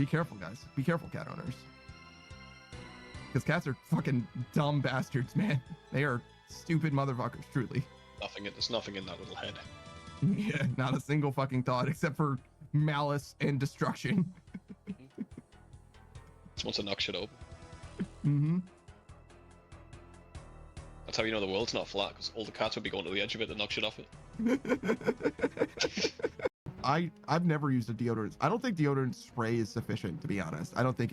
Be careful, guys. Be careful, cat owners. Because cats are fucking dumb bastards, man. They are stupid motherfuckers, truly. There's nothing in that little head. Yeah, not a single fucking thought except for malice and destruction. Just wants to knock shit open. Mm-hmm. That's how you know the world's not flat, because all the cats would be going to the edge of it to knock shit off it. I've never used a deodorant. I don't think deodorant spray is sufficient, to be honest. I think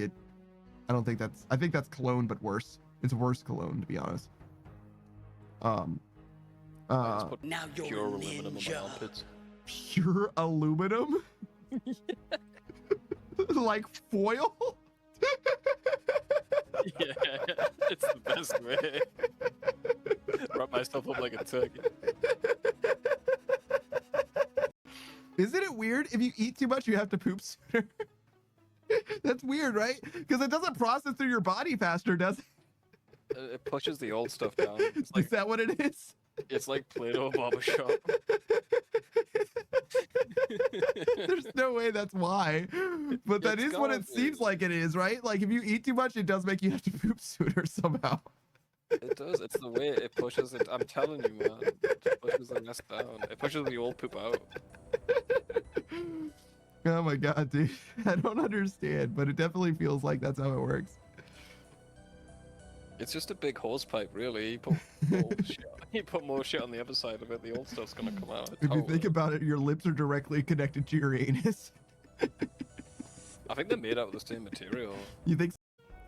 that's cologne, but worse. It's worse cologne, to be honest. Now you're pure a aluminum in my ninja. armpits. Pure aluminum? Like foil? Yeah, it's the best way. Wrap myself up like a turkey. Isn't it weird? If you eat too much, you have to poop sooner. That's weird, right? Because it doesn't process through your body faster, does it? It pushes the old stuff down. It's like, Is that what it is? it's like Play-Doh barbershop. There's no way that's why. But that It's is what it gotta be. seems like it is, right? Like if you eat too much, it does make you have to poop sooner somehow. It does. It's the way it pushes it. I'm telling you, man. It pushes the mess down. It pushes the old poop out. Oh my god, dude. I don't understand, but it definitely feels like that's how it works. It's just a big hose pipe, really. You put more shit. You put more shit on the other side of it, the old stuff's gonna come out. If you think about it, your lips are directly connected to your anus. I think they're made out of the same material. You think so?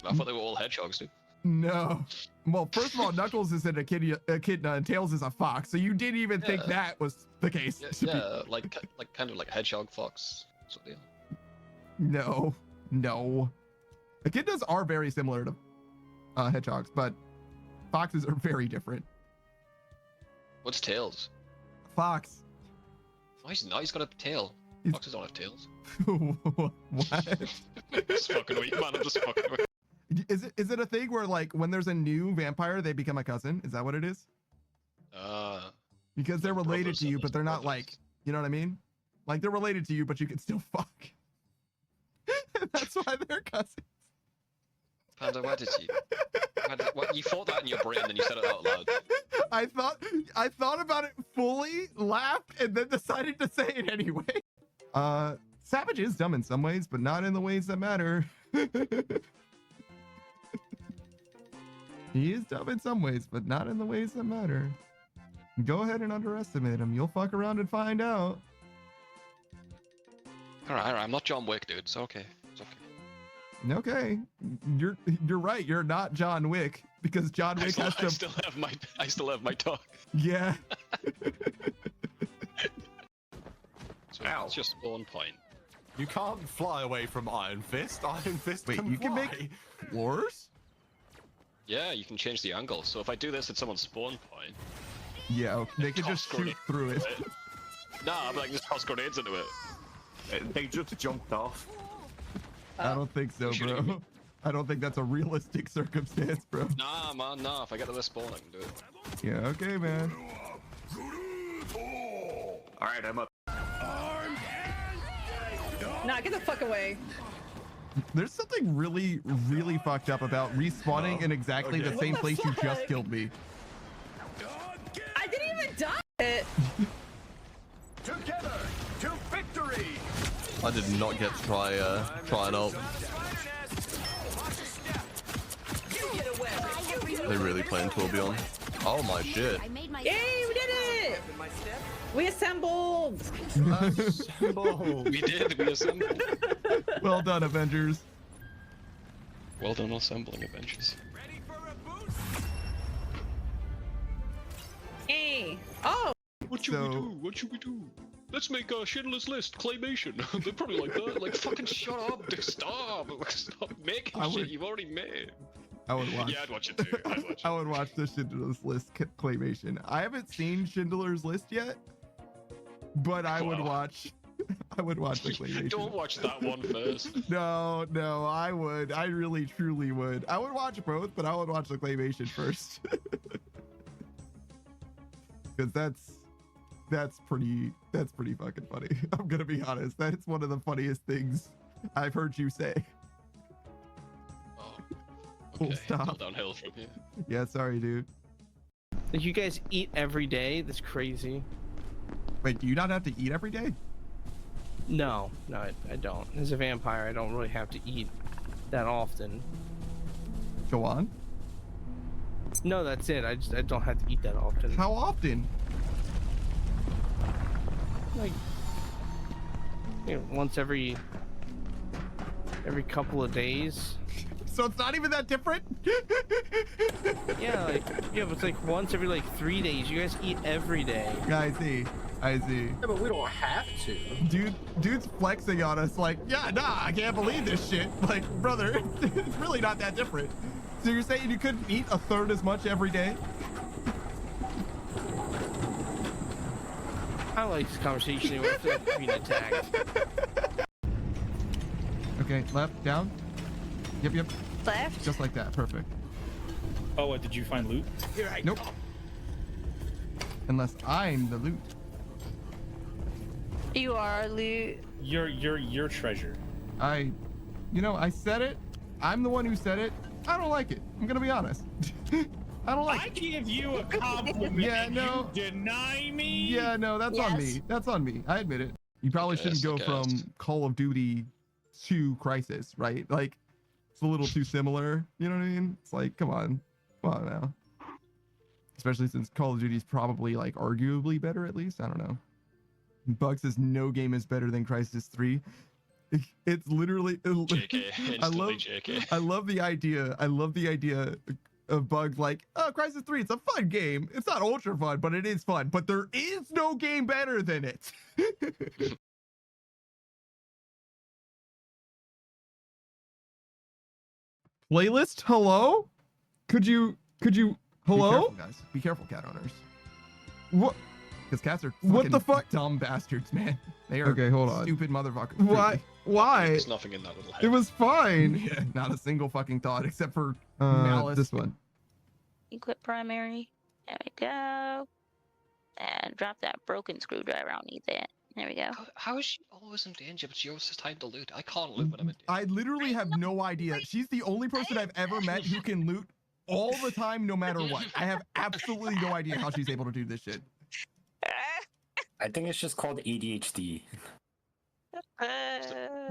I thought they were all hedgehogs, dude. No. Well, first of all, Knuckles is an echidna and Tails is a fox, so you didn't even think Yeah. that was the case. Yeah, like kind of like a hedgehog fox sort of deal. No. No. Echidnas are very similar to hedgehogs, but foxes are very different. What's tails? Fox. Oh, he's not. He's got a tail. He's- Foxes don't have tails. What? Just fucking with you, man. I'm just fucking with you. Is it a thing where like when there's a new vampire they become a cousin? Is that what it is? Because they're like related brothers to you, and but they're not brothers. like, you know what I mean? Like they're related to you, but you can still fuck. That's why they're cousins. Panda, where did you? What, you thought that in your brain, then you said it out loud. I thought about it fully, laughed, and then decided to say it anyway. Savage is dumb in some ways, but not in the ways that matter. He is dumb in some ways, but not in the ways that matter. Go ahead and underestimate him. You'll fuck around and find out. Alright, I'm not John Wick, dude. It's okay. It's okay. Okay, you're right. You're not John Wick because John Wick has to. I still have my dog. Yeah. So Ow. it's just spawn point. You can't fly away from Iron Fist. Iron Fist Wait, can you can fly. make floors? Yeah, you can change the angle. So if I do this at someone's spawn point, Yeah, okay. They can just Toss shoot through it. nah, but I can just toss grenades into it. They just jumped off. I don't think so, shooting bro. me. I don't think that's a realistic circumstance, bro. Nah, man, nah. If I get to this spawn, I can do it. Yeah, okay, man. All right, I'm up. Nah, get the fuck away. There's something really, really fucked up about respawning in exactly the Okay. same What the place you just fuck? killed me. I didn't even die. Together to victory. I did not get to try an ult. They're really playing Tourbillon. Oh my shit. Yay, we did it! We assembled! We did. We assembled. Well done, Avengers. Well done assembling Avengers. Hey! Oh! What should we So- do? What should we do? Let's make a Schindler's List claymation. They probably like that. Like fucking shut up. Dude, stop. Stop making I shit would- you've already made. I would watch. Yeah, I'd watch it too. I'd watch it. I would watch the Schindler's List claymation. I haven't seen Schindler's List yet, but I would Wow. watch. I would watch the claymation. Don't watch that one first. No, I would. I really, truly would. I would watch both, but I would watch the claymation first. Because that's pretty fucking funny. I'm gonna be honest. That's one of the funniest things I've heard you say. Oh, Full okay. stop. All downhill from here. Yeah, sorry, dude. Like, you guys eat every day? That's crazy. Wait, do you not have to eat every day? No, I don't. As a vampire, I don't really have to eat that often. Go on. No, that's it. I don't have to eat that often. How often? Like, once every couple of days. So it's not even that different? Yeah, but it's like once every like 3 days. You guys eat every day. Yeah, I see. Yeah, but we don't have to. Dude's flexing on us like, yeah, nah, I can't believe this shit. Like, brother, it's really not that different. So you're saying you couldn't eat a third as much every day? I like this conversation anyway. I feel like being attacked. Okay, left, down. Yep. Left. Just like that, perfect. Oh, what, did you find loot? Nope. Unless I'm the loot. You are loot. Your treasure. I said it. I'm the one who said it. I don't like it. I'm gonna be honest. I don't like I it. give you a compliment. Yeah, and no. You deny me. Yeah, no, that's on Yes. me. That's on me. I admit it. You probably shouldn't go from Call of Duty to Crisis, right? Like, it's a little too similar. You know what I mean? It's like, come on now. Especially since Call of Duty is probably like arguably better, at least. I don't know. Bug says no game is better than Crisis 3. It's literally. JK. Instantly JK. I love the idea. I love the idea of Bug like, oh, Crisis 3, it's a fun game. It's not ultra fun, but it is fun. But there is no game better than it. Playlist? Hello? Could you hello? Be careful, guys. Be careful, cat owners. What? Because cats are What the fuck? dumb bastards, man. They are Okay, hold on. stupid motherfuckers. Why? Why? There's nothing in that little head. It was fine. Yeah, not a single fucking thought except for This one. Equip primary. There we go. And drop that broken screwdriver. I don't need that. There we go. How is she always in danger, but she always has time to loot? I can't loot when I'm in danger. I literally have no idea. She's the only person I've ever met who can loot all the time, no matter what. I have absolutely no idea how she's able to do this shit. I think it's just called ADHD.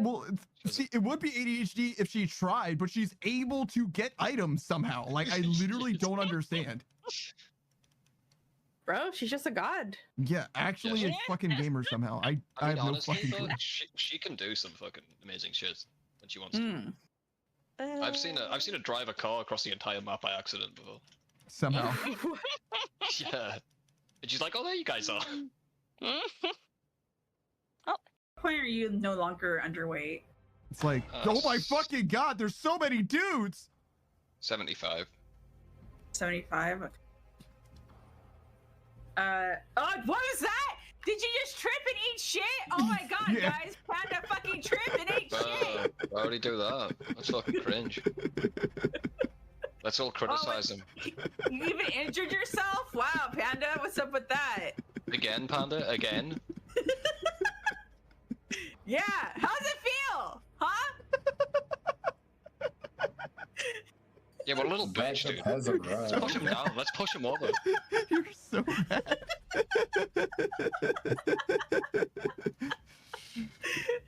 Well, see, it would be ADHD if she tried, but she's able to get items somehow. Like, I literally don't understand. Bro, she's just a god. Yeah, actually, a fucking gamer somehow. I I mean, have no honestly, fucking though, clue. she can do some fucking amazing shit when she wants to. Hmm. I've seen her drive a car across the entire map by accident before. Somehow. Yeah. And she's like, oh, there you guys are. Point are you no longer underweight? It's like, oh my fucking god, there's so many dudes! 75. 75. Oh, what was that? Did you just trip and eat shit? Oh my god, Yeah. guys! Panda fucking trip and ate shit! Why would he do that? That's fucking cringe. Let's all criticize him. You even injured yourself? Wow, Panda, what's up with that? Again, Panda? Again? Yeah, how's it feel? Huh? Yeah, what a little bitch, dude. Let's push him down. Let's push him over. You're so bad.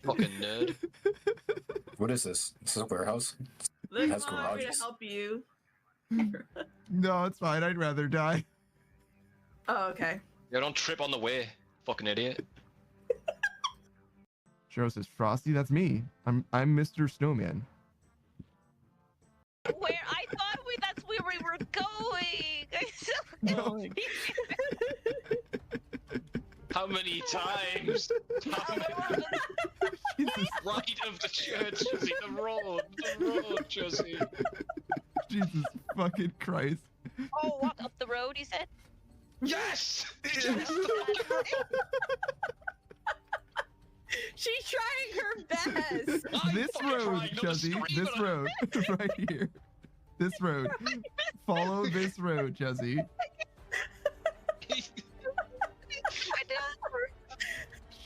Fucking nerd. What is this? This is a warehouse? Look, Has I'm here to garages. help you. No, it's fine. I'd rather die. Oh, okay. Yeah, don't trip on the way, fucking idiot. Shiro says, Frosty, that's me. I'm Mr. Snowman. Where I thought that's where we were going. How many times? How many... Jesus, Right of the church, Jesse. The road, Jesse. Jesus fucking Christ. Oh, walk up the road, he said? Yes! She's trying her best. This road, Chuzzy. This road. Right here. This road. Follow this road, Chuzzy.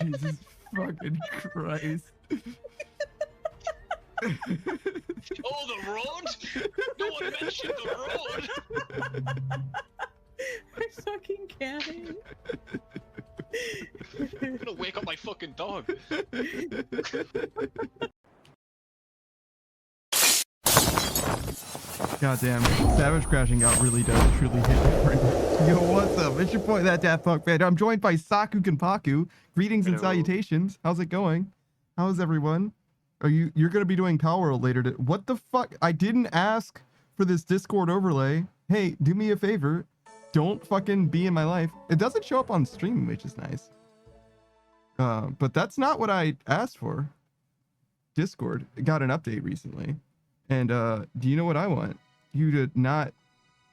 Jesus fucking Christ. Oh, the road? No one mentioned the road. I fucking can't. I'm gonna wake up my fucking dog. Goddamn, Savage Crashing out really does truly hit different. Yo, what's up? It's your boy, that Daft Punk fan. I'm joined by Saku Kenpaku. Greetings and salutations. How's it going? How's everyone? You're gonna be doing Power World later? What the fuck? I didn't ask for this Discord overlay. Hey, do me a favor. Don't fucking be in my life. It doesn't show up on stream, which is nice. But that's not what I asked for. Discord got an update recently. And do you know what I want? You to not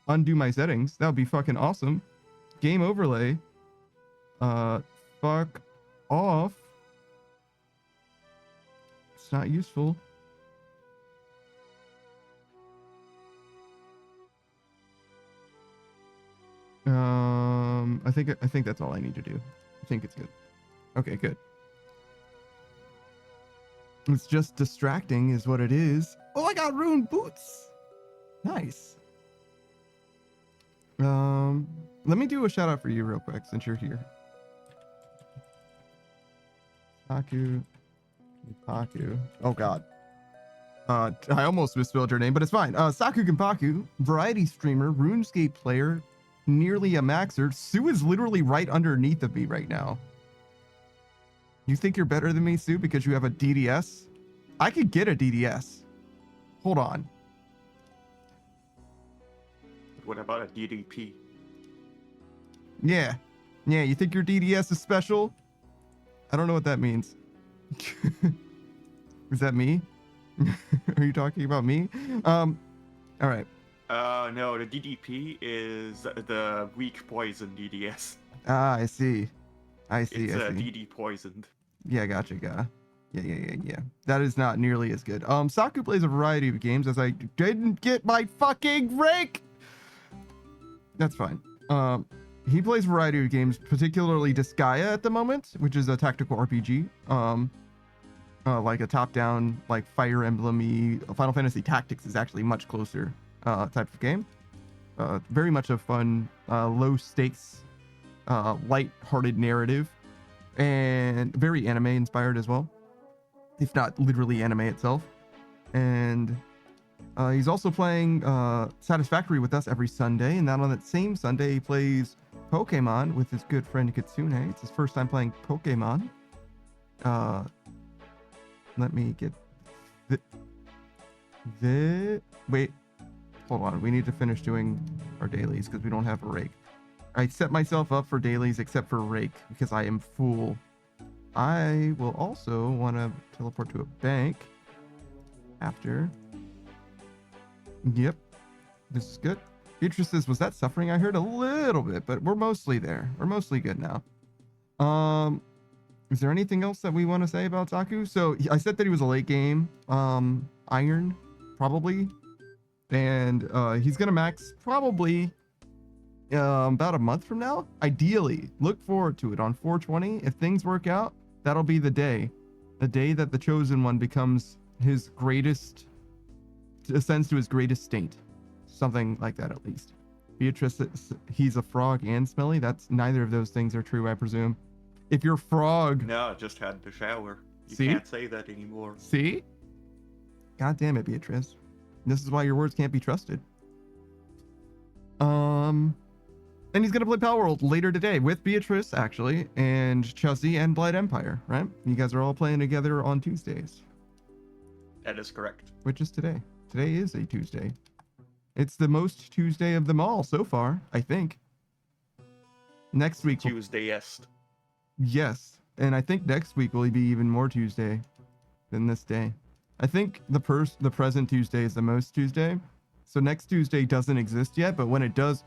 undo my settings. That would be fucking awesome. Game overlay. Fuck off. It's not useful. I think that's all I need to do. I think it's good. Okay, good. It's just distracting is what it is. Oh, I got ruined boots. Nice. Let me do a shout out for you real quick since you're here. Paku. Oh god. I almost misspelled your name, but it's fine. Saku Kenpaku, variety streamer, Runescape player, nearly a maxer. Sue is literally right underneath of me right now. You think you're better than me, Sue, because you have a DDS? I could get a DDS. Hold on. What about a DDP? Yeah. Yeah, you think your DDS is special? I don't know what that means. Is that me? Are you talking about me? All right. No, the DDP is the weak poison DDS. Ah, I see. It's DD poisoned. Yeah, gotcha, Yeah. That is not nearly as good. Saku plays a variety of games as I didn't get my fucking rank. That's fine. He plays a variety of games, particularly Disgaea at the moment, which is a tactical RPG. Like a top-down, like Fire Emblem-y. Final Fantasy Tactics is actually much closer type of game. Very much a fun, low-stakes, light-hearted narrative, and very anime-inspired as well, if not literally anime itself. And he's also playing Satisfactory with us every Sunday, and then on that same Sunday he plays Pokemon with his good friend Kitsune. It's his first time playing Pokemon. Let me get the wait, hold on, we need to finish doing our dailies because we don't have a rake. I set myself up for dailies except for rake because I am full. I will also want to teleport to a bank after. Yep, this is good. Beatrice says, was that suffering? I heard a little bit, but we're mostly there. We're mostly good now. Is there anything else that we want to say about Saku? So I said that he was a late game iron, probably. And he's going to max probably about a month from now. Ideally, look forward to it on 420. If things work out, that'll be the day that the Chosen One becomes his greatest, ascends to his greatest state. Something like that, at least. Beatrice, he's a frog and smelly. That's neither of those things are true, I presume. If you're frog. No, I just had the shower. You See? can't say that anymore. See? God damn it, Beatrice. This is why your words can't be trusted. And he's gonna play Power World later today with Beatrice, actually, and Chuzzy and Blight Empire, right? You guys are all playing together on Tuesdays. That is correct. Which is today. Today is a Tuesday. It's the most Tuesday of them all so far, I think. Next week. Tuesday-est. Yes, and I think next week will be even more Tuesday than this day. I think the present Tuesday is the most Tuesday. So next Tuesday doesn't exist yet, but when it does,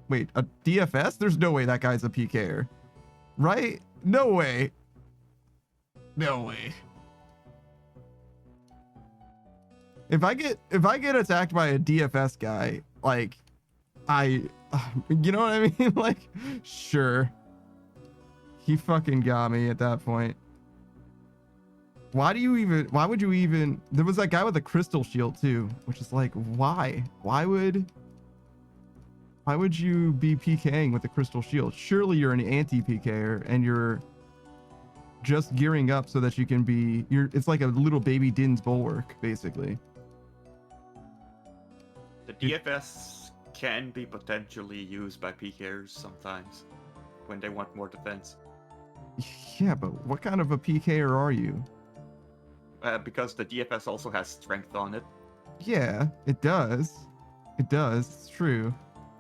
wait, a DFS? There's no way that guy's a PKer. Right? No way. No way. If I get attacked by a DFS guy, like you know what I mean? Like, sure. He fucking got me at that point. Why would you even, there was that guy with a crystal shield too, which is like, why would you be PKing with a crystal shield? Surely you're an anti-PKer and you're just gearing up so that you can be, it's like a little baby Din's bulwark basically. The DFS can be potentially used by PKers sometimes when they want more defense. Yeah, but what kind of a PKer are you? Because the DFS also has strength on it. Yeah, it does. It's true.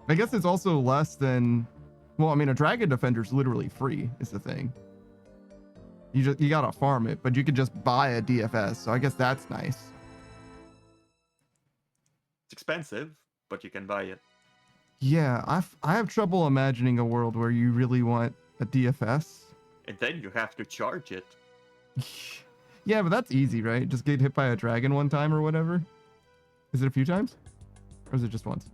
I guess it's also less than, well, I mean, a dragon defender's literally free is the thing. You gotta farm it, but you could just buy a DFS, so I guess that's nice. It's expensive, but you can buy it. Yeah, I have trouble imagining a world where you really want a DFS. And then you have to charge it. Yeah, but that's easy, right? Just get hit by a dragon one time or whatever. Is it a few times? Or is it just once?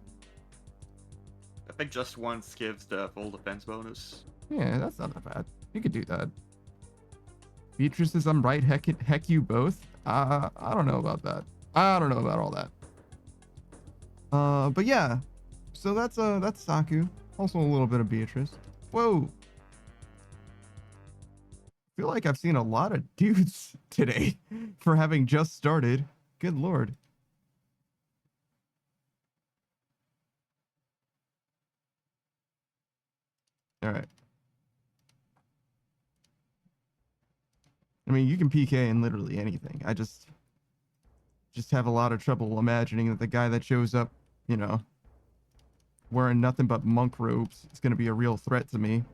I think just once gives the full defense bonus. Yeah, that's not that bad. You could do that. Beatrice says I'm right. Heck you both. I don't know about that. I don't know about all that. But yeah. So that's Saku. Also a little bit of Beatrice. Whoa. I feel like I've seen a lot of dudes today for having just started. Good lord. All right. I mean, you can PK in literally anything. I just have a lot of trouble imagining that the guy that shows up, you know, wearing nothing but monk robes is going to be a real threat to me.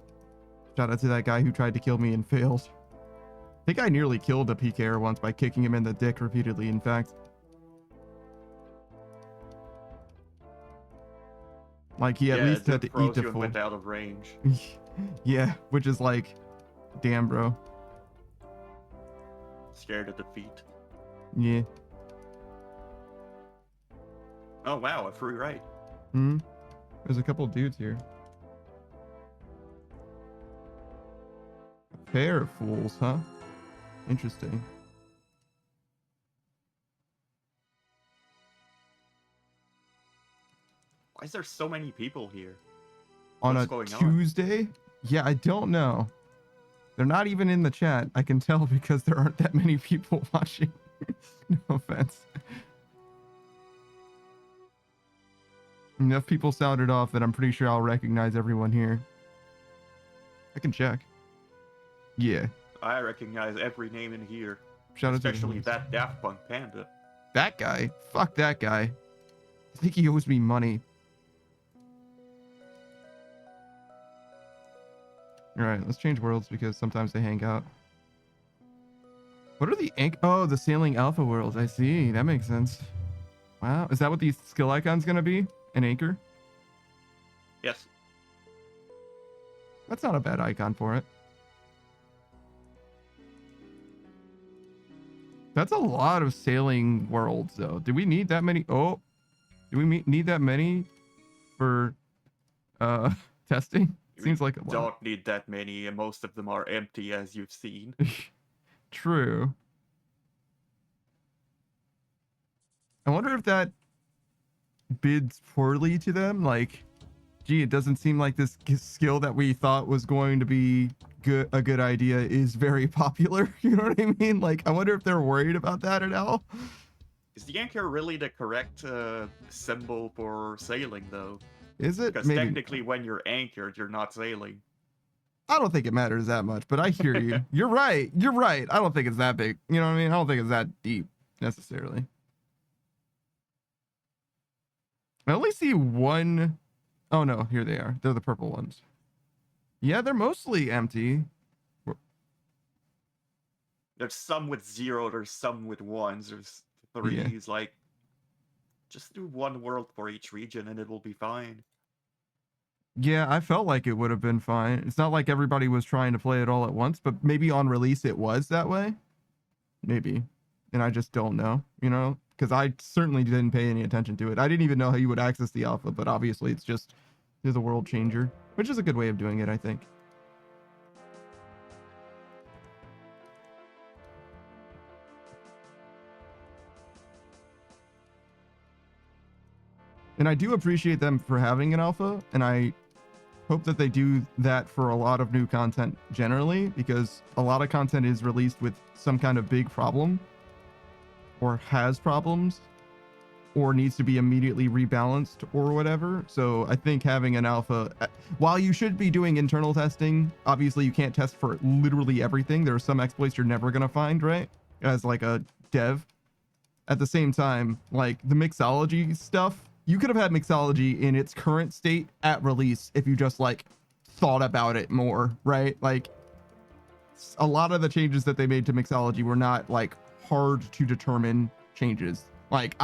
Shout out to that guy who tried to kill me and failed. I think I nearly killed a PKer once by kicking him in the dick repeatedly, in fact. Like, he at least had to eat the full. Went out of range. Yeah, which is like, damn, bro. Scared of defeat. Yeah. Oh wow, a free ride. There's a couple of dudes here. A pair of fools, huh? Interesting. Why is there so many people here? On What's a going on? Tuesday? Yeah, I don't know. They're not even in the chat. I can tell because there aren't that many people watching. No offense. Enough people sounded off that I'm pretty sure I'll recognize everyone here. I can check. Yeah. I recognize every name in here. Shout out especially to that Daft Punk panda. that guy. Fuck that guy. I think he owes me money. All right, let's change worlds because sometimes they hang out. What are the oh, the sailing alpha worlds. I see. That makes sense. Wow. Is that what the skill icon's going to be? An anchor? Yes. That's not a bad icon for it. That's a lot of sailing worlds, though. Do we need that many? Oh, do we need that many for testing? Seems like a lot. Don't need that many, and most of them are empty, as you've seen. True. I wonder if that bids poorly to them. Like, gee, it doesn't seem like this skill that we thought was going to be a good idea is very popular. You know what I mean? Like, I wonder if they're worried about that at all. Is the anchor really the correct symbol for sailing, though? Is it? Because Maybe. technically, when you're anchored, you're not sailing. I don't think it matters that much, but I hear you. You're right. You're right. I don't think it's that big. You know what I mean? I don't think it's that deep necessarily. I only see one. Oh no, here they are. They're the purple ones. Yeah, they're mostly empty. There's some with 0, there's some with 1s, there's 3s. Yeah. Like, just do one world for each region and it will be fine. Yeah, I felt like it would have been fine. It's not like everybody was trying to play it all at once, but maybe on release it was that way. Maybe. And I just don't know, you know? Because I certainly didn't pay any attention to it. I didn't even know how you would access the alpha, but obviously it's just the world changer, which is a good way of doing it, I think. And I do appreciate them for having an alpha, and I hope that they do that for a lot of new content generally, because a lot of content is released with some kind of big problem or has problems or needs to be immediately rebalanced or whatever. So I think having an alpha, while you should be doing internal testing, obviously you can't test for literally everything. There are some exploits you're never going to find, right? As like a dev. At the same time, like the mixology stuff, you could have had mixology in its current state at release if you just like thought about it more, right? Like a lot of the changes that they made to mixology were not like hard to determine changes. Like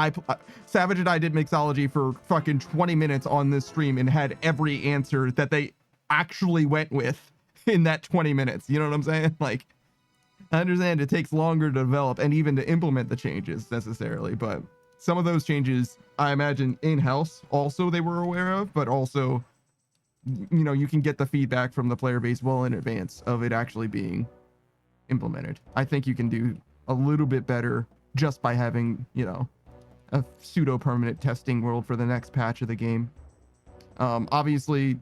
Savage and I did mixology for fucking 20 minutes on this stream and had every answer that they actually went with in that 20 minutes. You know what I'm saying? Like, I understand it takes longer to develop and even to implement the changes necessarily, but some of those changes, I imagine in-house also they were aware of, but also, you know, you can get the feedback from the player base well in advance of it actually being implemented. I think you can do a little bit better just by having, you know, a pseudo-permanent testing world for the next patch of the game. Obviously,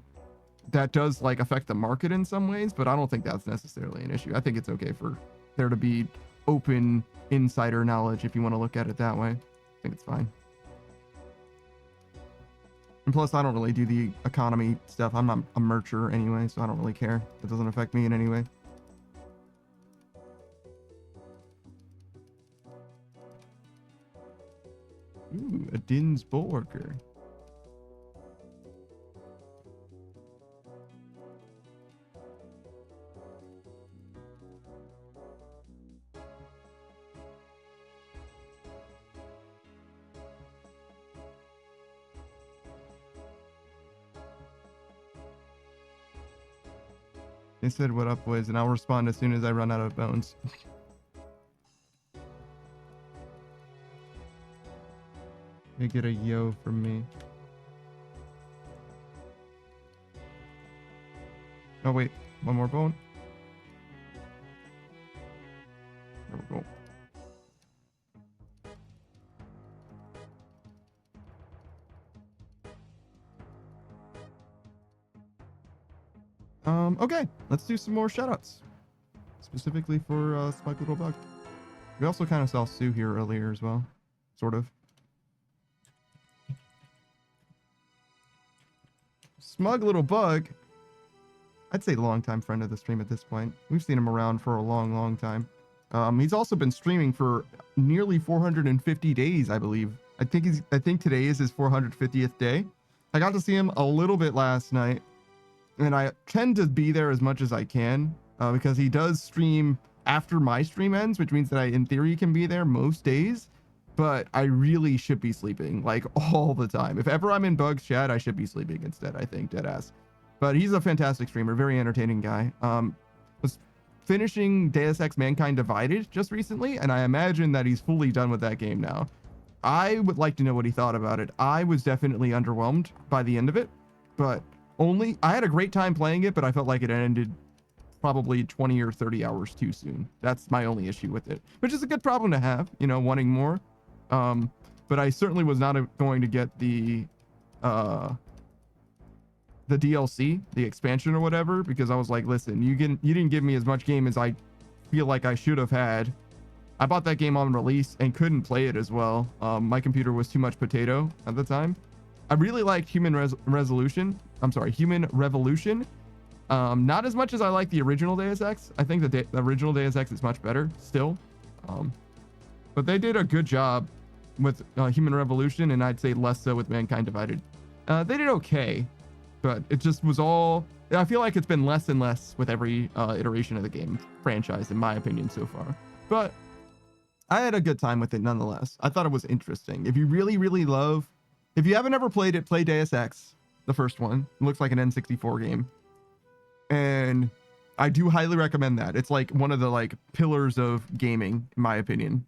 that does like affect the market in some ways, but I don't think that's necessarily an issue. I think it's okay for there to be open insider knowledge if you want to look at it that way. I think it's fine. And plus, I don't really do the economy stuff. I'm not a mercher anyway, so I don't really care. It doesn't affect me in any way. Ooh, a Dinsborger. They said, "What up, boys?" And I'll respond as soon as I run out of bones. You get a yo from me. Oh wait, one more bone. There we go. Okay, let's do some more shoutouts. Specifically for Spike Little Bug. We also kind of saw Sue here earlier as well. Sort of. Smug Little Bug, I'd say longtime friend of the stream at this point. We've seen him around for a long time. He's also been streaming for nearly 450 days, I believe. I think today is his 450th day. I got to see him a little bit last night, and I tend to be there as much as I can because he does stream after my stream ends, which means that I, in theory, can be there most days. But I really should be sleeping like all the time. If ever I'm in Bug's chat, I should be sleeping instead, I think, deadass. But he's a fantastic streamer, very entertaining guy. Was finishing Deus Ex Mankind Divided just recently, and I imagine that he's fully done with that game now. I would like to know what he thought about it. I was definitely underwhelmed by the end of it, but I had a great time playing it, but I felt like it ended probably 20 or 30 hours too soon. That's my only issue with it, which is a good problem to have, you know, wanting more. But I certainly was not going to get the DLC, the expansion or whatever, because I was like, listen, you didn't give me as much game as I feel like I should have had. I bought that game on release and couldn't play it as well. My computer was too much potato at the time. I really liked Human Revolution. Not as much as I like the original Deus Ex. I think the original Deus Ex is much better still. But they did a good job with Human Revolution, and I'd say less so with Mankind Divided. They did okay, but it just was all... I feel like it's been less and less with every iteration of the game franchise, in my opinion, so far. But I had a good time with it nonetheless. I thought it was interesting. If you really, really love... If you haven't ever played it, play Deus Ex, the first one. It looks like an N64 game. And I do highly recommend that. It's like one of the like pillars of gaming, in my opinion.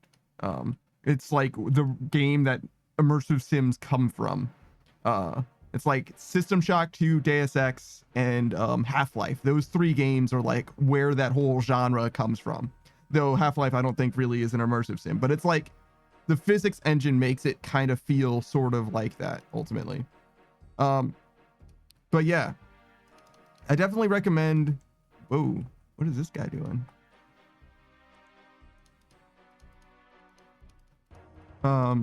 It's like the game that immersive sims come from. It's like System Shock 2, Deus Ex, and Half-Life. Those three games are like where that whole genre comes from. Though Half-Life I don't think really is an immersive sim, but it's like the physics engine makes it kind of feel sort of like that ultimately. But yeah, I definitely recommend. Whoa, what is this guy doing?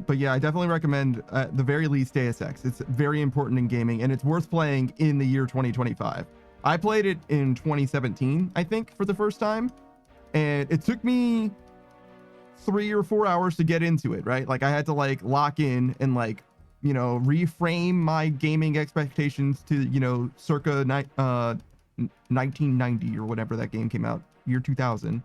But yeah, I definitely recommend at the very least Deus Ex. It's very important in gaming and it's worth playing in the year 2025. I played it in 2017, I think, for the first time, and it took me 3 or 4 hours to get into it, right? Like I had to like lock in and like, you know, reframe my gaming expectations to, you know, circa 1990 or whatever that game came out, year 2000.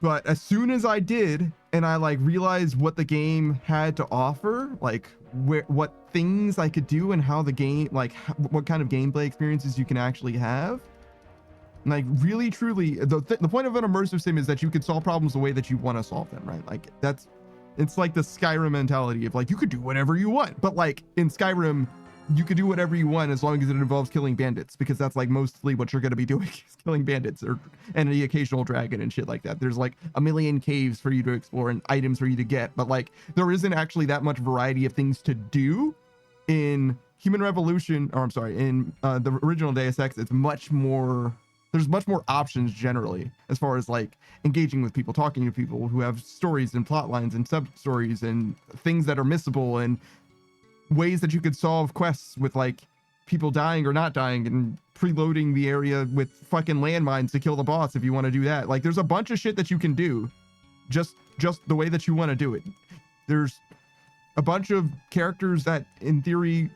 But as soon as I did, and I like realized what the game had to offer, like what things I could do and how the game, like what kind of gameplay experiences you can actually have, like really truly the point of an immersive sim is that you can solve problems the way that you want to solve them, right? Like it's like the Skyrim mentality of like you could do whatever you want, but like in Skyrim you could do whatever you want as long as it involves killing bandits, because that's like mostly what you're going to be doing is killing bandits and the occasional dragon and shit like that. There's like a million caves for you to explore and items for you to get, but like there isn't actually that much variety of things to do in Human Revolution, or I'm sorry, in the original Deus Ex. It's much more, there's much more options generally as far as like engaging with people, talking to people who have stories and plot lines and sub stories and things that are missable and ways that you could solve quests with like people dying or not dying and preloading the area with fucking landmines to kill the boss if you want to do that. Like there's a bunch of shit that you can do just the way that you want to do it. There's a bunch of characters that in theory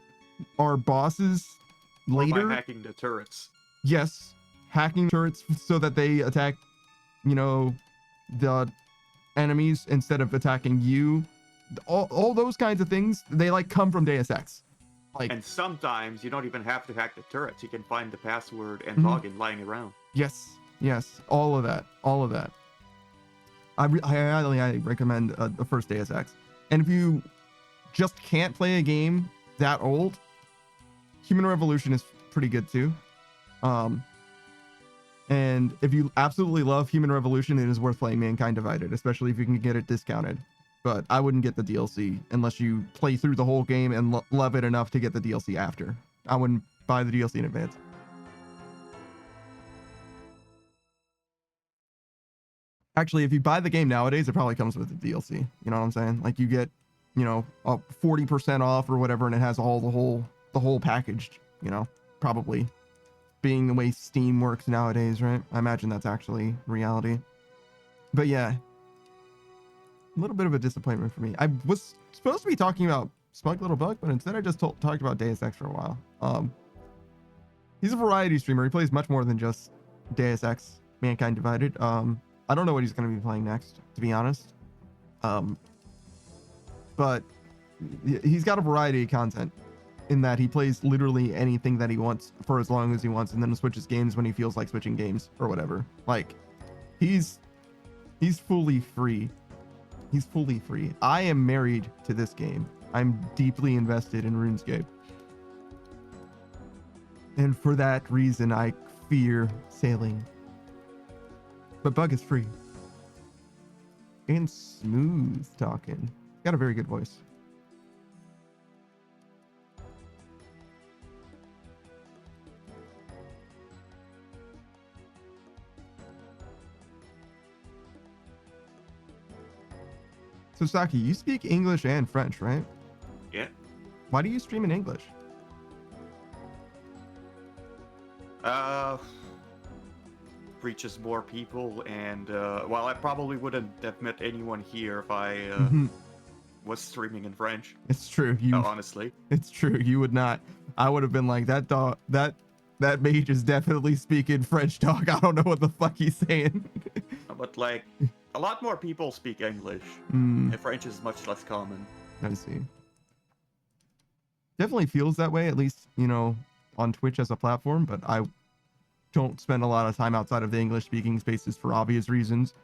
are bosses later. Or by hacking the turrets. Yes, hacking turrets so that they attack, you know, the enemies instead of attacking you. All those kinds of things, they like come from Deus Ex. Like, and sometimes you don't even have to hack the turrets. You can find the password and login lying around. Yes, all of that. I highly recommend the first Deus Ex. And if you just can't play a game that old, Human Revolution is pretty good too. And if you absolutely love Human Revolution, it is worth playing Mankind Divided, especially if you can get it discounted. But I wouldn't get the DLC unless you play through the whole game and love it enough to get the DLC after. I wouldn't buy the DLC in advance. Actually, if you buy the game nowadays, it probably comes with the DLC. You know what I'm saying? Like you get, you know, 40% off or whatever, and it has all the whole package, you know, probably being the way Steam works nowadays, right? I imagine that's actually reality. But yeah, a little bit of a disappointment for me. I was supposed to be talking about Smug Little Bug, but instead I just talked about Deus Ex for a while. He's a variety streamer. He plays much more than just Deus Ex, Mankind Divided. I don't know what he's going to be playing next, to be honest. But he's got a variety of content in that he plays literally anything that he wants for as long as he wants, and then switches games when he feels like switching games or whatever. Like, he's fully free. He's fully free. I am married to this game. I'm deeply invested in RuneScape. And for that reason, I fear sailing. But Bug is free. And smooth talking. Got a very good voice. So Saki, you speak English and French, right? Yeah. Why do you stream in English? Reaches more people, and well, I probably wouldn't have met anyone here if I was streaming in French. It's true. Honestly, it's true. You would not. I would have been like, that dog, that mage is definitely speaking French, dog. I don't know what the fuck he's saying. But like, a lot more people speak English. And French is much less common. I see. Definitely feels that way, at least, you know, on Twitch as a platform, but I don't spend a lot of time outside of the English speaking spaces for obvious reasons.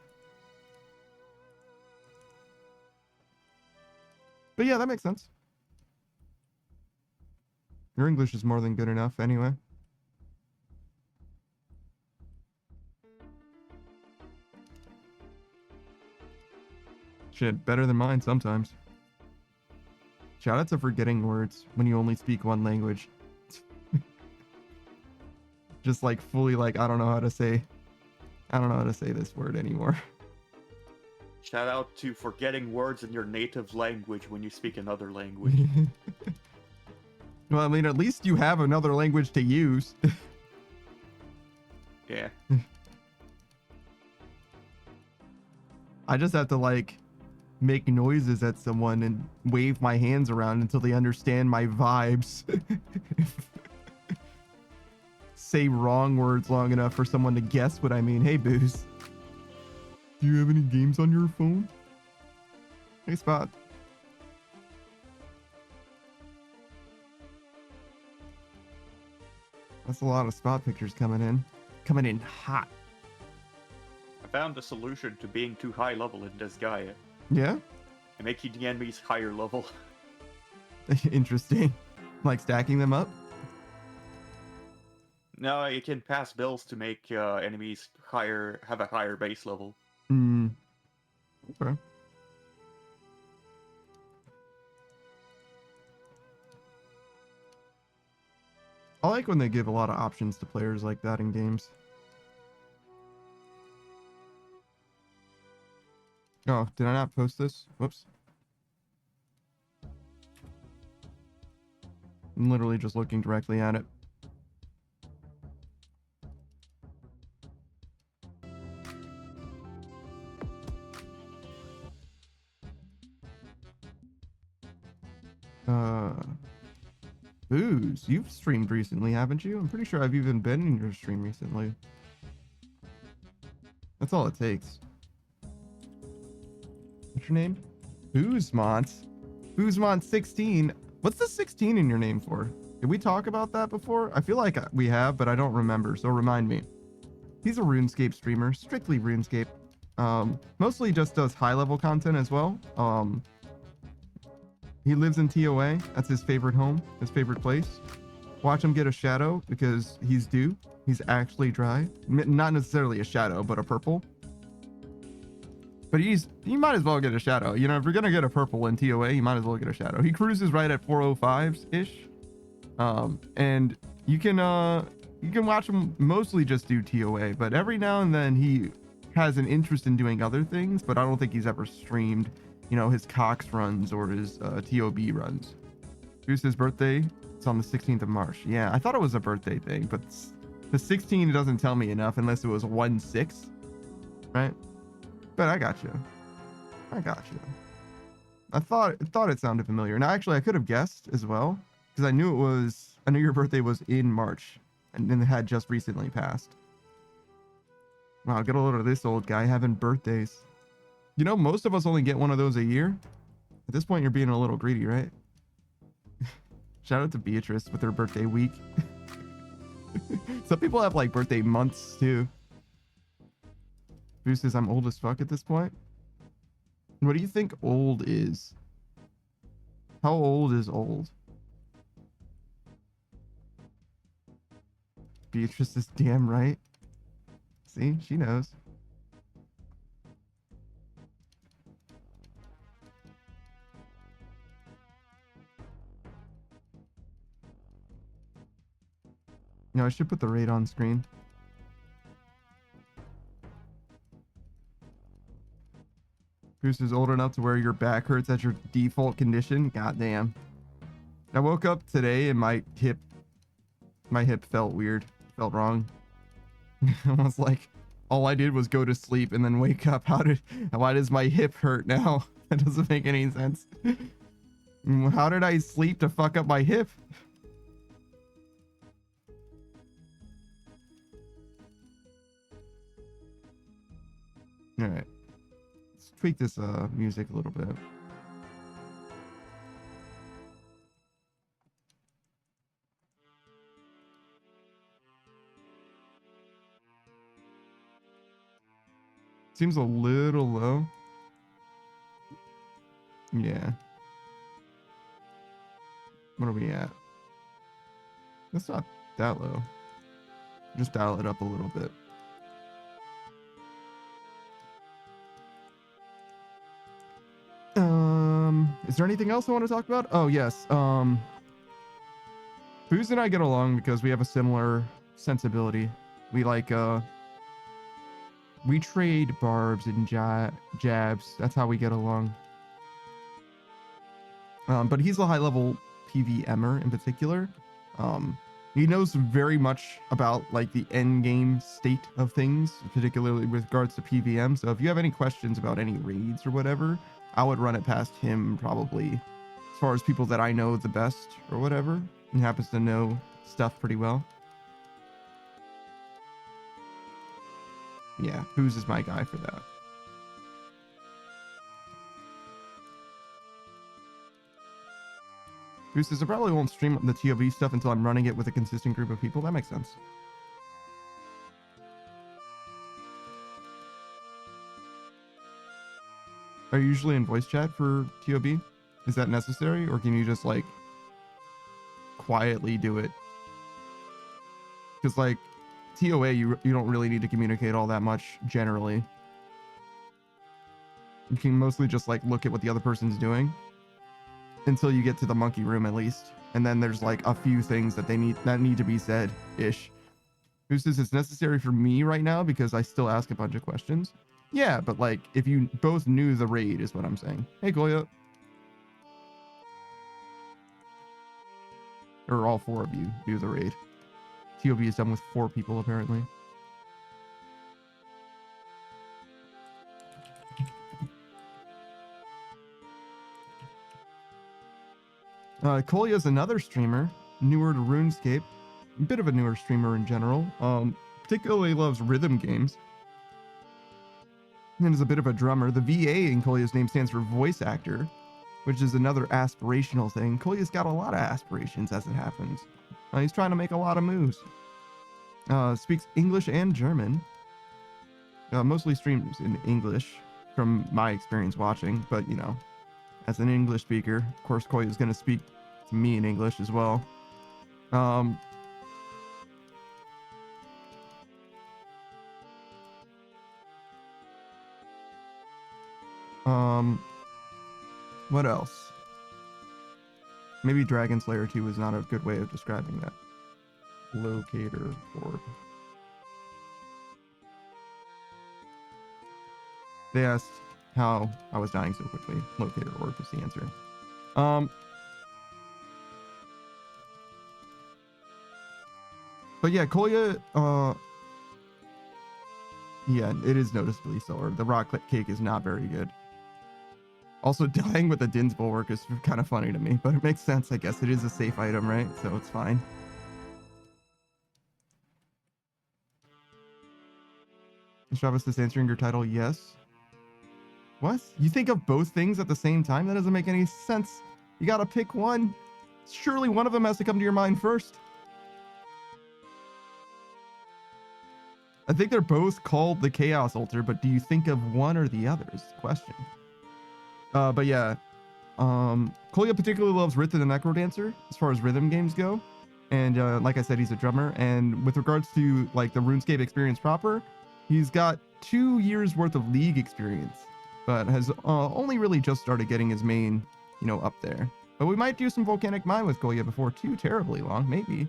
But yeah, that makes sense. Your English is more than good enough anyway. Shit, better than mine sometimes. Shout out to forgetting words when you only speak one language. Just like fully like, I don't know how to say this word anymore. Shout out to forgetting words in your native language when you speak another language. Well, I mean, at least you have another language to use. Yeah. I just have to like make noises at someone and wave my hands around until they understand my vibes. Say wrong words long enough for someone to guess what I mean. Hey, Booze. Do you have any games on your phone? Hey, Spot. That's a lot of Spot pictures coming in. Coming in hot. I found the solution to being too high level in this guy. Yeah? And making the enemies higher level. Interesting. Like stacking them up? No, you can pass bills to make enemies have a higher base level. Hmm. Okay. I like when they give a lot of options to players like that in games. Oh, did I not post this? Whoops. I'm literally just looking directly at it. Booze, you've streamed recently, haven't you? I'm pretty sure I've even been in your stream recently. That's all it takes. What's your name? Boozemont. Boozemont16. What's the 16 in your name for? Did we talk about that before? I feel like we have, but I don't remember, so remind me. He's a RuneScape streamer, strictly RuneScape. Mostly just does high-level content as well. He lives in TOA. That's his favorite home, his favorite place. Watch him get a shadow because he's due. He's actually dry. Not necessarily a shadow, but a purple. But you might as well get a shadow. You know, if you're going to get a purple in TOA, you might as well get a shadow. He cruises right at 405s-ish. And you can watch him mostly just do TOA, but every now and then he has an interest in doing other things, but I don't think he's ever streamed, you know, his Cox runs or his TOB runs. Who's his birthday? It's on the 16th of March. Yeah, I thought it was a birthday thing, but the 16 doesn't tell me enough unless it was 1/6, right? But I got you. I thought it sounded familiar. Now, actually, I could have guessed as well because I knew your birthday was in March and then it had just recently passed. Wow, get a load of this old guy having birthdays. You know, most of us only get one of those a year. At this point, you're being a little greedy, right? Shout out to Beatrice with her birthday week. Some people have like birthday months too. Who says I'm old as fuck at this point? What do you think old is? How old is old? Beatrice is damn right. See, she knows. No, I should put the rate on screen. Goose is old enough to where your back hurts at your default condition. Goddamn. I woke up today and my hip felt weird. Felt wrong. I was like, all I did was go to sleep and then wake up. Why does my hip hurt now? That doesn't make any sense. How did I sleep to fuck up my hip? All right. Let's tweak this music a little bit. Seems a little low. Yeah. What are we at? That's not that low. Just dial it up a little bit. . Is there anything else I want to talk about? Oh, yes. Booze and I get along because we have a similar sensibility. We like, we trade barbs and jabs. That's how we get along. But he's a high-level PVMer in particular. He knows very much about like the end game state of things, particularly with regards to PVM. So if you have any questions about any raids or whatever, I would run it past him probably as far as people that I know the best or whatever. He happens to know stuff pretty well. Yeah, Booze is my guy for that. Booze says I probably won't stream the TOB stuff until I'm running it with a consistent group of people. That makes sense. Are you usually in voice chat for TOB? Is that necessary, or can you just like quietly do it? Because like TOA, you don't really need to communicate all that much generally. You can mostly just like look at what the other person's doing until you get to the monkey room at least, and then there's like a few things that need to be said ish. Who says it's necessary for me right now because I still ask a bunch of questions? Yeah, but like if you both knew the raid is what I'm saying. Hey Goya. Or all four of you do the raid. TOB is done with 4 people apparently. Kolya is another streamer, newer to Runescape, a bit of a newer streamer in general. Particularly loves rhythm games. And is a bit of a drummer. The VA in Kolya's name stands for voice actor, which is another aspirational thing. Kolya's got a lot of aspirations as it happens. He's trying to make a lot of moves. Speaks English and German. Mostly streams in English from my experience watching, but you know, as an English speaker, of course, Kolya is going to speak to me in English as well. What else? Maybe Dragon Slayer 2 is not a good way of describing that. Locator orb. They asked how I was dying so quickly. Locator orb is the answer. But yeah, Kolya, yeah, it is noticeably slower. The rock cake is not very good. Also, dying with a Din's Bulwark is kind of funny to me, but it makes sense, I guess. It is a safe item, right? So it's fine. Travis is answering your title, yes. What? You think of both things at the same time? That doesn't make any sense. You gotta pick one. Surely one of them has to come to your mind first. I think they're both called the Chaos Altar, but do you think of one or the other is the question. But yeah, Kolya particularly loves Rhythm the Necrodancer as far as rhythm games go. And like I said, he's a drummer. And with regards to like the RuneScape experience proper, he's got 2 years worth of League experience, but has only really just started getting his main, you know, up there. But we might do some Volcanic Mine with Kolya before too terribly long, maybe.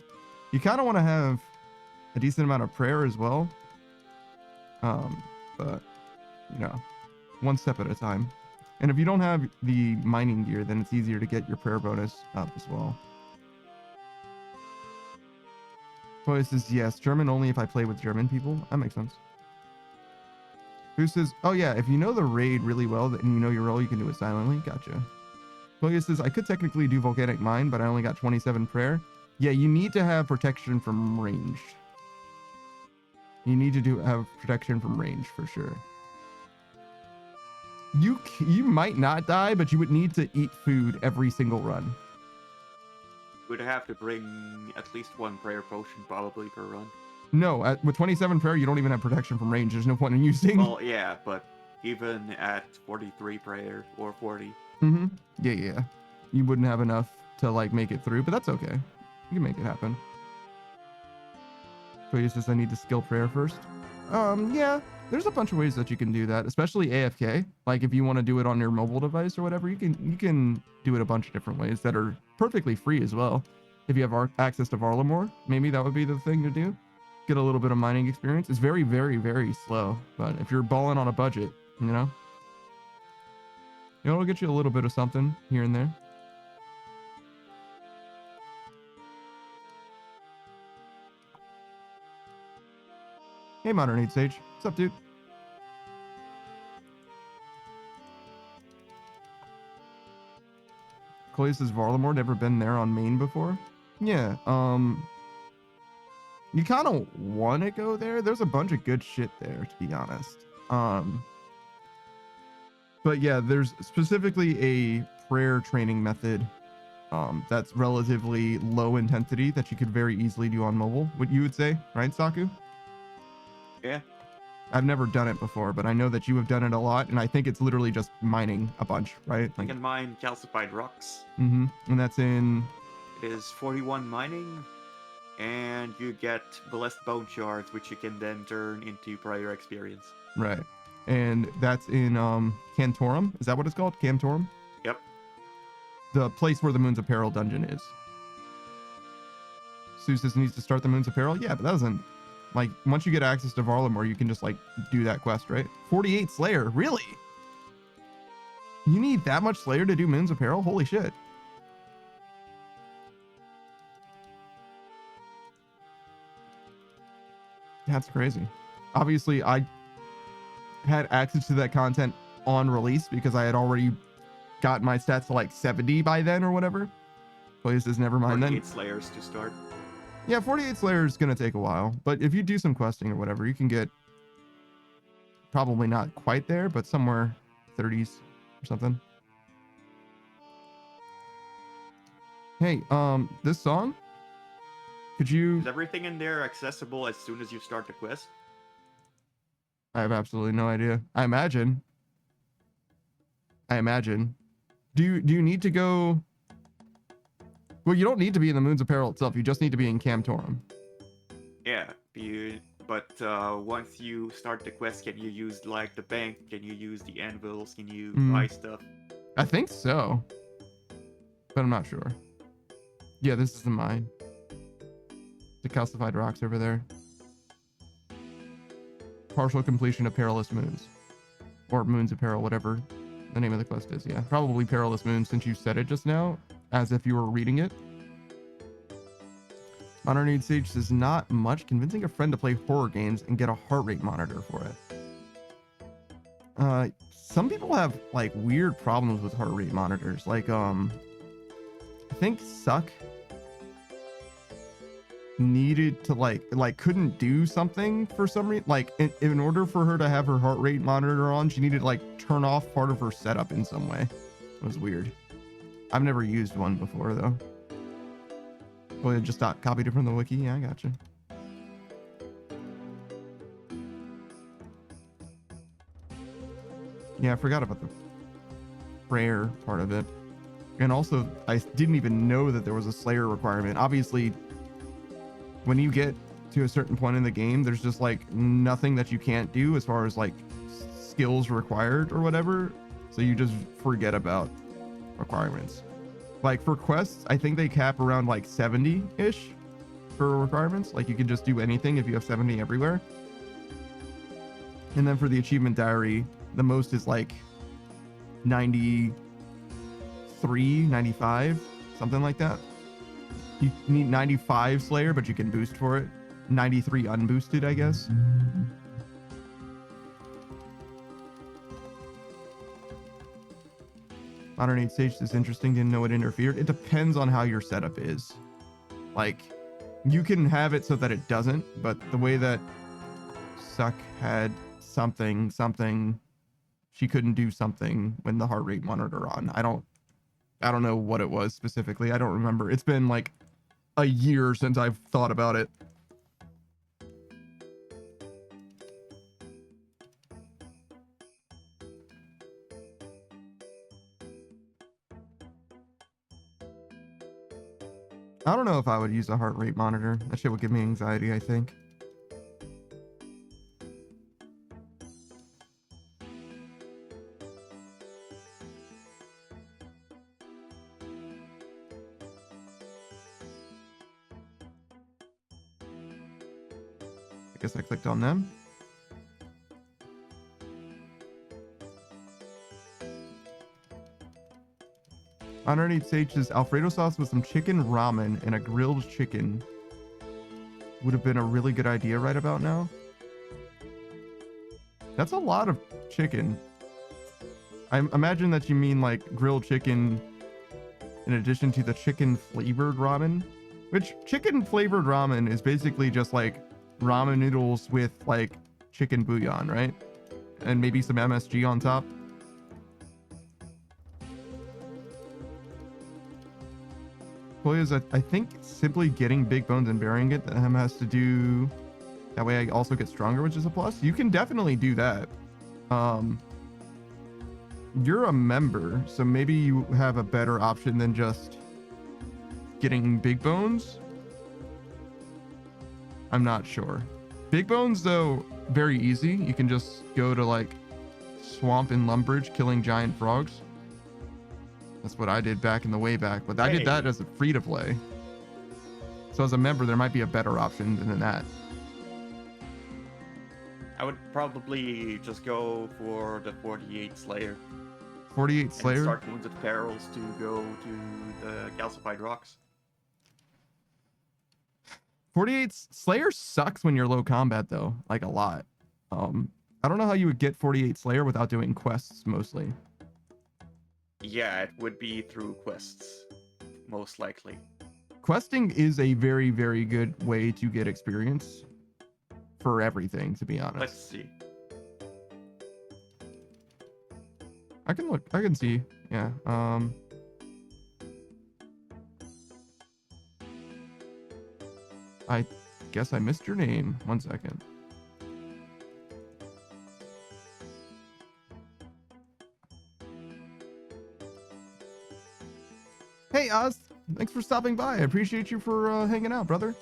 You kind of want to have a decent amount of prayer as well. But, you know, one step at a time. And if you don't have the mining gear, then it's easier to get your prayer bonus up as well. Kolya says, yes, German only if I play with German people. That makes sense. Who says, oh yeah, if you know the raid really well and you know your role, you can do it silently. Gotcha. Kolya says, I could technically do Volcanic Mine, but I only got 27 prayer. Yeah, you need to have protection from range. You need to have protection from range for sure. You might not die, but you would need to eat food every single run. Would have to bring at least 1 prayer potion probably per run. No, with 27 prayer, you don't even have protection from range. There's no point in using. Well, yeah, but even at 43 prayer or 40. Mm-hmm. Yeah. You wouldn't have enough to like make it through, but that's okay. You can make it happen. So he says I need to skill prayer first. Yeah, there's a bunch of ways that you can do that, especially AFK. Like if you want to do it on your mobile device or whatever, you can do it a bunch of different ways that are perfectly free as well. If you have access to Varlamore, maybe that would be the thing to do. Get a little bit of mining experience. It's very, very, very slow, but if you're balling on a budget, it'll get you a little bit of something here and there. Hey, Modern Age Sage. What's up, dude? Chloe says Varlamore, never been there on main before. Yeah, you kind of want to go there. There's a bunch of good shit there, to be honest. But yeah, there's specifically a prayer training method that's relatively low intensity that you could very easily do on mobile. What you would say, right, Saku? Yeah. I've never done it before, but I know that you have done it a lot, and I think it's literally just mining a bunch, right? You can mine calcified rocks. And that's in... It is 41 mining, and you get blessed bone shards, which you can then turn into prayer experience. Right. And that's in Cantorum. Is that what it's called? Cantorum? Yep. The place where the Moon's Apparel dungeon is. Seuss needs to start the Moon's Apparel? Yeah, but that doesn't... Like, once you get access to Varlamore, you can just, like, do that quest, right? 48 Slayer. Really? You need that much Slayer to do Moon's Apparel? Holy shit. That's crazy. Obviously, I had access to that content on release because I had already got my stats to, like, 70 by then or whatever. Please, says never mind then. 48 Slayers to start. Yeah, 48 Slayer is going to take a while, but if you do some questing or whatever, you can get probably not quite there, but somewhere 30s or something. Hey, this song, could you... Is everything in there accessible as soon as you start the quest? I have absolutely no idea. I imagine. Do you need to go... Well, you don't need to be in the Moon's Apparel itself. You just need to be in Cantorum. Yeah, but once you start the quest, can you use, like, the bank? Can you use the anvils? Can you buy stuff? I think so, but I'm not sure. Yeah, this is the mine. The calcified rocks over there. Partial completion of Perilous Moons. Or Moon's Apparel, whatever the name of the quest is. Yeah, probably Perilous Moons since you said it just now, as if you were reading it. Modern Age Sage says not much. Convincing a friend to play horror games and get a heart rate monitor for it. Some people have like weird problems with heart rate monitors. Like I think Suck needed to like couldn't do something for some reason. Like in order for her to have her heart rate monitor on, she needed to like turn off part of her setup in some way. It was weird. I've never used one before though. Well, I just copied it from the wiki. Yeah, I gotcha. Yeah, I forgot about the prayer part of it. And also, I didn't even know that there was a Slayer requirement. Obviously, when you get to a certain point in the game, there's just like nothing that you can't do as far as like skills required or whatever. So you just forget about requirements. Like for quests, I think they cap around like 70-ish for requirements. Like you can just do anything if you have 70 everywhere. And then for the achievement diary, the most is like 93, 95, something like that. You need 95 Slayer, but you can boost for it. 93 unboosted, I guess. Modern Age Sage is interesting. Didn't know it interfered. It depends on how your setup is. Like, you can have it so that it doesn't, but the way that Suck had something, she couldn't do something when the heart rate monitor on. I don't know what it was specifically. I don't remember. It's been like a year since I've thought about it. I don't know if I would use a heart rate monitor. That shit would give me anxiety, I think. guess I clicked on them. Underneath says Alfredo sauce with some chicken ramen and a grilled chicken would have been a really good idea right about now. That's a lot of chicken. I imagine that you mean like grilled chicken in addition to the chicken flavored ramen, which chicken flavored ramen is basically just like ramen noodles with like chicken bouillon, right? And maybe some MSG on top. Is I think simply getting big bones and burying it has to do that way I also get stronger, which is a plus. You can definitely do that. You're a member, so maybe you have a better option than just getting big bones. I'm not sure. Big bones though, very easy. You can just go to like swamp in Lumbridge killing giant frogs. That's what I did back in the way back, but I did that as a free to play. So as a member, there might be a better option than that. I would probably just go for the 48 Slayer. 48 Slayer? And start Wounded Perils to go to the Calcified Rocks. 48 Slayer sucks when you're low combat though, like a lot. I don't know how you would get 48 Slayer without doing quests mostly. Yeah, it would be through quests, most likely. Questing is a very, very good way to get experience for everything, to be honest. Let's see. I can look, I can see. Yeah. I guess I missed your name. 1 second. Hey, Oz. Thanks for stopping by. I appreciate you for hanging out, brother.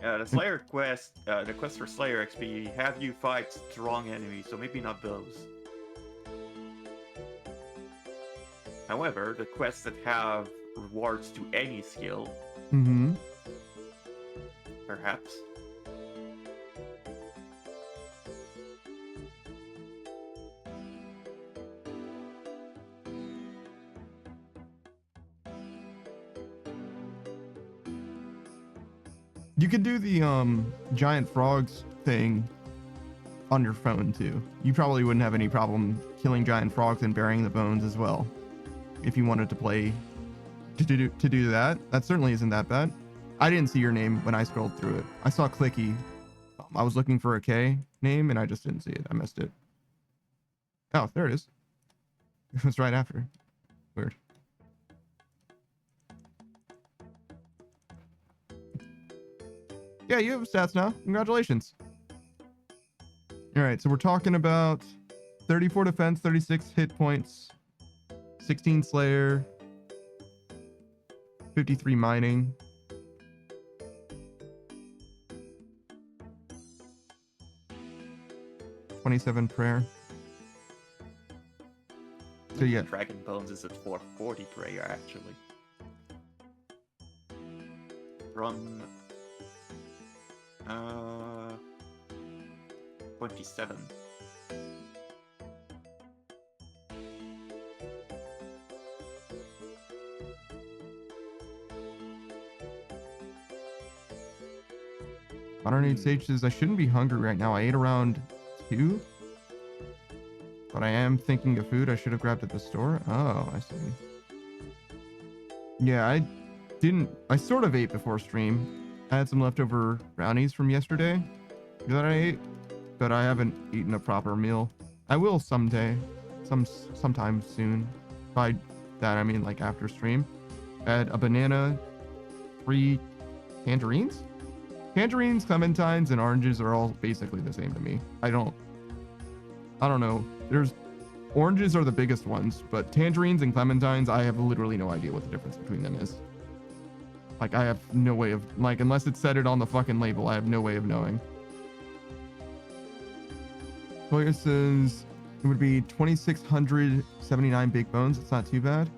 The Slayer quest, the quest for Slayer XP, have you fight strong enemies, so maybe not those. However, the quests that have rewards to any skill, perhaps. You can do the giant frogs thing on your phone too. You probably wouldn't have any problem killing giant frogs and burying the bones as well. If you wanted to play to do that, that certainly isn't that bad. I didn't see your name when I scrolled through it. I saw Clicky. I was looking for a K name and I just didn't see it. I missed it. Oh, there it is. It was right after. Weird. Yeah, you have stats now. Congratulations. All right, so we're talking about 34 defense, 36 hit points, 16 Slayer, 53 mining. $27 prayer. So yeah. Dragon Bones is at 440 prayer actually. From 27. Modern Age Sage says I shouldn't be hungry right now. I ate around 2, but I am thinking of food I should have grabbed at the store. Oh, I see. Yeah, I sort of ate before stream. I had some leftover brownies from yesterday that I ate, but I haven't eaten a proper meal. I will someday, sometime soon. By that I mean like after stream. I had a banana, 3 tangerines. Tangerines, clementines, and oranges are all basically the same to me. I don't know. Oranges are the biggest ones, but tangerines and clementines, I have literally no idea what the difference between them is. Like, I have no way of, like, unless it said it on the fucking label, I have no way of knowing. Toya says it would be 2,679 big bones. It's not too bad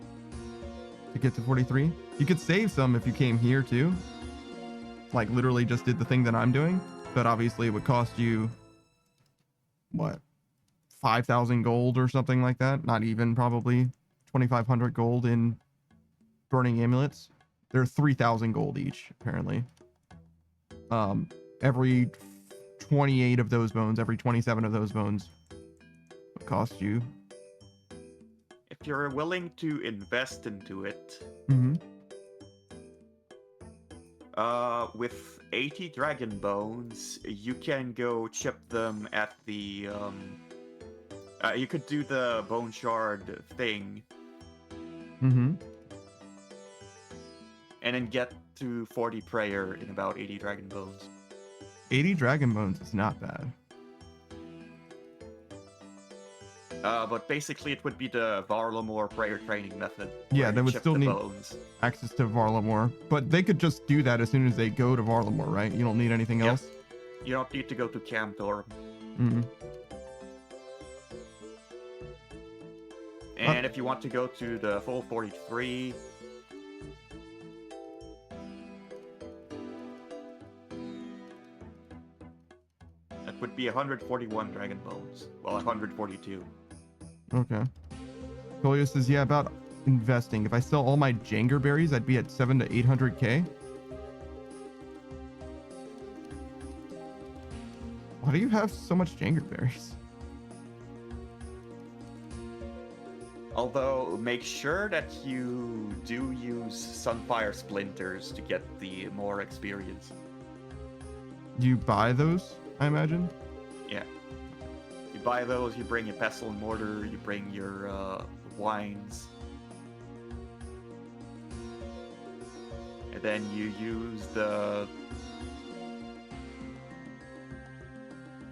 to get to 43. You could save some if you came here too. Like, literally just did the thing that I'm doing. but obviously it would cost you what, 5,000 gold or something like that. Not even, probably 2,500 gold in burning amulets. They're 3,000 gold each, apparently. Every 28 of those bones, every 27 of those bones would cost you. If you're willing to invest into it, with 80 dragon bones, you can go chip them at the, you could do the bone shard thing. And then get to 40 prayer in about 80 dragon bones. 80 dragon bones is not bad. But basically it would be the Varlamore prayer training method. Yeah, they would still need bones. access to Varlamore, but they could just do that as soon as they go to Varlamore, right? You don't need anything else? You don't need to go to Camtor. And if you want to go to the full 43... that would be 141 dragon bones. Well, 142. Okay. Kolya says, yeah, about investing. If I sell all my Janger berries, I'd be at 700 to 800k. Why do you have so much Janger berries? Although, make sure that you do use Sunfire Splinters to get the more experience. Do you buy those, I imagine? Yeah. You buy those, you bring your pestle and mortar, you bring your wines. And then you use the...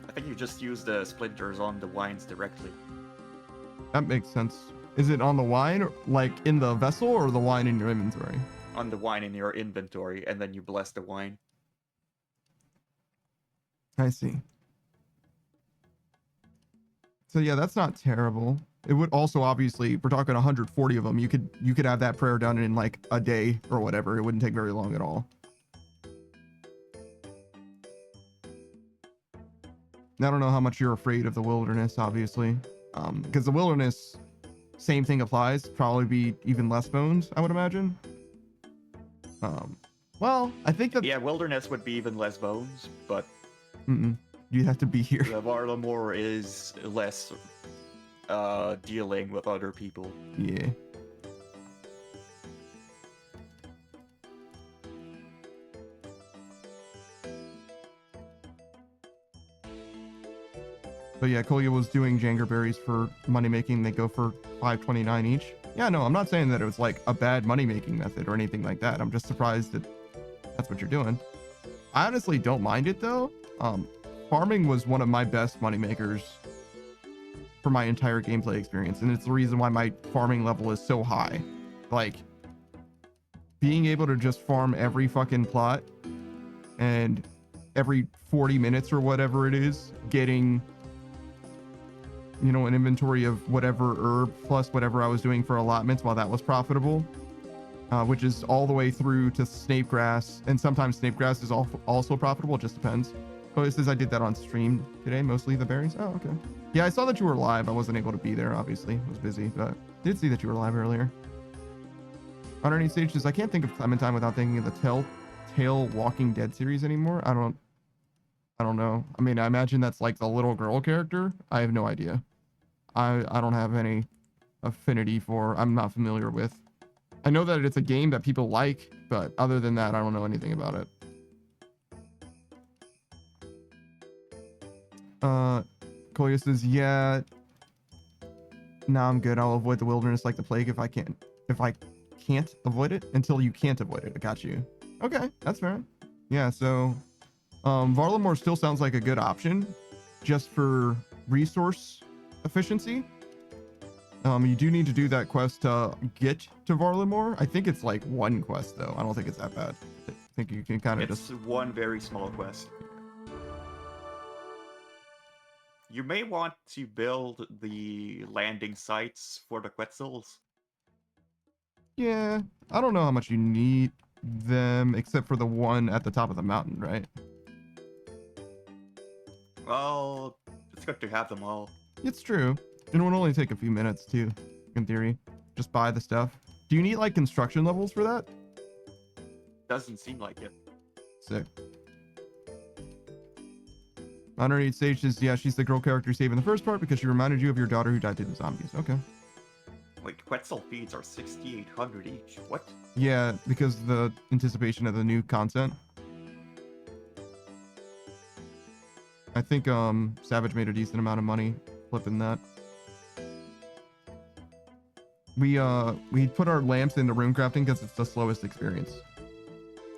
I think you just use the splinters on the wines directly. That makes sense. Is it on the wine, or, like in the vessel, or the wine in your inventory? On the wine in your inventory, and then you bless the wine. I see. So yeah, that's not terrible. It would also, obviously, we're talking 140 of them. You could have that prayer done in like a day or whatever. It wouldn't take very long at all. I don't know how much you're afraid of the wilderness, obviously, because the wilderness, same thing applies. Probably be even less bones, I would imagine. Well, I think that... Yeah, wilderness would be even less bones, but... You'd have to be here. The Varlamore is less dealing with other people. Yeah. But yeah, Kolya was doing Janger berries for money making. They go for 529 each. Yeah, no, I'm not saying that it was like a bad money making method or anything like that. I'm just surprised that that's what you're doing. I honestly don't mind it though. Farming was one of my best money makers for my entire gameplay experience, and it's the reason why my farming level is so high. Like, being able to just farm every fucking plot and every 40 minutes or whatever it is, getting, you know, an inventory of whatever herb plus whatever I was doing for allotments while that was profitable, which is all the way through to snape grass, and sometimes snape grass is also profitable. It just depends. Oh, it says I did that on stream today, mostly the berries. Oh, okay. Yeah, I saw that you were live. I wasn't able to be there, obviously. I was busy, but did see that you were live earlier. Underneath Sage says, I can't think of Clementine without thinking of the Telltale Walking Dead series anymore. I don't know. I mean, I imagine that's like the little girl character. I have no idea. I don't have any affinity for, I'm not familiar with. I know that it's a game that people like, but other than that, I don't know anything about it. Kolya says, yeah, no, I'm good. I'll avoid the wilderness like the plague if I can't avoid it until you can't avoid it. I got you. Okay, that's fair. Yeah, so Varlamore still sounds like a good option just for resource efficiency. You do need to do that quest to get to Varlamore. I think it's like one quest though. I don't think it's that bad. I think you can kind of just... It's one very small quest. You may want to build the landing sites for the Quetzals. Yeah, I don't know how much you need them, except for the one at the top of the mountain, right? Well, it's good to have them all. It's true. And it would only take a few minutes too, in theory. Just buy the stuff. Do you need like construction levels for that? Doesn't seem like it. Sick. Underneath stages, yeah, she's the girl character you saved in the first part because she reminded you of your daughter who died to the zombies. Okay. Wait, Quetzal feeds are 6,800 each. What? Yeah, because the anticipation of the new content. I think Savage made a decent amount of money flipping that. We put our lamps into rune crafting because it's the slowest experience.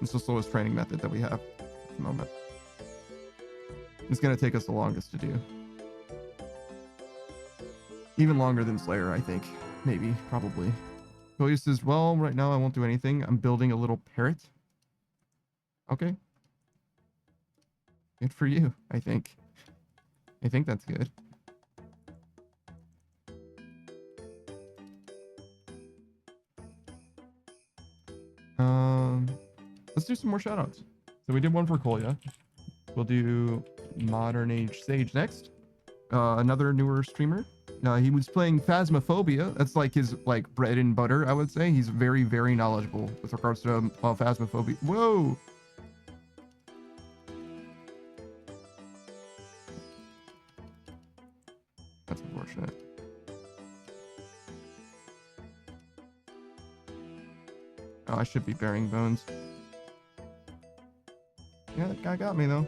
It's the slowest training method that we have at the moment. It's gonna take us the longest to do. Even longer than Slayer, I think. Maybe, probably. Koya says, well, right now I won't do anything. I'm building a little parrot. Okay. Good for you, I think. I think that's good. Let's do some more shoutouts. So we did one for Kolya. We'll do Modern Age Sage next. Another newer streamer. He was playing Phasmophobia. That's like his bread and butter, I would say. He's very, very knowledgeable with regards to Phasmophobia. Whoa! That's unfortunate. Oh, I should be bearing bones. Yeah, that guy got me though.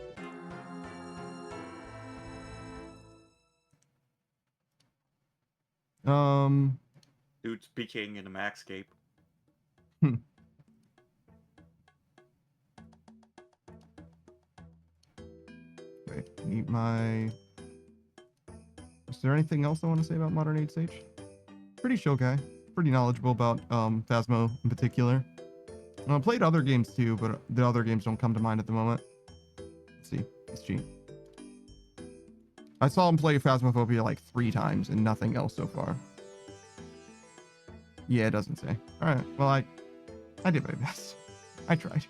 Dude's peeking in a Maxscape. Wait, need my... Is there anything else I want to say about Modern Age Sage? Pretty chill guy. Pretty knowledgeable about Phasmo in particular. I played other games too, but the other games don't come to mind at the moment. Let's see. Let's cheat. I saw him play Phasmophobia like 3 times and nothing else so far. Yeah, it doesn't say. Alright, well I did my best. I tried.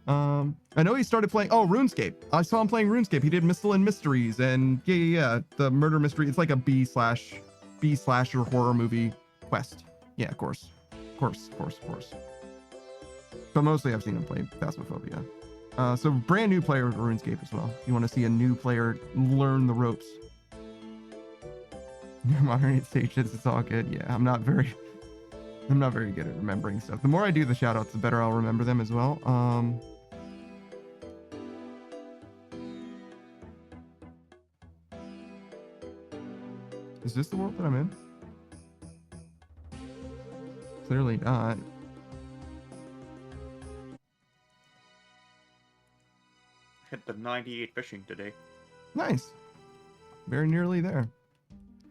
I know he started playing RuneScape. I saw him playing RuneScape. He did Mistle and Mysteries and yeah, the murder mystery. It's like a B slasher horror movie quest. Yeah, of course. But mostly I've seen him play Phasmophobia. So brand new player of RuneScape as well. You want to see a new player learn the ropes. Modern Age stages, it's all good. Yeah, I'm not very good at remembering stuff. The more I do the shoutouts, the better I'll remember them as well. Is this the world that I'm in? Clearly not. Hit the 98 fishing today. Nice. Very nearly there.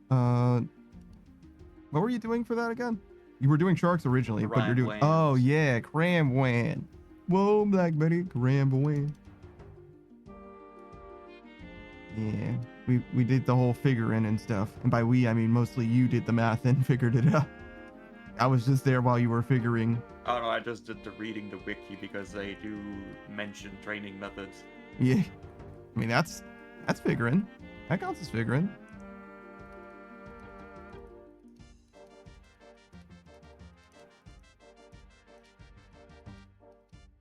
What were you doing for that again? You were doing sharks originally, but you're doing... Oh, yeah. Cramwan. Whoa, Black Betty. Cramwan. Yeah. We did the whole figuring and stuff. And by we, I mean mostly you did the math and figured it out. I was just there while you were figuring. Oh no, I just did the reading the wiki because they do mention training methods. Yeah. I mean, that's figuring. That counts as figuring.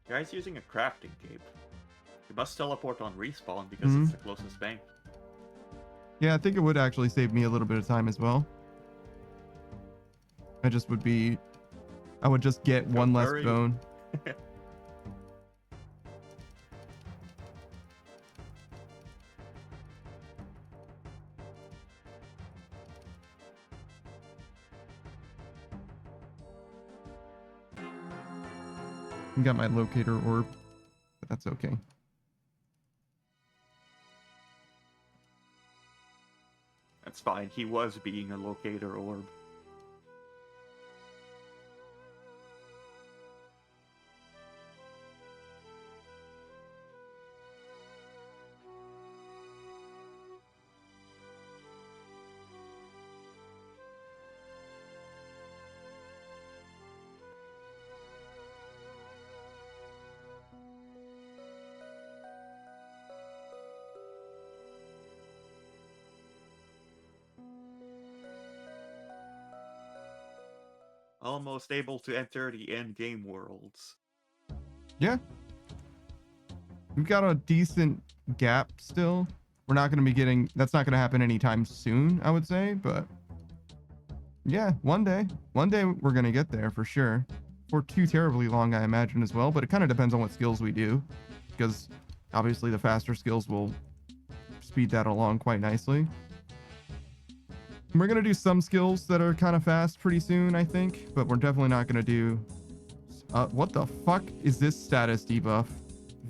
Guy's using a crafting cape. You must teleport on respawn because it's the closest bank. Yeah, I think it would actually save me a little bit of time as well. I would just get one less bone. Got my locator orb, but that's okay. That's fine. He was being a locator orb. almost able to enter the end game worlds. Yeah. We've got a decent gap still. We're not going to be getting, that's not going to happen anytime soon, I would say, but yeah, one day we're going to get there for sure. For too terribly long, I imagine as well, but it kind of depends on what skills we do, because obviously the faster skills will speed that along quite nicely. We're going to do some skills that are kind of fast pretty soon, I think, but we're definitely not going to do, what the fuck is this status debuff?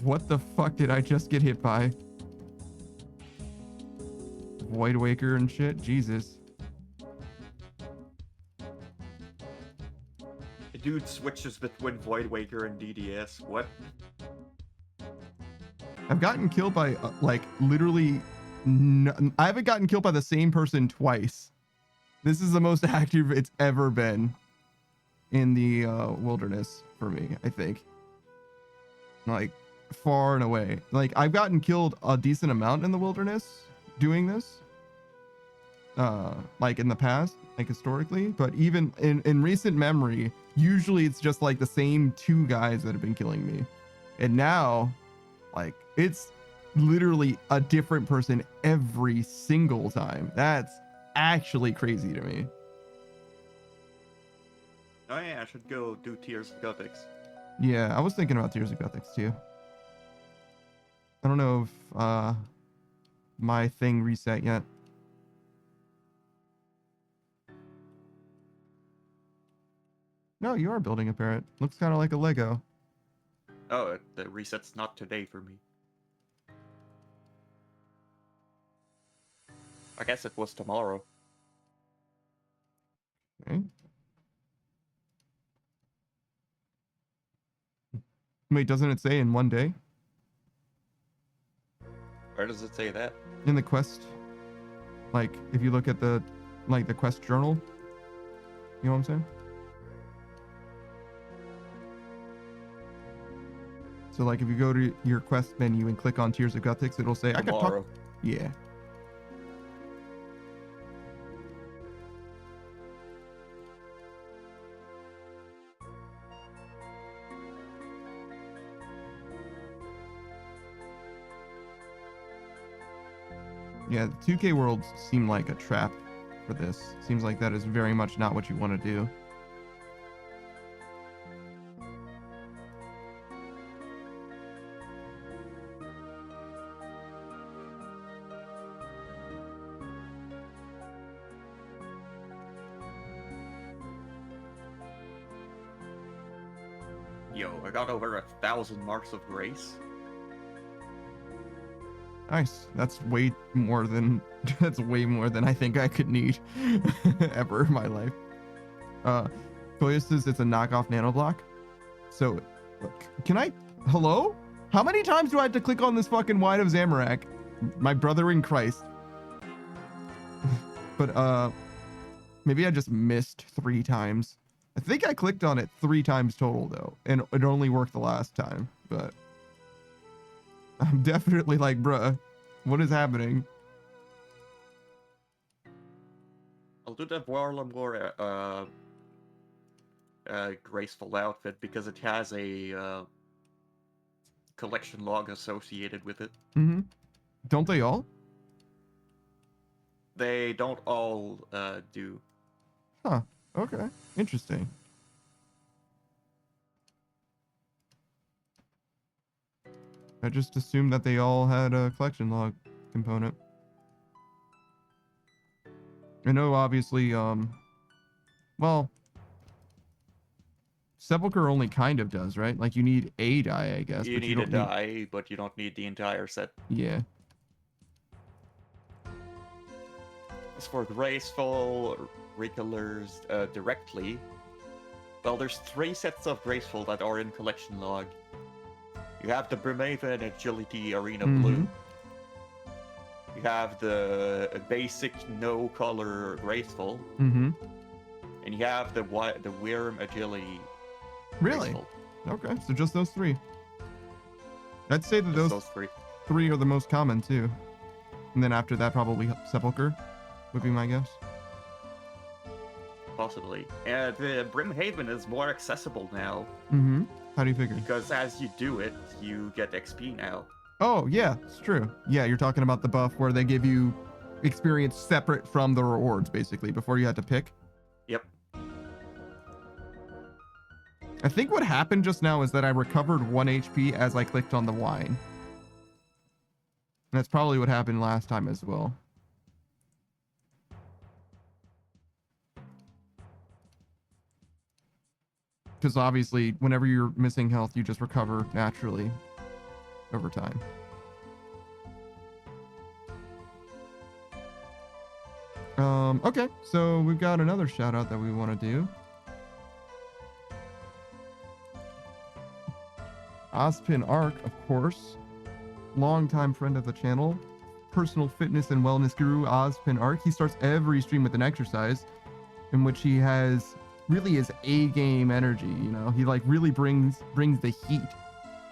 What the fuck did I just get hit by? Void Waker and shit, Jesus. The dude switches between Void Waker and DDS. What? I've gotten killed by like literally I haven't gotten killed by the same person twice. This is the most active it's ever been in the wilderness for me, I think. Like far and away. Like I've gotten killed a decent amount in the wilderness doing this. Like in the past, like historically, but even in recent memory, usually it's just like the same two guys that have been killing me. And now, like, it's literally a different person every single time. That's actually crazy to me. Oh yeah, I should go do Tears of Gothics. Yeah, I was thinking about Tears of Gothics too. I don't know if my thing reset yet. No, you are building a parrot. Looks kind of like a Lego. Oh, the reset's not today for me. I guess it was tomorrow. Okay. Wait, doesn't it say in one day? Where does it say that? In the quest. Like, if you look at the, like, the quest journal. You know what I'm saying? So, like, if you go to your quest menu and click on Tears of Gothics, it'll say, I can talk. Yeah. Yeah, the 2K worlds seem like a trap for this. Seems like that is very much not what you want to do. Yo, I got over 1,000 marks of grace. Nice. That's way more than I think I could need ever in my life. Koya says it's a knockoff nanoblock. So, look, can I? Hello? How many times do I have to click on this fucking Wine of Zamorak? My brother in Christ. But maybe I just missed 3 times. I think I clicked on it 3 times total though, and it only worked the last time. But I'm definitely like, bruh, what is happening? I'll do the more graceful outfit because it has a collection log associated with it. Mm-hmm. Don't they all? They don't all do. Huh. Okay. Interesting. I just assumed that they all had a collection log component. I know, obviously, well, Sepulchre only kind of does, right? Like, you need a die, I guess. You but need you don't a die, but you don't need the entire set. Yeah. As for graceful recolors directly, well, there's 3 sets of graceful that are in collection log. You have the Brimhaven Agility Arena Blue. You have the basic no color graceful. Mm-hmm. And you have the Worm Agility. Really? Graceful. Okay, so just those 3. I'd say that those 3 are the most common too. And then after that, probably Sepulchre would be my guess. possibly. The Brimhaven is more accessible now. Mm-hmm. How do you figure? Because as you do it, you get XP now. Oh, yeah, it's true. Yeah, you're talking about the buff where they give you experience separate from the rewards, basically, before you had to pick. Yep. I think what happened just now is that I recovered 1 HP as I clicked on the wine. And that's probably what happened last time as well. Because obviously, whenever you're missing health, you just recover naturally over time. Okay, so we've got another shout out that we want to do. Ozpin Arc, of course, longtime friend of the channel, personal fitness and wellness guru Ozpin Arc. He starts every stream with an exercise in which he has really his A game energy. You know, he like really brings the heat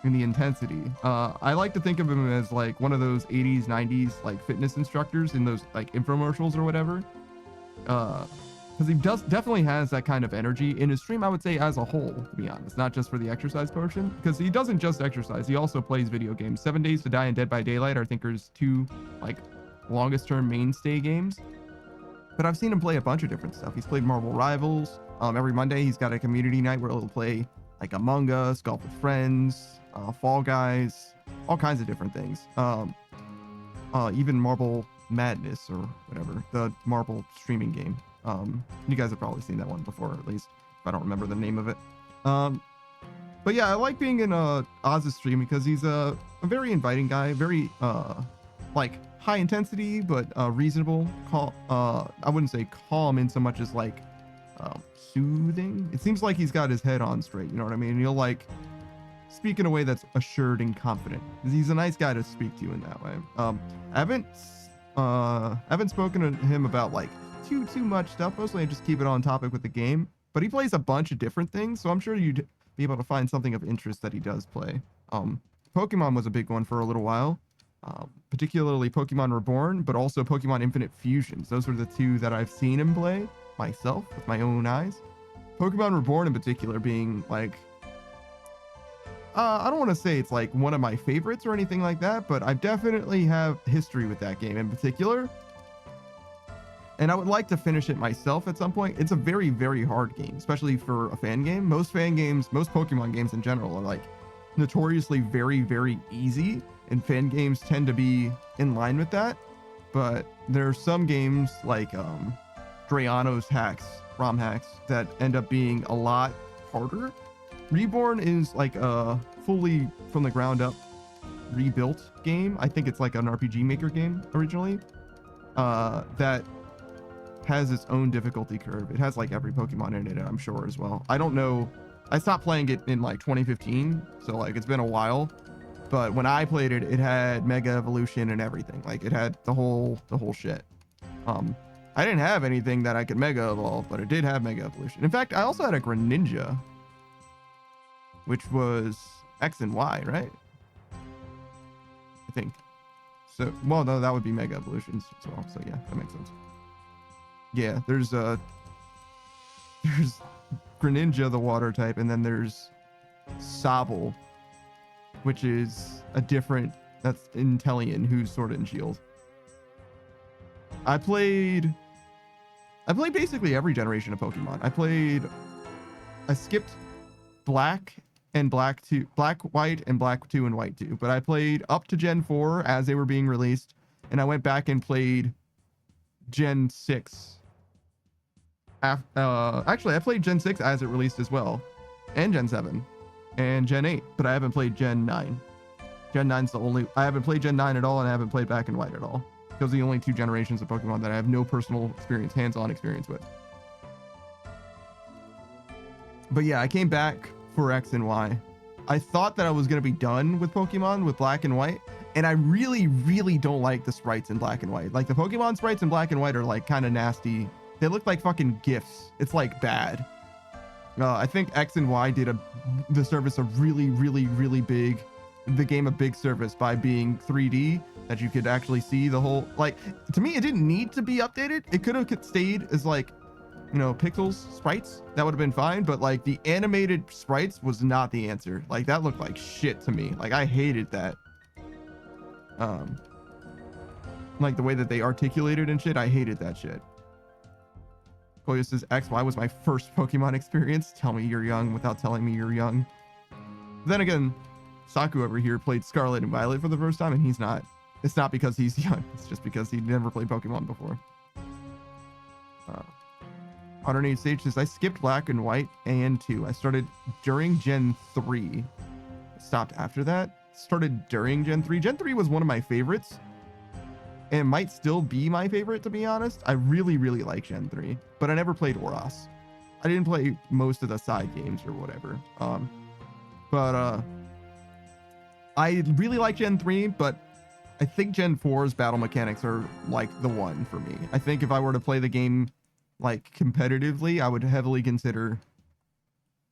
and the intensity. I like to think of him as like one of those 80s 90s like fitness instructors in those like infomercials or whatever, because he definitely has that kind of energy in his stream, I would say, as a whole, to be honest, not just for the exercise portion, because he doesn't just exercise, he also plays video games. 7 Days to Die and Dead by Daylight I think are his two like longest term mainstay games, but I've seen him play a bunch of different stuff. He's played Marvel Rivals. Every Monday he's got a community night where he'll play like Among Us, Golf with Friends, Fall Guys, all kinds of different things. Even Marble Madness or whatever, the Marble streaming game. You guys have probably seen that one before, at least, if I don't remember the name of it. But yeah, I like being in Oz's stream because he's a very inviting guy, very like high intensity, but reasonable. I wouldn't say calm in so much as like soothing. It seems like he's got his head on straight, you know what I mean? He'll like speak in a way that's assured and confident. He's a nice guy to speak to in that way. I haven't spoken to him about like too much stuff. Mostly I just keep it on topic with the game, but he plays a bunch of different things, so I'm sure you'd be able to find something of interest that he does play. Pokemon was a big one for a little while, particularly Pokemon Reborn, but also Pokemon Infinite Fusions. Those were the two that I've seen him play myself with my own eyes. Pokemon Reborn in particular being like, I don't want to say it's like one of my favorites or anything like that, but I definitely have history with that game in particular, and I would like to finish it myself at some point. It's a very, very hard game, especially for a fan game. Most fan games, most Pokemon games in general, are like notoriously very, very easy, and fan games tend to be in line with that. But there are some games like Drayano's hacks, ROM hacks, that end up being a lot harder. Reborn is like a fully from the ground up rebuilt game. I think it's like an RPG Maker game originally, that has its own difficulty curve. It has like every Pokemon in it, I'm sure, as well. I don't know. I stopped playing it in like 2015, so like it's been a while. But when I played it, it had Mega Evolution and everything. Like it had the whole shit. I didn't have anything that I could Mega Evolve, but it did have Mega Evolution. In fact, I also had a Greninja, which was X and Y, right? I think. So, well, no, that would be Mega Evolutions as well. So yeah, that makes sense. Yeah, there's Greninja, the water type, and then there's Sobble, which is a different, that's Inteleon, who's Sword and Shield. I played basically every generation of Pokemon. I skipped Black and Black 2, Black, White, and Black 2 and White 2, but I played up to Gen 4 as they were being released, and I went back and played Gen 6. Actually, I played Gen 6 as it released as well, and Gen 7, and Gen 8, but I haven't played Gen 9. Gen 9's the only, I haven't played Gen 9 at all, and I haven't played Black and White at all. Those are the only two generations of Pokemon that I have no personal experience, hands-on experience with. But yeah, I came back for X and Y. I thought that I was going to be done with Pokemon with Black and White, and I really, really don't like the sprites in Black and White. Like the Pokemon sprites in Black and White are like kind of nasty. They look like fucking GIFs. It's like bad. I think X and Y did the service a really, really, really big, the game a big service by being 3D, that you could actually see the whole, like, to me, it didn't need to be updated. It could have stayed as like you know, pixels, sprites, that would have been fine. But like the animated sprites was not the answer. Like that looked like shit to me. Like I hated that. Like the way that they articulated and shit, I hated that shit. Koya says XY was my first Pokemon experience. Tell me you're young without telling me you're young. Then again, Saku over here played Scarlet and Violet for the first time, and he's not. It's not because he's young. It's just because he never played Pokemon before. Modern Age Sage says, I skipped Black and White and 2. I started during Gen 3. Stopped after that. Started during Gen 3. Gen 3 was one of my favorites. And might still be my favorite, to be honest. I really, really like Gen 3. But I never played ORAS. I didn't play most of the side games or whatever. I really like Gen 3, but I think Gen 4's battle mechanics are like the one for me. I think if I were to play the game like competitively, I would heavily consider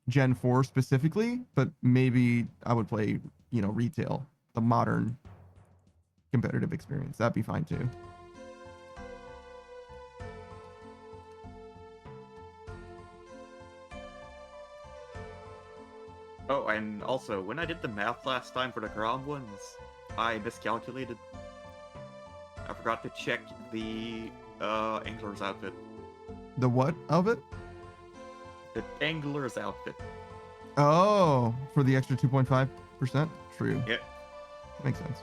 Gen 4 specifically, but maybe I would play, you know, retail, the modern competitive experience. That'd be fine too. Oh, and also, when I did the math last time for the ground ones, I miscalculated. I forgot to check the angler's outfit. The what of it? The angler's outfit. Oh, for the extra 2.5%? True. Yeah. Makes sense.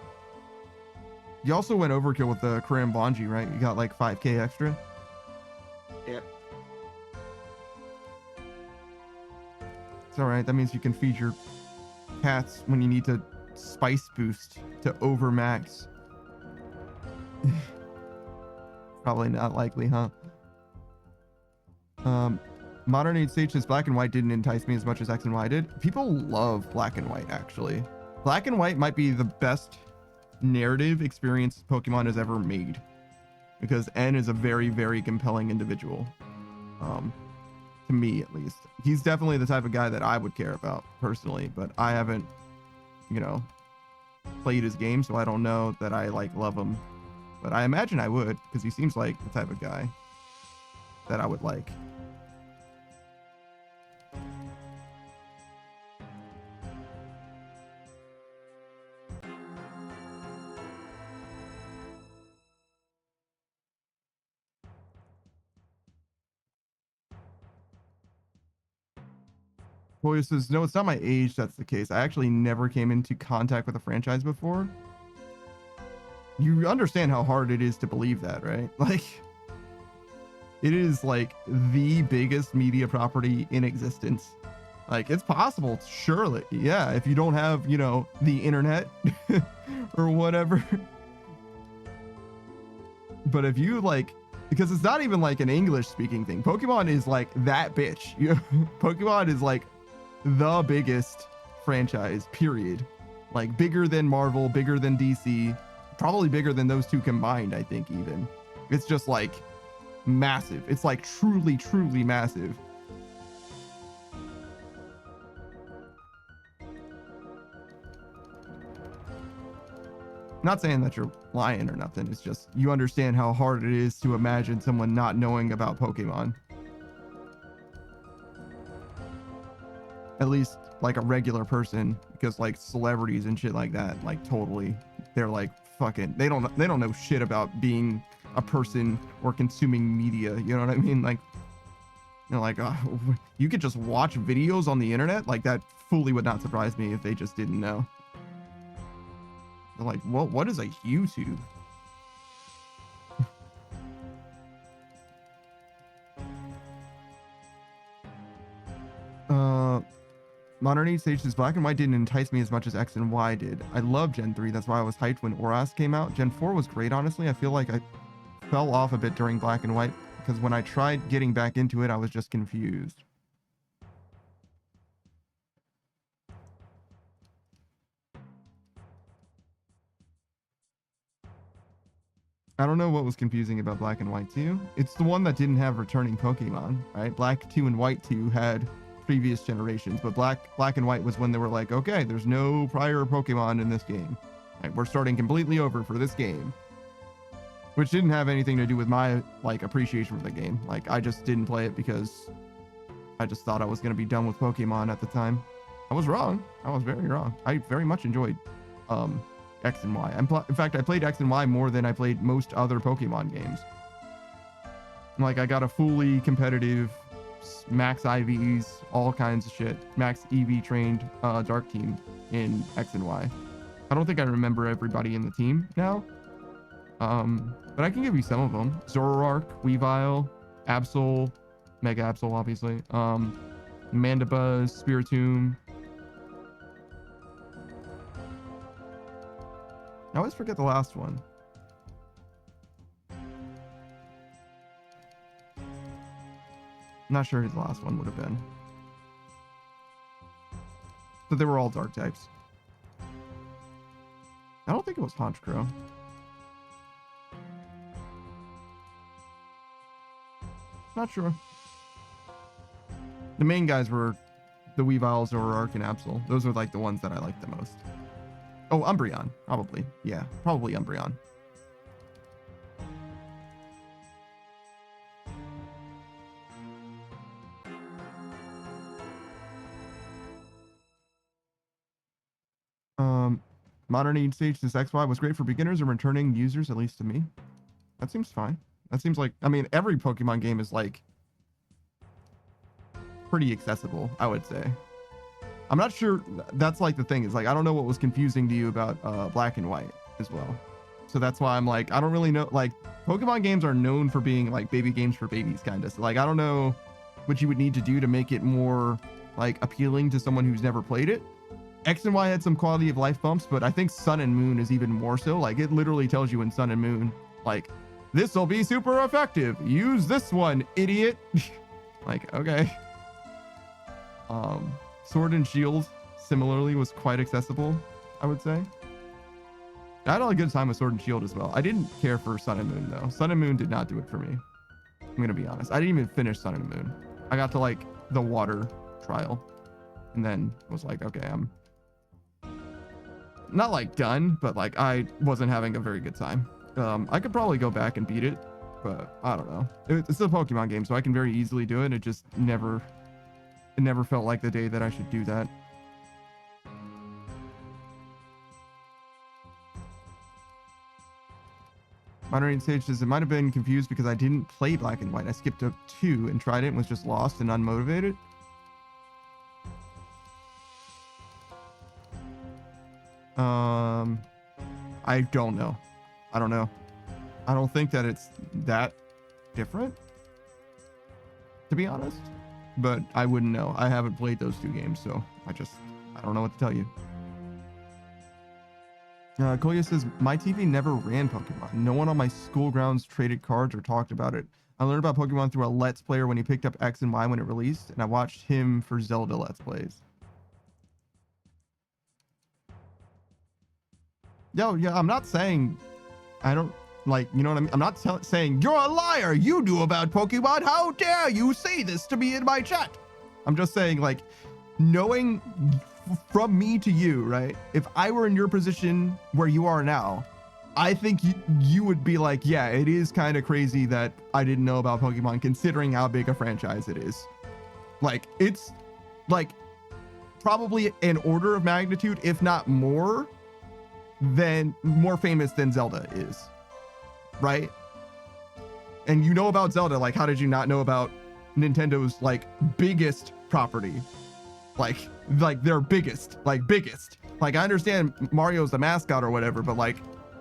You also went overkill with the Korean Bonji, right? You got like 5k extra? Yeah. It's alright. That means you can feed your cats when you need to spice boost to over max. Probably not likely, huh? Modern Age Sage says Black and White didn't entice me as much as X and Y did. People love Black and White, actually. Black and White might be the best narrative experience Pokemon has ever made, because N is a very, very compelling individual. To me, at least. He's definitely the type of guy that I would care about personally, but I haven't, you know, played his game, so I don't know that I like love him. But I imagine I would, because he seems like the type of guy that I would like. Boy says, no, it's not my age that's the case. I actually never came into contact with a franchise before. You understand how hard it is to believe that, right? Like, it is like the biggest media property in existence. Like, it's possible, surely. Yeah, if you don't have, you know, the internet or whatever. But if you like, because it's not even like an English speaking thing. Pokemon is like that bitch. Pokemon is like the biggest franchise, period. Like bigger than Marvel, bigger than DC, probably bigger than those two combined, I think even. It's just like massive. It's like truly, truly massive. Not saying that you're lying or nothing. It's just you understand how hard it is to imagine someone not knowing about Pokemon. At least like a regular person, because like celebrities and shit like that, like totally, they're like fucking, they don't know shit about being a person or consuming media. You know what I mean? Like, you know, like you could just watch videos on the internet. Like that fully would not surprise me if they just didn't know. They're like, what is a YouTube? Modern Age Sage says Black and White didn't entice me as much as X and Y did. I love Gen 3. That's why I was hyped when ORAS came out. Gen 4 was great, honestly. I feel like I fell off a bit during Black and White because when I tried getting back into it, I was just confused. I don't know what was confusing about Black and White 2. It's the one that didn't have returning Pokemon, right? Black 2 and White 2 had previous generations, but Black and White was when they were like, okay, there's no prior Pokemon in this game. Like, we're starting completely over for this game. which didn't have anything to do with my like appreciation for the game. Like I just didn't play it because I just thought I was going to be done with Pokemon at the time. I was wrong. I was very wrong. I very much enjoyed X and Y. In fact, I played X and Y more than I played most other Pokemon games. Like I got a fully competitive max IVs, all kinds of shit, max EV trained Dark team in X and Y. I don't think I remember everybody in the team now, but I can give you some of them. Zoroark, Weavile, Absol, Mega Absol, obviously, Mandibuzz, Spiritomb. I always forget the last one. I'm not sure who the last one would have been. But they were all dark types. I don't think it was Honchkrow. Not sure. The main guys were the Weavile, Zoroark, and Absol. Those are like the ones that I like the most. Oh, Umbreon, probably. Yeah, probably Umbreon. Modern Age Stage this XY was great for beginners and returning users, at least to me. That seems fine. That seems like, I mean, every Pokemon game is like pretty accessible, I would say. I'm not sure. That's like the thing is like, I don't know what was confusing to you about Black and White as well. So that's why I'm like, I don't really know. Like Pokemon games are known for being like baby games for babies kind of. So like, I don't know what you would need to do to make it more like appealing to someone who's never played it. X and Y had some quality of life bumps, but I think Sun and Moon is even more so. Like it literally tells you in Sun and Moon, like, this will be super effective. Use this one, idiot. Like, okay. Sword and Shield similarly was quite accessible, I would say. I had a good time with Sword and Shield as well. I didn't care for Sun and Moon though. Sun and Moon did not do it for me. I'm gonna be honest. I didn't even finish Sun and Moon. I got to like the water trial and then was like, okay, I'm not like done, but like I wasn't having a very good time. I could probably go back and beat it, but I don't know. It's a Pokemon game, so I can very easily do it. It just never felt like the day that I should do that. Modern Stage says it might have been confused because I didn't play Black and White. I skipped up 2 and tried it and was just lost and unmotivated. I don't know. I don't know. I don't think that it's that different, to be honest, but I wouldn't know. I haven't played those 2 games, so I don't know what to tell you. Koya says, my TV never ran Pokemon. No one on my school grounds traded cards or talked about it. I learned about Pokemon through a Let's Player when he picked up X and Y when it released, and I watched him for Zelda Let's Plays. Yo, yeah, I'm not saying I don't like, you know what I mean? I'm not saying you're a liar. You knew about Pokemon. How dare you say this to me in my chat? I'm just saying, like, knowing from me to you, right? If I were in your position where you are now, I think you would be like, yeah, it is kind of crazy that I didn't know about Pokemon considering how big a franchise it is. Like, it's like probably an order of magnitude, if not more famous than Zelda is, right? And you know about Zelda, like how did you not know about Nintendo's like biggest property, like their biggest. Like I understand Mario's the mascot or whatever, but like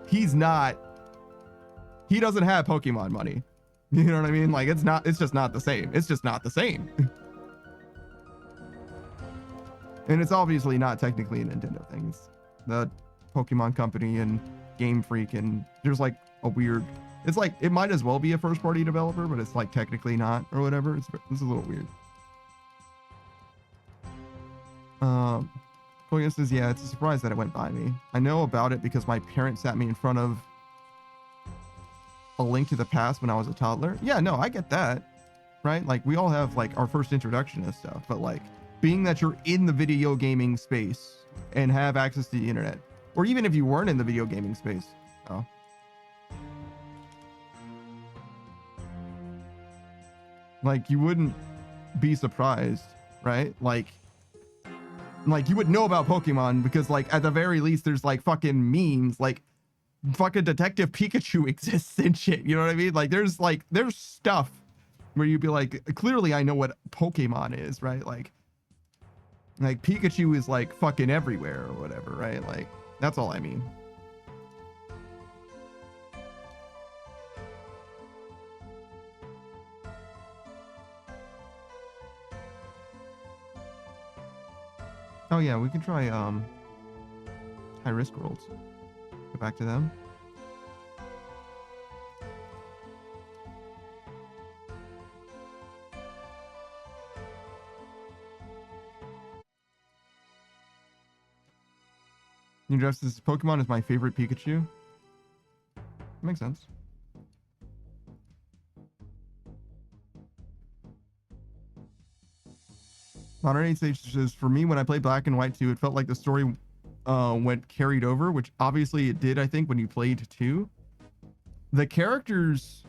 he doesn't have Pokemon money, you know what I mean? Like it's just not the same. It's just not the same. And it's obviously not technically a Nintendo thing. It's the Pokemon Company and Game Freak, and there's like a weird, it's like it might as well be a first party developer, but it's like technically not or whatever. It's a little weird. Koya says, yeah, it's a surprise that it went by me. I know about it because my parents sat me in front of A Link to the Past when I was a toddler. Yeah, no, I get that, right? Like we all have like our first introduction to stuff, but like being that you're in the video gaming space and have access to the internet, or even if you weren't in the video gaming space. Oh. Like, you wouldn't be surprised, right? Like you would know about Pokemon because, like, at the very least, there's like fucking memes, like fucking Detective Pikachu exists and shit. You know what I mean? Like, there's stuff where you'd be like, clearly I know what Pokemon is, right? Like Pikachu is like fucking everywhere or whatever, right? Like, that's all I mean. Oh yeah, we can try high risk rolls. Go back to them. New Dress says Pokemon is my favorite Pikachu. Makes sense. Modern 8 Stage says, for me, when I played Black and White 2, it felt like the story went carried over, which obviously it did, I think, when you played 2. The characters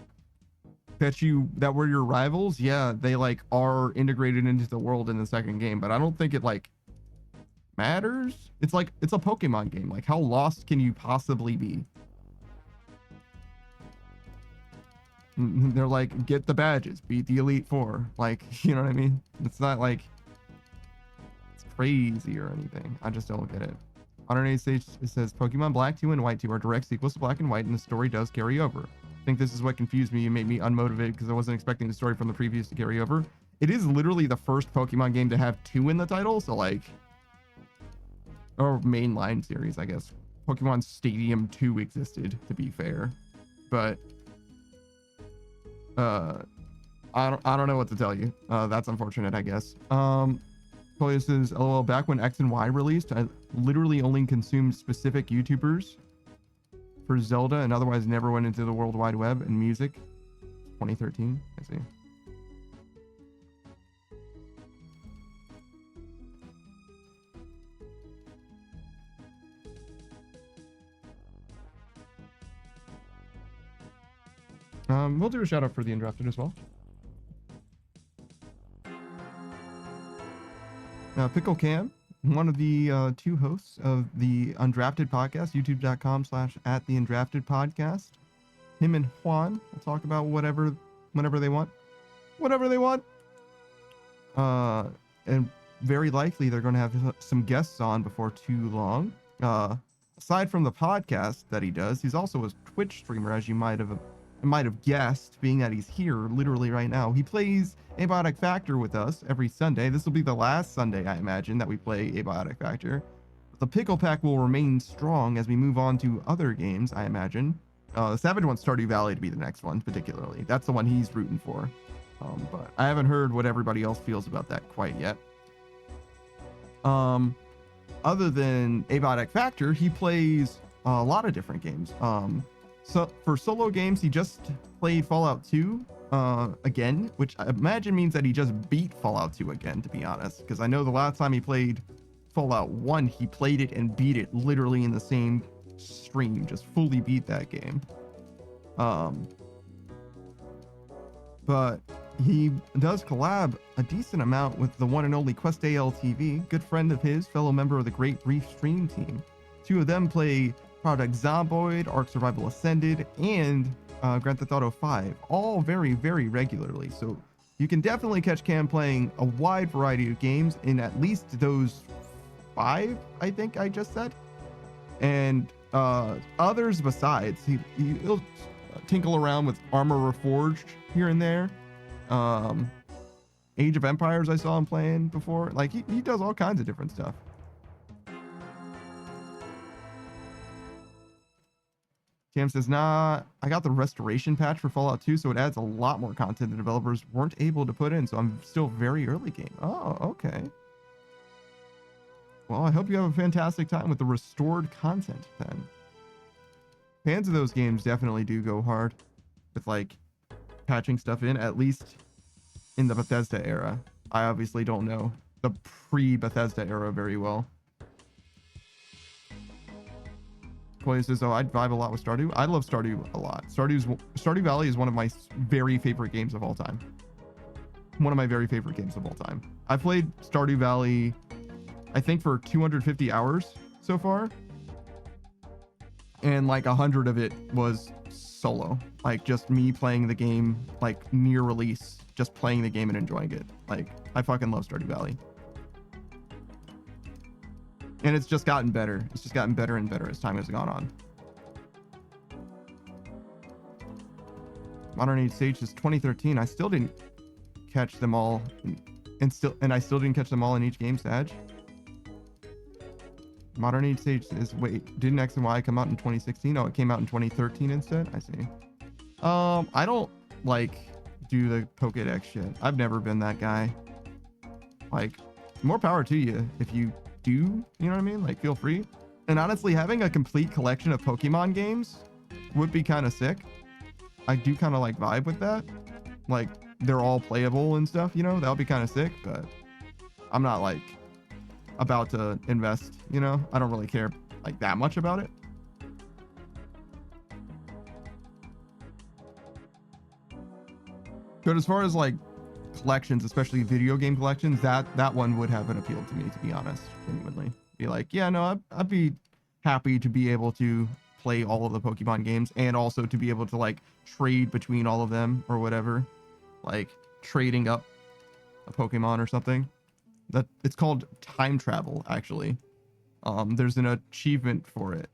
that were your rivals, yeah, they like are integrated into the world in the second game, but I don't think it like matters. It's like, it's a Pokemon game. Like, how lost can you possibly be? They're like, get the badges, beat the Elite Four. Like, you know what I mean? It's not like it's crazy or anything. I just don't get it. On an stage, it says Pokemon Black 2 and White 2 are direct sequels to Black and White, and the story does carry over. I think this is what confused me and made me unmotivated because I wasn't expecting the story from the previous to carry over. It is literally the first Pokemon game to have 2 in the title, so like, or mainline series, I guess. Pokemon Stadium 2 existed, to be fair, but I don't know what to tell you. That's unfortunate, I guess. Polio says, LOL, back when X and Y released, I literally only consumed specific YouTubers for Zelda and otherwise never went into the World Wide Web and music. 2013, I see. We'll do a shout out for the Undrafted as well. Pickle Cam, one of the 2 hosts of the Undrafted podcast, youtube.com/@theundraftedpodcast. Him and Juan will talk about whatever, whenever they want. Whatever they want. And very likely they're going to have some guests on before too long. Aside from the podcast that he does, he's also a Twitch streamer, as you might have guessed, being that he's here literally right now. He plays Abiotic Factor with us every Sunday. This will be the last Sunday, I imagine, that we play Abiotic Factor. The Pickle Pack will remain strong as we move on to other games, I imagine. Savage wants Stardew Valley to be the next one, particularly. That's the one he's rooting for. But I haven't heard what everybody else feels about that quite yet. Other than Abiotic Factor, he plays a lot of different games. So for solo games, he just played Fallout 2 again, which I imagine means that he just beat Fallout 2 again, to be honest. Because I know the last time he played Fallout 1, he played it and beat it literally in the same stream, just fully beat that game. But he does collab a decent amount with the one and only Quest AL TV, good friend of his, fellow member of the Great Brief stream team. 2 of them play Project Zomboid, Ark Survival Ascended, and Grand Theft Auto 5, all very, very regularly. So you can definitely catch Cam playing a wide variety of games in at least those 5, I think I just said. And others besides. He'll tinkle around with Armor Reforged here and there. Age of Empires I saw him playing before. Like, he does all kinds of different stuff. Cam says, nah, I got the restoration patch for Fallout 2, so it adds a lot more content the developers weren't able to put in, so I'm still very early game. Oh, okay. Well, I hope you have a fantastic time with the restored content, then. Fans of those games definitely do go hard with, like, patching stuff in, at least in the Bethesda era. I obviously don't know the pre-Bethesda era very well. Says, oh, I'd vibe a lot with Stardew. I love Stardew a lot. Stardew Valley is one of my very favorite games of all time. one of my very favorite games of all time. I played Stardew Valley, I think, for 250 hours so far, and like 100 of it was solo, like just me playing the game like near release, just playing the game and enjoying it. Like, I fucking love Stardew Valley, and it's just gotten better. It's just gotten better and better as time has gone on. Modern Age Sage is 2013. I still didn't catch them all, and I still didn't catch them all in each game, Sag. Modern Age Sage is, wait, didn't X and Y come out in 2016? Oh, it came out in 2013 instead. I see. I don't like do the Pokédex shit. I've never been that guy. Like, more power to you if you do, you know what I mean? Like, feel free. And honestly, having a complete collection of Pokemon games would be kind of sick. I do kind of like vibe with that. Like, they're all playable and stuff, you know? That would be kind of sick, but I'm not like about to invest, you know? I don't really care like that much about it. But as far as like collections, especially video game collections, that one would have an appeal to me, to be honest, genuinely. Be like, yeah, no, I'd be happy to be able to play all of the Pokemon games, and also to be able to like trade between all of them or whatever, like trading up a Pokemon or something. That it's called time travel, actually. There's an achievement for it,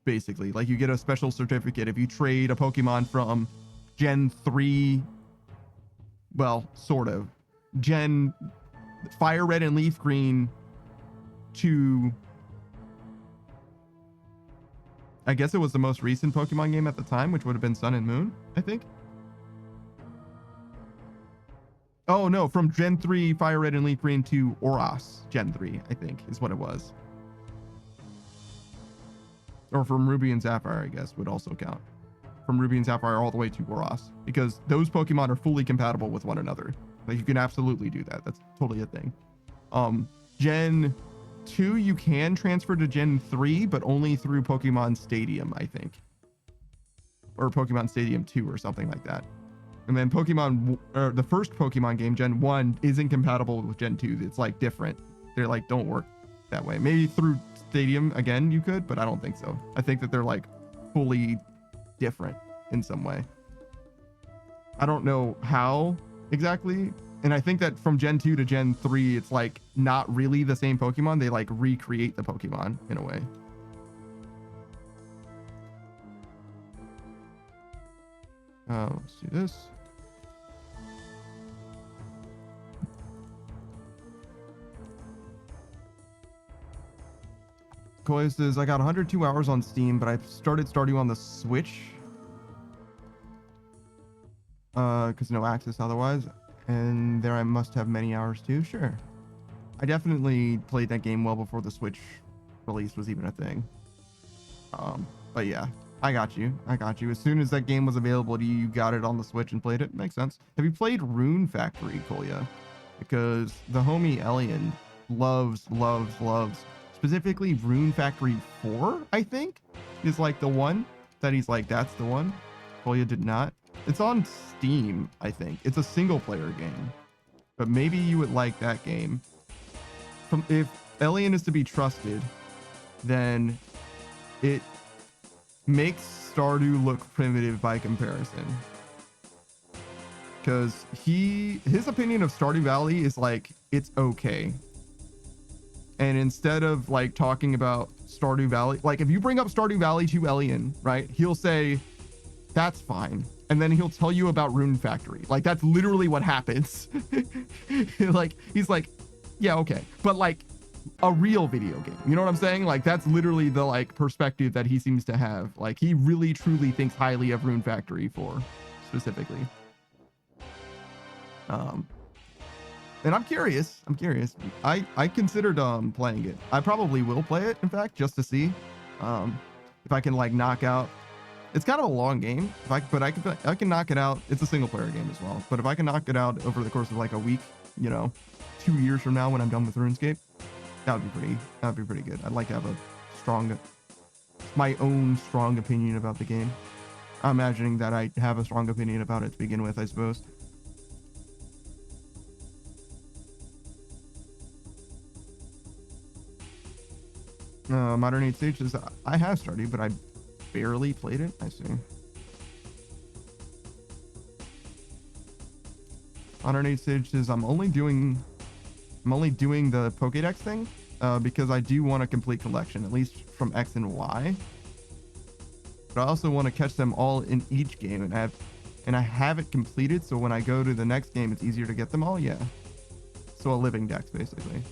basically. Like, you get a special certificate if you trade a Pokemon from Gen 3, well, sort of, Gen Fire Red and Leaf Green to, I guess it was the most recent Pokemon game at the time, which would have been Sun and Moon, I think. Oh no, from Gen 3 Fire Red and Leaf Green to OSRS Gen 3, I think, is what it was. Or from Ruby and Sapphire, I guess, would also count. From Ruby and Sapphire all the way to OSRS, because those Pokemon are fully compatible with one another. Like, you can absolutely do that. That's totally a thing. Gen 2, you can transfer to Gen 3, but only through Pokemon Stadium, I think. Or Pokemon Stadium 2 or something like that. And then the first Pokemon game, Gen 1, isn't compatible with Gen 2. It's like different. They're like, don't work that way. Maybe through Stadium again you could, but I don't think so. I think that they're like fully different in some way. I don't know how exactly. And I think that from Gen 2 to Gen 3, it's like not really the same Pokemon. They like recreate the Pokemon in a way. Let's do this. Koi says, I got 102 hours on Steam, but I started Stardew on the Switch. Because no access otherwise. And there I must have many hours too. Sure. I definitely played that game well before the Switch release was even a thing. But yeah, I got you. As soon as that game was available to you, you got it on the Switch and played it. Makes sense. Have you played Rune Factory, Kolya? Because the homie Elian loves, specifically Rune Factory 4, I think, is like the one that he's like, that's the one. Kolya did not. It's on Steam, I think. It's a single player game, but maybe you would like that game. If Elian is to be trusted, then it makes Stardew look primitive by comparison. Because his opinion of Stardew Valley is like, it's okay. And instead of like talking about Stardew Valley, like if you bring up Stardew Valley to Elian, right, he'll say, that's fine. And then he'll tell you about Rune Factory. Like, that's literally what happens. Like, he's like, yeah, okay. But like a real video game, you know what I'm saying? Like, that's literally the like perspective that he seems to have. Like, he really truly thinks highly of Rune Factory 4 specifically. And I'm curious. I considered playing it. I probably will play it, in fact, just to see if I can like knock out. It's kind of a long game, I can knock it out. It's a single player game as well, but if I can knock it out over the course of like a week, you know, 2 years from now when I'm done with RuneScape, that'd be pretty good. I'd like to have my own strong opinion about the game. I'm imagining that I have a strong opinion about it to begin with, I suppose. Modern 8 Stages. I have started, but I barely played it. I see. Modern 8 Stages. I'm only doing the Pokédex thing because I do want a complete collection, at least from X and Y. But I also want to catch them all in each game, and I have it completed. So when I go to the next game, it's easier to get them all. Yeah. So a living dex basically.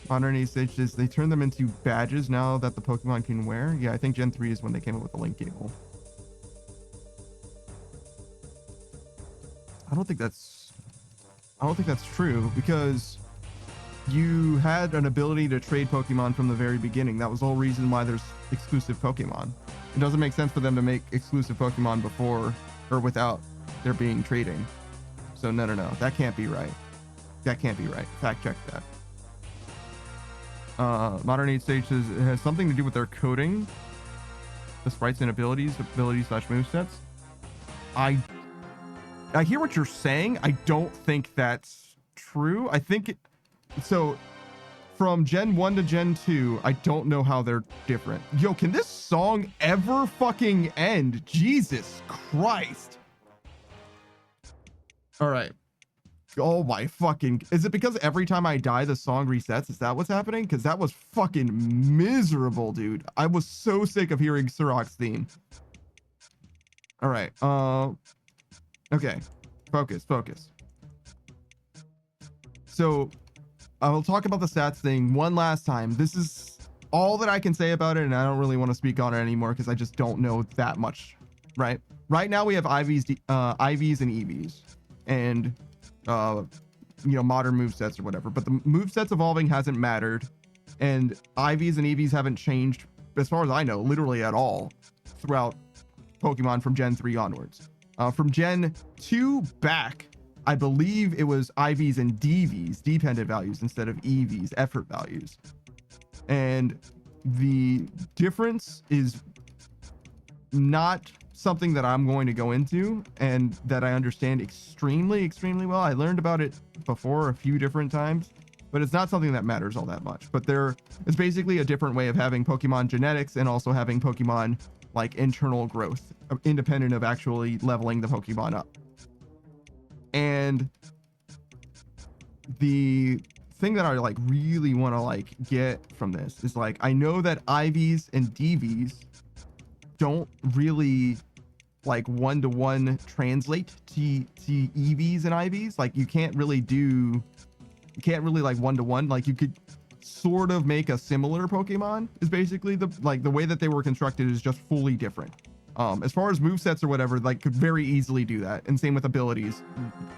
Modern 8 Stages, they turn them into badges now that the Pokemon can wear. Yeah, I think Gen 3 is when they came up with the link cable. I don't think that's true because you had an ability to trade Pokemon from the very beginning. That was the whole reason why there's exclusive Pokemon. It doesn't make sense for them to make exclusive Pokemon before or without there being trading. So no, that can't be right. That can't be right. Fact check that. Modern 8 Stages has something to do with their coding, the sprites and abilities / movesets. I hear what you're saying. I don't think that's true. I think so. From Gen 1 to Gen 2, I don't know how they're different. Yo, can this song ever fucking end? Jesus Christ. All right. Oh my fucking... Is it because every time I die, the song resets? Is that what's happening? Because that was fucking miserable, dude. I was so sick of hearing Surok's theme. All right. Okay. Focus. So I will talk about the stats thing one last time. This is all that I can say about it, and I don't really want to speak on it anymore because I just don't know that much, right? Right now we have IVs and EVs, and modern movesets or whatever, but the movesets evolving hasn't mattered, and IVs and EVs haven't changed, as far as I know, literally at all throughout Pokemon from Gen 3 onwards. From Gen 2 back, I believe it was IVs and DVs, dependent values, instead of EVs, effort values. And the difference is not something that I'm going to go into and that I understand extremely well. I learned about it before a few different times, but it's not something that matters all that much. But there is basically a different way of having Pokemon genetics and also having Pokemon like internal growth, independent of actually leveling the Pokemon up. And the thing that I like really want to like get from this is like, I know that IVs and DVs don't really like one-to-one translate to EVs and IVs. Like you can't really like one-to-one. Like you could sort of make a similar Pokemon is basically the way that they were constructed is just fully different. As far as movesets or whatever, like could very easily do that. And same with abilities.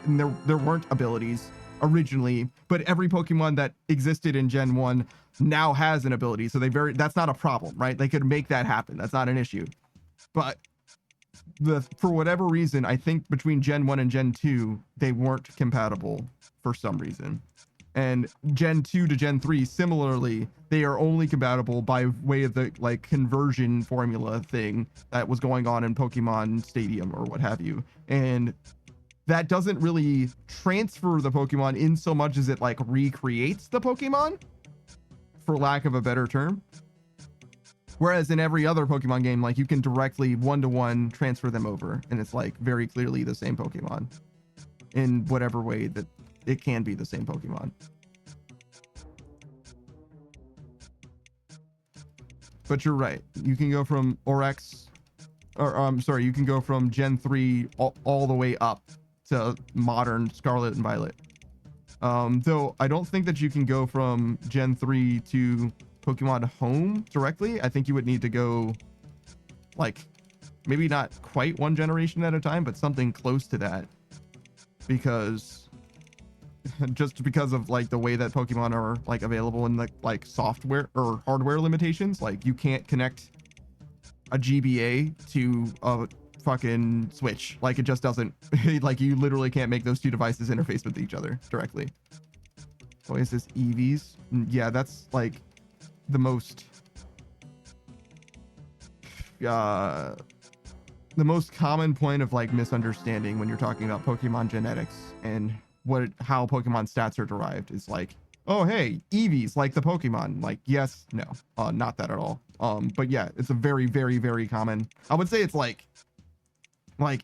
And there weren't abilities originally, but every Pokemon that existed in Gen 1 now has an ability. So that's not a problem, right? They could make that happen. That's not an issue. But for whatever reason, I think between Gen 1 and Gen 2, they weren't compatible for some reason. And Gen 2 to Gen 3, similarly, they are only compatible by way of the like conversion formula thing that was going on in Pokemon Stadium or what have you. And that doesn't really transfer the Pokemon in so much as it like recreates the Pokemon, for lack of a better term. Whereas in every other Pokemon game, like you can directly one-to-one transfer them over, and it's like very clearly the same Pokemon in whatever way that it can be the same Pokemon. But you're right. You can go from you can go from Gen 3 all the way up to modern Scarlet and Violet. Though I don't think that you can go from Gen 3 to Pokemon Home directly. I think you would need to go like maybe not quite one generation at a time, but something close to that, because of like the way that Pokemon are like available in the like software or hardware limitations. Like you can't connect a GBA to a fucking Switch. Like it just doesn't like you literally can't make those two devices interface with each other directly. Oh, is this EVs? Yeah, that's like the most common point of like misunderstanding when you're talking about Pokemon genetics and how Pokemon stats are derived is like oh hey, Eevees, like the Pokemon. Like, yes, no, not that at all. But yeah, it's a very, very, very common. I would say it's like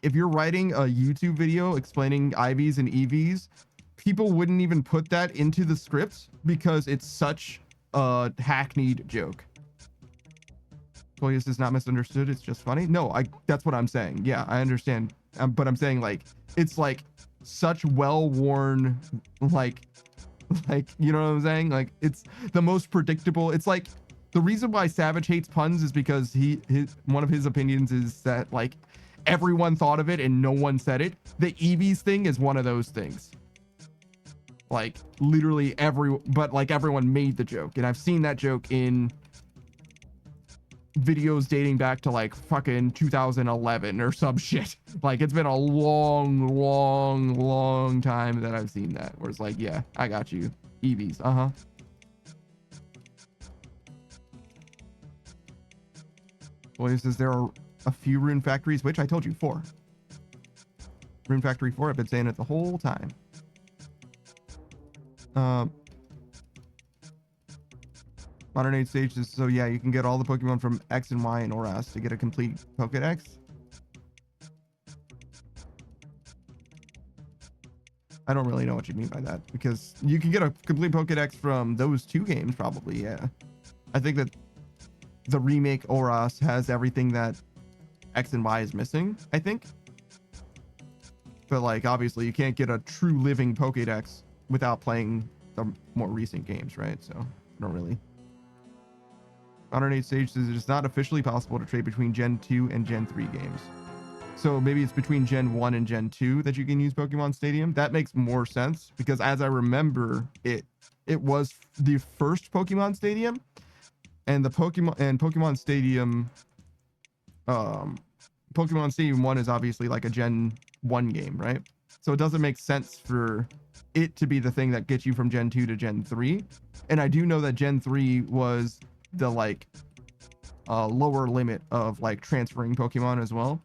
if you're writing a YouTube video explaining IVs and EVs, people wouldn't even put that into the script because it's such a hackneyed joke. Polius is not misunderstood. It's just funny. No, that's what I'm saying. Yeah, I understand. But I'm saying like, it's like such well-worn, like, you know what I'm saying? Like, it's the most predictable. It's like the reason why Savage hates puns is because one of his opinions is that like everyone thought of it and no one said it. The EVs thing is one of those things. Like literally everyone made the joke, and I've seen that joke in videos dating back to like fucking 2011 or some shit. Like it's been a long time that I've seen that, where it's like, yeah, I got you, EVs. Boy, says there are a few rune factories, which I told you, 4. Rune Factory 4, I've been saying it the whole time. Modern Age stages, so yeah, you can get all the Pokemon from X and Y in OSRS to get a complete Pokedex. I don't really know what you mean by that, because you can get a complete Pokedex from those 2 games, probably, yeah. I think that the remake OSRS has everything that X and Y is missing, I think. But like, obviously, you can't get a true living Pokedex without playing the more recent games, right? So, I don't really. Modern Age Stage says it is not officially possible to trade between Gen 2 and Gen 3 games. So maybe it's between Gen 1 and Gen 2 that you can use Pokemon Stadium. That makes more sense, because as I remember, it was the first Pokemon Stadium, and the Pokemon Stadium, Pokemon Stadium 1 is obviously like a Gen 1 game, right? So it doesn't make sense for it to be the thing that gets you from Gen 2 to Gen 3. And I do know that Gen 3 was the like lower limit of like transferring Pokemon as well.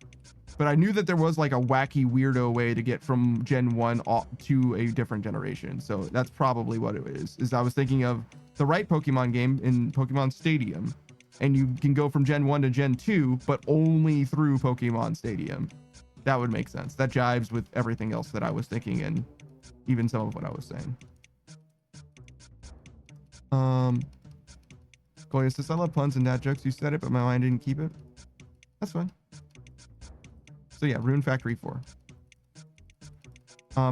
But I knew that there was like a wacky weirdo way to get from Gen 1 to a different generation. So that's probably what it is I was thinking of the right Pokemon game in Pokemon Stadium, and you can go from Gen 1 to Gen 2, but only through Pokemon Stadium. That would make sense. That jives with everything else that I was thinking, and even some of what I was saying. Goyas says, I love puns and dad jokes. You said it, but my mind didn't keep it. That's fine. So yeah, Rune Factory 4.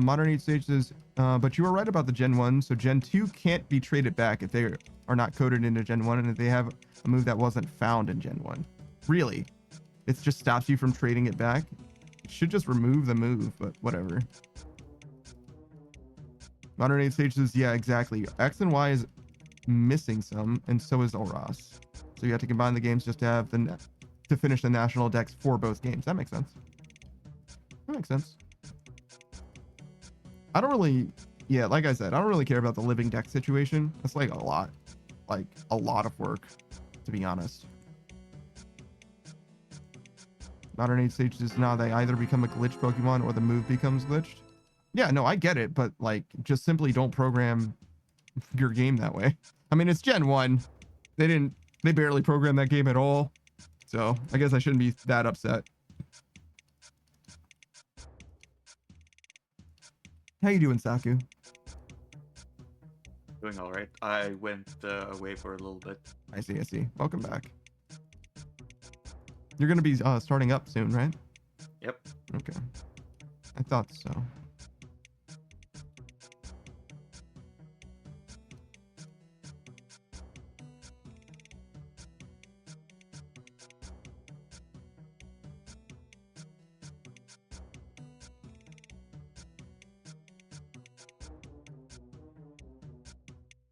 Modern Age Stage says, but you were right about the Gen 1, so Gen 2 can't be traded back if they are not coded into Gen 1, and if they have a move that wasn't found in Gen 1. Really? It just stops you from trading it back? It should just remove the move, but whatever. Modern Age Stage says, yeah, exactly. X and Y is missing some, and so is OSRS. So you have to combine the games just to have to finish the national decks for both games. That makes sense. That makes sense. I don't really, yeah, like I said, I don't really care about the living deck situation. That's like a lot of work, to be honest. Modern Age stages now, they either become a glitch Pokemon or the move becomes glitched. Yeah, no, I get it, but like, just simply don't program your game that way. I mean, it's Gen 1. They barely programmed that game at all. So I guess I shouldn't be that upset. How you doing, Saku? Doing all right. I went away for a little bit. I see. Welcome back. You're gonna be starting up soon, right? Yep. Okay. I thought so.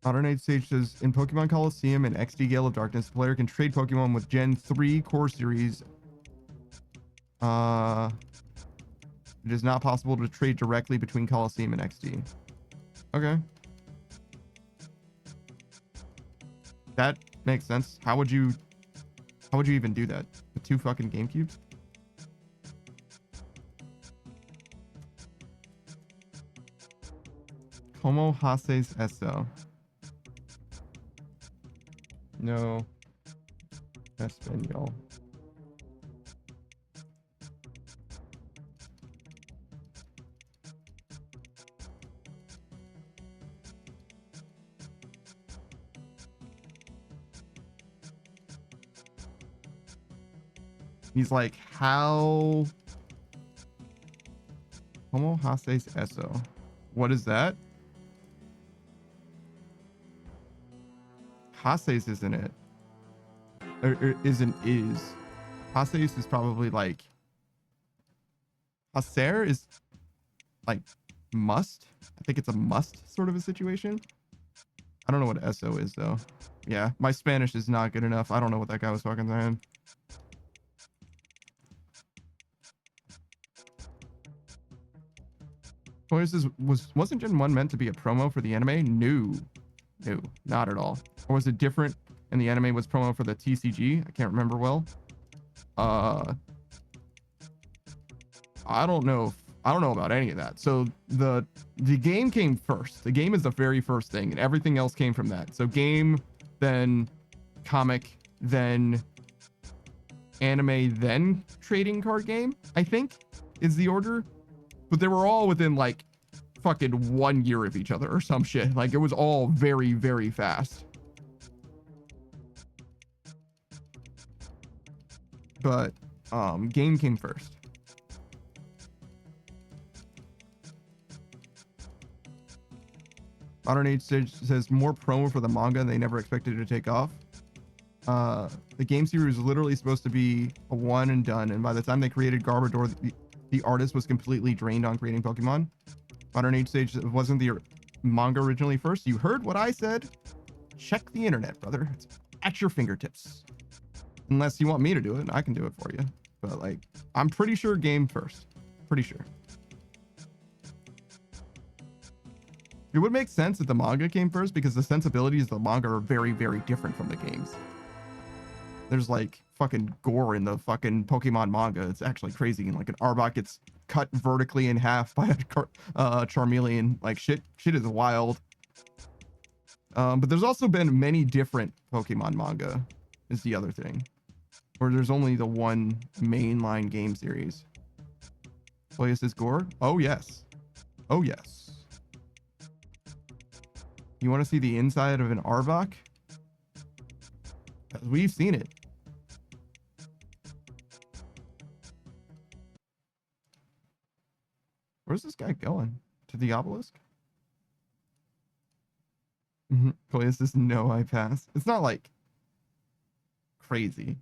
Modern Age Stage says, in Pokemon Coliseum and XD Gale of Darkness, the player can trade Pokemon with Gen 3 core series. It is not possible to trade directly between Coliseum and XD. Okay. That makes sense. How would you even do that? With 2 fucking GameCubes? Como haces eso? No. Espanol. He's like, how? Como haces eso? What is that? Haces isn't it? Or isn't is. Haces is probably like. Hacer is like must. I think it's a must sort of a situation. I don't know what eso is though. Yeah, my Spanish is not good enough. I don't know what that guy was fucking saying. Wasn't Gen 1 meant to be a promo for the anime? No, not at all. Or was it different and the anime was promo for the TCG? I can't remember well. I don't know about any of that. So the game came first. The game is the very first thing, and everything else came from that. So game, then comic, then anime, then trading card game, I think is the order. But they were all within like fucking 1 year of each other or some shit. Like it was all very, very fast. But game came first. Modern Age says more promo for the manga they never expected to take off. The game series was literally supposed to be a one and done, and by the time they created Garbodor, the artist was completely drained on creating Pokemon. Modern Age Stage wasn't the manga originally first. You heard what I said. Check the internet, brother. It's at your fingertips. Unless you want me to do it, I can do it for you. But like, I'm pretty sure game first. Pretty sure. It would make sense if the manga came first because the sensibilities of the manga are very, very different from the games. There's like fucking gore in the fucking Pokemon manga. It's actually crazy. And like an Arbok gets cut vertically in half by a Charmeleon. Like shit is wild. But there's also been many different Pokemon manga is the other thing. Or there's only the one mainline game series. Playas is gore? Oh yes. Oh yes. You want to see the inside of an Arbok? We've seen it. Where's this guy going? To the obelisk? Playas is no I pass. It's not like crazy.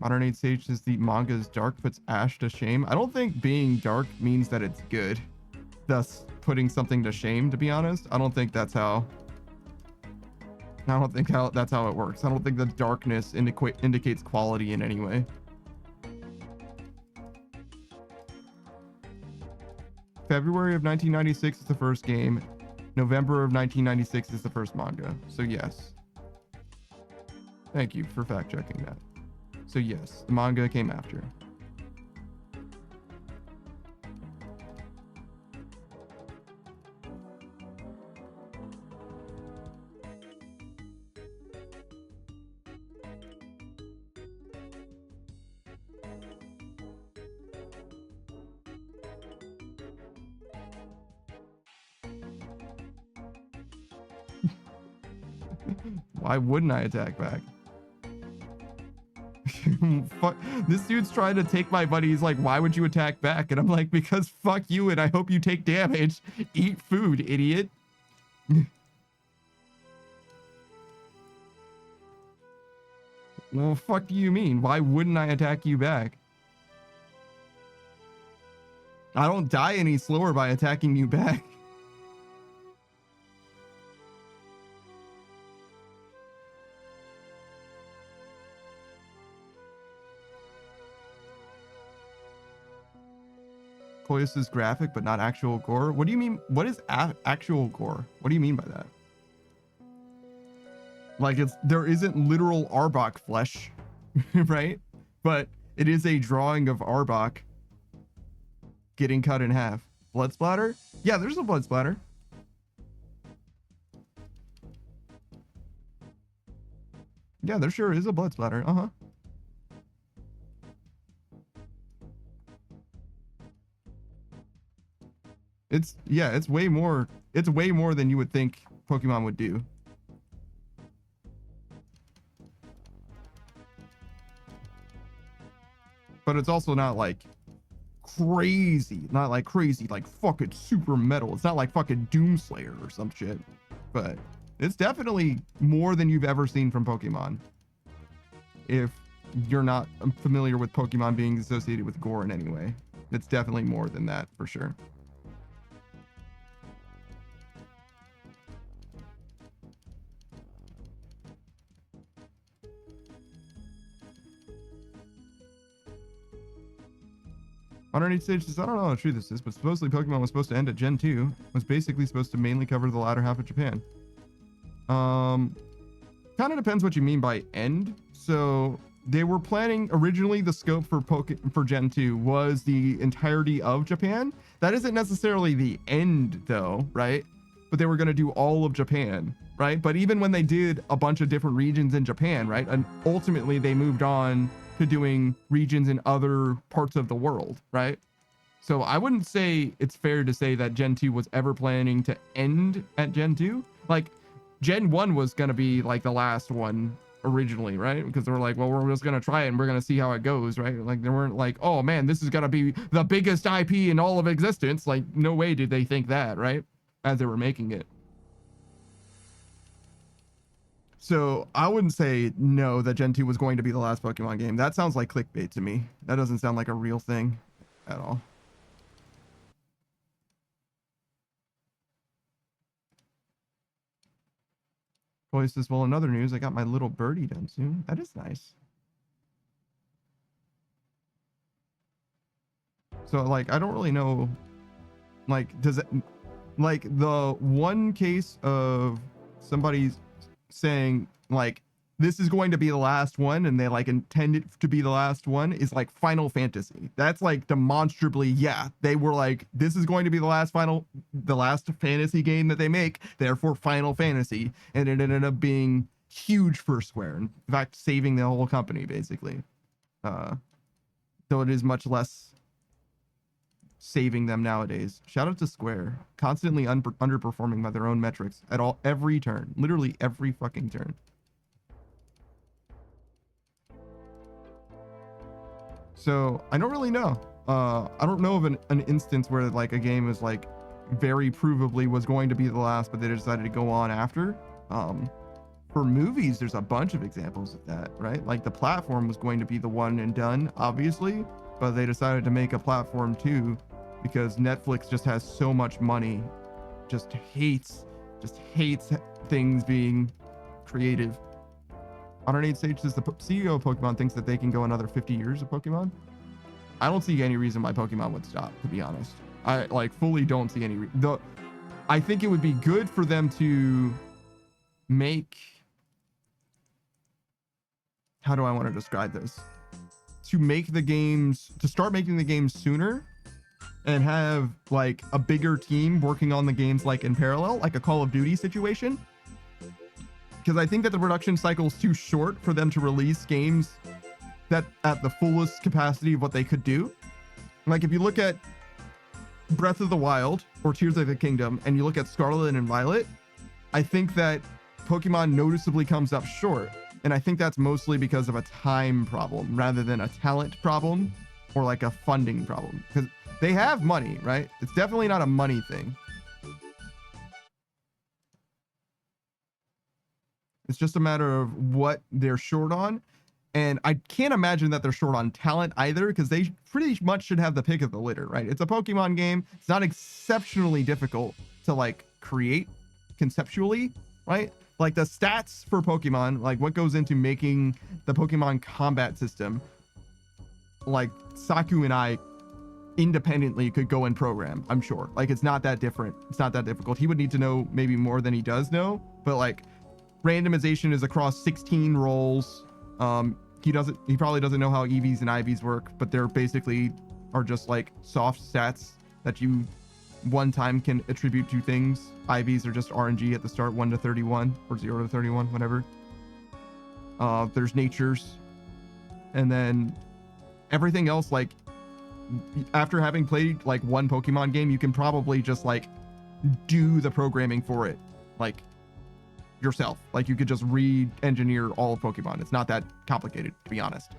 Modern Age Sage says the manga is dark, puts Ash to shame. I don't think being dark means that it's good. Thus putting something to shame, to be honest. I don't think that's how it works. I don't think the darkness indicates quality in any way. February of 1996 is the first game. November of 1996 is the first manga. So yes. Thank you for fact checking that. So yes, the manga came after. Why wouldn't I attack back? Fuck. This dude's trying to take my buddy. He's like, why would you attack back? And I'm like, because fuck you and I hope you take damage. Eat food, idiot. Well, fuck do you mean? Why wouldn't I attack you back? I don't die any slower by attacking you back. Koyos is graphic, but not actual gore. What do you mean? What is actual gore? What do you mean by that? Like there isn't literal Arbok flesh, right? But it is a drawing of Arbok getting cut in half. blood splatter? Yeah, there's a blood splatter. Yeah, there sure is a blood splatter. Uh-huh. It's way more than you would think Pokemon would do. But it's also not like crazy, like fucking super metal. It's not like fucking Doomslayer or some shit. But it's definitely more than you've ever seen from Pokemon. If you're not familiar with Pokemon being associated with gore in any way, it's definitely more than that for sure. Underneath stage says, I don't know how true this is, but supposedly Pokemon was supposed to end at Gen 2. Was basically supposed to mainly cover the latter half of Japan. Kind of depends what you mean by end. So they were planning originally the scope for Gen 2 was the entirety of Japan. That isn't necessarily the end though, right? But they were going to do all of Japan, right? But even when they did a bunch of different regions in Japan, right? And ultimately they moved on to doing regions in other parts of the world, right? So I wouldn't say it's fair to say that Gen 2 was ever planning to end at Gen 2. Like Gen 1 was going to be like the last one originally, right? Because they were like, well, we're just going to try it and we're going to see how it goes, right? Like they weren't like, oh man, this is going to be the biggest IP in all of existence. Like no way did they think that, right? As they were making it. So I wouldn't say no that Gen 2 was going to be the last Pokemon game. That sounds like clickbait to me. That doesn't sound like a real thing at all. Boy says, well, in other news, I got my little birdie done soon. That is nice. So like, I don't really know, like, does it, like the one case of somebody's saying like this is going to be the last one and they like intend it to be the last one is like Final Fantasy. That's like demonstrably, yeah, they were like, this is going to be the last fantasy game that they make, therefore Final Fantasy, and it ended up being huge for Square, in fact saving the whole company basically, though it is much less saving them nowadays. Shout out to Square, constantly underperforming by their own metrics at all, every turn, literally every fucking turn. So I don't really know. I don't know of an instance where like a game is like very provably was going to be the last, but they decided to go on after. For movies, there's a bunch of examples of that, right? Like the platform was going to be the one and done, obviously, but they decided to make a platform 2 because Netflix just has so much money, just hates things being creative. Underneath stage says the CEO of Pokemon thinks that they can go another 50 years of Pokemon. I don't see any reason why Pokemon would stop, to be honest. I like fully don't see any I think it would be good for them to make, how do I want to describe this? To make the games, to start making the games sooner and have like a bigger team working on the games like in parallel, like a Call of Duty situation. Because I think that the production cycle is too short for them to release games that at the fullest capacity of what they could do. Like if you look at Breath of the Wild or Tears of the Kingdom and you look at Scarlet and Violet, I think that Pokemon noticeably comes up short. And I think that's mostly because of a time problem rather than a talent problem or like a funding problem. Because they have money, right? It's definitely not a money thing. It's just a matter of what they're short on. And I can't imagine that they're short on talent either, because they pretty much should have the pick of the litter, right? It's a Pokemon game. It's not exceptionally difficult to like create conceptually, right? Like the stats for Pokemon, like what goes into making the Pokemon combat system, like Saku and I independently could go and program, I'm sure. Like it's not that different. It's not that difficult. He would need to know maybe more than he does know, but like randomization is across 16 roles. He probably doesn't know how EVs and IVs work, but they're basically are just like soft stats that you one time can attribute to things. IVs are just RNG at the start, 1 to 31 or 0 to 31, whatever. There's natures, and then everything else, like after having played like one Pokemon game, you can probably just like do the programming for it like yourself. Like you could just re-engineer all of Pokemon. It's not that complicated, to be honest.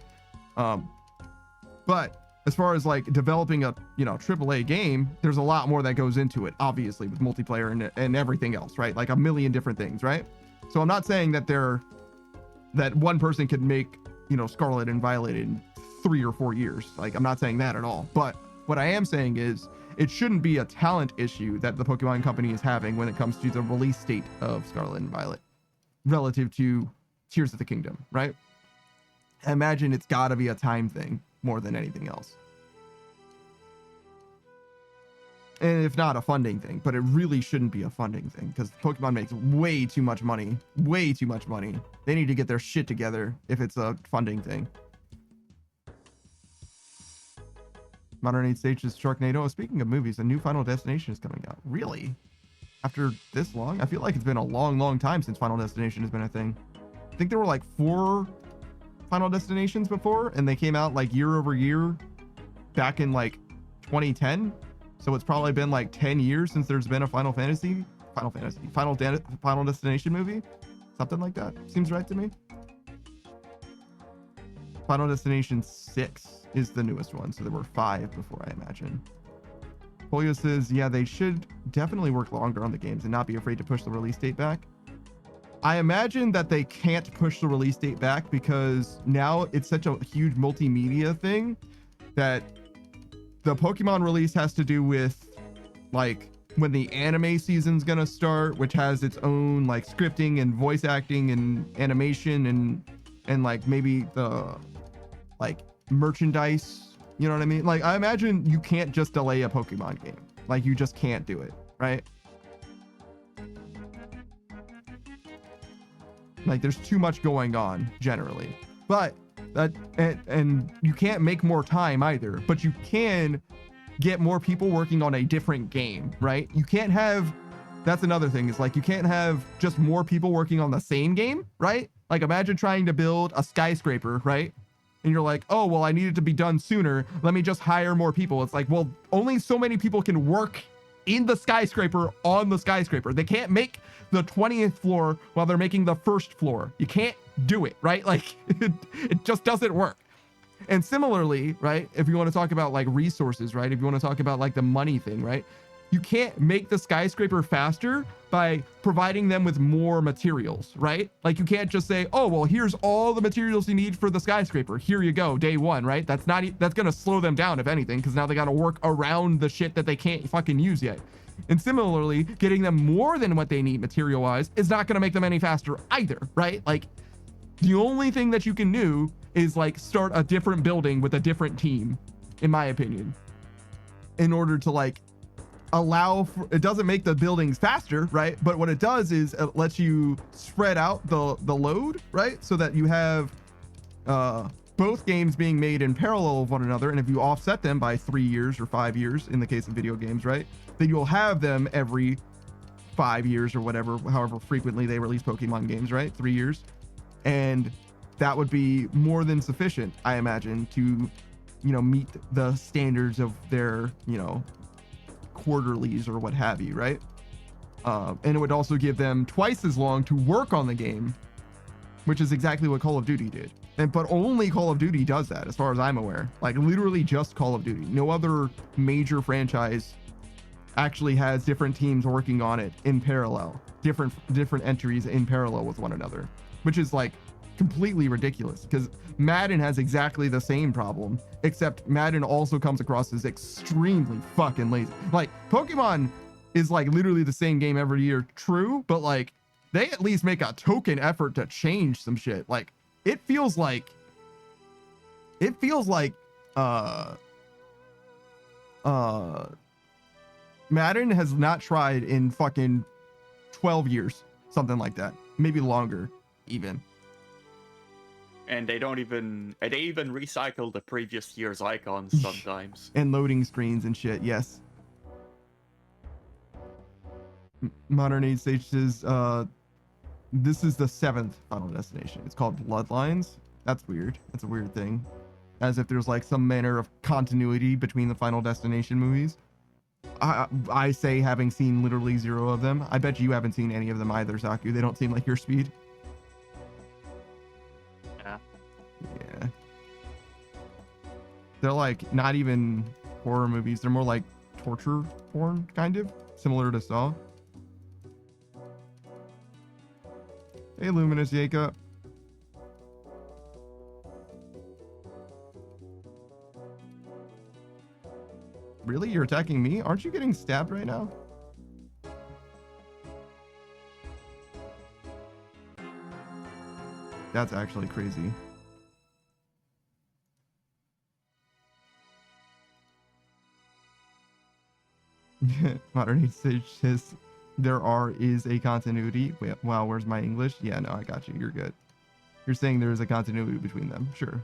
But as far as like developing a, you know, AAA game, there's a lot more that goes into it, obviously, with multiplayer and everything else, right? Like a million different things, right? So I'm not saying that that one person could make, you know, Scarlet and Violet in 3 or 4 years. Like, I'm not saying that at all. But what I am saying is it shouldn't be a talent issue that the Pokemon Company is having when it comes to the release date of Scarlet and Violet relative to Tears of the Kingdom, right? I imagine it's got to be a time thing more than anything else. And if not a funding thing, but it really shouldn't be a funding thing because Pokemon makes way too much money. Way too much money. They need to get their shit together if it's a funding thing. Modern Age Stages Sharknado. Speaking of movies, a new Final Destination is coming out. Really? After this long? I feel like it's been a long time since Final Destination has been a thing. I think there were like 4 Final Destinations before, and they came out like year over year back in like 2010. So it's probably been like 10 years since there's been a Final Destination movie. Something like that. Seems right to me. Final Destination 6 is the newest one. So there were 5 before, I imagine. Polio says, yeah, they should definitely work longer on the games and not be afraid to push the release date back. I imagine that they can't push the release date back because now it's such a huge multimedia thing that the Pokemon release has to do with like when the anime season's gonna start, which has its own like scripting and voice acting and animation and like maybe the like merchandise, you know what I mean? Like I imagine you can't just delay a Pokemon game. Like you just can't do it, right? Like there's too much going on generally. But that and you can't make more time either, but you can get more people working on a different game, right? You can't have, that's another thing, is like you can't have just more people working on the same game, right? Like imagine trying to build a skyscraper, right? And you're like, oh, well, I need it to be done sooner. Let me just hire more people. It's like, well, only so many people can work in the skyscraper on the skyscraper. They can't make the 20th floor while they're making the first floor. You can't do it, right? Like it just doesn't work. And similarly, right, if you want to talk about like resources, right, if you want to talk about like the money thing, right, you can't make the skyscraper faster by providing them with more materials, right? Like you can't just say, oh, well, here's all the materials you need for the skyscraper, here you go, day one, right? That's gonna slow them down if anything, because now they got to work around the shit that they can't fucking use yet. And similarly, getting them more than what they need material wise is not going to make them any faster either, right? Like the only thing that you can do is like start a different building with a different team, in my opinion, in order to like allow for, it doesn't make the buildings faster, right? But what it does is it lets you spread out the load, right? So that you have both games being made in parallel of one another. And if you offset them by 3 years or 5 years in the case of video games, right, then you'll have them every 5 years or whatever, however frequently they release Pokemon games, right? 3 years. And that would be more than sufficient, I imagine, to, you know, meet the standards of their, you know, quarterlies or what have you, right? And it would also give them twice as long to work on the game, which is exactly what Call of Duty did. But only Call of Duty does that, as far as I'm aware. Like literally just Call of Duty. No other major franchise actually has different teams working on it in parallel, different entries in parallel with one another, which is like completely ridiculous because Madden has exactly the same problem, except Madden also comes across as extremely fucking lazy. Like Pokemon is like literally the same game every year, true, but like they at least make a token effort to change some shit. Like it feels like Madden has not tried in fucking 12 years, something like that, maybe longer even. And they even recycle the previous year's icons sometimes. And loading screens and shit, yes. Modern Age Sage says, this is the 7th Final Destination. It's called Bloodlines. That's weird. That's a weird thing. As if there's like some manner of continuity between the Final Destination movies. I say, having seen literally 0 of them. I bet you haven't seen any of them either, Saku. They don't seem like your speed. Yeah. Yeah. They're like not even horror movies. They're more like torture porn, kind of similar to Saw. Hey, Luminous Yaka. Really? You're attacking me? Aren't you getting stabbed right now? That's actually crazy. Modern Age Sage says is a continuity. Wait, wow, where's my English? Yeah, no, I got you. You're good. You're saying there is a continuity between them. Sure.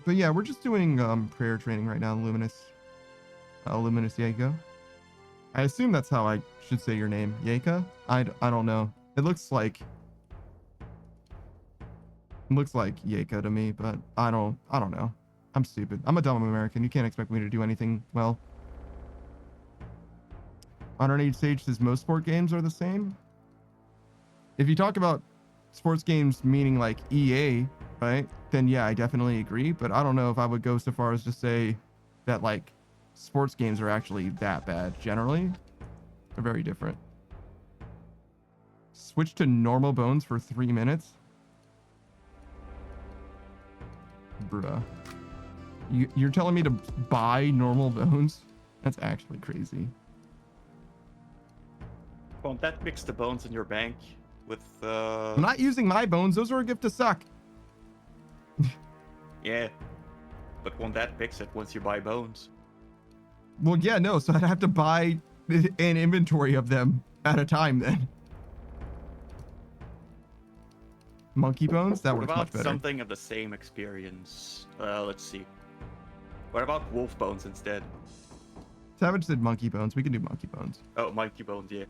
But yeah, we're just doing prayer training right now, Luminous Yaka. I assume that's how I should say your name, Yaka. I don't know. It looks like Yaka to me, but I don't know. I'm stupid. I'm a dumb American. You can't expect me to do anything well. Modern Age Sage says most sport games are the same. If you talk about sports games meaning like EA, right? Then yeah, I definitely agree. But I don't know if I would go so far as to say that like sports games are actually that bad. Generally, they're very different. Switch to normal bones for 3 minutes. Bruh. You're telling me to buy normal bones? That's actually crazy. Won't that mix the bones in your bank with I'm not using my bones. Those are a gift to suck. Yeah. But won't that fix it once you buy bones? Well, yeah, no. So I'd have to buy an inventory of them at a time then. Monkey bones? That works much better. Something of the same experience? Let's see. What about wolf bones instead? Savage said monkey bones. We can do monkey bones. Oh, monkey bones, yeah.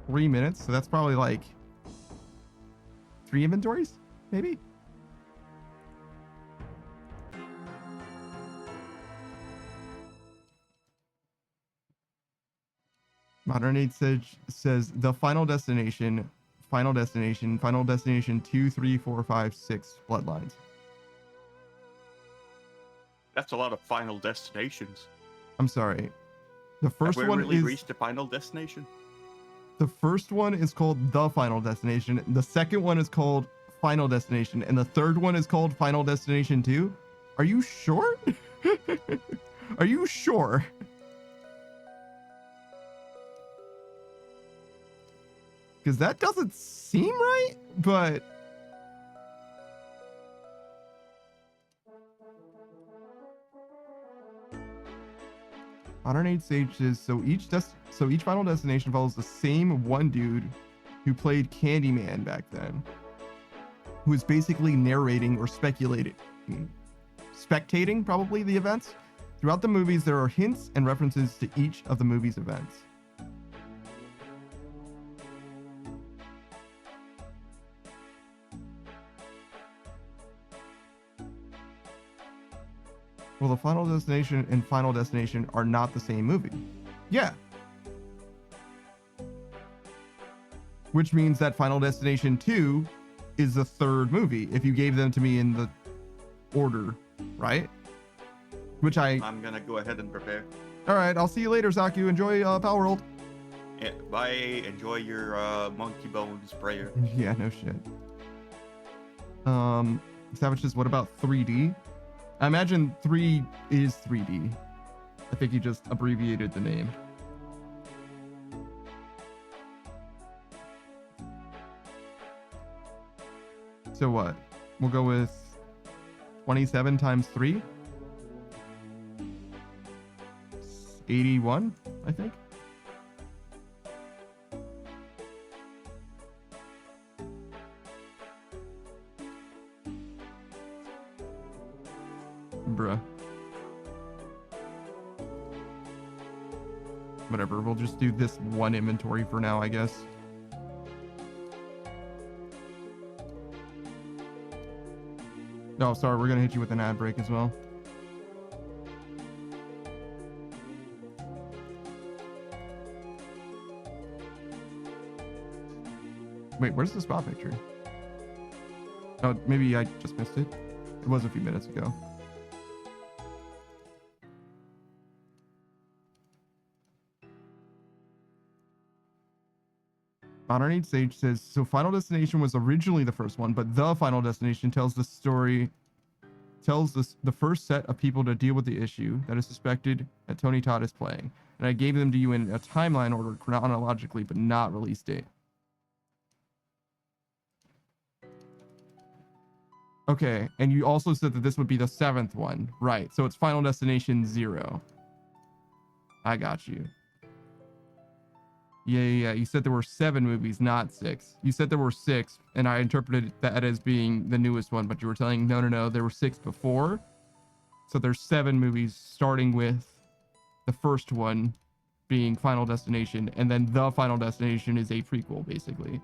3 minutes. So that's probably like 3 inventories, maybe? Modern Age Sage says the Final Destination 2, 3, 4, 5, 6 Bloodlines. That's a lot of Final Destinations. I'm sorry. The first Have we one really is reached the Final Destination? the first one is called The Final Destination. The second one is called Final Destination, and the third one is called Final Destination 2. Are you sure? Are you sure? Because that doesn't seem right, but Modern Age Sages. So each Final Destination follows the same one dude who played Candyman back then, who is basically narrating or spectating probably the events. Throughout the movies, there are hints and references to each of the movie's events. Well, the Final Destination and Final Destination are not the same movie. Yeah. Which means that Final Destination 2 is the third movie if you gave them to me in the order, right? Which I'm gonna go ahead and prepare. All right, I'll see you later, Zaku. Enjoy Power World. Yeah, bye. Enjoy your monkey bones prayer. Yeah, no shit. Savage says, what about 3D? I imagine 3 is 3D. I think he just abbreviated the name. So what? We'll go with 27 times 3? 81, I think. Bruh. Whatever, we'll just do this one inventory for now, I guess. No, sorry, we're gonna hit you with an ad break as well. Wait, where's the spot picture? Oh, maybe I just missed it. It was a few minutes ago. Modern Age Sage says, so Final Destination was originally the first one, but the Final Destination tells the story, tells the first set of people to deal with the issue that is suspected that Tony Todd is playing. And I gave them to you in a timeline order chronologically, but not release date. Okay, and you also said that this would be the 7th one. Right, so it's Final Destination 0. I got you. Yeah. You said there were 7 movies, not 6. You said there were 6, and I interpreted that as being the newest one, but you were telling no, there were 6 before. So there's 7 movies, starting with the first one being Final Destination, and then the Final Destination is a prequel, basically.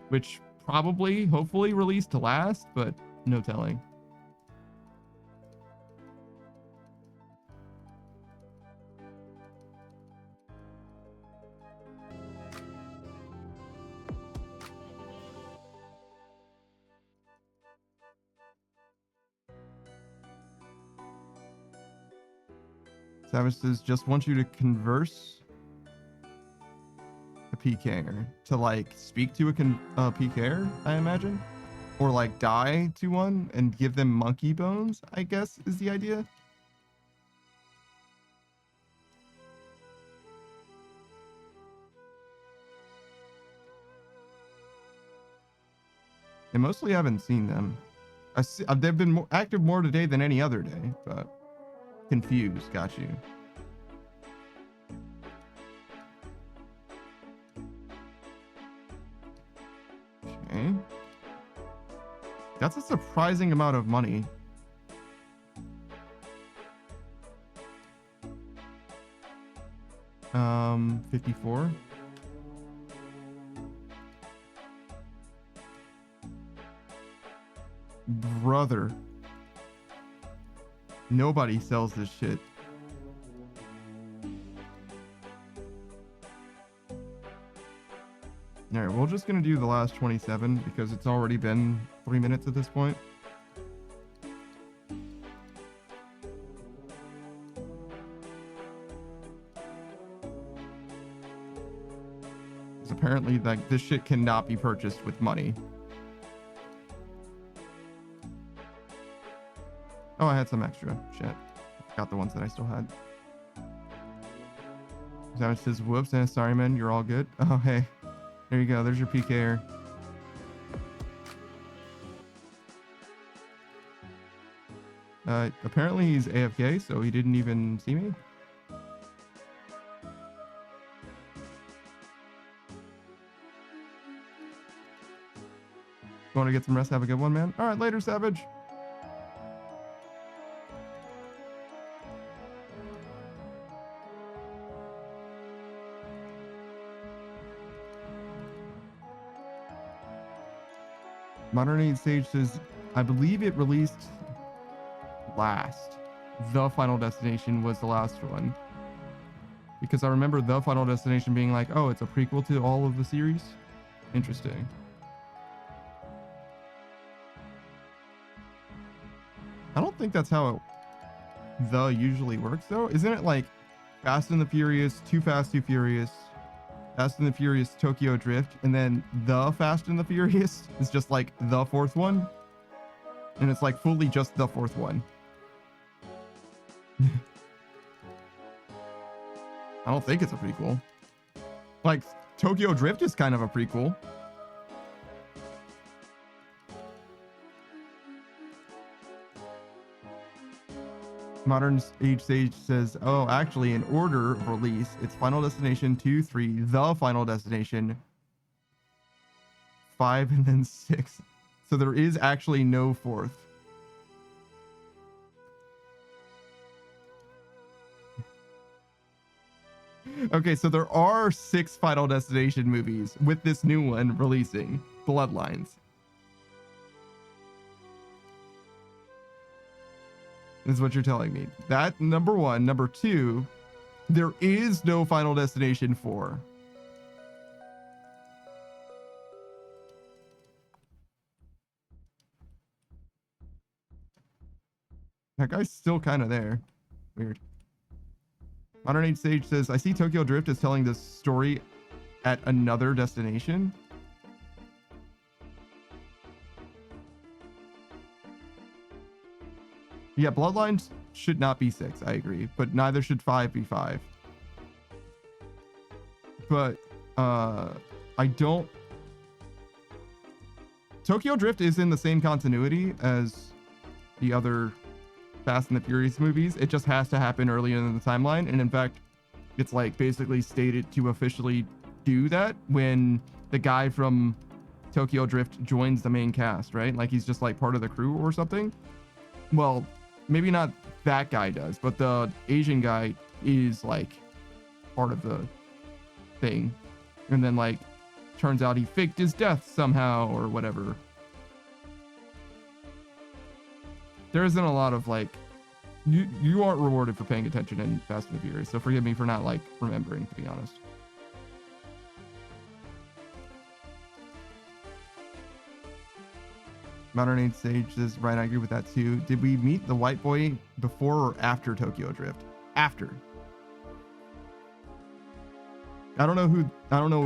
Which probably, hopefully, released to last, but no telling. Savage says, just want you to converse a PKer. To, like, speak to a PKer, I imagine? Or, like, die to one and give them monkey bones, I guess, is the idea? I mostly haven't seen them. They've been more active more today than any other day, but... Confused, got you. Okay. That's a surprising amount of money. $54. Brother. Nobody sells this shit. All right, we're just gonna do the last 27 because it's already been 3 minutes at this point. Because apparently, like, this shit cannot be purchased with money. Oh, I had some extra. Shit. Got the ones that I still had. Savage says, whoops, sorry, man. You're all good. Oh, hey. There you go. There's your PKer. Apparently he's AFK, so he didn't even see me. Want to get some rest? Have a good one, man. All right, later, Savage. Modern Age Sage says, I believe it released last. The Final Destination was the last one. Because I remember The Final Destination being like, oh, it's a prequel to all of the series? Interesting. I don't think that's how The usually works, though. Isn't it like Fast and the Furious, Too Fast, Too Furious, Fast and the Furious Tokyo Drift, and then The Fast and the Furious is just like the 4th one? And it's like fully just the 4th one. I don't think it's a prequel. Like, Tokyo Drift is kind of a prequel. Modern Age Sage says, oh, actually, in order of release, it's Final Destination 2, 3, The Final Destination 5, and then 6. So there is actually no 4th. Okay, so there are 6 Final Destination movies with this new one releasing, Bloodlines. This is what you're telling me. That number 1. Number 2, there is no Final Destination 4. That guy's still kind of there. Weird. Modern Age Sage says, I see Tokyo Drift is telling this story at another destination. Yeah, Bloodlines should not be 6, I agree. But neither should 5 be 5. But I don't... Tokyo Drift is in the same continuity as the other Fast and the Furious movies. It just has to happen earlier in the timeline. And in fact, it's like basically stated to officially do that when the guy from Tokyo Drift joins the main cast, right? Like he's just like part of the crew or something. Well, maybe not that guy does, but the Asian guy is like part of the thing. And then like turns out he faked his death somehow or whatever. There isn't a lot of like, you aren't rewarded for paying attention in Fast and the Furious, so forgive me for not like remembering, to be honest. Modern Age Sage says, right, I agree with that too. Did we meet the white boy before or after Tokyo Drift? After. I don't know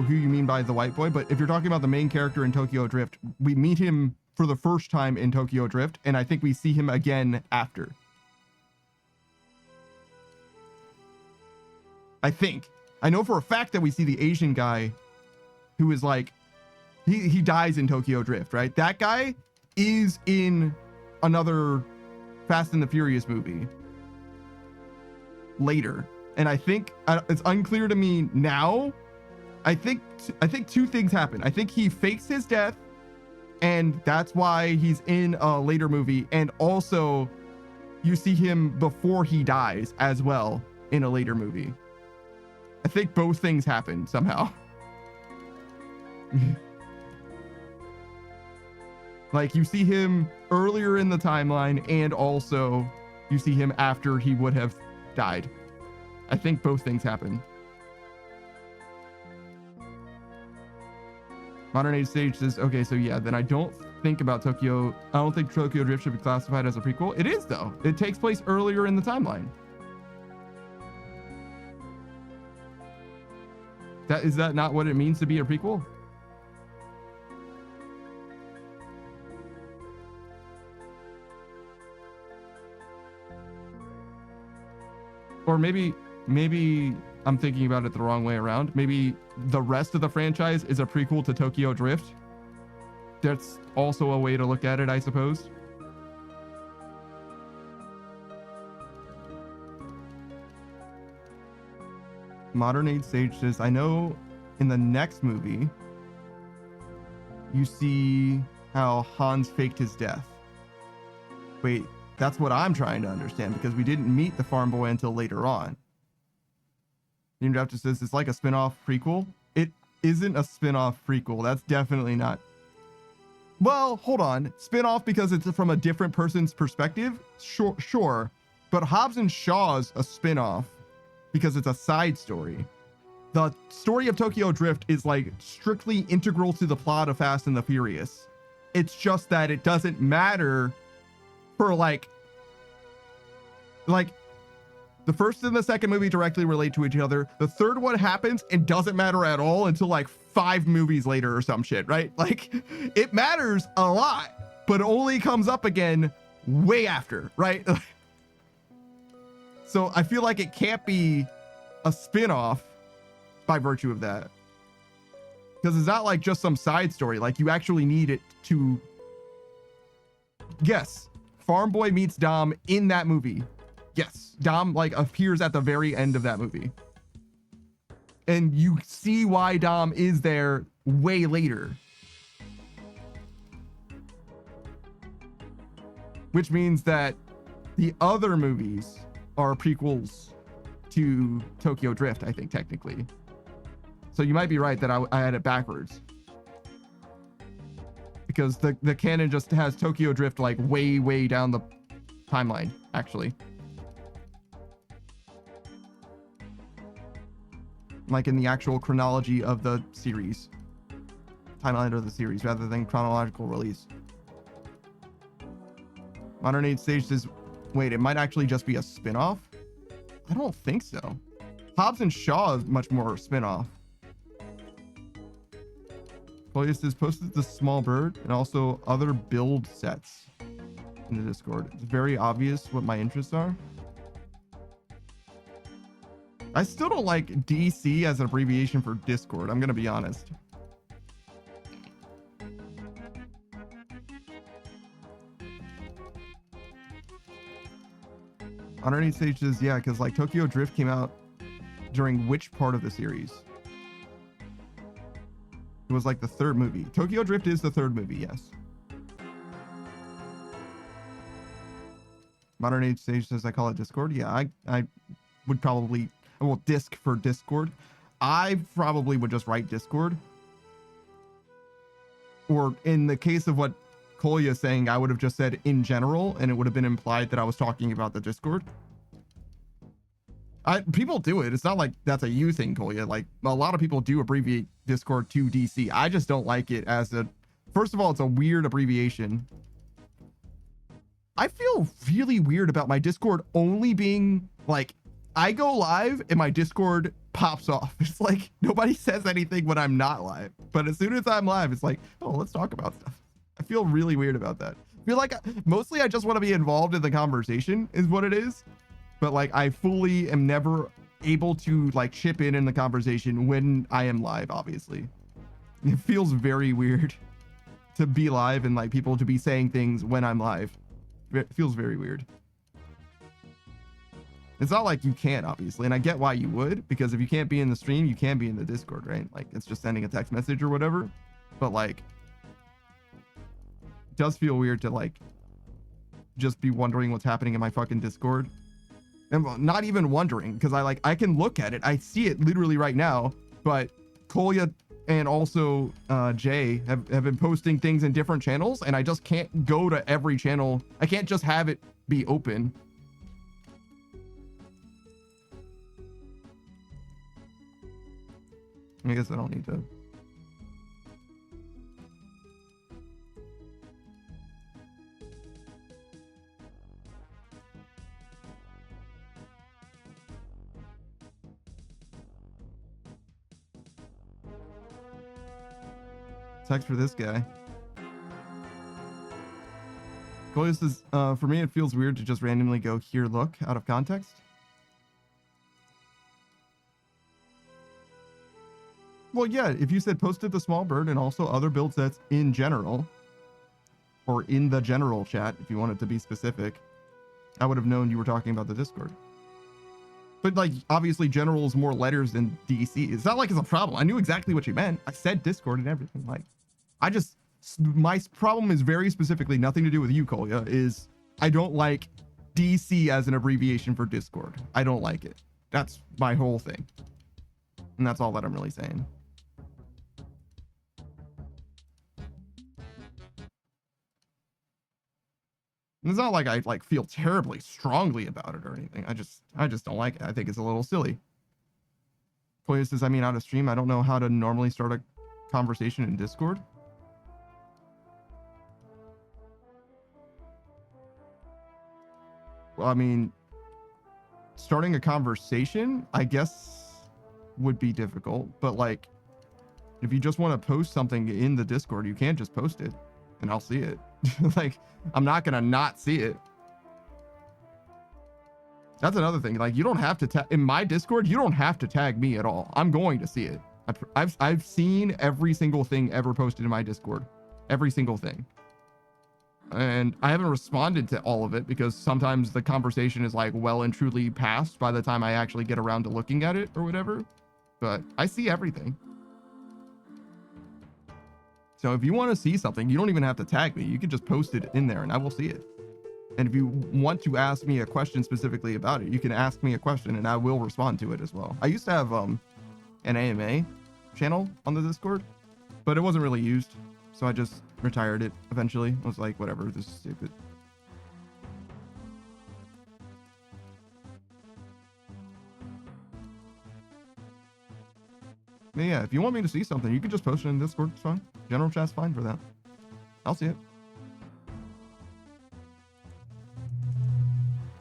who you mean by the white boy, but if you're talking about the main character in Tokyo Drift, we meet him for the first time in Tokyo Drift, and I think we see him again after. I think. I know for a fact that we see the Asian guy who is like, he dies in Tokyo Drift, right? That guy is in another Fast and the Furious movie later. And I think it's unclear to me now. I think 2 things happen. I think he fakes his death, and that's why he's in a later movie. And also, you see him before he dies as well in a later movie. I think both things happen somehow. Like, you see him earlier in the timeline, and also you see him after he would have died. I think both things happen. Modern Age Sage says, okay, so yeah, then I don't think Tokyo Drift should be classified as a prequel. It is, though. It takes place earlier in the timeline. Is that not what it means to be a prequel? Or maybe I'm thinking about it the wrong way around. Maybe the rest of the franchise is a prequel to Tokyo Drift. That's also a way to look at it, I suppose. Modern Age Sage says, I know in the next movie, you see how Hans faked his death. Wait, that's what I'm trying to understand, because we didn't meet the farm boy until later on. The Interrupter says it's like a spin-off prequel. It isn't a spin-off prequel. That's definitely not. Well, hold on. Spin-off because it's from a different person's perspective? Sure. But Hobbs and Shaw's a spin-off because it's a side story. The story of Tokyo Drift is like strictly integral to the plot of Fast and the Furious. It's just that it doesn't matter for like the first and the second movie directly relate to each other. The third one happens and doesn't matter at all until like 5 movies later or some shit, right? Like, it matters a lot, but only comes up again way after, right? So I feel like it can't be a spin-off by virtue of that. Because it's not like just some side story. Like, you actually need it to... Yes, Farm Boy meets Dom in that movie. Yes, Dom like appears at the very end of that movie. And you see why Dom is there way later. Which means that the other movies are prequels to Tokyo Drift, I think, technically. So you might be right that I had it backwards. Because the canon just has Tokyo Drift like way down the timeline, actually. Like in the actual chronology of the series. Timeline of the series rather than chronological release. Modern Age Stage says, wait, it might actually just be a spin-off? I don't think so. Hobbs and Shaw is much more spin-off. Claudius says, posted the small bird and also other build sets in the Discord. It's very obvious what my interests are. I still don't like DC as an abbreviation for Discord. I'm going to be honest. Underneath stages, yeah, because like Tokyo Drift came out during which part of the series? It was like the third movie. Tokyo Drift is the third movie, yes. Modern Age Stage says I call it Discord. Yeah, I would probably, well, disc for Discord. I probably would just write Discord. Or in the case of what Kolya is saying, I would have just said in general, and it would have been implied that I was talking about the Discord. People do it. It's not like that's a you thing, Kolya. Like, a lot of people do abbreviate Discord to DC. I just don't like it as a... First of all, it's a weird abbreviation. I feel really weird about my Discord only being, like, I go live and my Discord pops off. It's like, nobody says anything when I'm not live. But as soon as I'm live, it's like, oh, let's talk about stuff. I feel really weird about that. I feel like mostly I just want to be involved in the conversation is what it is. But like I fully am never able to like chip in the conversation when I am live, obviously. It feels very weird to be live and like people to be saying things when I'm live. It feels very weird. It's not like you can't, obviously, and I get why you would, because if you can't be in the stream, you can be in the Discord, right? Like it's just sending a text message or whatever. But like it does feel weird to like just be wondering what's happening in my fucking Discord. And not even wondering, because I can look at it. I see it literally right now, but Kolya and also Jay have been posting things in different channels, and I just can't go to every channel. I can't just have it be open. I guess I don't need to. Text for this guy. Kolya says, for me, it feels weird to just randomly go here, look, out of context. Well, yeah, if you said posted the small bird and also other build sets in general, or in the general chat, if you wanted to be specific, I would have known you were talking about the Discord. But like, obviously general is more letters than DC. It's not like it's a problem. I knew exactly what you meant. I said Discord and everything. Like, my problem is very specifically nothing to do with you, Kolya, is I don't like DC as an abbreviation for Discord. I don't like it. That's my whole thing. And that's all that I'm really saying. It's not like I like feel terribly strongly about it or anything. I just don't like it. I think it's a little silly. Kolya says, I mean, out of stream, I don't know how to normally start a conversation in Discord. Well, I mean, starting a conversation, I guess, would be difficult. But like, if you just want to post something in the Discord, you can't just post it and I'll see it. Like, I'm not gonna not see it. That's another thing. Like, you don't have to in my Discord, you don't have to tag me at all. I'm going to see it. I've seen every single thing ever posted in my Discord, every single thing, and I haven't responded to all of it because sometimes the conversation is like well and truly past by the time I actually get around to looking at it or whatever. But I see everything. So if you want to see something, you don't even have to tag me. You can just post it in there and I will see it. And if you want to ask me a question specifically about it, you can ask me a question and I will respond to it as well. I used to have an AMA channel on the Discord, but it wasn't really used. So I just retired it eventually. I was like, whatever, this is stupid. But yeah, if you want me to see something, you can just post it in Discord. It's fine. General chat's fine for that. I'll see it.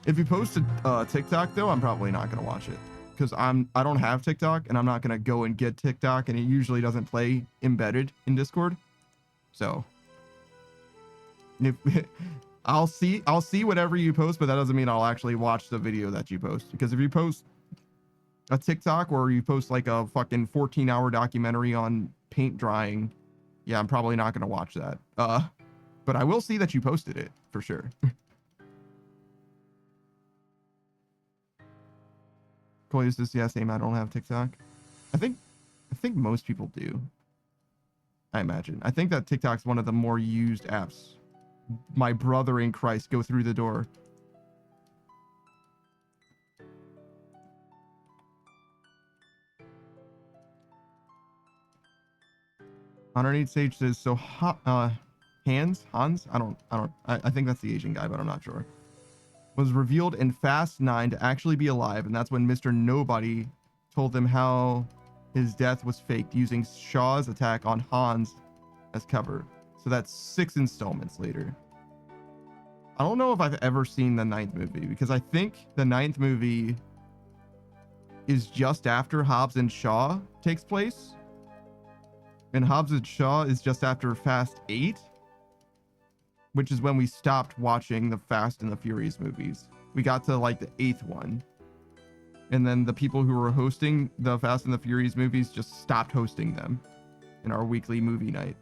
If you post a TikTok though, I'm probably not gonna watch it because I don't have TikTok and I'm not gonna go and get TikTok, and it usually doesn't play embedded in Discord. So if I'll see whatever you post, but that doesn't mean I'll actually watch the video that you post. Because if you post a TikTok or you post like a fucking 14-hour documentary on paint drying, yeah, I'm probably not gonna watch that. But I will see that you posted it for sure. Cole uses this, yeah, same. I don't have TikTok. I think most people do. I imagine. I think that TikTok's one of the more used apps. My brother in Christ, go through the door. Underneath stage says so. Hans. I think that's the Asian guy, but I'm not sure. Was revealed in Fast 9 to actually be alive, and that's when Mr. Nobody told them how his death was faked using Shaw's attack on Hans as cover. So that's 6 installments later. I don't know if I've ever seen the 9th movie, because I think the 9th movie is just after Hobbs and Shaw takes place. And Hobbs and Shaw is just after Fast 8. Which is when we stopped watching the Fast and the Furious movies. We got to like the 8th one. And then the people who were hosting the Fast and the Furious movies just stopped hosting them in our weekly movie night.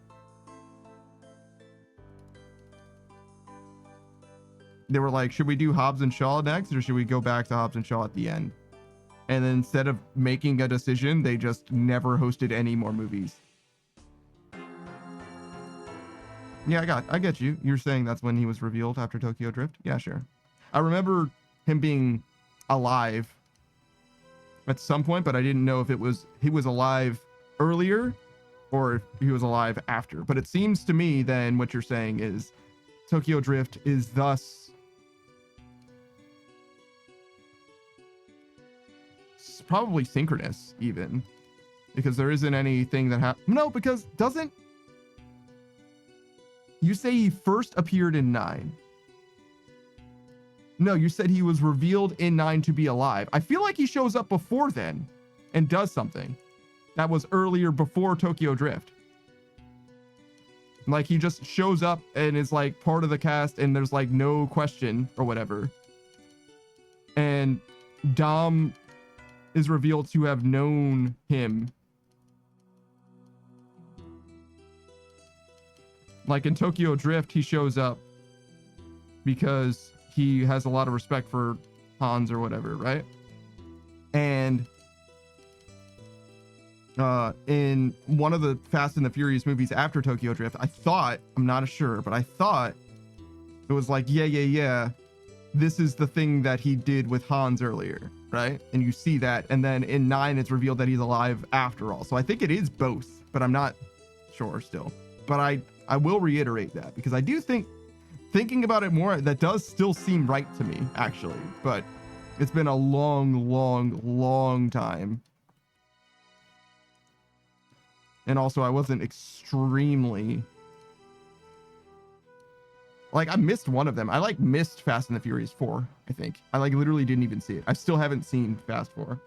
They were like, should we do Hobbs and Shaw next, or should we go back to Hobbs and Shaw at the end? And then instead of making a decision, they just never hosted any more movies. Yeah, I get you. You're saying that's when he was revealed after Tokyo Drift? Yeah, sure. I remember him being alive at some point, but I didn't know if he was alive earlier or if he was alive after. But it seems to me then what you're saying is Tokyo Drift is thus probably synchronous even, because there isn't anything that happened. No, because doesn't you say he first appeared in 9? No, you said he was revealed in 9 to be alive. I feel like he shows up before then and does something that was earlier before Tokyo Drift. Like he just shows up and is like part of the cast and there's like no question or whatever. And Dom is revealed to have known him. Like in Tokyo Drift, he shows up because he has a lot of respect for Hans or whatever, right? And in one of the Fast and the Furious movies after Tokyo Drift, I'm not sure, but I thought it was like, yeah, this is the thing that he did with Hans earlier, right? And you see that, and then in 9, it's revealed that he's alive after all. So I think it is both, but I'm not sure still. But I will reiterate that because I do think, thinking about it more, that does still seem right to me, actually. But it's been a long time. And also, I wasn't extremely... Like, I missed one of them. I, like, missed Fast and the Furious 4, I think. I, like, literally didn't even see it. I still haven't seen Fast 4.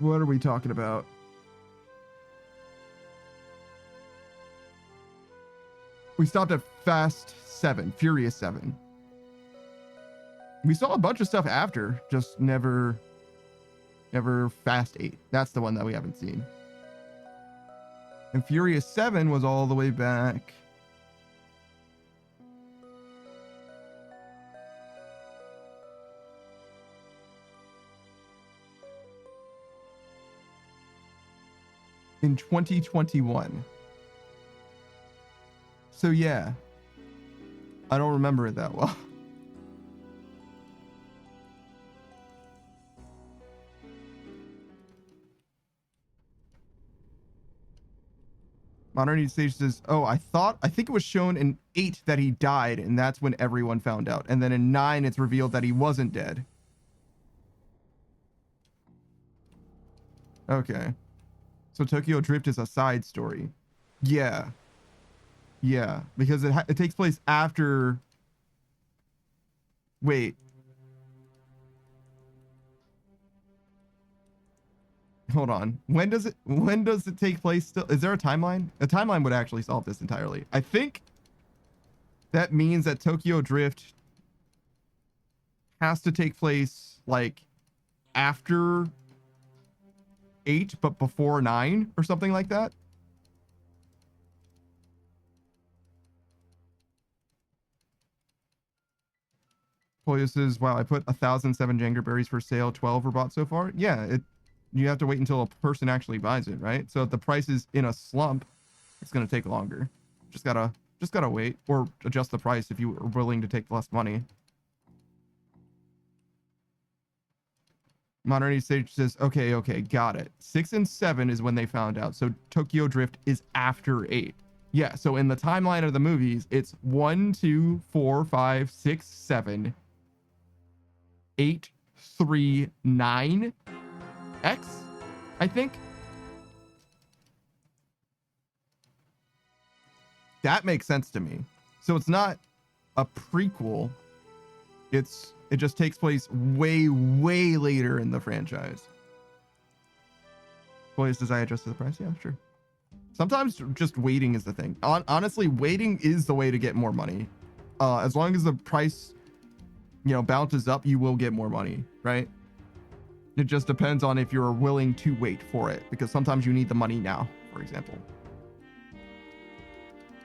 What are we talking about? We stopped at Fast 7, Furious 7. We saw a bunch of stuff after, just never Fast 8. That's the one that we haven't seen. And Furious 7 was all the way back. In 2021. So yeah, I don't remember it that well. Modern Age Stage says, oh, I think it was shown in 8 that he died, and that's when everyone found out. And then in 9, it's revealed that he wasn't dead. Okay. So Tokyo Drift is a side story. Yeah. Yeah, because it takes place after... Wait. Hold on. When does it take place still? Is there a timeline? A timeline would actually solve this entirely. I think that means that Tokyo Drift has to take place like after 8 but before 9 or something like that. Polio says, wow, I put 1,007 Jenga berries for sale, 12 were bought so far. Yeah, you have to wait until a person actually buys it, right? So if the price is in a slump, it's going to take longer. Just gotta wait or adjust the price if you are willing to take less money. Modern Age Sage says, okay, got it. 6 and 7 is when they found out. So Tokyo Drift is after 8. Yeah, so in the timeline of the movies, it's 1, 2, 4, 5, 6, 7, 8, 3, 9, X, I think. That makes sense to me. So it's not a prequel. It just takes place way later in the franchise. Boys, does I adjust the price? Yeah, sure. Sometimes just waiting is the thing. Honestly, waiting is the way to get more money. As long as the price, bounces up, you will get more money, right? It just depends on if you're willing to wait for it, because sometimes you need the money now, for example.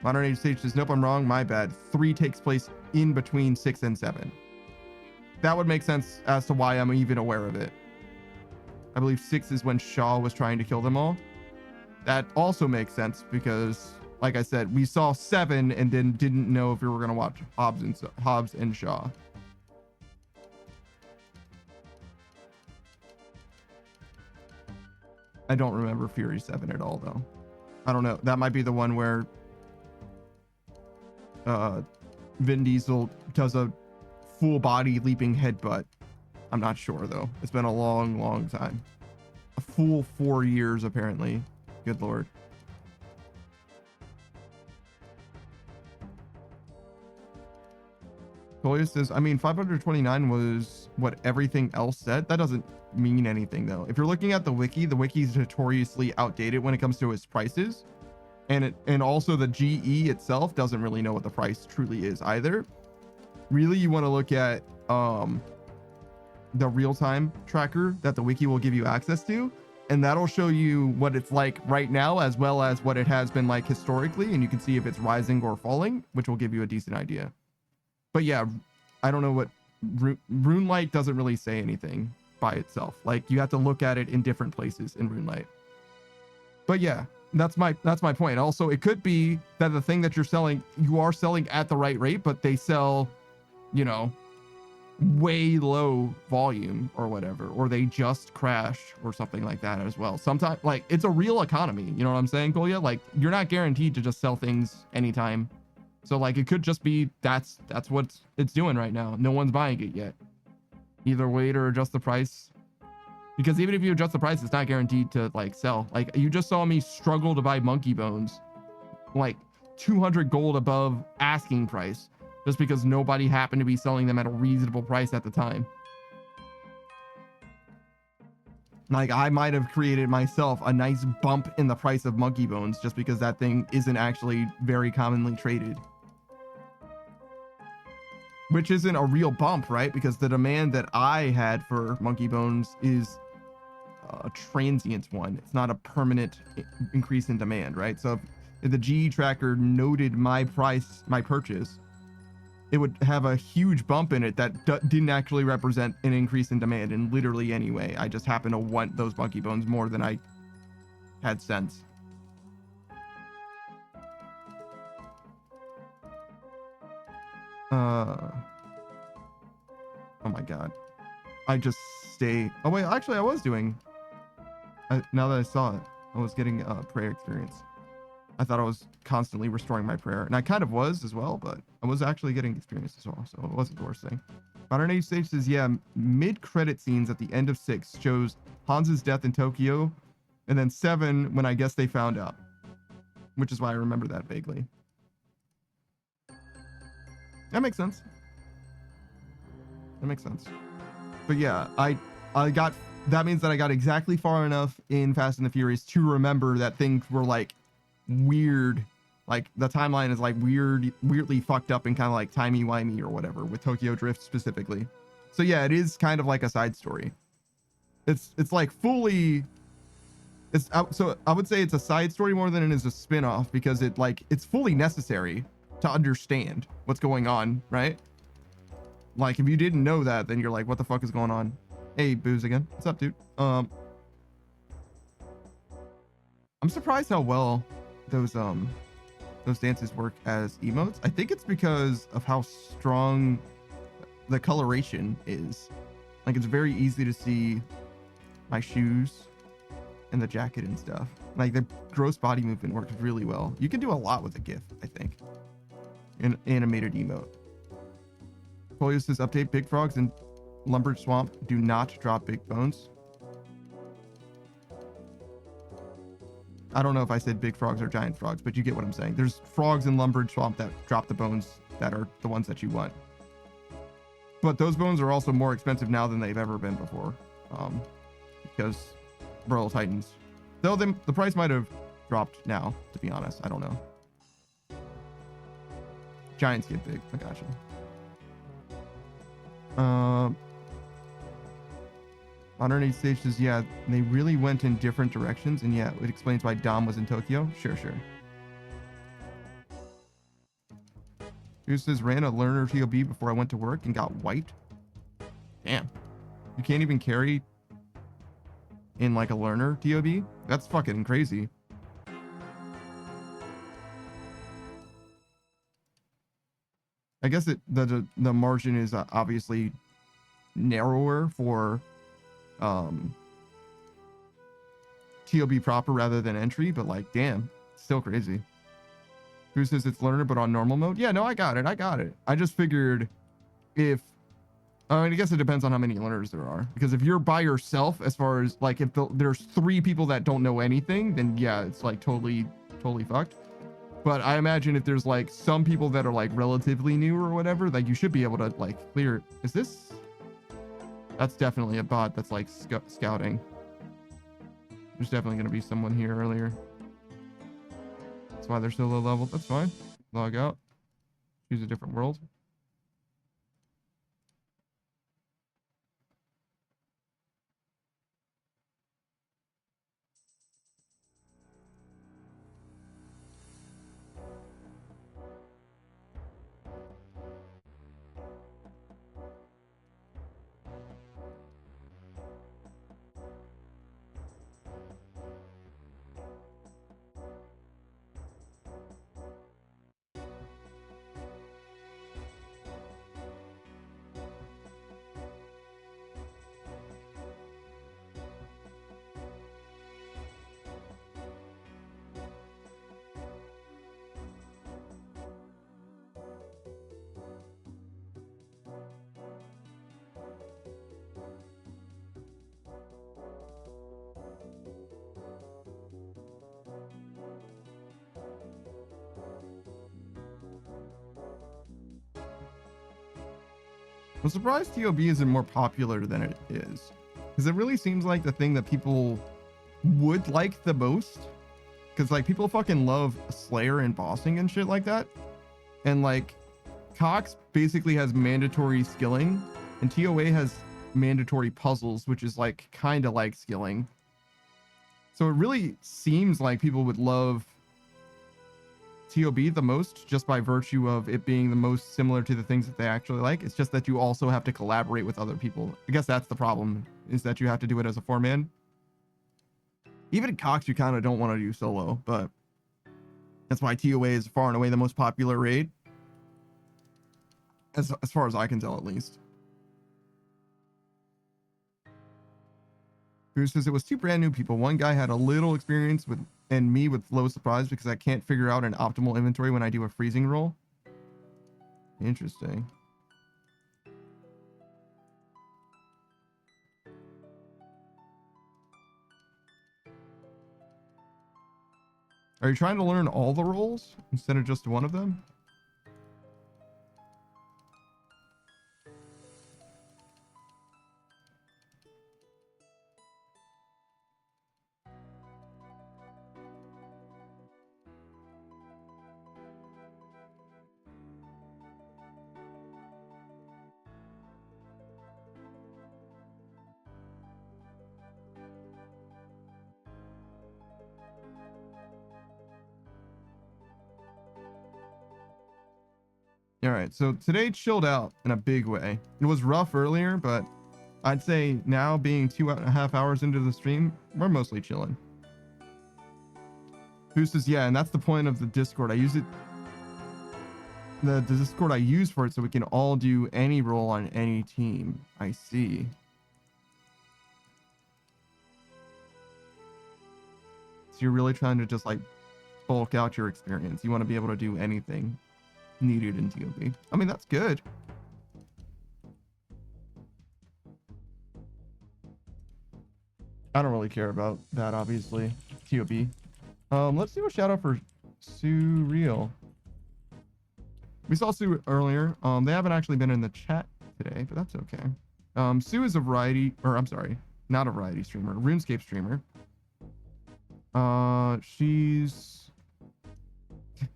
Modern Age Stage says, nope, I'm wrong. My bad. 3 takes place in between 6 and 7. That would make sense as to why I'm even aware of it. I believe 6 is when Shaw was trying to kill them all. That also makes sense because, like I said, we saw 7 and then didn't know if we were going to watch Hobbs and Shaw. I don't remember Fury 7 at all, though. I don't know. That might be the one where Vin Diesel does a full body leaping headbutt. I'm not sure, though. It's been a long time. A full 4 years, apparently. Good lord. Toya says, I mean, 529 was what everything else said. That doesn't mean anything, though. If you're looking at the wiki is notoriously outdated when it comes to its prices. And also the GE itself doesn't really know what the price truly is either. Really, you want to look at the real-time tracker that the wiki will give you access to, and that'll show you what it's like right now as well as what it has been like historically, and you can see if it's rising or falling, which will give you a decent idea. But yeah, I don't know what RuneLite doesn't really say anything by itself. Like, you have to look at it in different places in RuneLite. But yeah, that's my point. Also, it could be that the thing that you're selling, you are selling at the right rate, but they sell, way low volume or whatever, or they just crash or something like that as well. Sometimes, like, it's a real economy. You know what I'm saying, Kolya? Like, you're not guaranteed to just sell things anytime. So like, it could just be that's what it's doing right now. No one's buying it yet. Either wait or adjust the price, because even if you adjust the price, it's not guaranteed to like sell. Like, you just saw me struggle to buy monkey bones, like 200 gold above asking price, just because nobody happened to be selling them at a reasonable price at the time. Like, I might have created myself a nice bump in the price of monkey bones just because that thing isn't actually very commonly traded. Which isn't a real bump, right? Because the demand that I had for monkey bones is a transient one. It's not a permanent increase in demand, right? So if the GE tracker noted my price, my purchase, it would have a huge bump in it that didn't actually represent an increase in demand in literally any way. I just happen to want those monkey bones more than I had sense. Oh my god. I just stay. Oh wait, actually I was doing. Now that I saw it, I was getting prayer experience. I thought I was constantly restoring my prayer, and I kind of was as well, but I was actually getting experience as well, so it wasn't the worst thing. Modern Age Stage says, yeah, mid-credit scenes at the end of 6 shows Hans's death in Tokyo, and then 7 when I guess they found out, which is why I remember that vaguely. That makes sense. That makes sense. But yeah, I got, that means that I got exactly far enough in Fast and the Furious to remember that things were like weird, like the timeline is like weirdly fucked up and kind of like timey-wimey or whatever with Tokyo Drift specifically. So yeah, it is kind of like a side story. It's like fully, so I would say it's a side story more than it is a spin-off, because it's fully necessary to understand what's going on, right? Like if you didn't know that, then you're like, what the fuck is going on? Hey, Booze again. What's up, dude? I'm surprised how well those dances work as emotes. I think it's because of how strong the coloration is. Like it's very easy to see my shoes and the jacket and stuff. Like the gross body movement works really well. You can do a lot with a GIF, I think. An animated emote. Polio says update, big frogs in Lumberj Swamp do not drop big bones. I don't know if I said big frogs or giant frogs, but you get what I'm saying. There's frogs in Lumberj Swamp that drop the bones that are the ones that you want. But those bones are also more expensive now than they've ever been before. Because Royal Titans. Though the price might have dropped now, to be honest. I don't know. Giants get big. I got you. Modern Age Stage says, yeah, they really went in different directions, and yeah, it explains why Dom was in Tokyo. Sure. Who says, ran a learner TOB before I went to work and got wiped? Damn. You can't even carry in like a learner TOB? That's fucking crazy. I guess the margin is obviously narrower for TOB proper rather than entry, but like, damn, still crazy. Who says it's learner but on normal mode? Yeah, no, I got it. I just figured if, I mean, I guess it depends on how many learners there are, because if you're by yourself, as far as like if there's 3 people that don't know anything, then yeah, it's like totally fucked. But I imagine if there's like some people that are like relatively new or whatever, like you should be able to like clear. Is this? That's definitely a bot that's like scouting. There's definitely going to be someone here earlier. That's why they're so low level. That's fine. Log out. Choose a different world. I'm surprised TOB isn't more popular than it is, because it really seems like the thing that people would like the most, because like people fucking love Slayer and bossing and shit like that, and like Cox basically has mandatory skilling and TOA has mandatory puzzles, which is like kind of like skilling. So it really seems like people would love TOB the most, just by virtue of it being the most similar to the things that they actually like. It's just that you also have to collaborate with other people. I guess that's the problem, is that you have to do it as a 4-man. Even in Cox, you kind of don't want to do solo, but that's why TOA is far and away the most popular raid. as far as I can tell, at least. Who says it was two brand new people. One guy had a little experience with, and me with low surprise because I can't figure out an optimal inventory when I do a freezing roll. Interesting. Are you trying to learn all the rolls instead of just one of them? All right, so today chilled out in a big way. It was rough earlier, but I'd say now being 2.5 hours into the stream, we're mostly chilling. Who says, yeah, and that's the point of the Discord. I use it, the Discord I use for it so we can all do any role on any team. I see. So you're really trying to just like bulk out your experience. You want to be able to do anything needed in TOB. I mean, that's good. I don't really care about that, obviously. TOB. Let's do a shout out for Sue Real. We saw Sue earlier. They haven't actually been in the chat today, but that's okay. Sue is a variety, or I'm sorry, not a variety streamer, a RuneScape streamer. She's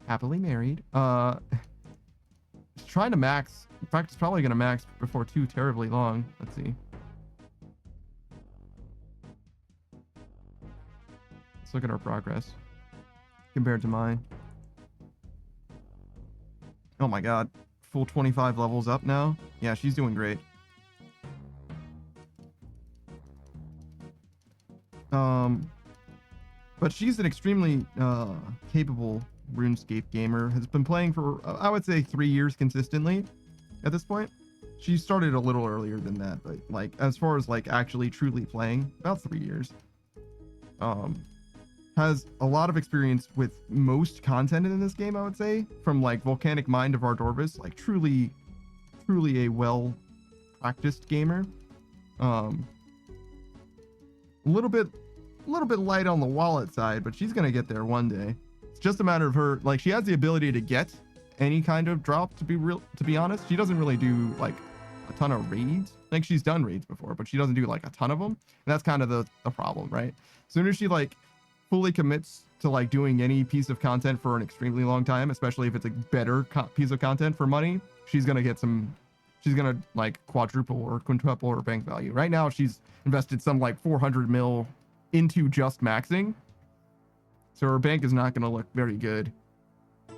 happily married. She's trying to max. In fact, it's probably going to max before too terribly long. Let's see. Let's look at her progress compared to mine. Oh my god. Full 25 levels up now. Yeah, she's doing great. But she's an extremely capable RuneScape gamer. Has been playing for, I would say, 3 years consistently at this point. She started a little earlier than that, but like as far as like actually truly playing, about 3 years. Has a lot of experience with most content in this game, I would say, from like Volcanic Mind of Ardorvis, like truly a well practiced gamer. A little bit light on the wallet side, but she's gonna get there one day. It's just a matter of her, like, she has the ability to get any kind of drop, to be honest. She doesn't really do like a ton of raids. Like, she's done raids before, but she doesn't do like a ton of them, and that's kind of the problem, right? As soon as she like fully commits to like doing any piece of content for an extremely long time, especially if it's a better piece of content for money, she's gonna get some, she's gonna like quadruple or quintuple her bank value. Right now she's invested some like 400 mil into just maxing, so her bank is not gonna look very good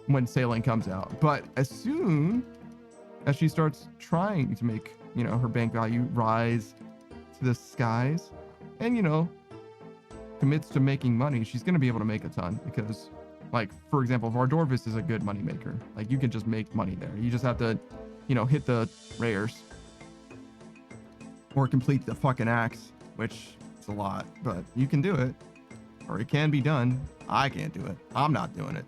when sailing comes out. But as soon as she starts trying to make, you know, her bank value rise to the skies, and, you know, commits to making money, she's going to be able to make a ton. Because, like, for example, Vardorvis is a good money maker. Like, you can just make money there. You just have to, you know, hit the rares or complete the fucking axe, which is a lot, but you can do it, or it can be done. I can't do it. I'm not doing it.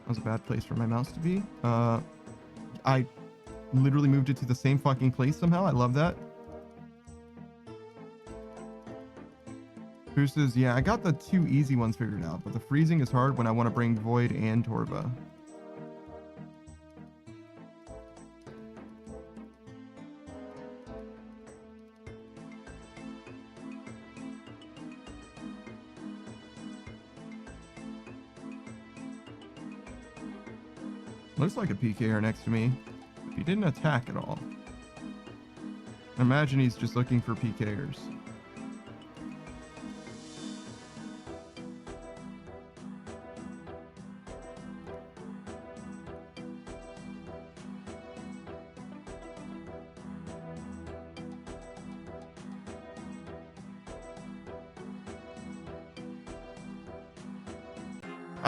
That was a bad place for my mouse to be. I literally moved it to the same fucking place somehow. I love that. Who says, yeah, I got the 2 easy ones figured out, but the freezing is hard when I want to bring Void and Torva. Looks like a PKer next to me. He didn't attack at all. I imagine he's just looking for PKers.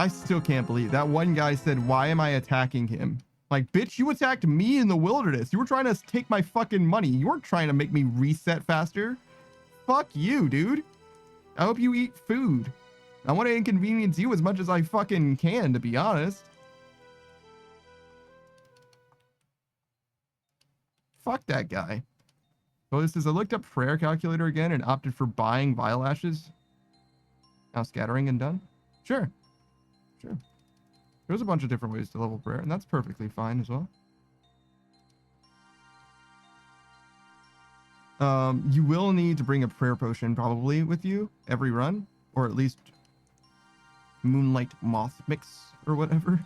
I still can't believe that one guy said, why am I attacking him? Like, bitch, you attacked me in the wilderness. You were trying to take my fucking money. You weren't trying to make me reset faster. Fuck you, dude. I hope you eat food. I want to inconvenience you as much as I fucking can, to be honest. Fuck that guy. So this is, I looked up prayer calculator again and opted for buying vile ashes. Now scattering and done. Sure. Sure. There's a bunch of different ways to level prayer, and that's perfectly fine as well. You will need to bring a prayer potion probably with you every run, or at least moonlight moth mix or whatever.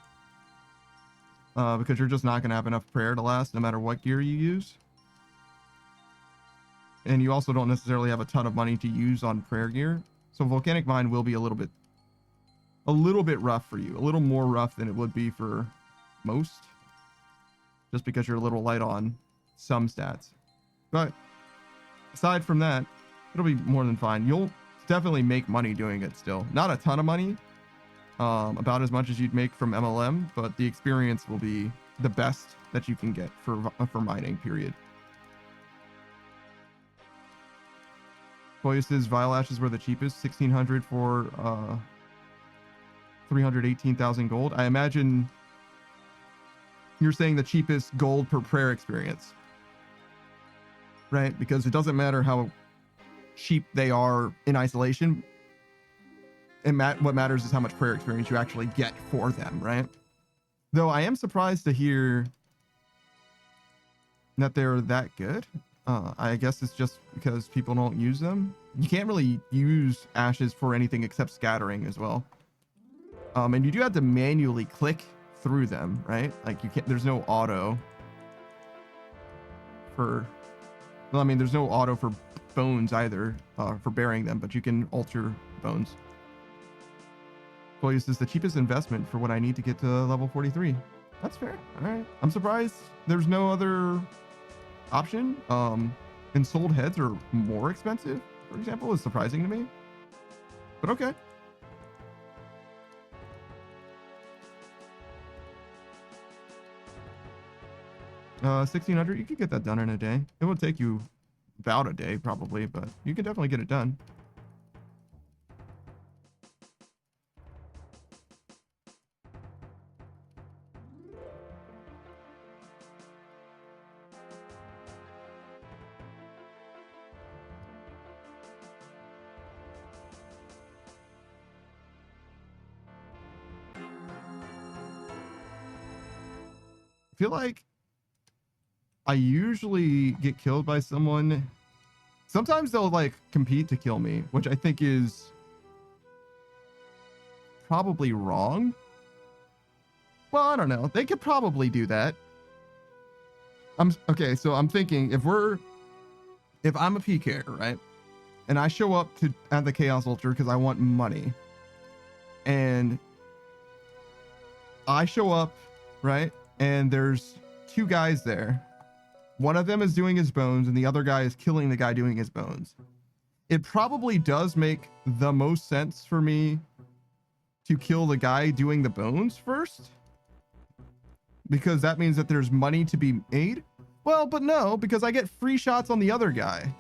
Because you're just not going to have enough prayer to last no matter what gear you use. And you also don't necessarily have a ton of money to use on prayer gear. So Volcanic Mine will be a little bit rough for you, a little more rough than it would be for most, just because you're a little light on some stats. But aside from that, it'll be more than fine. You'll definitely make money doing it still. Not a ton of money, about as much as you'd make from MLM, but the experience will be the best that you can get for mining, period. Poyus's Vile Ashes were the cheapest, 1,600 for 318,000 gold. I imagine you're saying the cheapest gold per prayer experience, right? Because it doesn't matter how cheap they are in isolation. What matters is how much prayer experience you actually get for them, right? Though I am surprised to hear that they're that good. I guess it's just because people don't use them. You can't really use ashes for anything except scattering as well. And you do have to manually click through them, right? Like you can't, there's no auto for, well, I mean, there's no auto for bones either, for burying them, but you can alter bones. This is the cheapest investment for what I need to get to level 43. That's fair. All right. I'm surprised there's no other option. And sold heads are more expensive, for example, is surprising to me. But okay. $1,600, you could get that done in a day. It will take you about a day probably, but you can definitely get it done. I feel like I usually get killed by someone. Sometimes they'll like compete to kill me, which I think is probably wrong. Well, I don't know. They could probably do that. Okay, so I'm thinking if I'm a PKer, right? And I show up at the Chaos Altar because I want money. And I show up, right? And there's two guys there. One of them is doing his bones and the other guy is killing the guy doing his bones. It probably does make the most sense for me to kill the guy doing the bones first, because that means that there's money to be made. Well, but no, because I get free shots on the other guy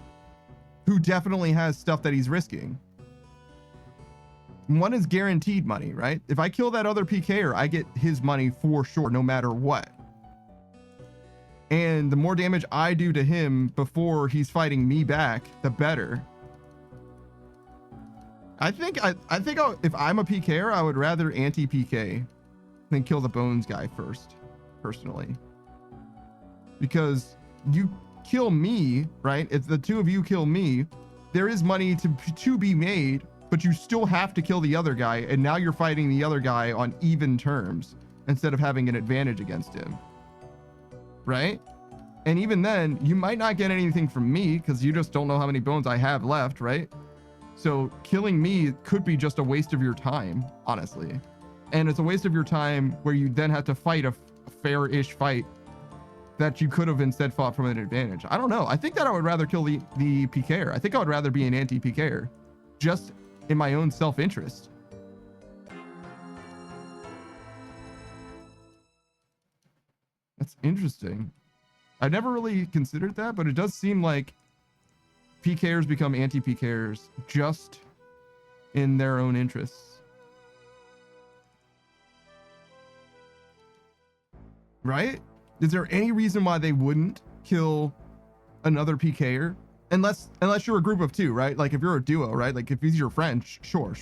who definitely has stuff that he's risking. One is guaranteed money, right? If I kill that other PKer, I get his money for sure, no matter what. And the more damage I do to him before he's fighting me back, the better. I think if I'm a PKer, I would rather anti-PK than kill the bones guy first, personally. Because you kill me, right? If the two of you kill me, there is money to be made, but you still have to kill the other guy, and now you're fighting the other guy on even terms instead of having an advantage against him, right? And even then, you might not get anything from me because you just don't know how many bones I have left, right? So killing me could be just a waste of your time, honestly. And it's a waste of your time where you then have to fight a fair-ish fight that you could have instead fought from an advantage. I don't know. I think that I would rather kill the PKer. I think I would rather be an anti-PKer, just in my own self-interest. That's interesting. I never really considered that, but it does seem like PKers become anti-PKers just in their own interests. Right? Is there any reason why they wouldn't kill another PKer? Unless you're a group of two, right? Like if you're a duo, right? Like if he's your friend, sure.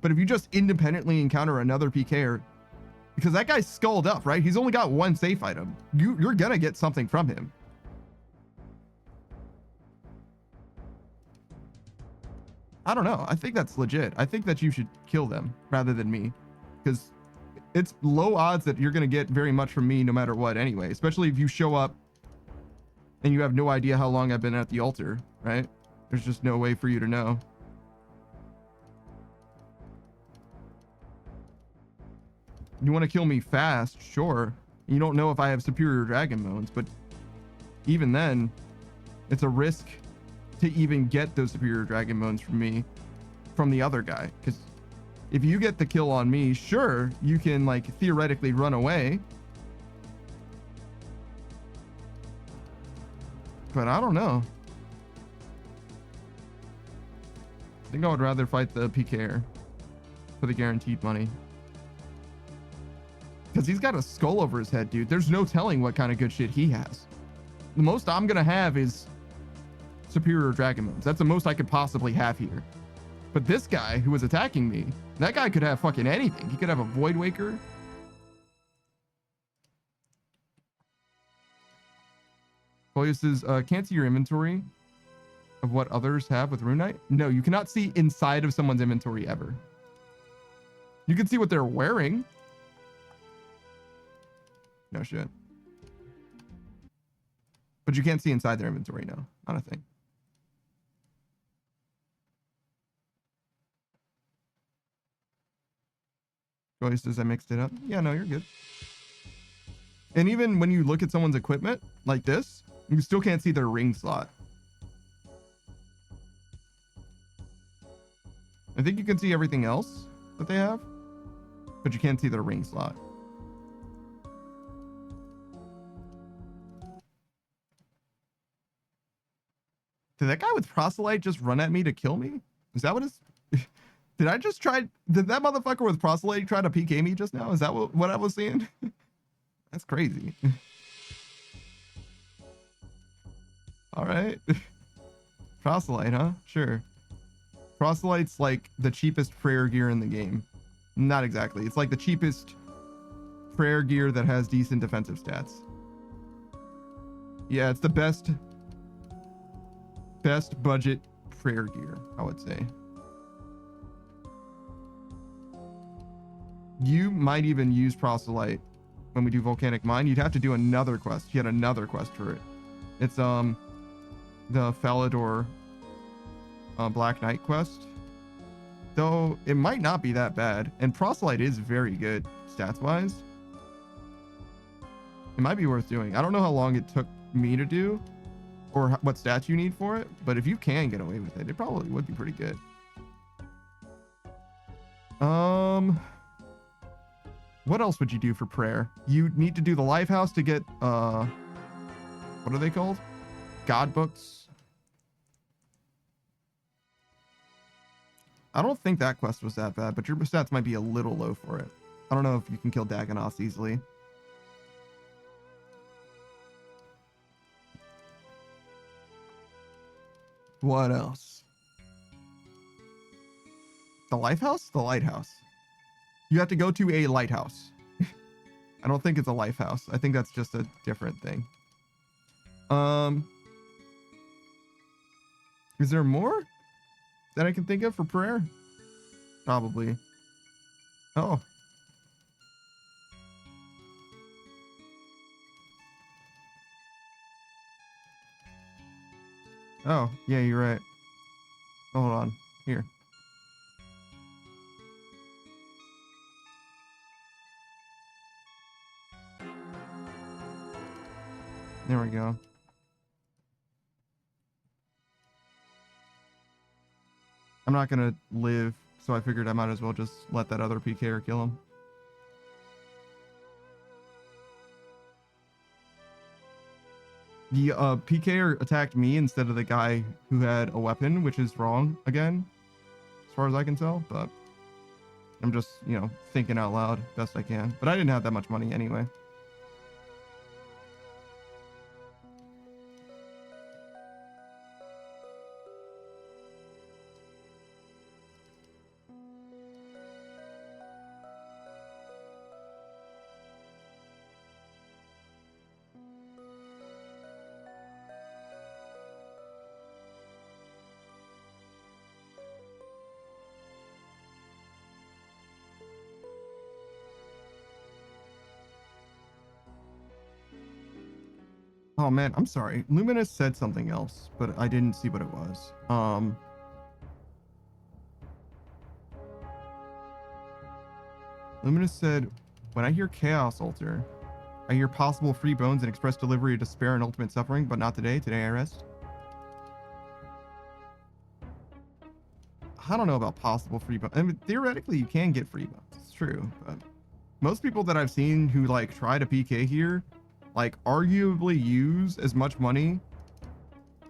But if you just independently encounter another PKer, because that guy's skulled up, right? He's only got one safe item. You're gonna get something from him. I don't know. I think that's legit. I think that you should kill them rather than me, because it's low odds that you're gonna get very much from me no matter what anyway, especially if you show up and you have no idea how long I've been at the altar, right? There's just no way for you to know. You want to kill me fast, sure. You don't know if I have superior dragon bones, but even then, it's a risk to even get those superior dragon bones from me, from the other guy. Because if you get the kill on me, sure, you can like theoretically run away. But I don't know. I think I would rather fight the PKer for the guaranteed money. Because he's got a skull over his head, dude. There's no telling what kind of good shit he has. The most I'm going to have is superior dragon bones. That's the most I could possibly have here. But this guy who was attacking me, that guy could have fucking anything. He could have a Void Waker. Polius says, can't see your inventory of what others have with Rune Knight. No, you cannot see inside of someone's inventory ever. You can see what they're wearing. No shit. But you can't see inside their inventory, no. Not a thing. Joyce says I mixed it up. Yeah, no, you're good. And even when you look at someone's equipment like this, you still can't see their ring slot. I think you can see everything else that they have, but you can't see their ring slot. Did that guy with proselyte just run at me to kill me? Is that what is? Did I just try? Did that motherfucker with proselyte try to PK me just now? Is that what I was seeing? That's crazy. All right. Proselyte, huh? Sure. Proselyte's like the cheapest prayer gear in the game. Not exactly. It's like the cheapest prayer gear that has decent defensive stats. Yeah, it's the best budget prayer gear, I would say. You might even use proselyte when we do volcanic mine. You'd have to do another quest, yet another quest for it. It's the Falador Black Knight quest, though it might not be that bad, and proselyte is very good stats wise. It might be worth doing. I don't know how long it took me to do or what stats you need for it, but if you can get away with it, it probably would be pretty good. What else would you do for prayer? You need to do the Lifehouse to get what are they called? God books. I don't think that quest was that bad, but your stats might be a little low for it. I don't know if you can kill Dagonoths easily. What else? The Lifehouse? The Lighthouse. You have to go to a lighthouse. I don't think it's a Lifehouse. I think that's just a different thing. Is there more that I can think of for prayer? Probably. Oh. Oh, yeah, you're right. Hold on. Here. There we go. I'm not gonna live, so I figured I might as well just let that other PKer kill him. The PKer attacked me instead of the guy who had a weapon, which is wrong again, as far as I can tell. But I'm just, you know, thinking out loud best I can. But I didn't have that much money anyway. Oh man, I'm sorry. Luminous said something else, but I didn't see what it was. Luminous said, when I hear Chaos Altar, I hear possible free bones and express delivery of despair and ultimate suffering, but not today. Today I rest. I don't know about possible free bones. I mean, theoretically, you can get free bones. It's true, but most people that I've seen who like try to PK here, like arguably use as much money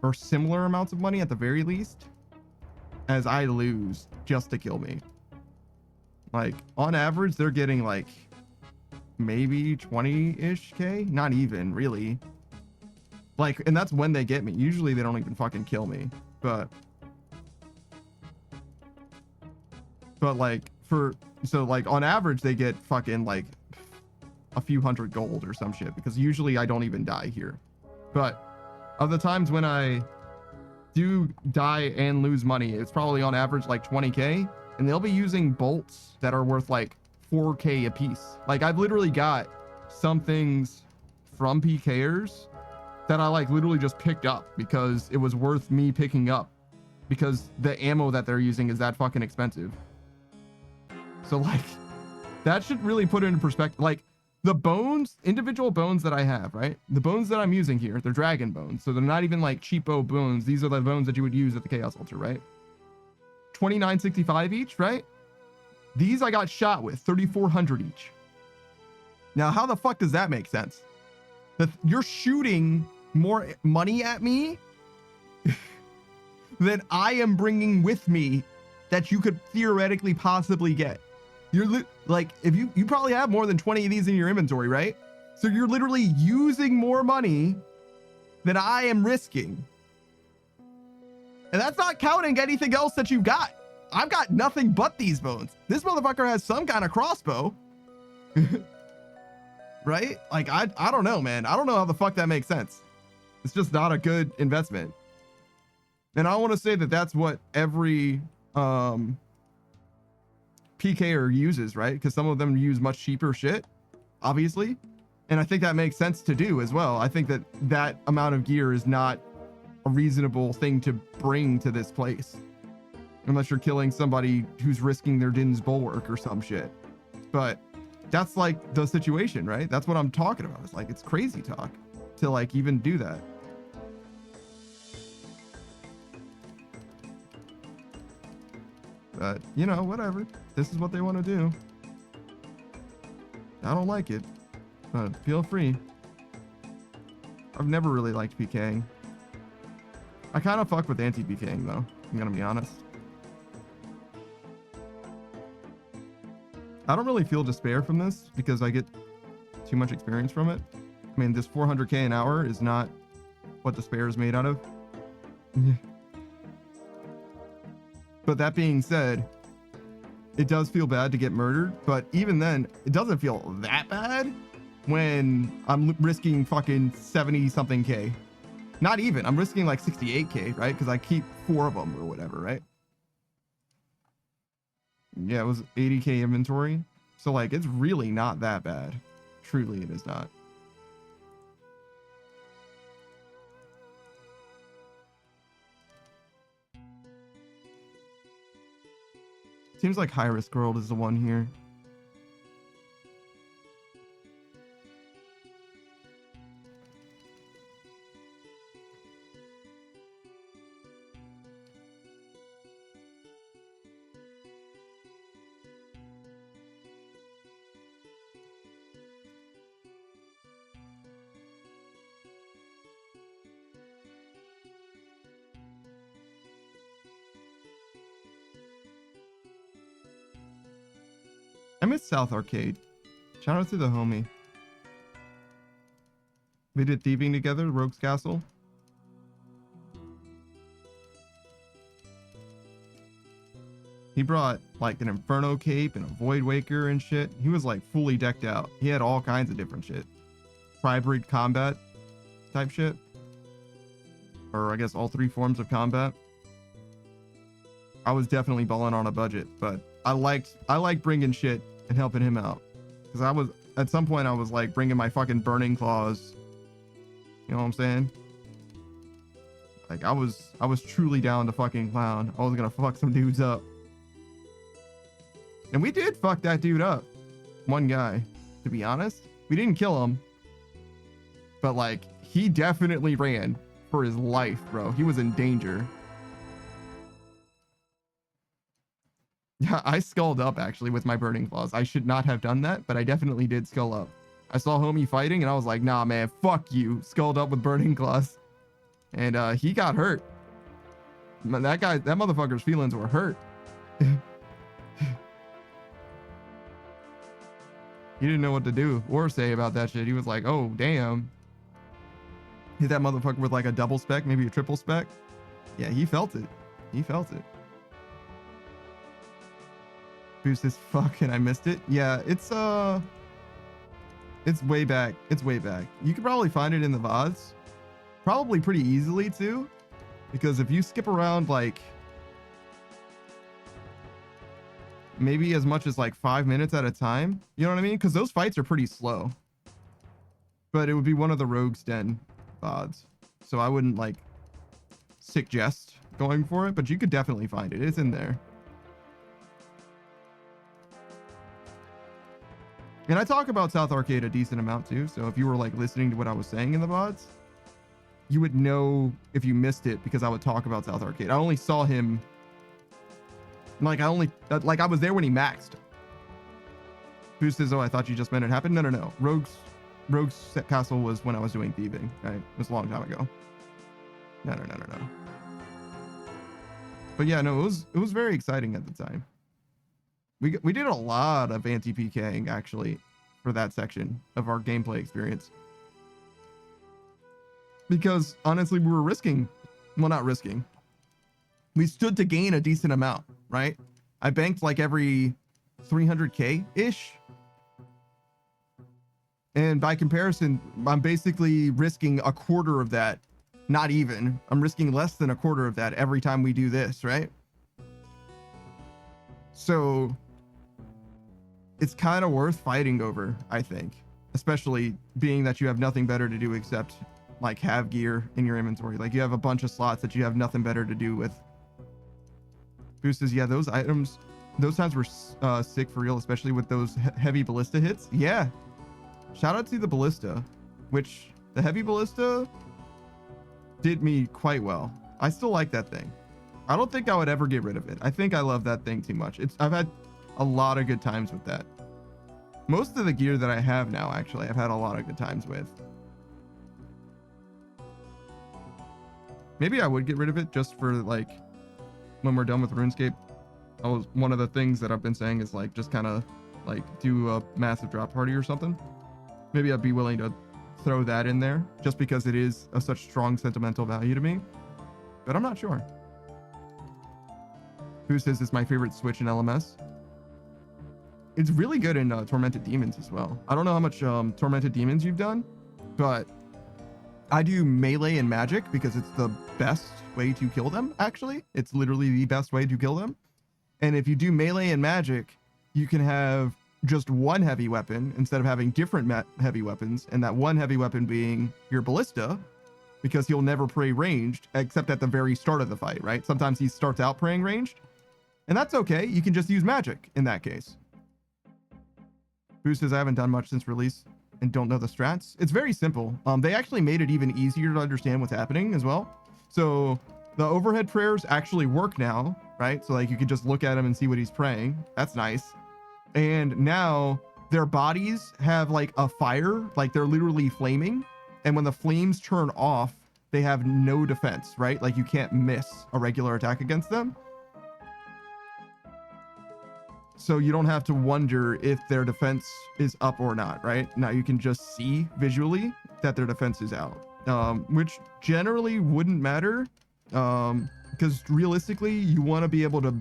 or similar amounts of money at the very least as I lose just to kill me. Like on average, they're getting like maybe 20-ish K, not even really. Like, and that's when they get me. Usually they don't even fucking kill me, but like so like on average they get fucking like a few hundred gold or some shit, because usually I don't even die here. But of the times when I do die and lose money, it's probably on average like 20K, and they'll be using bolts that are worth like 4K a piece. Like I've literally got some things from PKers that I like literally just picked up because it was worth me picking up, because the ammo that they're using is that fucking expensive. So like that should really put it in perspective. Like the bones, individual bones that I have, right? The bones that I'm using here, they're dragon bones. So they're not even like cheapo bones. These are the bones that you would use at the Chaos Altar, right? 29.65 each, right? These I got shot with 3,400 each. Now, how the fuck does that make sense? That you're shooting more money at me than I am bringing with me that you could theoretically possibly get. You're like, if you probably have more than 20 of these in your inventory, right? So you're literally using more money than I am risking. And that's not counting anything else that you've got. I've got nothing but these bones. This motherfucker has some kind of crossbow. Right? Like, I don't know, man. I don't know how the fuck that makes sense. It's just not a good investment. And I want to say that that's what every PKer uses, right? Because some of them use much cheaper shit, obviously. And I think that makes sense to do as well. I think that that amount of gear is not a reasonable thing to bring to this place, unless you're killing somebody who's risking their Din's bulwark or some shit. But that's like the situation, right? That's what I'm talking about. It's like, it's crazy talk to like even do that. But you know, whatever. This is what they want to do. I don't like it, but feel free. I've never really liked PKing. I kind of fuck with anti-PKing though, I'm gonna be honest. I don't really feel despair from this because I get too much experience from it. I mean, this 400K an hour is not what despair is made out of. But that being said, it does feel bad to get murdered, but even then, it doesn't feel that bad when I'm risking fucking 70 something K. Not even, I'm risking like 68K, right? Because I keep 4 of them or whatever, right? Yeah, it was 80K inventory. So like, it's really not that bad. Truly, it is not. Seems like High Risk World is the one here. I miss South Arcade. Shout out to the homie. We did thieving together, Rogue's Castle. He brought like an Inferno cape and a Void Waker and shit. He was like fully decked out. He had all kinds of different shit. Tribreed combat type shit. Or I guess all three forms of combat. I was definitely balling on a budget, but I liked bringing shit and helping him out. Cause I was, at some point I was like bringing my fucking burning claws. You know what I'm saying? Like I was truly down to fucking clown. I was gonna fuck some dudes up. And we did fuck that dude up. One guy, to be honest. We didn't kill him. But like, he definitely ran for his life, bro. He was in danger. Yeah, I skulled up actually with my burning claws. I should not have done that, but I definitely did skull up. I saw homie fighting and I was like, nah, man, fuck you. Skulled up with burning claws. And he got hurt. That motherfucker's feelings were hurt. He didn't know what to do or say about that shit. He was like, oh, damn. Hit that motherfucker with like a double spec, maybe a triple spec. Yeah, he felt it. He felt it. Boost this fuck and I missed it. Yeah, it's way back. It's way back. You could probably find it in the VODs. Probably pretty easily too. Because if you skip around like maybe as much as like 5 minutes at a time, you know what I mean? Because those fights are pretty slow. But it would be one of the Rogue's Den VODs. So I wouldn't like suggest going for it, but you could definitely find it. It's in there. And I talk about South Arcade a decent amount too. So if you were like listening to what I was saying in the VODs, you would know if you missed it because I would talk about South Arcade. I only saw him like I was there when he maxed. Who says, oh, I thought you just meant it happened? No. Rogue's Castle was when I was doing thieving, right? It was a long time ago. No. But yeah, no, it was very exciting at the time. We did a lot of anti-PKing actually for that section of our gameplay experience. Because honestly, we were risking, well, not risking. We stood to gain a decent amount, right? I banked like every 300K-ish. And by comparison, I'm basically risking a quarter of that. Not even. I'm risking less than a quarter of that every time we do this, right? So it's kind of worth fighting over, I think. Especially being that you have nothing better to do except like have gear in your inventory. Like you have a bunch of slots that you have nothing better to do with. Boosters, yeah, those items, those times were sick for real, especially with those heavy ballista hits. Yeah. Shout out to the ballista, which the heavy ballista did me quite well. I still like that thing. I don't think I would ever get rid of it. I think I love that thing too much. I've had a lot of good times with that. Most of the gear that I have now, actually, I've had a lot of good times with. Maybe I would get rid of it just for like when we're done with RuneScape. One of the things that I've been saying is like just kind of like do a massive drop party or something. Maybe I'd be willing to throw that in there just because it is of such strong sentimental value to me. But I'm not sure. Who says it's my favorite switch in LMS? It's really good in Tormented Demons as well. I don't know how much Tormented Demons you've done, but I do melee and magic because it's the best way to kill them, actually. It's literally the best way to kill them. And if you do melee and magic, you can have just one heavy weapon instead of having different heavy weapons, and that one heavy weapon being your ballista, because he'll never pray ranged except at the very start of the fight, right? Sometimes he starts out praying ranged, and that's okay. You can just use magic in that case. Boo says I haven't done much since release and don't know the strats. It's very simple. They actually made it even easier to understand what's happening as well. So the overhead prayers actually work now, right? So like you can just look at him and see what he's praying. That's nice. And now their bodies have like a fire, like they're literally flaming. And when the flames turn off, they have no defense, right? Like you can't miss a regular attack against them. So you don't have to wonder if their defense is up or not, right? Now you can just see visually that their defense is out, which generally wouldn't matter, because realistically, you want to be able to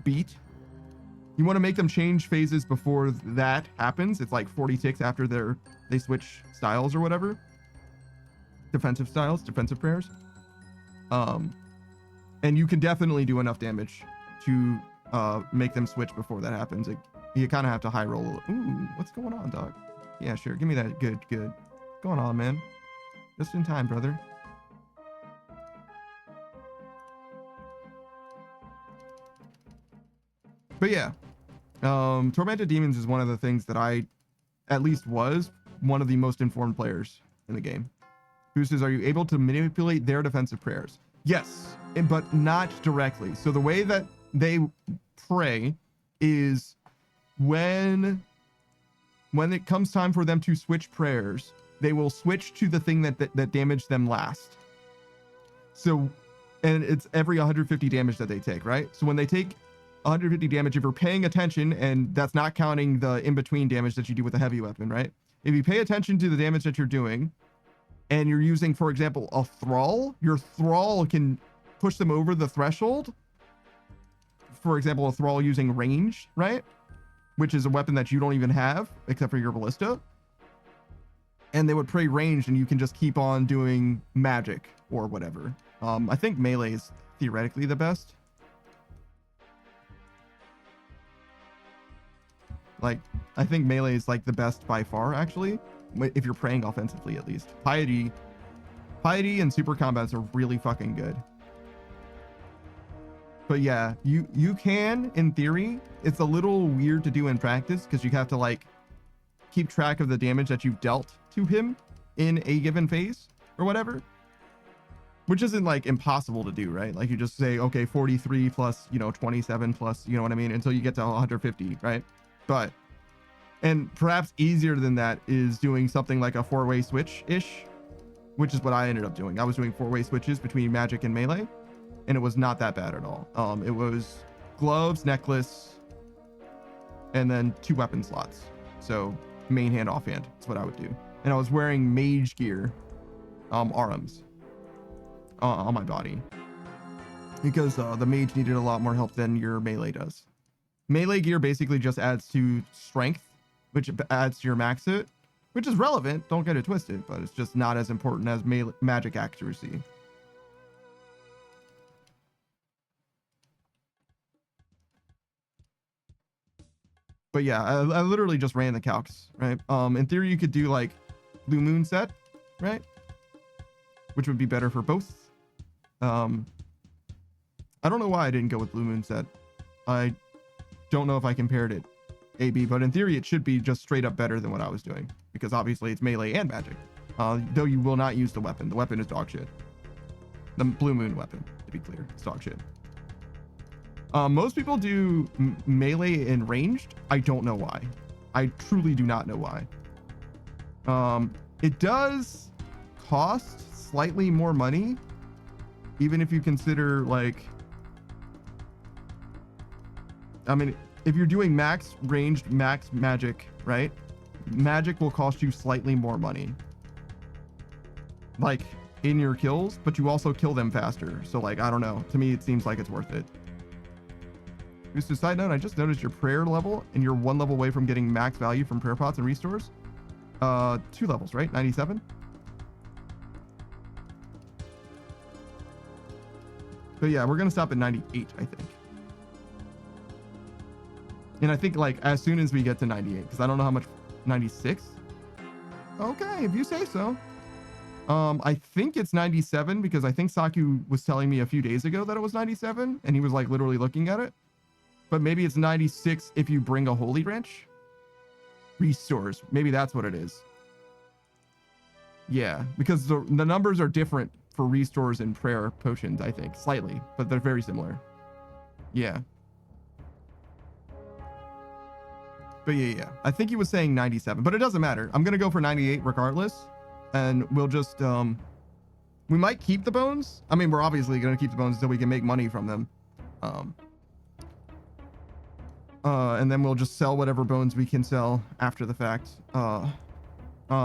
you want to make them change phases before that happens. It's like 40 ticks after they switch styles or whatever. Defensive styles, defensive prayers. And you can definitely do enough damage to make them switch before that happens. You kind of have to high roll. Ooh, what's going on, dog? Yeah, sure. Give me that. Good. What's going on, man? Just in time, brother. But yeah, Tormented Demons is one of the things that I, at least was, one of the most informed players in the game. Who says, are you able to manipulate their defensive prayers? Yes, but not directly. So the way that they pray is when it comes time for them to switch prayers, they will switch to the thing that damaged them last. So, and it's every 150 damage that they take, right? So when they take 150 damage, if you're paying attention, and that's not counting the in-between damage that you do with a heavy weapon, right? If you pay attention to the damage that you're doing, and you're using, for example, a thrall, your thrall can push them over the threshold. For example, a thrall using range, right? Which is a weapon that you don't even have, except for your ballista. And they would pray ranged, and you can just keep on doing magic or whatever. I think melee is theoretically the best. Like, I think melee is like the best by far, actually. If you're praying offensively, at least. Piety and super combats are really fucking good. But yeah, you can, in theory. It's a little weird to do in practice because you have to like keep track of the damage that you've dealt to him in a given phase or whatever, which isn't like impossible to do, right? Like you just say, okay, 43 plus, 27 plus, you know what I mean, until you get to 150, right? But and perhaps easier than that is doing something like a 4-way switch-ish, which is what I ended up doing. I was doing 4-way switches between magic and melee, and it was not that bad at all. It was gloves, necklace, and then 2 weapon slots. So main hand, offhand, that's what I would do. And I was wearing mage gear, arms, on my body, because the mage needed a lot more help than your melee does. Melee gear basically just adds to strength, which adds to your max hit, which is relevant, don't get it twisted, but it's just not as important as magic accuracy. But yeah, I literally just ran the calcs, right? In theory, you could do like Blue Moon set, right? Which would be better for both. I don't know why I didn't go with Blue Moon set. I don't know if I compared it A/B, but in theory it should be just straight up better than what I was doing, because obviously it's melee and magic, though you will not use the weapon. The weapon is dog shit. The Blue Moon weapon, to be clear, it's dog shit. Most people do melee and ranged. I don't know why. I truly do not know why. It does cost slightly more money, even if you consider like, I mean, if you're doing max ranged, max magic, right? Magic will cost you slightly more money, like in your kills, but you also kill them faster. So like, I don't know. To me, it seems like it's worth it. Just a side note, I just noticed your prayer level, and you're 1 level away from getting max value from prayer pots and restores. 2 levels, right? 97. But yeah, we're gonna stop at 98, I think. And I think like as soon as we get to 98, because I don't know how much. 96. Okay, if you say so. I think it's 97 because I think Saku was telling me a few days ago that it was 97, and he was like literally looking at it. But maybe it's 96 if you bring a holy wrench. Restores. Maybe that's what it is. Yeah, because the numbers are different for restores and prayer potions, I think. Slightly, but they're very similar. Yeah. But yeah. I think he was saying 97, but it doesn't matter. I'm going to go for 98 regardless. And we'll just, we might keep the bones. I mean, we're obviously going to keep the bones until we can make money from them. And then we'll just sell whatever bones we can sell after the fact.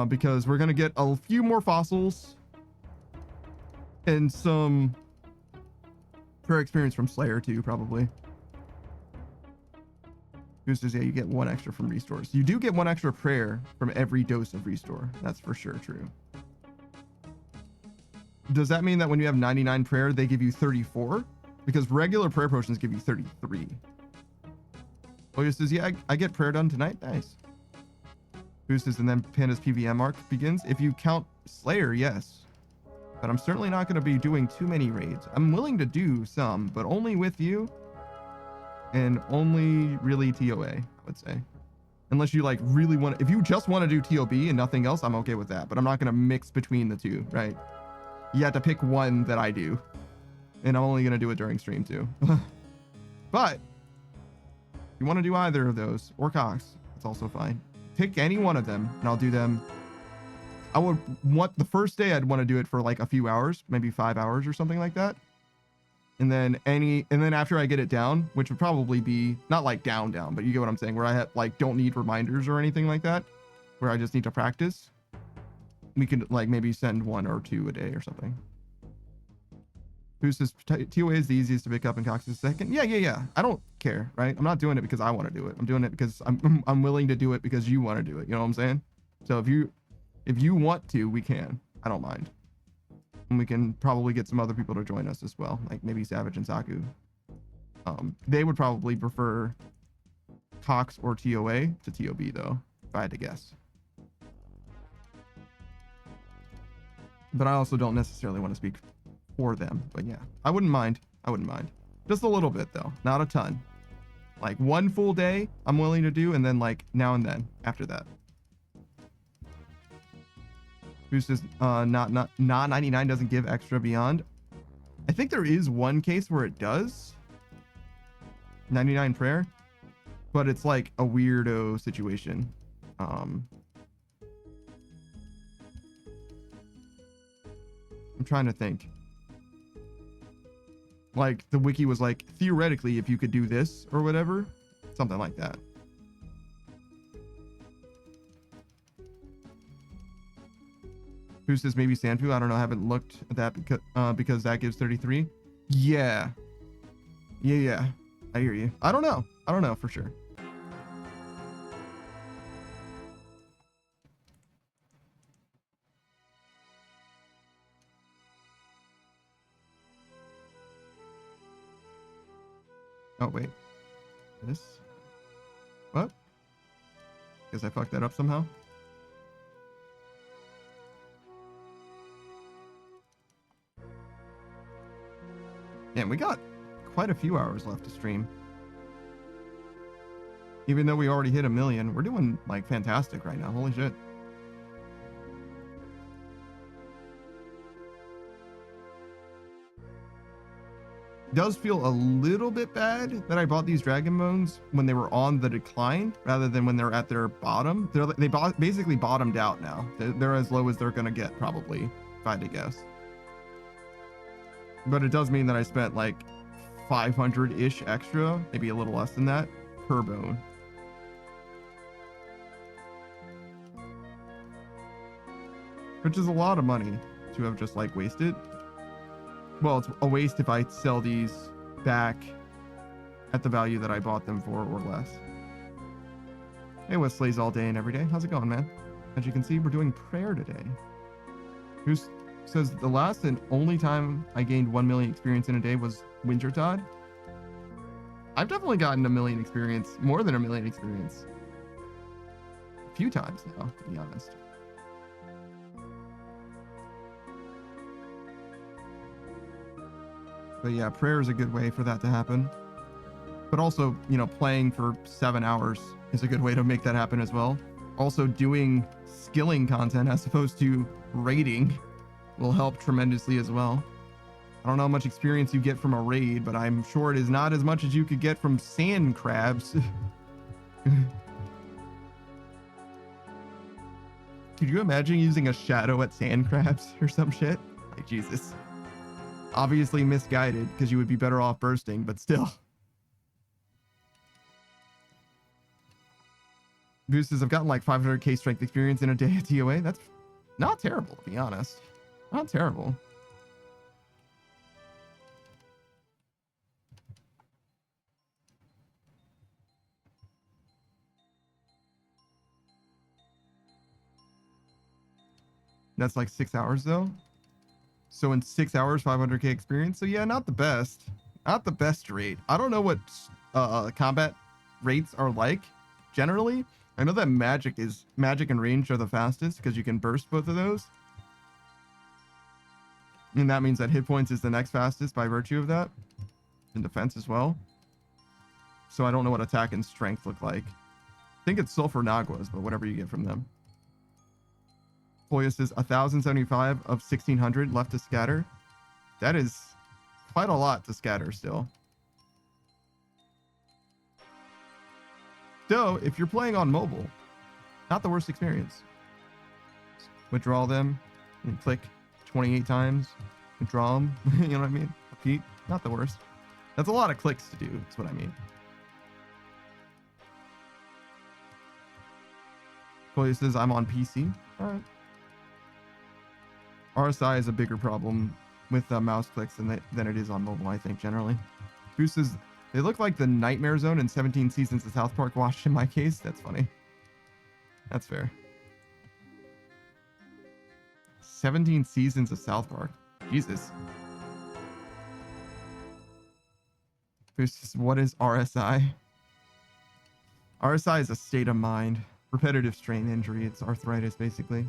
Because we're gonna get a few more fossils and some prayer experience from Slayer too, probably. Who says, yeah, you get 1 extra from restores. You do get 1 extra prayer from every dose of restore. That's for sure true. Does that mean that when you have 99 prayer, they give you 34? Because regular prayer potions give you 33. Oyo says, yeah, I get prayer done tonight. Nice. Who says, and then Panda's PVM arc begins. If you count Slayer, yes. But I'm certainly not going to be doing too many raids. I'm willing to do some, but only with you. And only really TOA, I would say. Unless you like really want, if you just want to do TOB and nothing else, I'm okay with that. But I'm not going to mix between the two, right? You have to pick one that I do. And I'm only going to do it during stream too. But if you want to do either of those or Cox, it's also fine. Pick any one of them and I'll do them. I would want the first day I'd want to do it for like a few hours, maybe 5 hours or something like that. And then after I get it down, which would probably be not like down, but you get what I'm saying, where I have like don't need reminders or anything like that, where I just need to practice. We could like maybe send 1 or 2 a day or something. Who says TOA is the easiest to pick up and Cox is second? Yeah. I don't care, right? I'm not doing it because I want to do it. I'm doing it because I'm willing to do it because you want to do it. You know what I'm saying? So if you want to, we can. I don't mind. And we can probably get some other people to join us as well, like maybe Savage and Saku. They would probably prefer Cox or TOA to TOB though, if I had to guess. But I also don't necessarily want to speak for them. But yeah, I wouldn't mind. Just a little bit though, not a ton. Like 1 full day I'm willing to do, and then like now and then after that. Who says not 99 doesn't give extra beyond? I think there is one case where it does. 99 prayer, but it's like a weirdo situation. I'm trying to think. Like the wiki was like, theoretically, if you could do this or whatever, something like that. Who says maybe Sanfu? I don't know. I haven't looked at that because that gives 33. Yeah. I hear you. I don't know for sure. Oh, wait. This? What? Guess I fucked that up somehow. Yeah, we got quite a few hours left to stream. Even though we already hit 1 million, we're doing like fantastic right now. Holy shit. Does feel a little bit bad that I bought these dragon bones when they were on the decline rather than when they're at their bottom. They basically bottomed out now. They're as low as they're gonna get probably, if I had to guess. But it does mean that I spent like 500-ish extra, maybe a little less than that, per bone. Which is a lot of money to have just like wasted. Well, it's a waste if I sell these back at the value that I bought them for or less. Hey, what slays all day and every day? How's it going, man? As you can see, we're doing prayer today. Who says the last and only time I gained 1 million experience in a day was Wintertod? I've definitely gotten 1 million experience, more than 1 million experience. A few times now, to be honest. But yeah, prayer is a good way for that to happen. But also, you know, playing for 7 hours is a good way to make that happen as well. Also, doing skilling content as opposed to raiding will help tremendously as well. I don't know how much experience you get from a raid, but I'm sure it is not as much as you could get from sand crabs. Could you imagine using a shadow at sand crabs or some shit? Like, Jesus. Obviously misguided, because you would be better off bursting, but still. Boost says, I've gotten like 500k strength experience in a day at TOA. That's not terrible, to be honest. Not terrible. That's like 6 hours though. So in 6 hours, 500k experience. So yeah, not the best. Not the best rate. I don't know what combat rates are like generally. I know that magic and range are the fastest because you can burst both of those. And that means that hit points is the next fastest by virtue of that. And defense as well. So I don't know what attack and strength look like. I think it's sulfur naguas, but whatever you get from them. Foya says 1075 of 1600 left to scatter. That is quite a lot to scatter still. So if you're playing on mobile, not the worst experience. Withdraw them and click 28 times. Withdraw them. You know what I mean? Repeat. Not the worst. That's a lot of clicks to do. That's what I mean. Foya says I'm on PC. All right. RSI is a bigger problem with mouse clicks than it is on mobile, I think, generally. Boost says, they look like the Nightmare Zone in 17 seasons of South Park watched in my case. That's funny. That's fair. 17 seasons of South Park. Jesus. Boost says, what is RSI? RSI is a state of mind. Repetitive strain injury. It's arthritis, basically.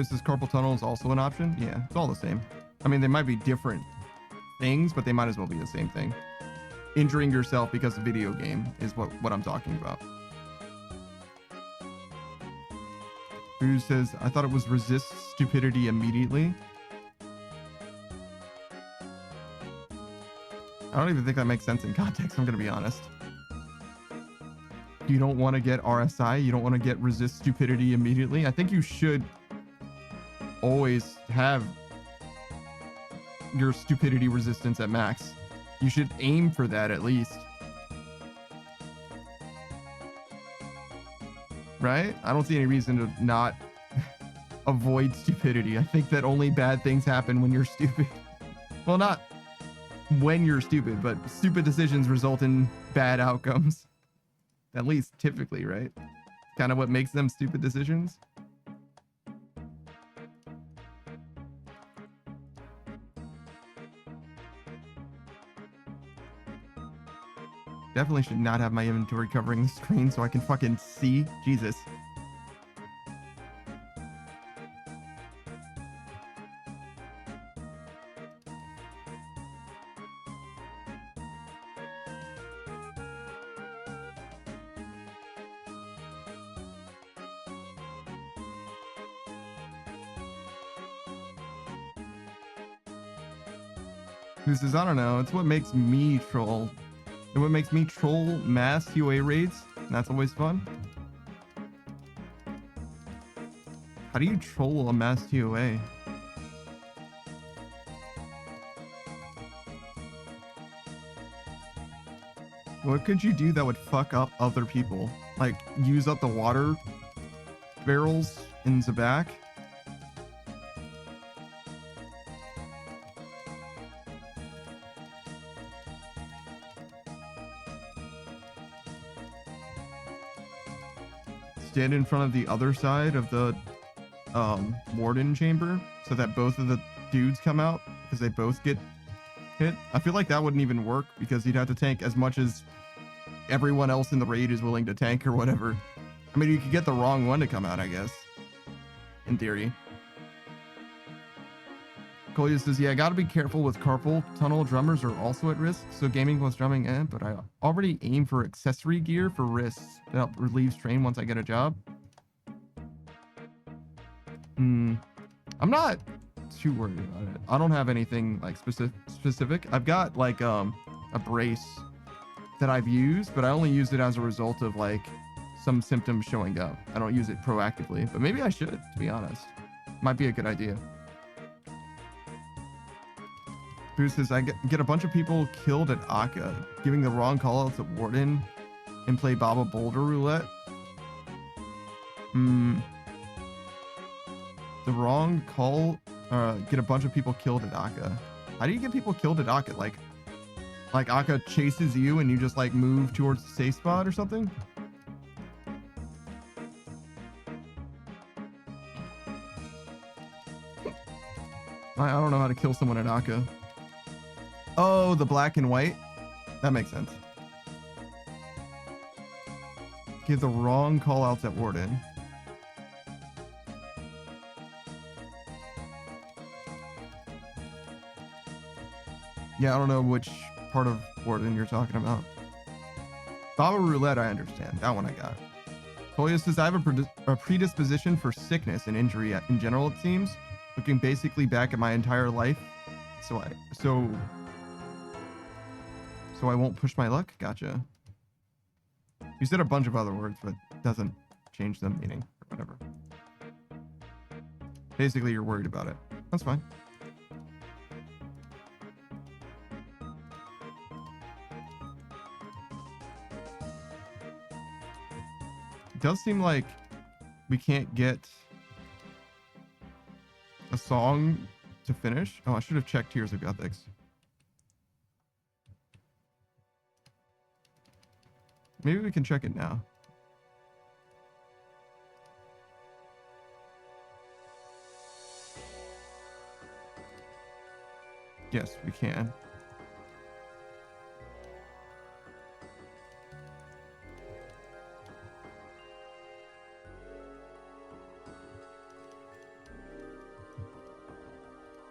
Says carpal tunnel is also an option. Yeah, it's all the same. I mean, they might be different things, but they might as well be the same thing. Injuring yourself because of video game is what I'm talking about. Who says, I thought it was resist stupidity immediately. I don't even think that makes sense in context, I'm going to be honest. You don't want to get RSI. You don't want to get resist stupidity immediately. I think you should always have your stupidity resistance at max. You should aim for that at least. Right? I don't see any reason to not avoid stupidity. I think that only bad things happen when you're stupid. Well, not when you're stupid, but stupid decisions result in bad outcomes. At least typically, right? Kind of what makes them stupid decisions. Definitely should not have my inventory covering the screen so I can fucking see. Jesus. Who says, I don't know, it's what makes me troll. And what makes me troll mass TOA raids, and that's always fun. How do you troll a mass TOA? What could you do that would fuck up other people? Like, use up the water barrels in the back? Stand in front of the other side of the warden chamber so that both of the dudes come out because they both get hit. I feel like that wouldn't even work because you'd have to tank as much as everyone else in the raid is willing to tank or whatever. I mean, you could get the wrong one to come out, I guess, in theory. Kolya says, yeah, gotta be careful with carpal tunnel. Drummers are also at risk, so gaming plus drumming, but I already aim for accessory gear for wrists to help relieve strain once I get a job. I'm not too worried about it. I don't have anything like specific. I've got like a brace that I've used, but I only use it as a result of like some symptoms showing up. I don't use it proactively, but maybe I should, to be honest. Might be a good idea. Who says, I get a bunch of people killed at Akka, giving the wrong callouts at Warden, and play Baba Boulder Roulette. The wrong call, get a bunch of people killed at Akka. How do you get people killed at Akka? Like Akka chases you and you just like move towards the safe spot or something? I don't know how to kill someone at Akka. Oh, the black and white? That makes sense. Give the wrong call outs at Warden. Yeah, I don't know which part of Warden you're talking about. Baba Roulette, I understand. That one I got. Kolya says, I have a predisposition for sickness and injury in general, it seems. Looking basically back at my entire life. So I won't push my luck? Gotcha. You said a bunch of other words, but it doesn't change the meaning or whatever. Basically, you're worried about it. That's fine. It does seem like we can't get a song to finish. Oh, I should have checked Tears of Ethics. Maybe we can check it now. Yes, we can.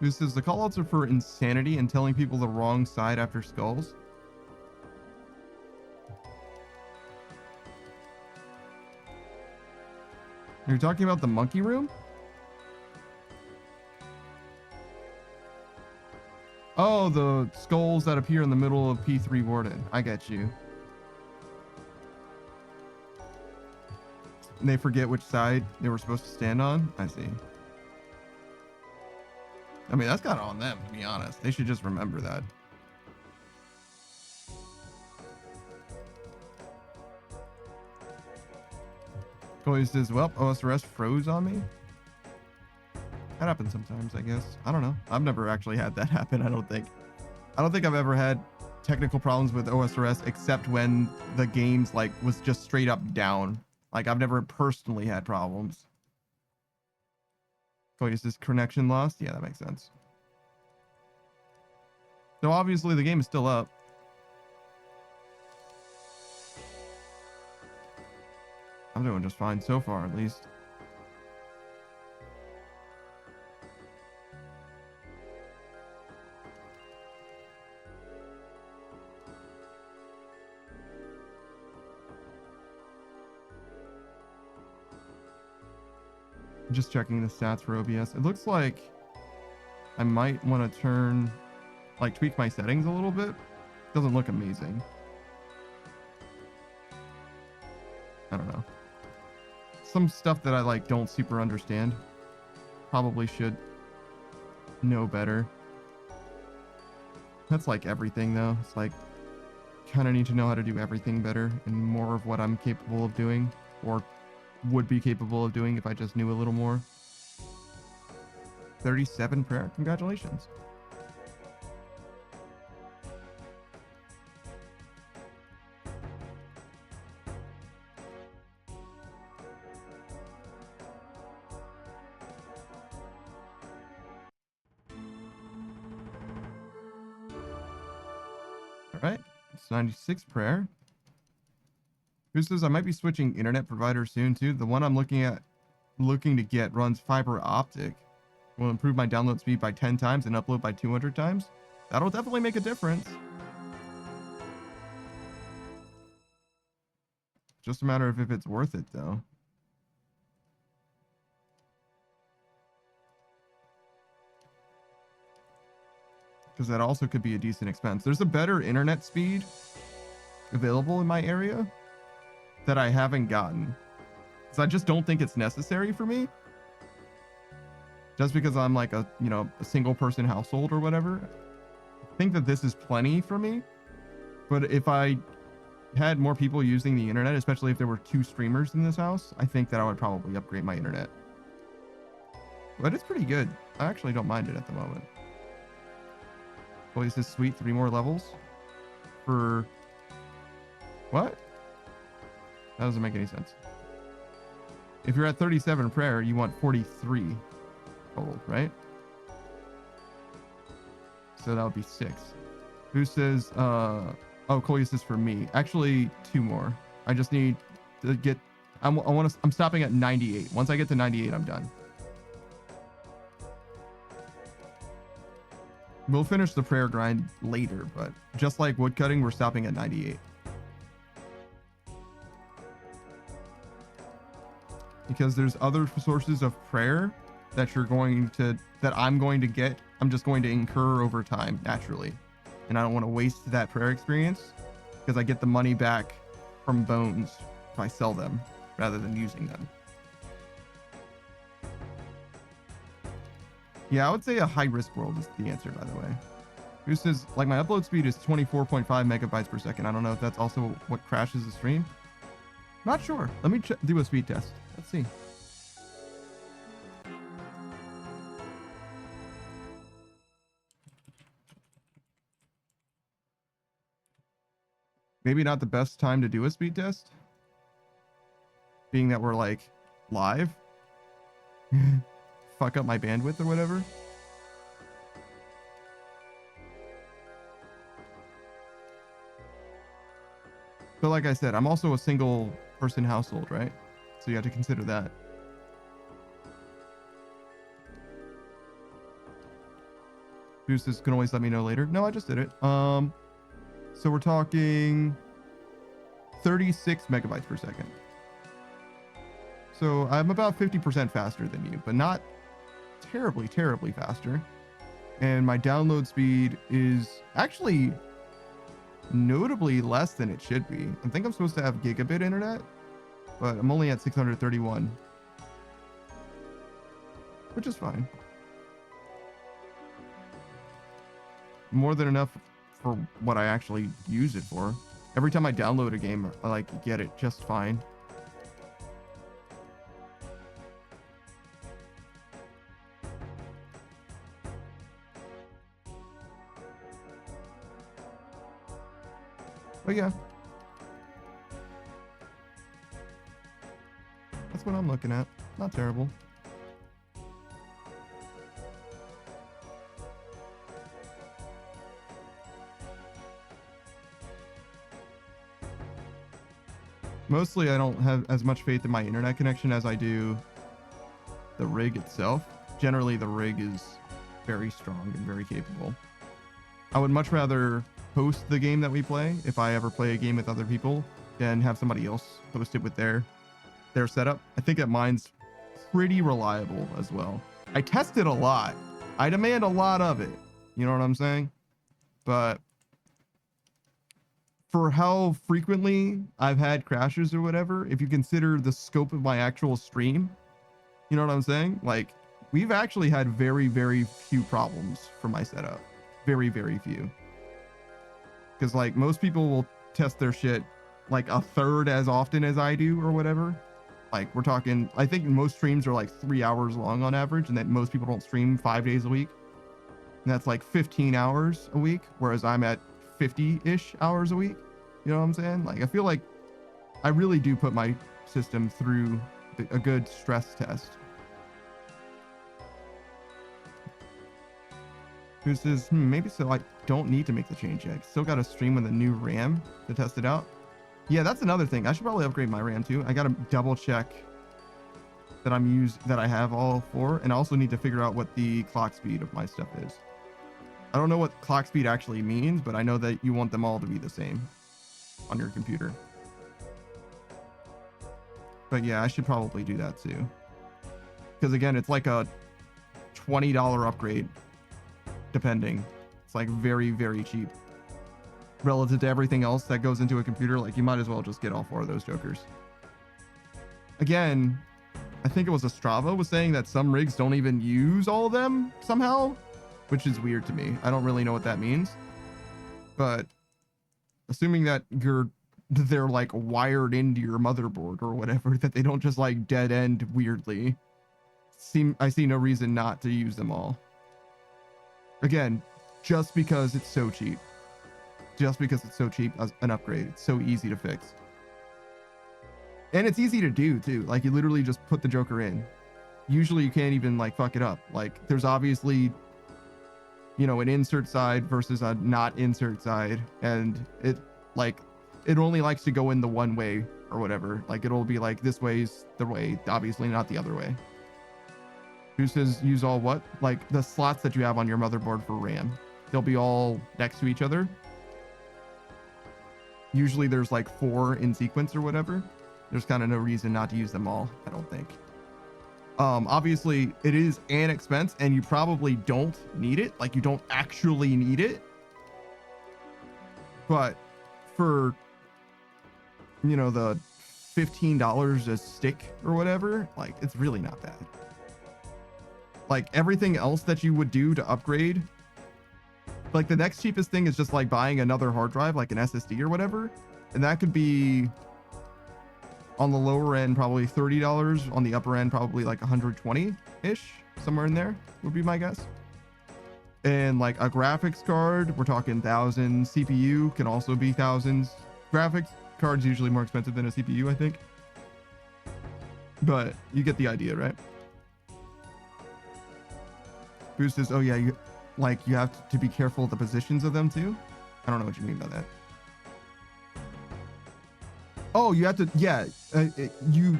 This says the callouts are for insanity and telling people the wrong side after skulls. You're talking about the monkey room? Oh, the skulls that appear in the middle of P3 Warden. I get you. And they forget which side they were supposed to stand on? I see. I mean, that's kind of on them, to be honest. They should just remember that. Chloe says, well, OSRS froze on me. That happens sometimes, I guess. I don't know. I've never actually had that happen, I don't think. I don't think I've ever had technical problems with OSRS except when the game's like was just straight up down. Like I've never personally had problems. Chloe says, connection lost? Yeah, that makes sense. So obviously the game is still up. I'm doing just fine so far, at least. Just checking the stats for OBS. It looks like I might want to tweak my settings a little bit. Doesn't look amazing. I don't know. Some stuff that I don't super understand. Probably should know better. That's like everything though. It's like kind of need to know how to do everything better and more of what I'm capable of doing or would be capable of doing if I just knew a little more. 37 prayer. Congratulations. All right, it's 96 prayer. Who says I might be switching internet provider soon too? The one I'm looking to get runs fiber optic. will improve my download speed by 10 times and upload by 200 times. That'll definitely make a difference. Just a matter of if it's worth it, though. Because that also could be a decent expense. There's a better internet speed available in my area that I haven't gotten. So I just don't think it's necessary for me. Just because I'm like a single person household or whatever. I think that this is plenty for me. But if I had more people using the internet, especially if there were 2 streamers in this house, I think that I would probably upgrade my internet. But it's pretty good. I actually don't mind it at the moment. This is sweet. 3 more levels for what? That doesn't make any sense. If you're at 37 prayer, you want 43 total, right? So that would be 6. Who says oh, Coleus is for me. Actually 2 more. I just need to get I'm stopping at 98. Once I get to 98, I'm done. We'll finish the prayer grind later, but just like woodcutting, we're stopping at 98. Because there's other sources of prayer that I'm going to get. I'm just going to incur over time naturally. And I don't want to waste that prayer experience because I get the money back from bones if I sell them rather than using them. Yeah, I would say a high-risk world is the answer, by the way. Who says, like, my upload speed is 24.5 megabytes per second. I don't know if that's also what crashes the stream. Not sure. Let me do a speed test. Let's see. Maybe not the best time to do a speed test, being that we're, like, live. Fuck up my bandwidth or whatever. But like I said, I'm also a single person household, right? So you have to consider that. Boosters can always let me know later. No, I just did it. So we're talking 36 megabytes per second. So I'm about 50% faster than you, but not terribly faster. And my download speed is actually notably less than it should be. I think I'm supposed to have gigabit internet, but I'm only at 631, which is fine. More than enough for what I actually use it for. Every time I download a game, I like get it just fine. But yeah, that's what I'm looking at. Not terrible. Mostly I don't have as much faith in my internet connection as I do the rig itself. Generally the rig is very strong and very capable. I would much rather host the game that we play, if I ever play a game with other people, than have somebody else host it with their setup. I think that mine's pretty reliable as well. I test it a lot. I demand a lot of it. You know what I'm saying? But for how frequently I've had crashes or whatever, if you consider the scope of my actual stream, you know what I'm saying? Like, we've actually had very, very few problems for my setup. Very, very few. Because, like, most people will test their shit like a third as often as I do or whatever. Like, we're talking, I think most streams are like 3 hours long on average, and that most people don't stream 5 days a week. And that's like 15 hours a week, whereas I'm at 50-ish hours a week. You know what I'm saying? Like, I feel like I really do put my system through a good stress test. Who says, maybe so I don't need to make the change yet. Still got to stream with a new RAM to test it out. Yeah, that's another thing. I should probably upgrade my RAM too. I got to double check that I have all 4, and I also need to figure out what the clock speed of my stuff is. I don't know what clock speed actually means, but I know that you want them all to be the same on your computer. But yeah, I should probably do that too. Because again, it's like a $20 upgrade, depending. It's like very, very cheap. Relative to everything else that goes into a computer, like you might as well just get all 4 of those jokers. Again, I think it was Strava was saying that some rigs don't even use all of them somehow, which is weird to me. I don't really know what that means. But assuming that they're like wired into your motherboard or whatever, that they don't just like dead end weirdly, I see no reason not to use them all. Again, just because it's so cheap. Just because it's so cheap as an upgrade. It's so easy to fix. And it's easy to do too. Like you literally just put the joker in. Usually you can't even like fuck it up. Like there's obviously, you know, an insert side versus a not insert side. And it only likes to go in the one way or whatever. Like it'll be like this way's the way, obviously not the other way. Who says use all what? Like the slots that you have on your motherboard for RAM. They'll be all next to each other. Usually there's like 4 in sequence or whatever. There's kind of no reason not to use them all, I don't think. Obviously it is an expense and you probably don't need it. Like you don't actually need it. But for, you know, the $15 a stick or whatever, like it's really not bad. Like everything else that you would do to upgrade, like the next cheapest thing is just like buying another hard drive, like an SSD or whatever. And that could be on the lower end, probably $30. On the upper end, probably like 120-ish, somewhere in there would be my guess. And like a graphics card, we're talking thousands. CPU can also be thousands. Graphics cards usually more expensive than a CPU, I think. But you get the idea, right? Boost is, oh yeah, you have to be careful of the positions of them too. I don't know what you mean by that. Oh, you have to, yeah, you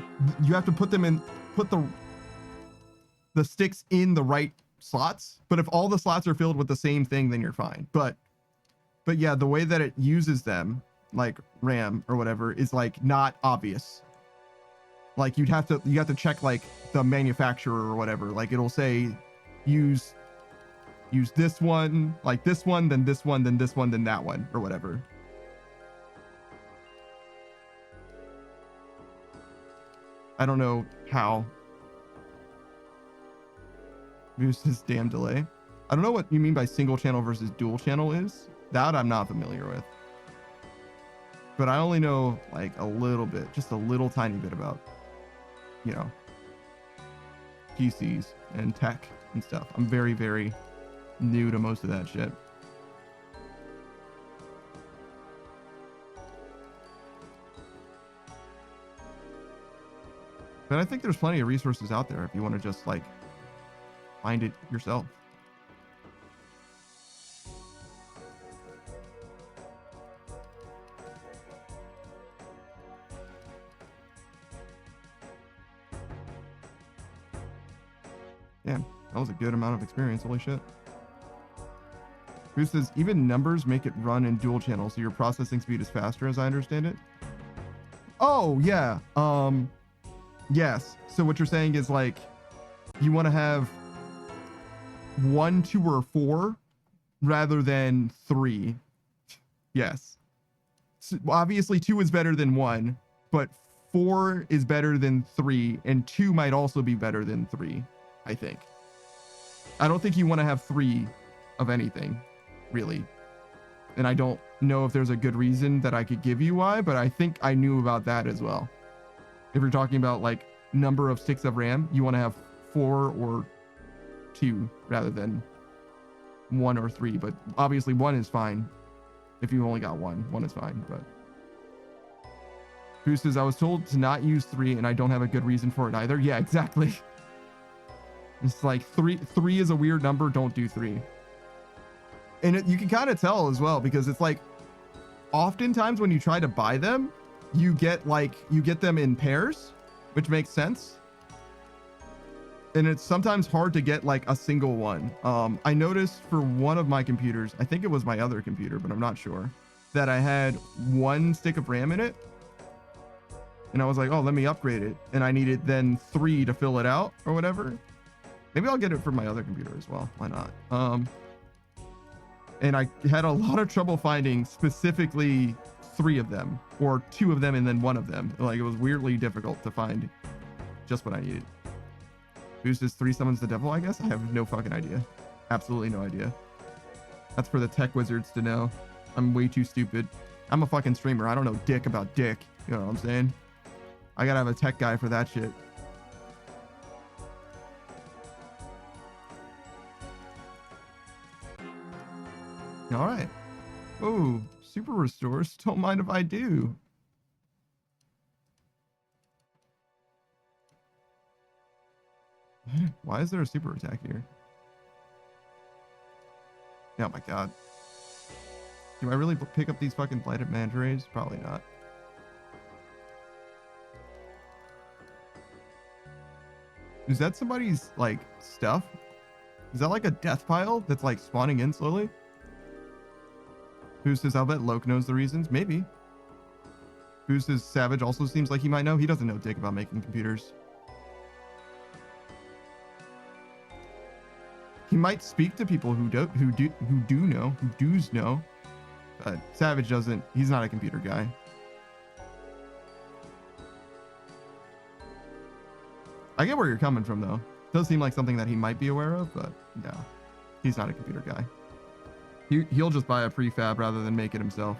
have to put them in, put the sticks in the right slots. But if all the slots are filled with the same thing, then you're fine. But yeah, the way that it uses them, like RAM or whatever, is like not obvious. Like you have to check like the manufacturer or whatever. Like it'll say use this one, like this one, then this one, then this one, then that one, or whatever. I don't know how. Boost this damn delay. I don't know what you mean by single channel versus dual channel is. That I'm not familiar with. But I only know like a little bit, just a little tiny bit about, you know, PCs and tech and stuff. I'm very, very new to most of that shit. But I think there's plenty of resources out there if you want to just like find it yourself. Yeah, that was a good amount of experience. Holy shit. Who says even numbers make it run in dual channel, so your processing speed is faster, as I understand it? Oh yeah. Yes. So what you're saying is like you want to have 1, 2, or 4 rather than 3. Yes. So obviously 2 is better than 1, but 4 is better than 3, and 2 might also be better than 3, I think. I don't think you want to have 3 of anything, really. And I don't know if there's a good reason that I could give you why, but I think I knew about that as well. If you're talking about like number of sticks of RAM, you want to have 4 or 2 rather than 1 or 3. But obviously 1 is fine. If you only got 1 is fine. But Who says I was told to not use 3 and I don't have a good reason for it either. Yeah, exactly. It's like 3 is a weird number. Don't do 3. And you can kind of tell as well, because it's like oftentimes when you try to buy them, you get them in pairs, which makes sense. and it's sometimes hard to get like a single one. I noticed for one of my computers, I think it was my other computer, but I'm not sure, that I had 1 stick of RAM in it. And I was like, oh, let me upgrade it. And I needed then 3 to fill it out or whatever. Maybe I'll get it for my other computer as well. Why not? And I had a lot of trouble finding specifically 3 of them, or 2 of them and then 1 of them. Like, it was weirdly difficult to find just what I needed. Who's this 3 summons the devil, I guess? I have no fucking idea. Absolutely no idea. That's for the tech wizards to know. I'm way too stupid. I'm a fucking streamer. I don't know dick about dick. You know what I'm saying? I gotta have a tech guy for that shit. All right. Oh, super restores. Don't mind if I do. Why is there a super attack here? Oh my god. Do I really pick up these fucking blighted manta rays? Probably not. Is that somebody's like stuff? Is that like a death pile that's like spawning in slowly? Who says, I'll bet Loke knows the reasons? Maybe. Who says Savage also seems like he might know? He doesn't know dick about making computers. He might speak to people who do's know, but Savage doesn't. He's not a computer guy. I get where you're coming from though. Does seem like something that he might be aware of, but no, he's not a computer guy. He'll just buy a prefab rather than make it himself.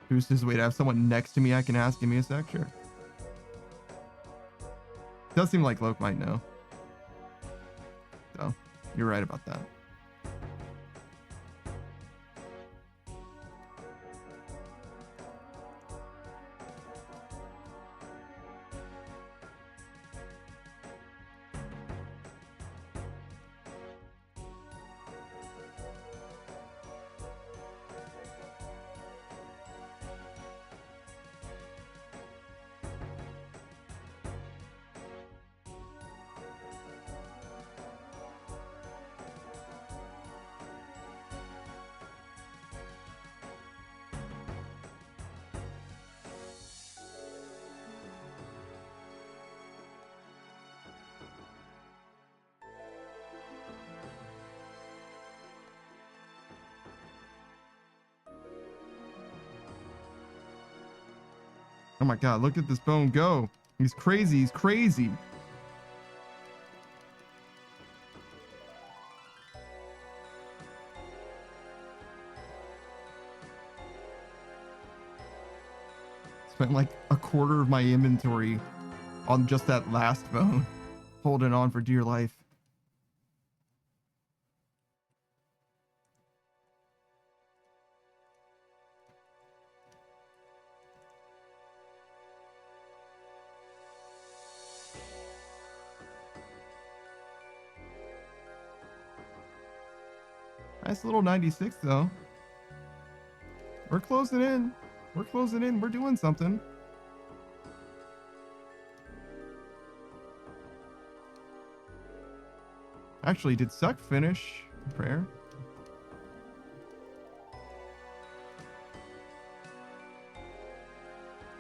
Who's this? Wait, I have someone next to me I can ask. Give me a sec. Sure. Does seem like Loke might know. So, you're right about that. Oh my god, look at this bone go. He's crazy. He's crazy. Spent like a quarter of my inventory on just that last bone, holding on for dear life. Nice little 96 though. We're closing in. We're closing in. We're doing something. Actually, did Suck finish prayer?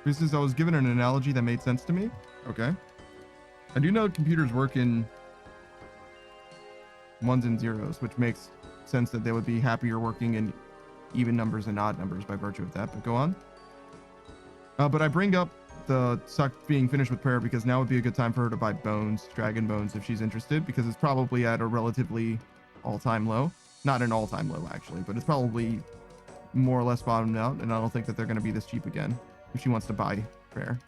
This is, I was given an analogy that made sense to me. Okay. I do know computers work in ones and zeros, which makes sense that they would be happier working in even numbers and odd numbers by virtue of that, but go on. But I bring up the Suck being finished with prayer because now would be a good time for her to buy bones, dragon bones, if she's interested, because it's probably at a relatively all-time low. Not an all-time low, actually, but it's probably more or less bottomed out, and I don't think that they're going to be this cheap again if she wants to buy prayer.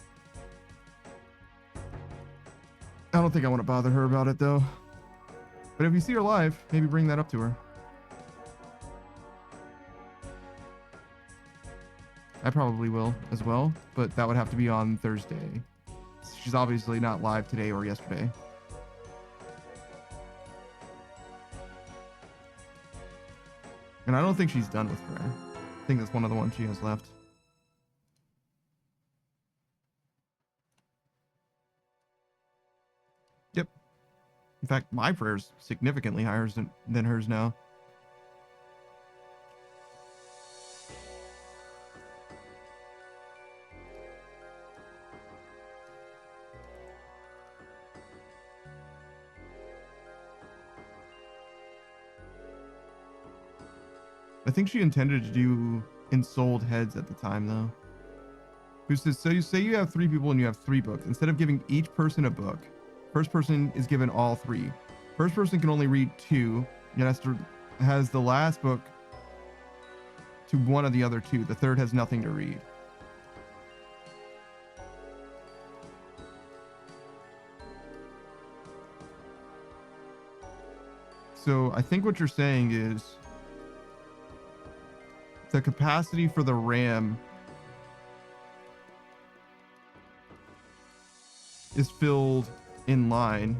I don't think I want to bother her about it, though. But if you see her live, maybe bring that up to her. I probably will as well, but that would have to be on Thursday. She's obviously not live today or yesterday. And I don't think she's done with prayer. I think that's one of the ones she has left. In fact, my prayer's significantly higher than hers now. I think she intended to do ensouled heads at the time, though. Who says, so you say you have 3 people and you have 3 books. Instead of giving each person a book, first person is given all 3. First person can only read 2, yet has the last book to one of the other 2. The third has nothing to read. So I think what you're saying is the capacity for the RAM is filled in line.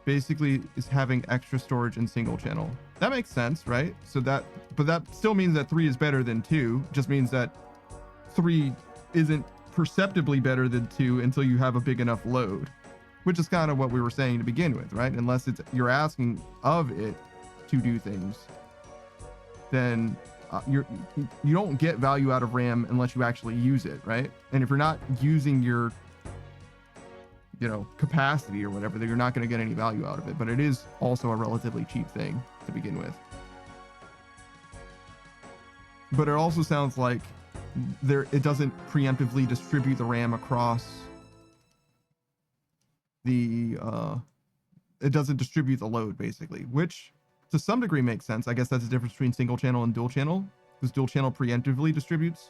Basically is having extra storage in single channel. That makes sense, right? So but that still means that 3 is better than 2. Just means that 3 isn't perceptibly better than 2 until you have a big enough load, which is kind of what we were saying to begin with, right? Unless you're asking of it to do things, then you don't get value out of RAM unless you actually use it, right? And if you're not using your capacity or whatever, then you're not going to get any value out of it. But it is also a relatively cheap thing to begin with. But it also sounds like it doesn't preemptively distribute the RAM across the it doesn't distribute the load, basically, which to some degree makes sense. I guess that's the difference between single channel and dual channel, because dual channel preemptively distributes,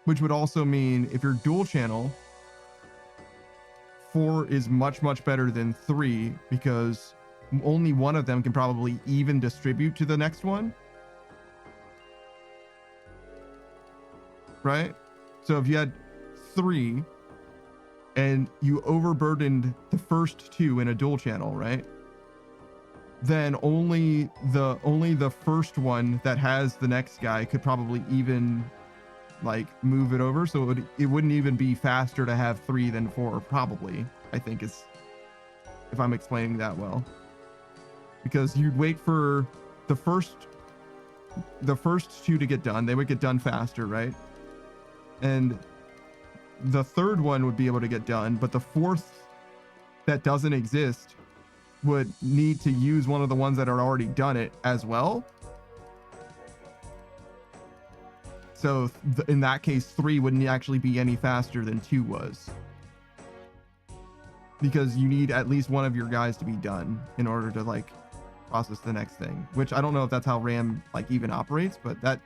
which would also mean if you're dual channel, 4 is much, much better than 3 because only one of them can probably even distribute to the next one. Right? So if you had 3 and you overburdened the first 2 in a dual channel, right? Then only the first one that has the next guy could probably even like move it over. So it wouldn't even be faster to have 3 than 4, probably, I think, is, if I'm explaining that well. Because you'd wait for the first 2 to get done. They would get done faster, right? And the third one would be able to get done, but the fourth that doesn't exist would need to use one of the ones that are already done it as well. So in that case, 3 wouldn't actually be any faster than 2 was, because you need at least one of your guys to be done in order to like process the next thing, which I don't know if that's how RAM like even operates, but that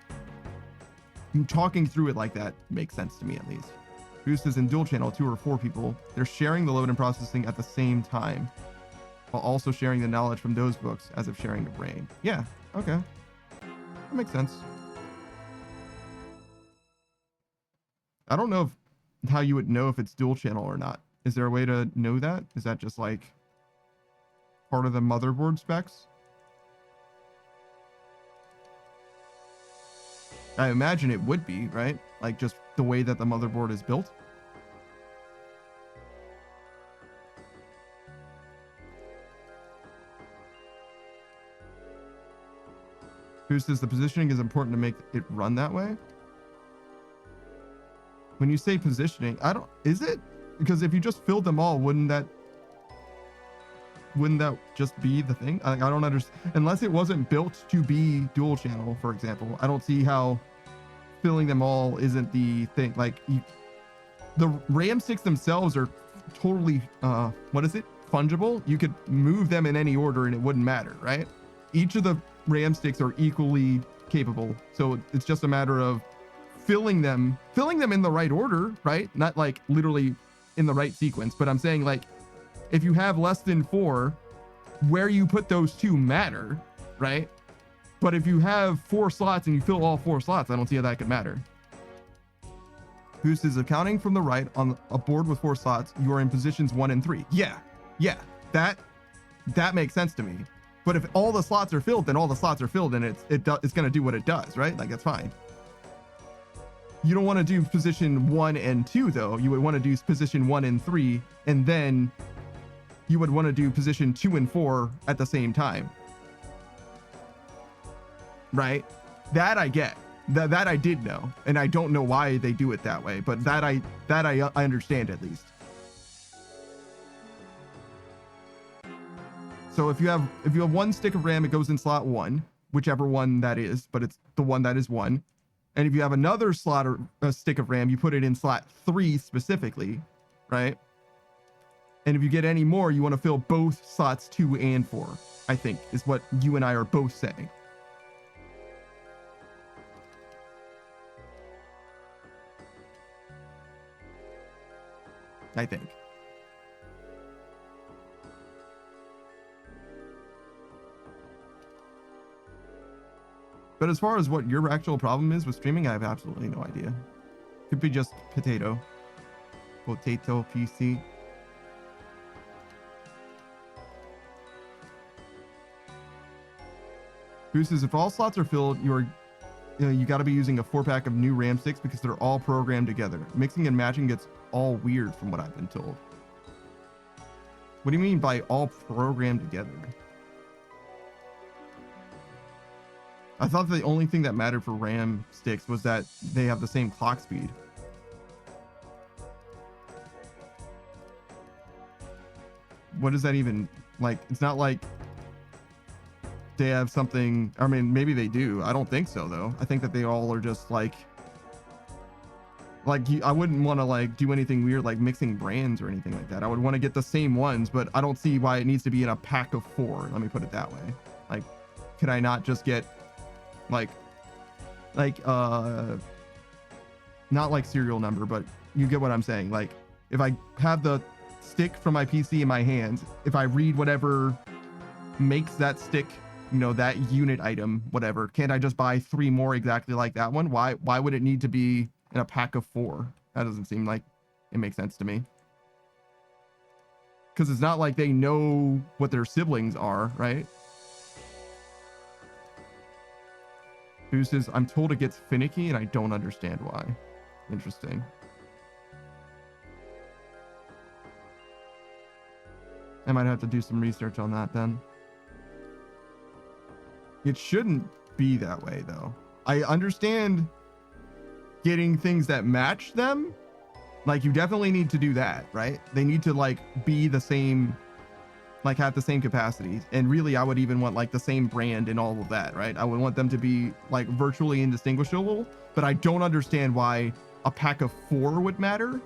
talking through it like that makes sense to me at least. Boost is in dual channel, 2 or 4 people. They're sharing the load and processing at the same time, while also sharing the knowledge from those books as if sharing the brain. Yeah, okay. That makes sense. I don't know how you would know if it's dual channel or not. Is there a way to know that? Is that just like part of the motherboard specs? I imagine it would be, right? Like just the way that the motherboard is built. Who says the positioning is important to make it run that way? When you say positioning, is it? Because if you just filled them all, wouldn't that just be the thing? I don't understand. Unless it wasn't built to be dual channel, for example, I don't see how filling them all isn't the thing. Like the RAM sticks themselves are totally, fungible. You could move them in any order and it wouldn't matter, right? Each of the RAM sticks are equally capable. So it's just a matter of filling them in the right order, right? Not like literally in the right sequence, but I'm saying like if you have less than 4, where you put those 2 matter, right? But if you have 4 slots and you fill all 4 slots, I don't see how that could matter. Boost is accounting from the right on a board with 4 slots. You are in positions 1 and 3. Yeah, that makes sense to me. But if all the slots are filled, then all the slots are filled, and it's going to do what it does, right? Like that's fine. You don't want to do position 1 and 2 though. You would want to do position 1 and 3, and then you would want to do position 2 and 4 at the same time. Right? That I get. That I did know, and I don't know why they do it that way, but that I understand at least. So if you have one stick of RAM, it goes in slot 1, whichever one that is, but it's the one that is 1. And if you have another slot or a stick of RAM, you put it in slot 3 specifically, right? And if you get any more, you want to fill both slots 2 and 4, I think, is what you and I are both saying. I think. But as far as what your actual problem is with streaming, I have absolutely no idea. Could be just potato PC. Boost says if all slots are filled, you got to be using a 4-pack of new RAM sticks because they're all programmed together. Mixing and matching gets all weird from what I've been told. What do you mean by all programmed together? I thought the only thing that mattered for RAM sticks was that they have the same clock speed. What does that even, like, it's not like they have something, I mean, maybe they do. I don't think so though. I think that they all are just like I wouldn't want to like do anything weird like mixing brands or anything like that. I would want to get the same ones, but I don't see why it needs to be in a pack of 4. Let me put it that way. Like, could I not just get not like serial number, but you get what I'm saying. Like, if I have the stick from my PC in my hands, if I read whatever makes that stick, you know, that unit item, whatever, can't I just buy 3 more exactly like that one? Why would it need to be in a pack of 4? That doesn't seem like it makes sense to me. Because it's not like they know what their siblings are, right? Who says, I'm told it gets finicky and I don't understand why. Interesting. I might have to do some research on that then. It shouldn't be that way though. I understand getting things that match them. Like, you definitely need to do that, right? They need to like be the same, like have the same capacity. And really, I would even want like the same brand and all of that, right? I would want them to be like virtually indistinguishable, but I don't understand why a pack of 4 would matter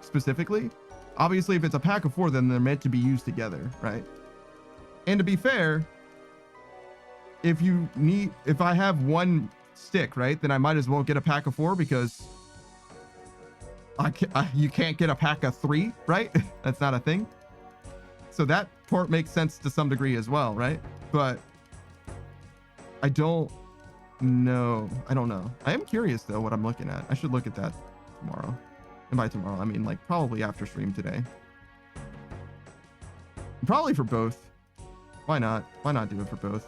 specifically. Obviously, if it's a pack of 4, then they're meant to be used together, right? And to be fair, if I have one stick, right, then I might as well get a pack of 4 because you can't get a pack of 3, right? That's not a thing. So that part makes sense to some degree as well, right? But I don't know. I don't know. I am curious though what I'm looking at. I should look at that tomorrow. And by tomorrow, I mean like probably after stream today. Probably for both. Why not? Why not do it for both?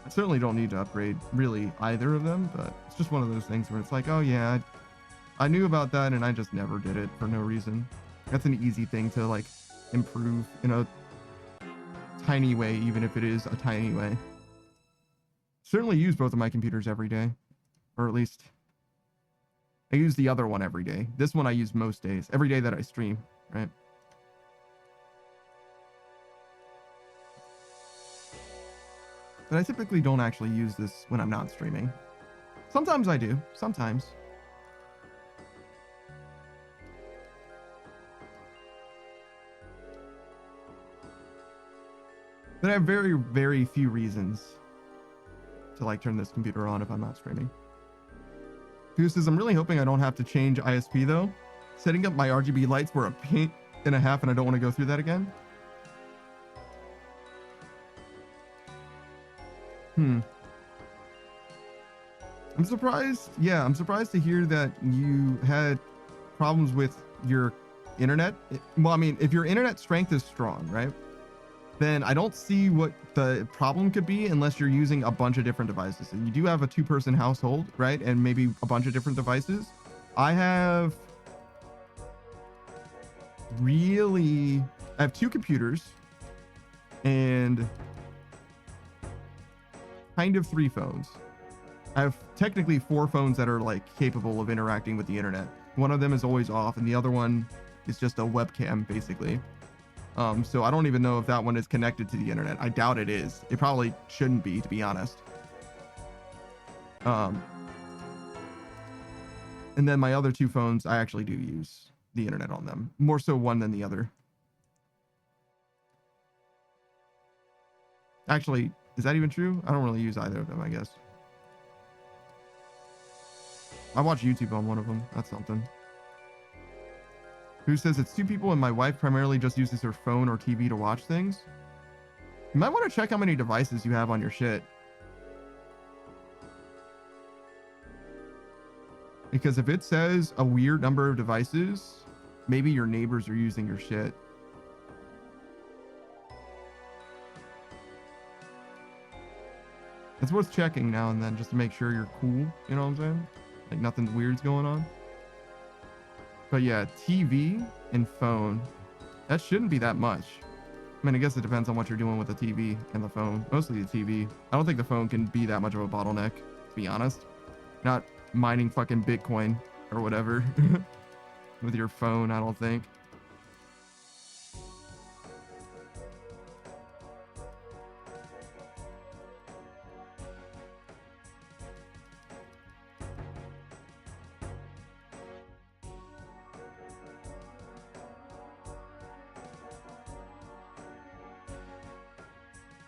I certainly don't need to upgrade really either of them, but it's just one of those things where it's like, oh yeah, I knew about that and I just never did it for no reason. That's an easy thing to like improve in a tiny way, even if it is a tiny way. Certainly use both of my computers every day, or at least I use the other one every day. This one I use most days, every day that I stream, right? But I typically don't actually use this when I'm not streaming. Sometimes I do, sometimes. But I have very, very few reasons to like turn this computer on if I'm not streaming. Who says, I'm really hoping I don't have to change ISP though. Setting up my RGB lights were a pain and a half and I don't want to go through that again. I'm surprised. Yeah, I'm surprised to hear that you had problems with your internet, well, I mean, if your internet strength is strong, right? Then I don't see what the problem could be unless you're using a bunch of different devices. And you do have a 2-person household, right? And maybe a bunch of different devices. I have 2 computers and kind of 3 phones. I have technically 4 phones that are like capable of interacting with the internet. One of them is always off and the other one is just a webcam basically. So I don't even know if that one is connected to the internet. I doubt it is. It probably shouldn't be, to be honest. And then my other 2 phones, I actually do use the internet on them. More so one than the other. Actually, is that even true? I don't really use either of them, I guess. I watch YouTube on one of them. That's something. Who says it's 2 people and my wife primarily just uses her phone or TV to watch things? You might want to check how many devices you have on your shit. Because if it says a weird number of devices, maybe your neighbors are using your shit. It's worth checking now and then just to make sure you're cool. You know what I'm saying? Like nothing weird's going on. But yeah, TV and phone, that shouldn't be that much. I mean, I guess it depends on what you're doing with the TV and the phone. Mostly the TV. I don't think the phone can be that much of a bottleneck, to be honest. Not mining fucking Bitcoin or whatever with your phone, I don't think.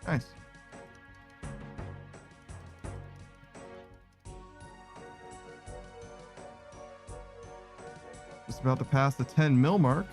Nice. Just about to pass the 10 mil mark.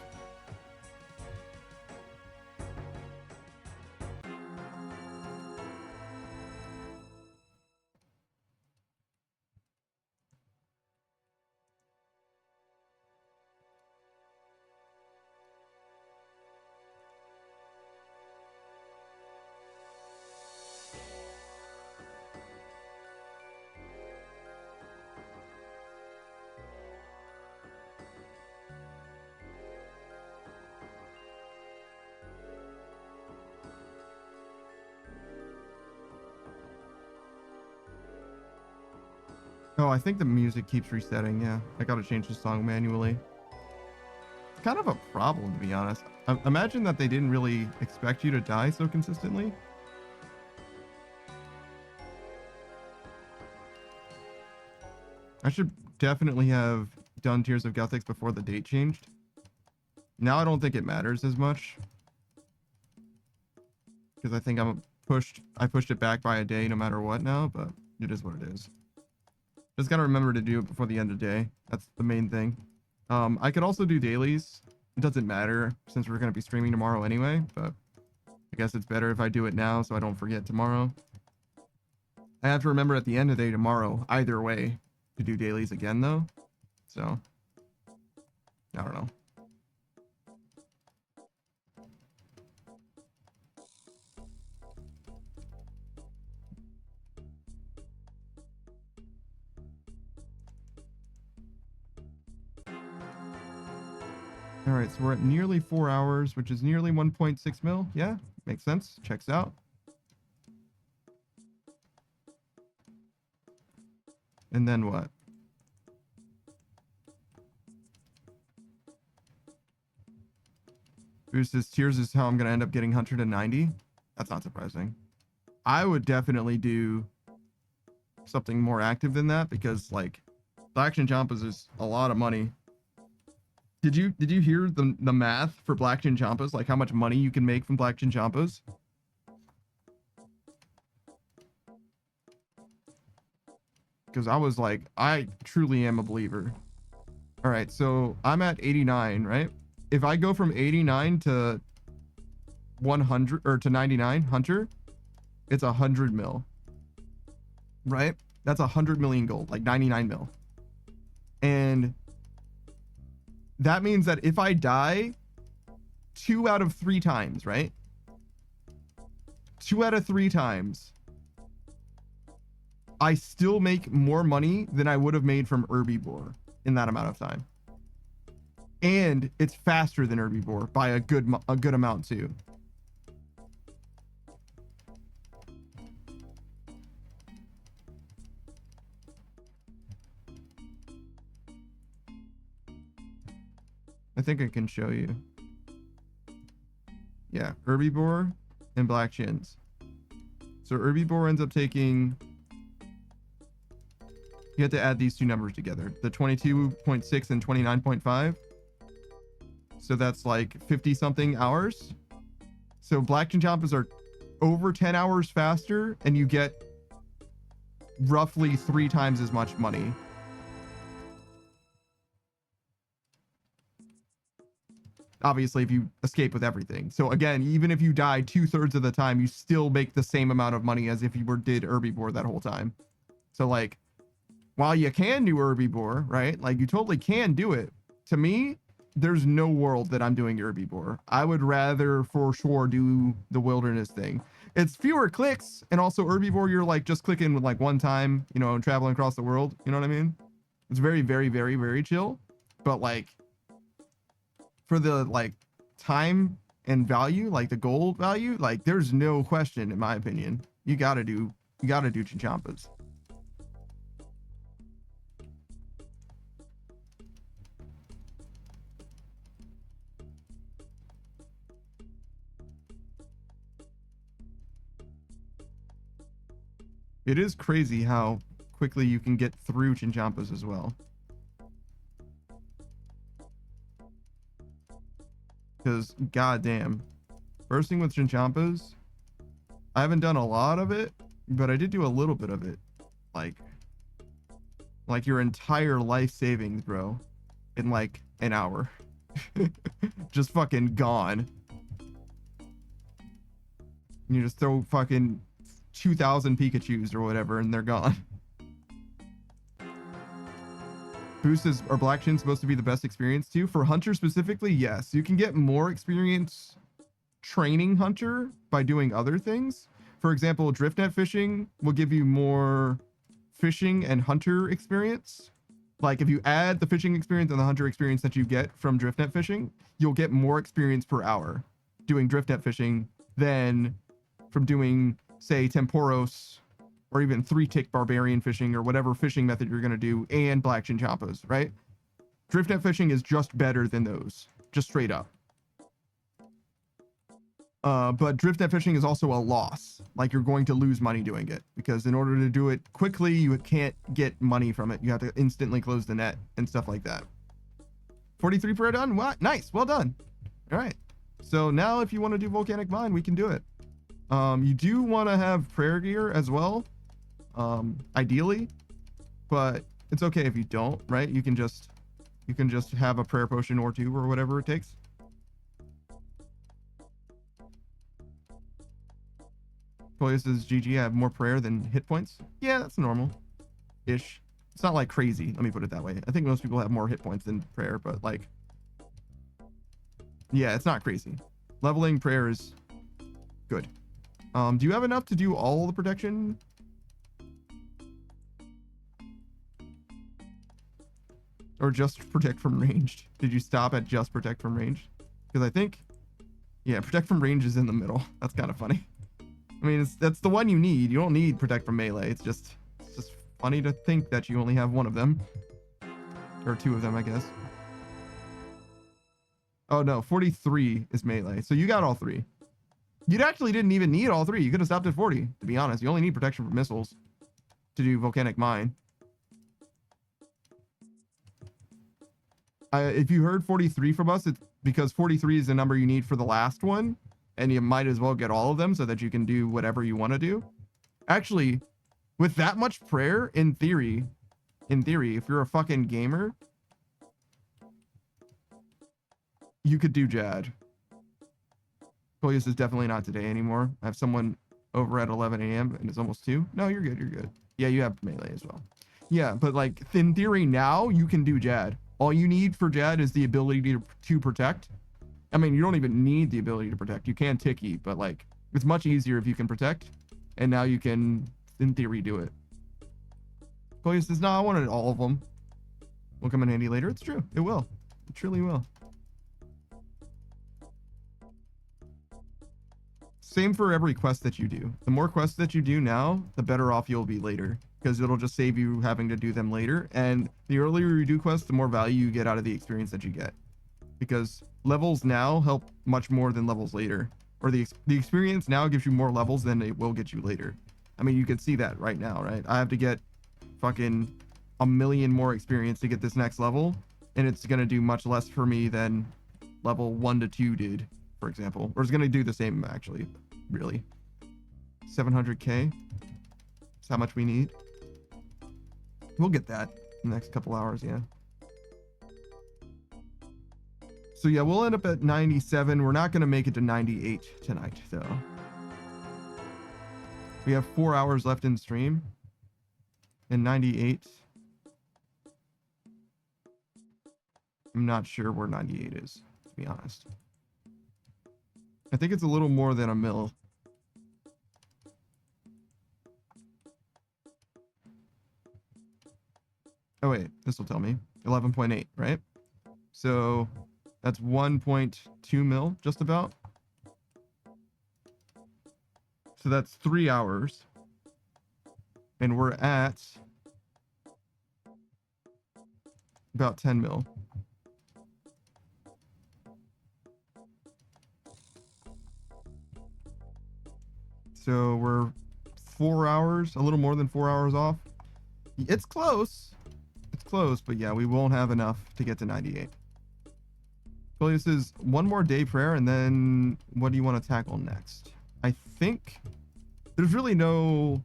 Oh, I think the music keeps resetting. Yeah, I gotta change the song manually. It's kind of a problem, to be honest. Imagine that they didn't really expect you to die so consistently. I should definitely have done Tears of Guthix before the date changed. Now I don't think it matters as much. Because I think I pushed it back by a day no matter what now, but it is what it is. Just gotta remember to do it before the end of the day. That's the main thing. I could also do dailies. It doesn't matter since we're gonna be streaming tomorrow anyway, but I guess it's better if I do it now so I don't forget tomorrow. I have to remember at the end of the day tomorrow, either way, to do dailies again though. So, I don't know. All right, so we're at nearly 4 hours, which is nearly 1.6 mil. Yeah, makes sense. Checks out. And then what? Boost says Tears is how I'm going to end up getting Hunter to 90. That's not surprising. I would definitely do something more active than that because, like, Black Chin Champas is a lot of money. Did you hear the math for Black Chin Champas? Like how much money you can make from Black Chin Champas? Because I was like, I truly am a believer. All right, so I'm at 89, right? If I go from 89 to 100 or to 99 Hunter, it's 100 mil, right? That's 100 million gold, like 99 mil. And that means that if I die 2 out of 3 times, right? 2 out of 3 times, I still make more money than I would have made from herbivore in that amount of time. And it's faster than herbivore by a good amount too. I think I can show you. Yeah, herbivore and black chins. So herbivore ends up taking, you have to add these two numbers together, the 22.6 and 29.5. So that's like 50 something hours. So black chinchompas are over 10 hours faster, and you get roughly 3 times as much money. Obviously, if you escape with everything. So again, even if you die 2/3 of the time, you still make the same amount of money as if you did herbivore that whole time. So like, while you can do herbivore, right? Like you totally can do it. To me, there's no world that I'm doing herbivore. I would rather for sure do the wilderness thing. It's fewer clicks, and also herbivore, you're like just clicking with like one time, you know, and traveling across the world. You know what I mean? It's very, very, very, very chill. But like, for the like time and value, like the gold value, like there's no question, in my opinion. You gotta do chinchompas. It is crazy how quickly you can get through chinchompas as well. Because goddamn, bursting with chinchompas, I haven't done a lot of it, but I did do a little bit of it. Like your entire life savings, bro, in like an hour. Just fucking gone. You just throw fucking 2,000 Pikachus or whatever, and they're gone. Boost is, are black chins supposed to be the best experience too? For hunter specifically, yes. You can get more experience training hunter by doing other things. For example, drift net fishing will give you more fishing and hunter experience. Like if you add the fishing experience and the hunter experience that you get from drift net fishing, you'll get more experience per hour doing drift net fishing than from doing, say, Temporos or even 3-tick barbarian fishing or whatever fishing method you're going to do, and black chinchompas, right? Drift net fishing is just better than those, just straight up. But drift net fishing is also a loss. Like you're going to lose money doing it, because in order to do it quickly, you can't get money from it. You have to instantly close the net and stuff like that. 43 prayer done. What? Nice. Well done. All right. So now if you want to do volcanic mine, we can do it. You do want to have prayer gear as well, ideally, but it's okay if you don't, right? You can just have a prayer potion or 2 or whatever it takes. Toya says, GG, I have more prayer than hit points. Yeah, that's normal-ish. It's not like crazy, let me put it that way. I think most people have more hit points than prayer, but like, yeah, it's not crazy. Leveling prayer is good. Do you have enough to do all the protection? Or just protect from ranged? Did you stop at just protect from ranged? Because I think, yeah, protect from range is in the middle. That's kind of funny. I mean, that's the one you need. You don't need protect from melee. It's just funny to think that you only have one of them. Or 2 of them, I guess. Oh no, 43 is melee. So you got all 3. You actually didn't even need all 3. You could have stopped at 40, to be honest. You only need protection from missiles to do volcanic mine. If you heard 43 from us, it's because 43 is the number you need for the last one, and you might as well get all of them so that you can do whatever you want to do. Actually, with that much prayer, in theory, if you're a fucking gamer, you could do Jad. Polius is definitely not today anymore. I have someone over at 11 a.m. and it's almost 2. No, you're good. You're good. Yeah, you have melee as well. Yeah, but like in theory now you can do Jad. All you need for Jad is the ability to protect. I mean, you don't even need the ability to protect. You can ticky, but like it's much easier if you can protect. And now you can, in theory, do it. Chloe says, no, I wanted all of them. Will come in handy later. It's true. It will. It truly will. Same for every quest that you do. The more quests that you do now, the better off you'll be later, because it'll just save you having to do them later. And the earlier you do quests, the more value you get out of the experience that you get, because levels now help much more than levels later, or the experience now gives you more levels than it will get you later. I mean, you can see that right now, right? I have to get fucking 1 million more experience to get this next level, and it's going to do much less for me than level 1 to 2 did, for example. Or it's going to do the same, actually, really. 700k. That's how much we need. We'll get that in the next couple hours, yeah. So yeah, we'll end up at 97. We're not going to make it to 98 tonight, though. We have 4 hours left in stream. And 98. I'm not sure where 98 is, to be honest. I think it's a little more than a mil. Oh wait, this will tell me. 11.8, right? So that's 1.2 mil, just about. So that's 3 hours. And we're at about 10 mil. So we're 4 hours, a little more than 4 hours off. It's close. It's close, but yeah, we won't have enough to get to 98. So this is one more day prayer, and then what do you want to tackle next? I think there's really no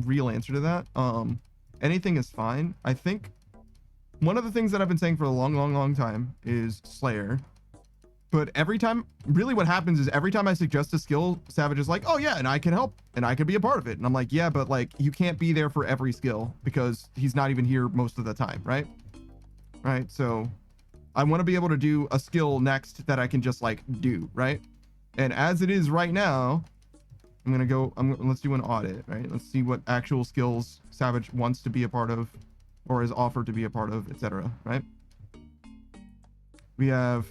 real answer to that. Anything is fine. I think one of the things that I've been saying for a long time is Slayer. But every time, really what happens is every time I suggest a skill, Savage is like, oh yeah, and I can help, and I can be a part of it. And I'm like, yeah, but like, you can't be there for every skill because he's not even here most of the time, right? Right, so I want to be able to do a skill next that I can just like do, right? And as it is right now, let's do an audit, right? Let's see what actual skills Savage wants to be a part of or is offered to be a part of, etc., right? We have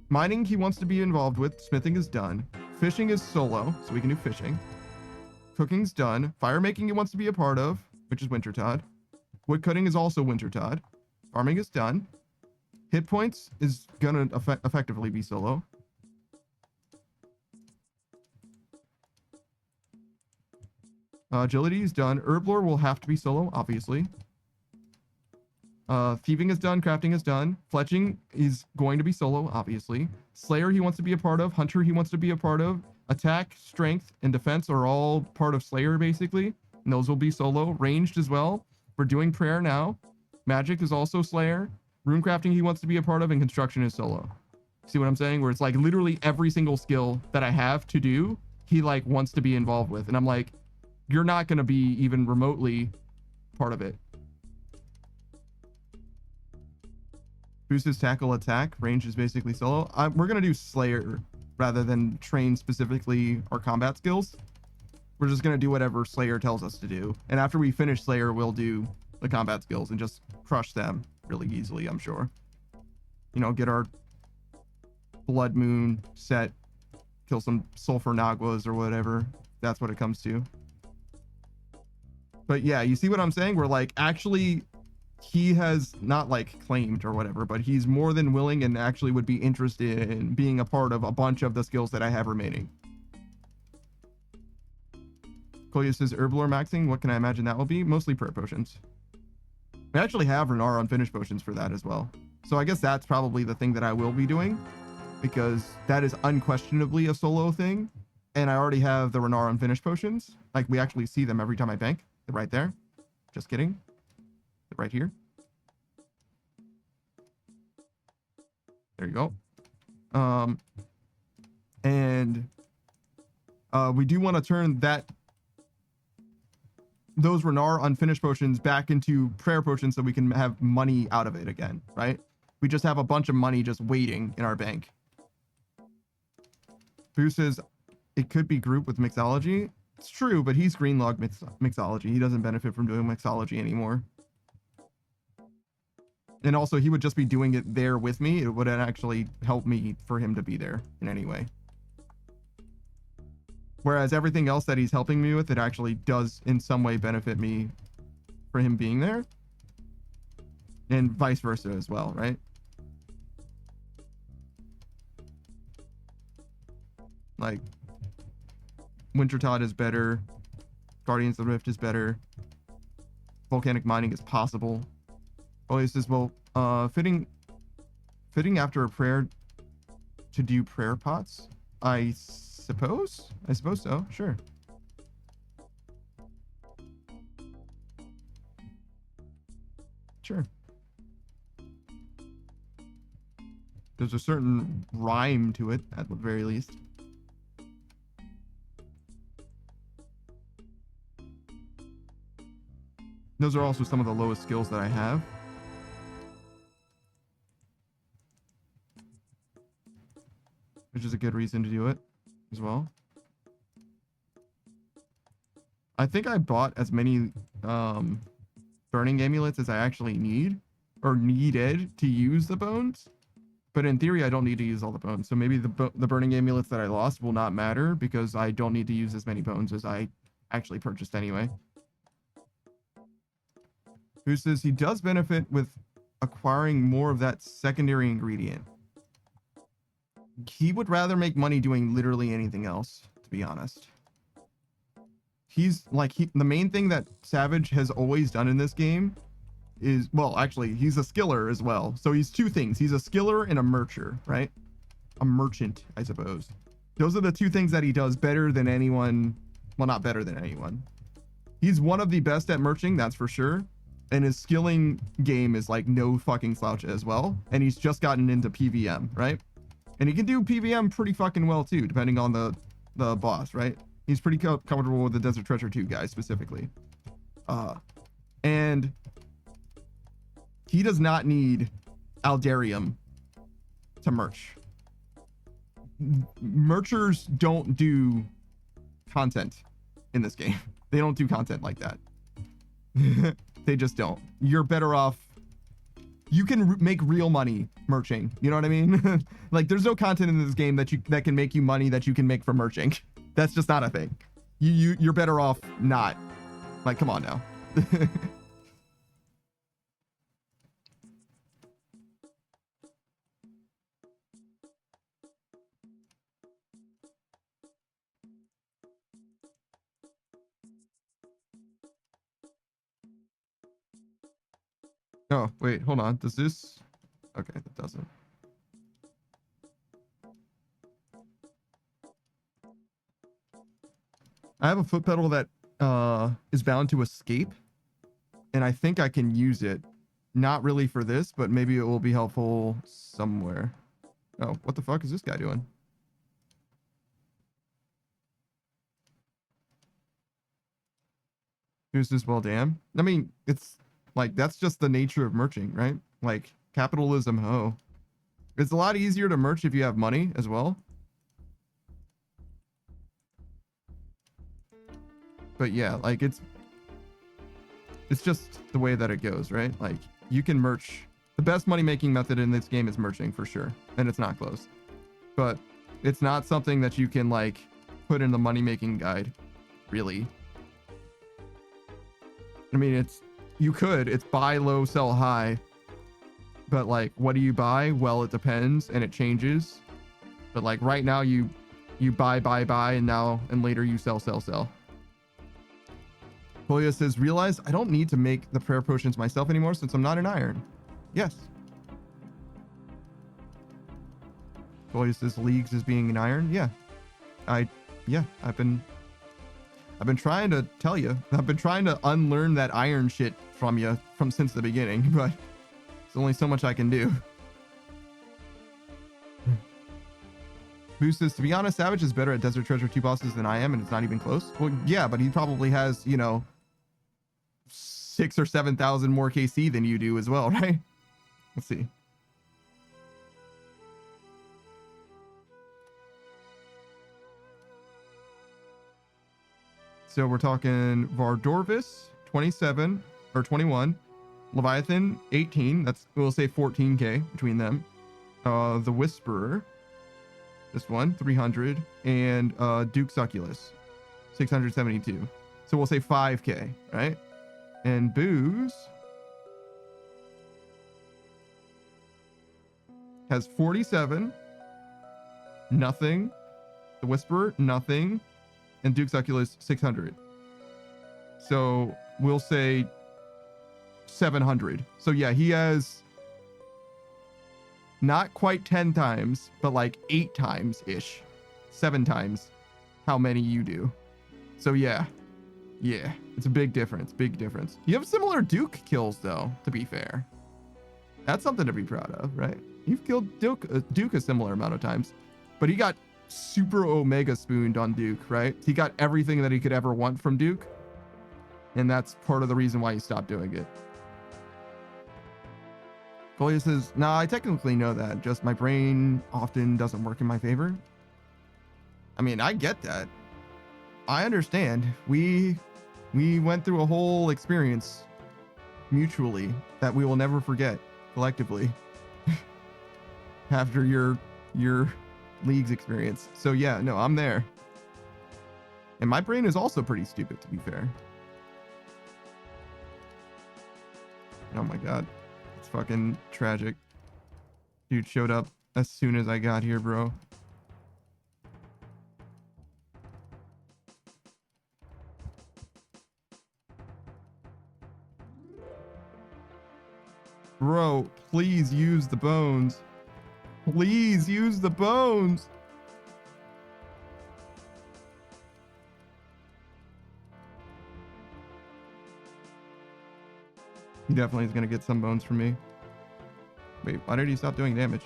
mining he wants to be involved with. Smithing is done. Fishing is solo, so we can do fishing. Cooking's done. Fire making he wants to be a part of, which is Wintertod. Wood cutting is also Wintertod. Farming is done. Hit points is gonna effectively be solo. Agility is done. Herblore will have to be solo, obviously. Thieving is done. Crafting is done. Fletching is going to be solo, obviously. Slayer he wants to be a part of. Hunter he wants to be a part of. Attack, strength, and defense are all part of Slayer, basically. And those will be solo. Ranged as well. We're doing prayer now. Magic is also Slayer. Runecrafting he wants to be a part of. And construction is solo. See what I'm saying? Where it's like literally every single skill that I have to do, he like wants to be involved with. And I'm like, you're not going to be even remotely part of it. Boost is tackle attack. Range is basically solo. We're going to do Slayer rather than train specifically our combat skills. We're just going to do whatever Slayer tells us to do. And after we finish Slayer, we'll do the combat skills and just crush them really easily, I'm sure. You know, get our Blood Moon set, kill some Sulfur Naguas or whatever. That's what it comes to. But yeah, you see what I'm saying? We're like, actually, he has not like claimed or whatever, but he's more than willing and actually would be interested in being a part of a bunch of the skills that I have remaining. Koya says Herblore maxing. What can I imagine that will be? Mostly prayer potions. We actually have Renar unfinished potions for that as well. So I guess that's probably the thing that I will be doing, because that is unquestionably a solo thing. And I already have the Renar unfinished potions. Like, we actually see them every time I bank. They're right there. Just kidding. They're right here. There you go. And we do want to turn that those Renar unfinished potions back into prayer potions so we can have money out of it again, right? We just have a bunch of money just waiting in our bank. Boo says it could be grouped with mixology. It's true, but he's greenlog mixology. He doesn't benefit from doing mixology anymore. And also, he would just be doing it there with me. It wouldn't actually help me for him to be there in any way. Whereas everything else that he's helping me with, it actually does in some way benefit me for him being there. And vice versa as well, right? Like, Wintertod is better. Guardians of the Rift is better. Volcanic mining is possible. Oh, he says, well, fitting after a prayer to do prayer pots? I suppose so, sure. Sure. There's a certain rhyme to it, at the very least. Those are also some of the lowest skills that I have. Which is a good reason to do it as well. I think I bought as many burning amulets as I actually need or needed to use the bones. But in theory, I don't need to use all the bones. So maybe the burning amulets that I lost will not matter because I don't need to use as many bones as I actually purchased anyway. Who says he does benefit with acquiring more of that secondary ingredient. He would rather make money doing literally anything else, to be honest. He's like, the main thing that Savage has always done in this game is, well, actually, he's a skiller as well. So he's two things. He's a skiller and a mercher, right? A merchant, I suppose. Those are the two things that he does better than anyone. Well, not better than anyone. He's one of the best at merching, that's for sure. And his skilling game is like no fucking slouch as well. And he's just gotten into PVM, right? And he can do PVM pretty fucking well too, depending on the boss, right? He's pretty comfortable with the Desert Treasure 2 guy specifically. And he does not need Aldarium to merch. Merchers don't do content in this game. They don't do content like that. They just don't. You're better off. You can make real money merching. You know what I mean? Like, there's no content in this game that can make you money that you can make from merching. That's just not a thing. You're better off not. Like, come on now. Oh, wait, hold on. Does this... Okay, that doesn't. I have a foot pedal that is bound to escape, and I think I can use it. Not really for this, but maybe it will be helpful somewhere. Oh, what the fuck is this guy doing? Here's this well damn. I mean, it's like, that's just the nature of merching, right? Like, capitalism, ho. It's a lot easier to merch if you have money as well. But yeah, like, it's just the way that it goes, right? Like, you can merch. The best money-making method in this game is merching, for sure. And it's not close. But it's not something that you can, like, put in the money-making guide, really. I mean, you could. It's buy low, sell high. But, like, what do you buy? Well, it depends, and it changes. But, like, right now, you buy, and later you sell. Polio says, realize I don't need to make the prayer potions myself anymore since I'm not an iron. Yes. Polio says, Leagues is being an iron. Yeah. I've been trying to tell you. I've been trying to unlearn that iron shit from you since the beginning, but there's only so much I can do. Boo says, to be honest, Savage is better at Desert Treasure 2 bosses than I am, and it's not even close. Well, yeah, but he probably has, you know, 6 or 7,000 more KC than you do as well, right? Let's see. So we're talking Vardorvis 27 or 21, Leviathan 18. That's, we'll say 14k between them. The Whisperer, this one 300, and Duke Succulus 672. So we'll say 5k, right? And Booze has 47, nothing. The Whisperer, nothing. And Duke Succulus, 600. So we'll say 700. So yeah, he has not quite 10 times, but like 8 times ish. 7 times how many you do. So yeah. Yeah, it's a big difference. Big difference. You have similar Duke kills though, to be fair. That's something to be proud of, right? You've killed Duke a similar amount of times, but he got super Omega spooned on Duke, right? He got everything that he could ever want from Duke. And that's part of the reason why he stopped doing it. Golia says, nah, I technically know that. Just my brain often doesn't work in my favor. I mean, I get that. I understand. We went through a whole experience mutually that we will never forget collectively after your League's experience. So yeah, no, I'm there. And my brain is also pretty stupid, to be fair. Oh my god. It's fucking tragic. Dude showed up as soon as I got here, bro. Bro, please use the bones. Please use the bones. He definitely is going to get some bones from me. Wait, why did he stop doing damage?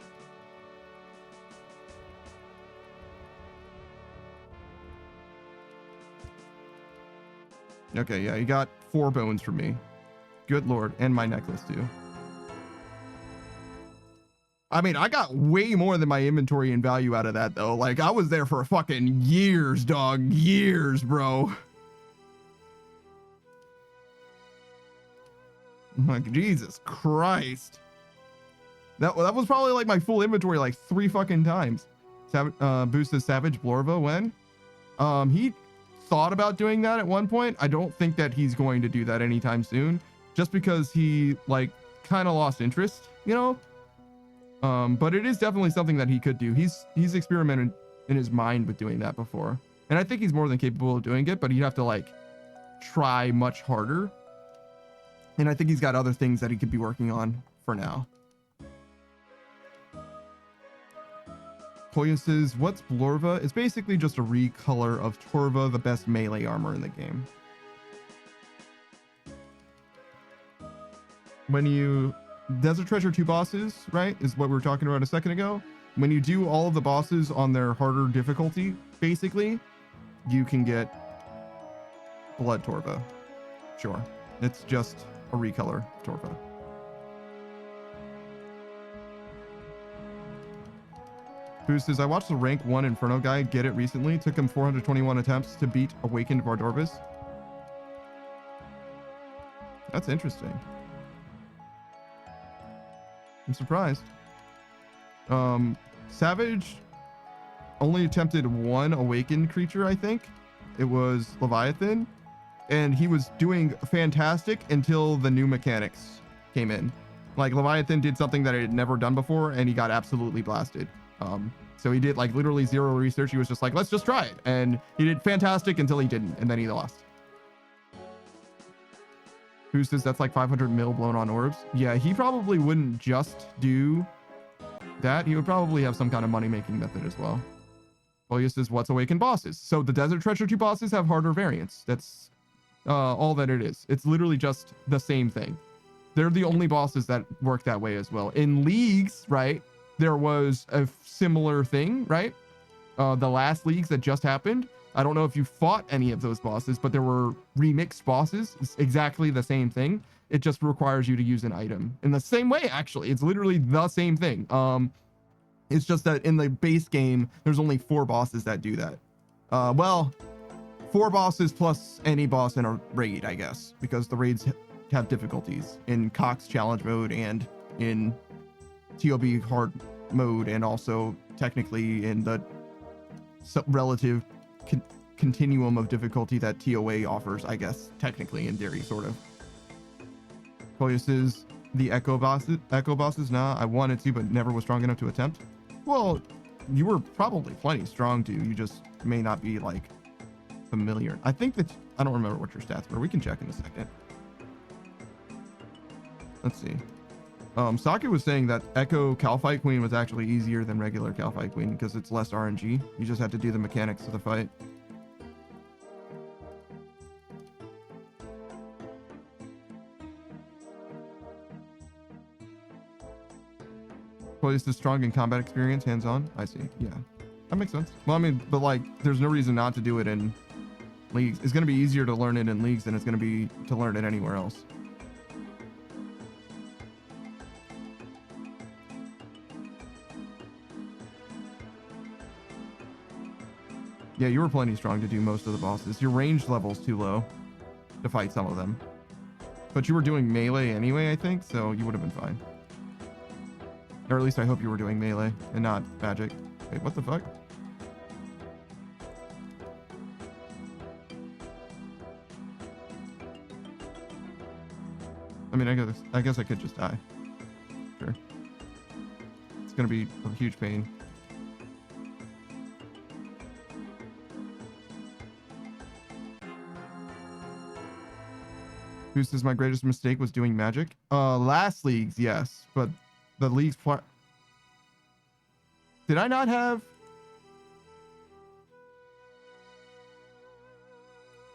Okay, yeah, he got 4 bones from me. Good lord, and my necklace too. I mean, I got way more than my inventory and value out of that, though. Like, I was there for fucking years, dog. Years, bro. Like, Jesus Christ. That was probably, like, my full inventory, like, 3 fucking times. Boosted Savage Blorva when? He thought about doing that at one point. I don't think that he's going to do that anytime soon. Just because he, like, kind of lost interest, you know? But it is definitely something that he could do. He's experimented in his mind with doing that before. And I think he's more than capable of doing it, but he'd have to like try much harder. And I think he's got other things that he could be working on for now. Koya says, what's Blorva? It's basically just a recolor of Torva, the best melee armor in the game. When you Desert Treasure 2 bosses, right, is what we were talking about a second ago. When you do all of the bosses on their harder difficulty, basically, you can get Blood Torva. Sure. It's just a recolor of Torva. Boost says, I watched the rank 1 Inferno guy get it recently. Took him 421 attempts to beat Awakened Vardorvis. That's interesting. I'm surprised. Savage only attempted 1 awakened creature, I think. It was Leviathan. And he was doing fantastic until the new mechanics came in. Like, Leviathan did something that I had never done before, and he got absolutely blasted. So he did, like, literally 0 research. He was just like, let's just try it. And he did fantastic until he didn't, and then he lost. Who says that's like 500 mil blown on orbs? Yeah, he probably wouldn't just do that. He would probably have some kind of money-making method as well. Bolia says, what's Awakened bosses? So the Desert Treasure 2 bosses have harder variants. That's all that it is. It's literally just the same thing. They're the only bosses that work that way as well. In Leagues, right, there was a similar thing, right? The last Leagues that just happened, I don't know if you fought any of those bosses, but there were remixed bosses. It's exactly the same thing. It just requires you to use an item in the same way. Actually, it's literally the same thing. It's just that in the base game, there's only 4 bosses that do that. Well, 4 bosses plus any boss in a raid, I guess, because the raids have difficulties in Cox challenge mode and in TOB hard mode, and also technically in the relative continuum of difficulty that TOA offers, I guess, technically, in theory, sort of. Koyus is the Echo bosses. Nah, I wanted to, but never was strong enough to attempt. Well, you were probably plenty strong to. You just may not be like familiar. I think that I don't remember what your stats were. We can check in a second. Let's see. Saki was saying that Echo Calfight Queen was actually easier than regular Calfight Queen because it's less RNG. You just have to do the mechanics of the fight. Koyus is strong in combat experience, hands-on. I see. Yeah, that makes sense. Well, I mean, but like, there's no reason not to do it in leagues. It's going to be easier to learn it in leagues than it's going to be to learn it anywhere else. Yeah, you were plenty strong to do most of the bosses. Your range level's too low to fight some of them. But you were doing melee anyway, I think, so you would have been fine. Or at least I hope you were doing melee and not magic. Wait, what the fuck? I mean, I guess I could just die. Sure. It's gonna be a huge pain. Who says my greatest mistake was doing magic? Last leagues, yes, but the leagues did I not have?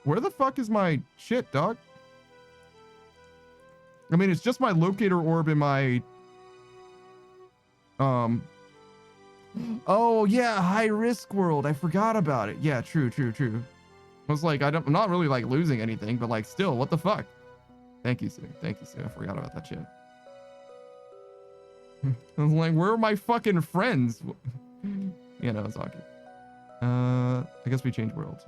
Where the fuck is my shit, dog? I mean, it's just my locator orb in my oh yeah, high risk world. I forgot about it. Yeah, true. I was like, I'm not really like losing anything, but like still, what the fuck? Thank you, Sue. Thank you, Sue. I forgot about that shit. I was like, where are my fucking friends? You know, it's all good. I guess we change worlds.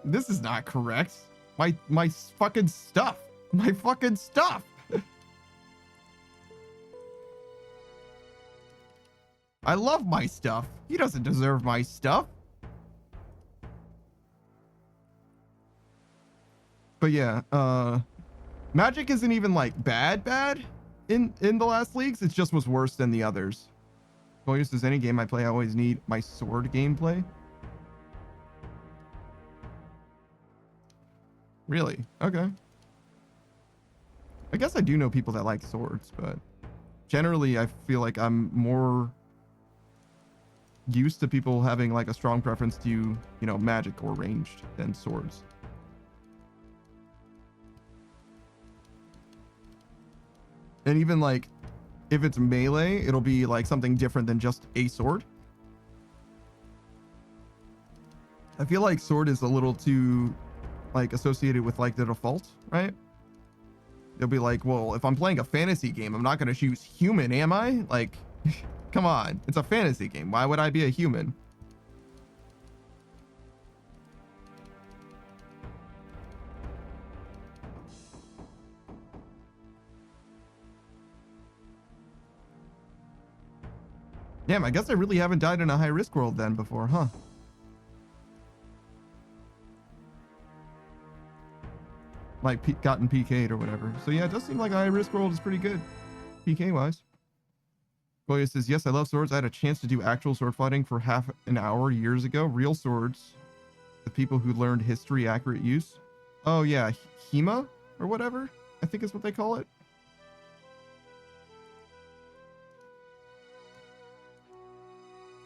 This is not correct. My fucking stuff. My fucking stuff. I love my stuff. He doesn't deserve my stuff. But yeah, magic isn't even like bad in the last leagues. It just was worse than the others. Koyus says any game I play, I always need my sword gameplay. Really? Okay. I guess I do know people that like swords, but generally I feel like I'm more used to people having like a strong preference to, you know, magic or ranged than swords. And even like, if it's melee, it'll be like something different than just a sword. I feel like sword is a little too like associated with like the default, right? They'll be like, well, if I'm playing a fantasy game, I'm not going to choose human, am I? Like, come on, it's a fantasy game. Why would I be a human? Damn, I guess I really haven't died in a high risk world then before, huh? Like gotten PK'd or whatever. So yeah, it does seem like a high risk world is pretty good, PK wise. Boya says, yes, I love swords. I had a chance to do actual sword fighting for half an hour years ago. Real swords. The people who learned history accurate use. Oh yeah, HEMA or whatever, I think is what they call it.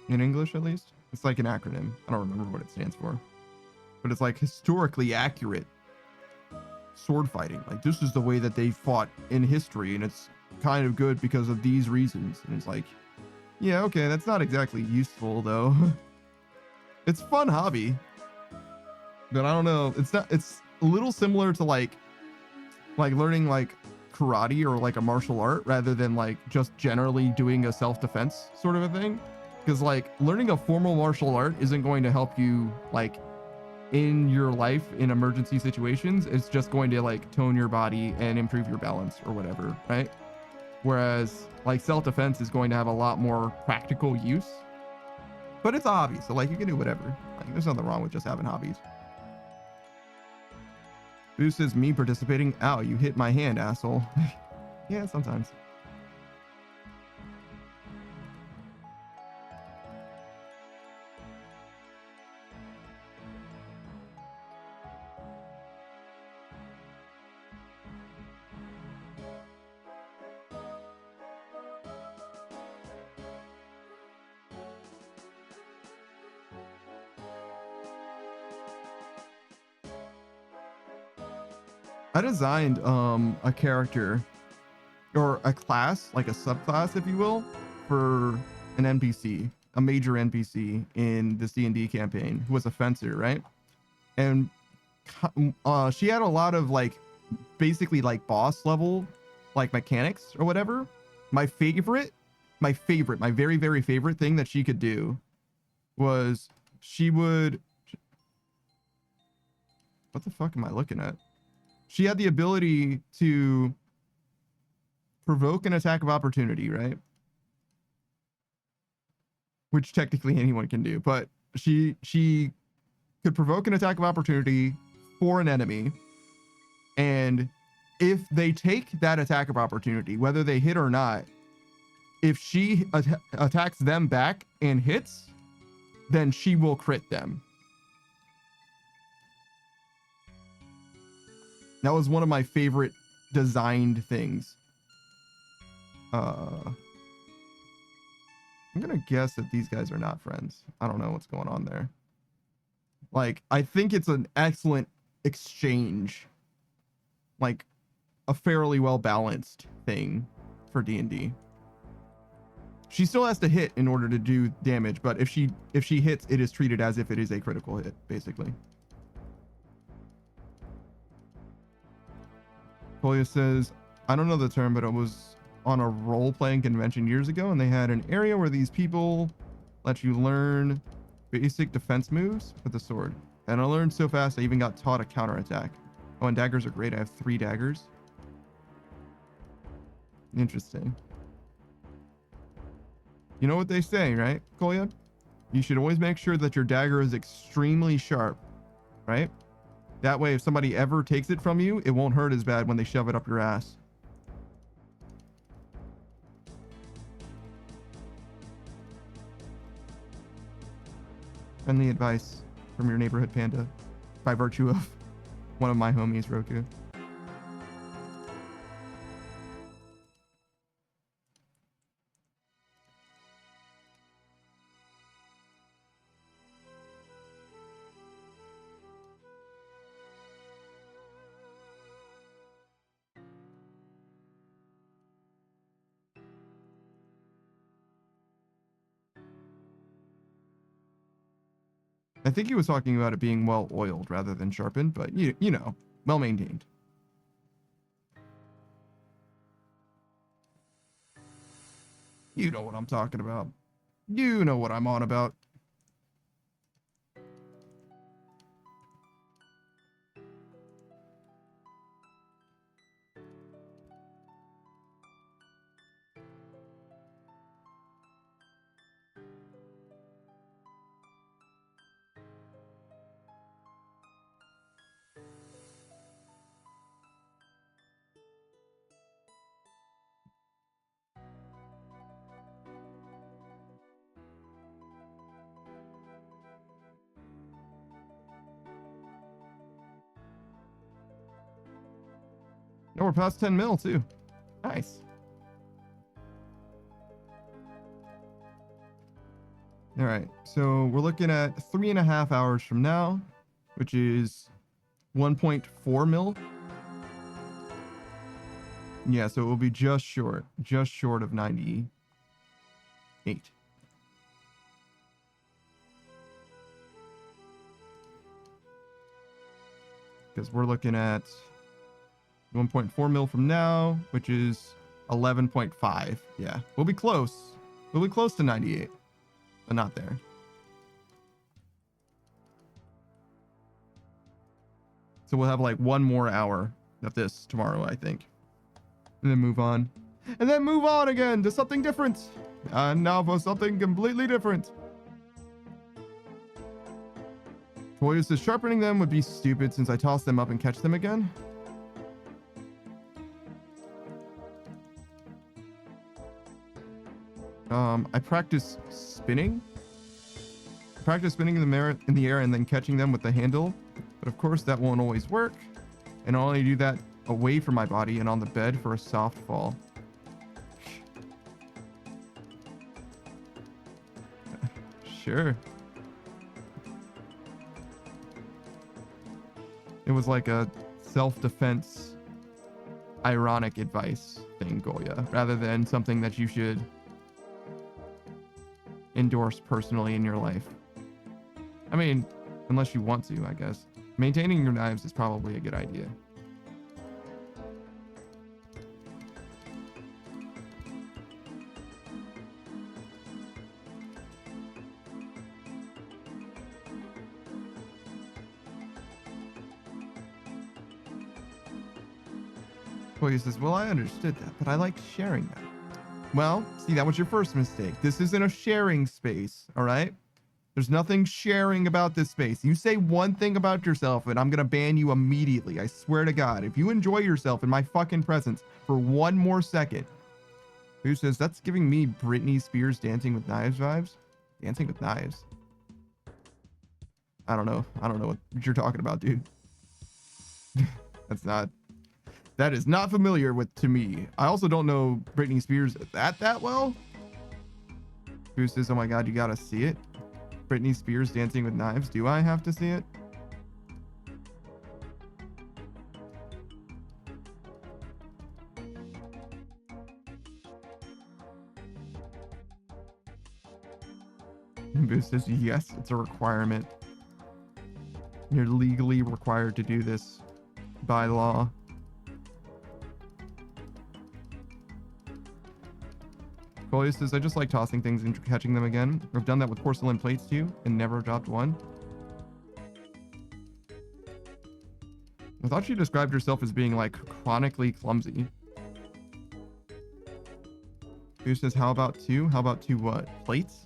In English, at least. It's like an acronym. I don't remember what it stands for. But it's like historically accurate sword fighting. Like, this is the way that they fought in history, and it's kind of good because of these reasons. And it's like, Yeah, okay, that's not exactly useful though. It's a fun hobby. But I don't know. It's a little similar to like learning like karate or like a martial art rather than like just generally doing a self-defense sort of a thing. Because like learning a formal martial art isn't going to help you like in your life in emergency situations. It's just going to like tone your body and improve your balance or whatever, right? Whereas like self-defense is going to have a lot more practical use. But it's a hobby, so like you can do whatever. Like there's nothing wrong with just having hobbies. Who says me participating? Ow, you hit my hand, asshole. Yeah, sometimes. I designed a character or a class, like a subclass, if you will, for an NPC, a major NPC in this D&D campaign, who was a fencer, right? And she had a lot of like basically like boss level like mechanics or whatever. My very, very favorite thing that she could do was she would, what the fuck am I looking at? She had the ability to provoke an attack of opportunity, right? Which technically anyone can do, but she could provoke an attack of opportunity for an enemy. And if they take that attack of opportunity, whether they hit or not, if she attacks them back and hits, then she will crit them. That was one of my favorite designed things. I'm gonna guess that these guys are not friends. I don't know what's going on there. Like, I think it's an excellent exchange. Like, a fairly well-balanced thing for D&D. She still has to hit in order to do damage, but if she hits, it is treated as if it is a critical hit, basically. Polio says, I don't know the term, but it was on a role-playing convention years ago, and they had an area where these people let you learn basic defense moves with the sword. And I learned so fast, I even got taught a counterattack. Oh, and daggers are great. I have 3 daggers. Interesting. You know what they say, right, Kolya? You should always make sure that your dagger is extremely sharp, right? That way, if somebody ever takes it from you, it won't hurt as bad when they shove it up your ass. Friendly advice from your neighborhood panda, by virtue of one of my homies, Roku. I think he was talking about it being well oiled rather than sharpened, but you know, well maintained. You know what I'm talking about. You know what I'm on about. No, we're past 10 mil too. Nice. All right, so we're looking at 3.5 hours from now, which is 1.4 mil. Yeah, so it will be just short of 90. 8. Because we're looking at 1.4 mil from now, which is 11.5. Yeah, we'll be close. We'll be close to 98, but not there. So we'll have like one more hour of this tomorrow, I think. And then move on. And then move on again to something different. And now for something completely different. Toya says sharpening them would be stupid since I toss them up and catch them again. I practice spinning. I practice spinning in the air and then catching them with the handle. But of course that won't always work. And I'll only do that away from my body and on the bed for a soft fall. Sure. It was like a self-defense ironic advice thing, Goya, rather than something that you should endorse personally in your life. I mean, unless you want to, I guess. Maintaining your knives is probably a good idea. Well, he says, well, I understood that, but I like sharing that. Well, see, that was your first mistake. This isn't a sharing space, all right? There's nothing sharing about this space. You say one thing about yourself and I'm going to ban you immediately. I swear to God. If you enjoy yourself in my fucking presence for one more second. Who says, that's giving me Britney Spears Dancing with Knives vibes? Dancing with Knives? I don't know. I don't know what you're talking about, dude. That is not familiar to me. I also don't know Britney Spears that well. Who says, oh my God, you gotta see it? Britney Spears Dancing with Knives. Do I have to see it? Boo says, yes, it's a requirement. You're legally required to do this by law. Colia says, I just like tossing things and catching them again. I've done that with porcelain plates too and never dropped one. I thought she described herself as being like chronically clumsy. Who says, how about 2? How about 2 what? Plates?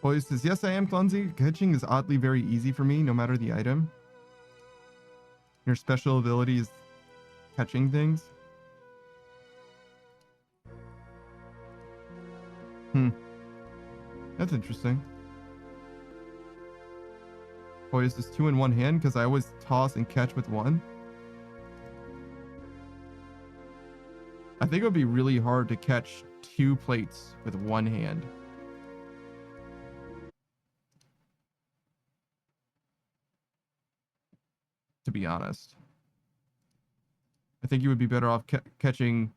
Boy says, yes, I am clumsy. Catching is oddly very easy for me, no matter the item. Your special ability is catching things. That's interesting. Boy, is this 2 in one hand? Because I always toss and catch with one. I think it would be really hard to catch 2 plates with one hand. To be honest, I think you would be better off catching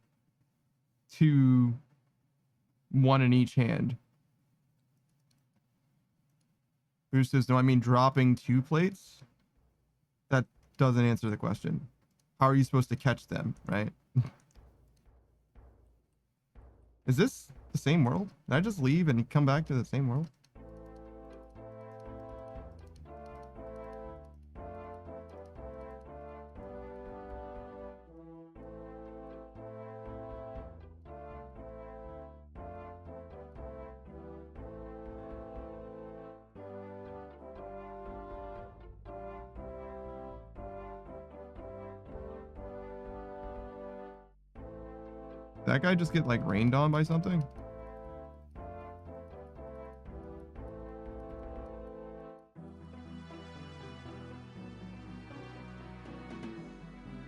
2, 1 in each hand. Who says, no, I mean dropping 2 plates? That doesn't answer the question. How are you supposed to catch them, right? Is this the same world? Did I just leave and come back to the same world? That guy just get like rained on by something?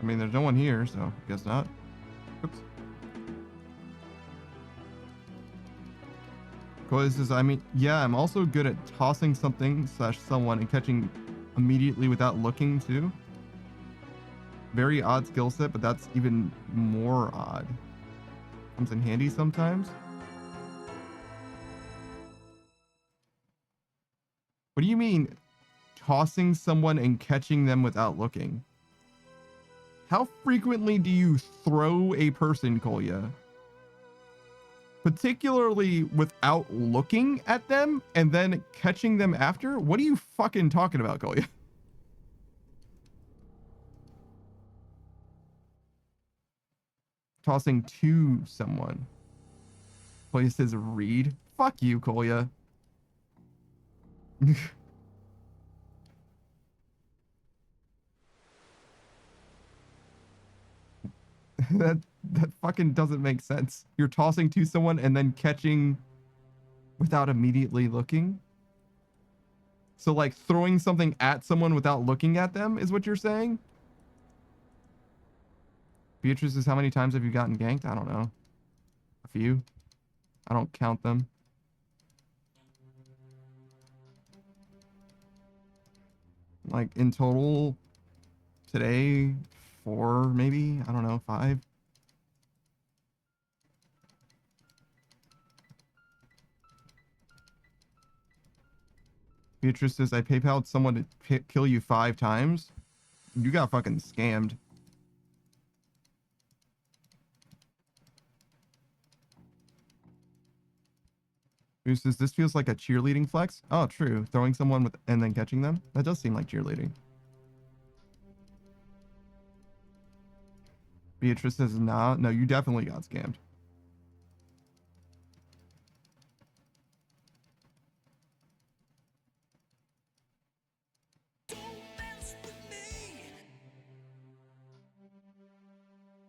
I mean, there's no one here, so guess not. Oops. Koi says, I mean, yeah, I'm also good at tossing something / someone and catching immediately without looking too. Very odd skill set, but that's even more odd. Comes in handy sometimes. What do you mean tossing someone and catching them without looking? How frequently do you throw a person, Kolya? Particularly without looking at them and then catching them after? What are you fucking talking about, Kolya? Tossing to someone. Kolya says read. Fuck you, Kolya. that fucking doesn't make sense. You're tossing to someone and then catching without immediately looking. So like throwing something at someone without looking at them is what you're saying? Beatrice says, how many times have you gotten ganked? I don't know. A few. I don't count them. Like in total today, 4 maybe? I don't know, 5. Beatrice says, I PayPal'd someone to kill you 5 times. You got fucking scammed. Who says, this feels like a cheerleading flex? Oh, true. Throwing someone with and then catching them? That does seem like cheerleading. Beatrice says, nah. No, you definitely got scammed.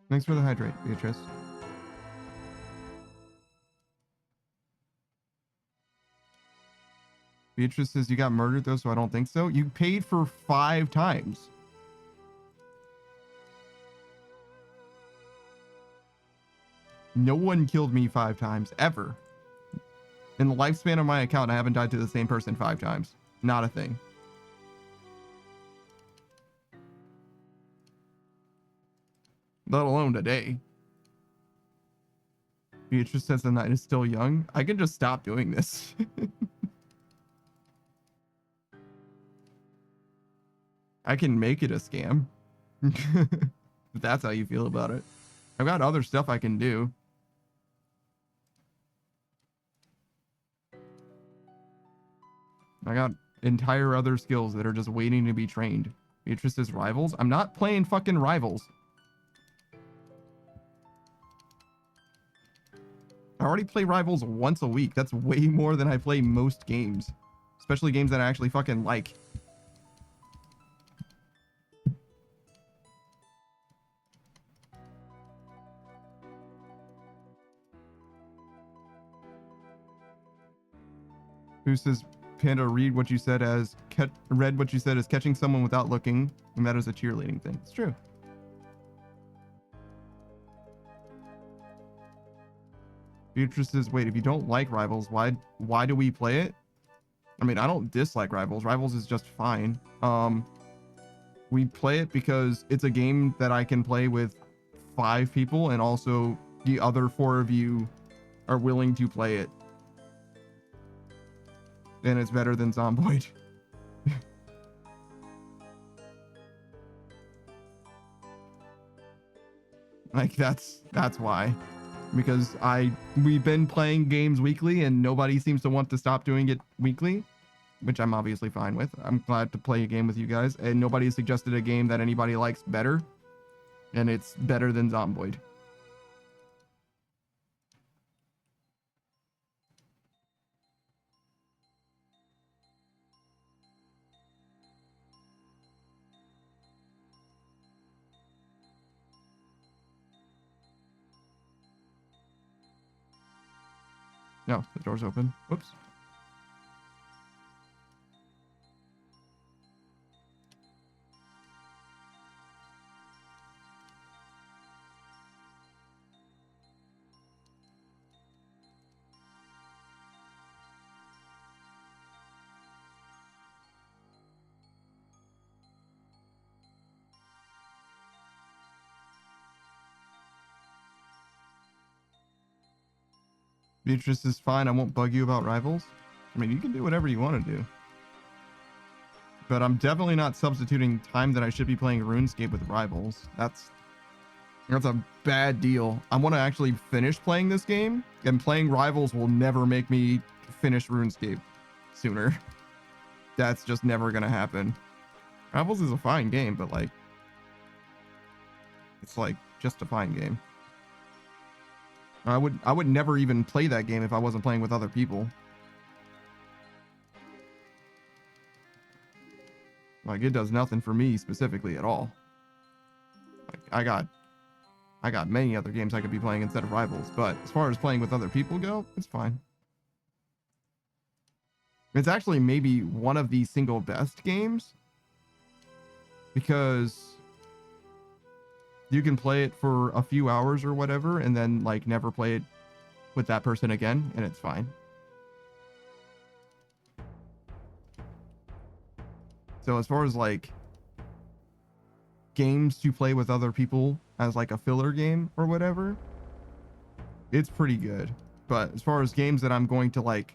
Thanks for the hydrate, Beatrice. Beatrice says, you got murdered though, so I don't think so. You paid for 5 times. No one killed me 5 times, ever. In the lifespan of my account, I haven't died to the same person 5 times. Not a thing. Let alone today. Beatrice says the night is still young. I can just stop doing this. I can make it a scam. If that's how you feel about it. I've got other stuff I can do. I got entire other skills that are just waiting to be trained. Beatrice says rivals. I'm not playing fucking rivals. I already play rivals once a week. That's way more than I play most games. Especially games that I actually fucking like. Who says, Panda, read what you said as catching someone without looking, and that is a cheerleading thing. It's true. Beatrice says, wait, if you don't like rivals, why do we play it? I mean, I don't dislike rivals. Rivals is just fine. We play it because it's a game that I can play with 5 people, and also the other 4 of you are willing to play it. And it's better than Zomboid. Like that's why. Because we've been playing games weekly and nobody seems to want to stop doing it weekly, which I'm obviously fine with. I'm glad to play a game with you guys, and nobody suggested a game that anybody likes better, and it's better than Zomboid. No, the door's open. Whoops. Beatrice is fine. I won't bug you about rivals. I mean, you can do whatever you want to do. But I'm definitely not substituting time that I should be playing RuneScape with rivals. That's a bad deal. I want to actually finish playing this game, and playing rivals will never make me finish RuneScape sooner. That's just never going to happen. Rivals is a fine game, but like, it's like just a fine game. I would never even play that game if I wasn't playing with other people. Like, it does nothing for me specifically at all. Like, I got many other games I could be playing instead of rivals, but as far as playing with other people go, it's fine. It's actually maybe one of the single best games because you can play it for a few hours or whatever and then like never play it with that person again, and it's fine. So as far as like games to play with other people as like a filler game or whatever, it's pretty good. But as far as games that I'm going to like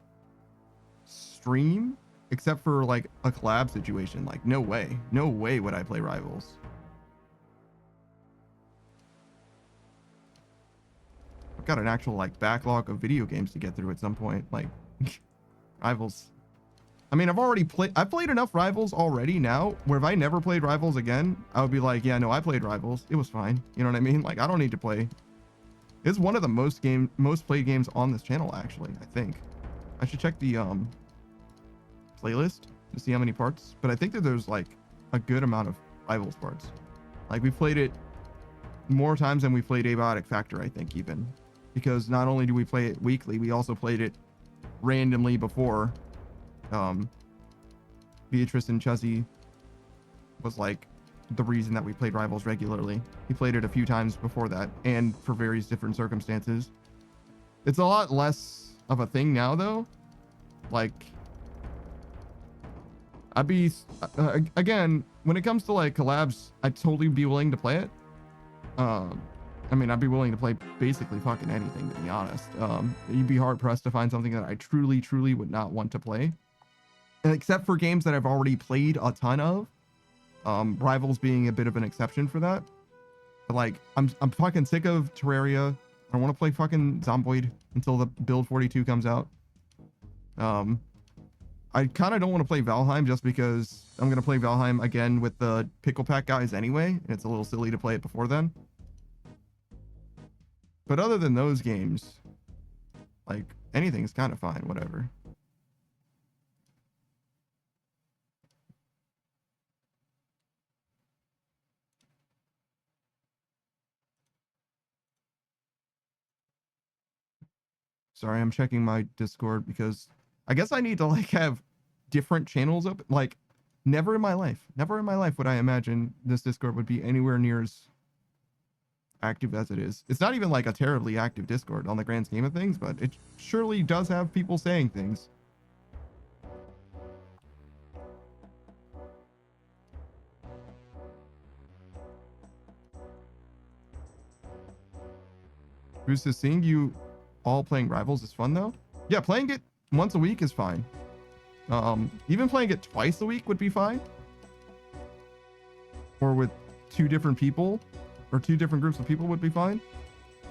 stream, except for like a collab situation, like no way would I play rivals. I've got an actual like backlog of video games to get through at some point. Like rivals, I mean, I've played enough rivals already now where if I never played rivals again, I would be like, yeah, no, I played rivals, it was fine. You know what I mean? Like, I don't need to play. It's one of the most played games on this channel, actually. I think I should check the playlist to see how many parts, but I think that there's like a good amount of rivals parts. Like, we played it more times than we played Abiotic Factor, I think, even, because not only do we play it weekly, we also played it randomly before. Beatrice and Chuzzy was like the reason that we played rivals regularly. He played it a few times before that, and for various different circumstances. It's a lot less of a thing now, though. Like, I'd be again, when it comes to like collabs, I'd totally be willing to play it. I mean, I'd be willing to play basically fucking anything, to be honest. You'd be hard pressed to find something that I truly would not want to play, except for games that I've already played a ton of. Rivals being a bit of an exception for that. But like, I'm fucking sick of Terraria. I don't want to play fucking Zomboid until the build 42 comes out. I kind of don't want to play Valheim just because I'm going to play Valheim again with the Pickle Pack guys anyway, and it's a little silly to play it before then. But other than those games, like, anything's kind of fine, whatever. Sorry, I'm checking my Discord because I guess I need to like have different channels open. Like, never in my life would I imagine this Discord would be anywhere near as active as it is. It's not even like a terribly active Discord on the grand scheme of things, but it surely does have people saying things. Bruce is seeing you all playing rivals is fun though. Yeah, playing it once a week is fine. Even playing it twice a week would be fine. Or with two different people or two different groups of people would be fine.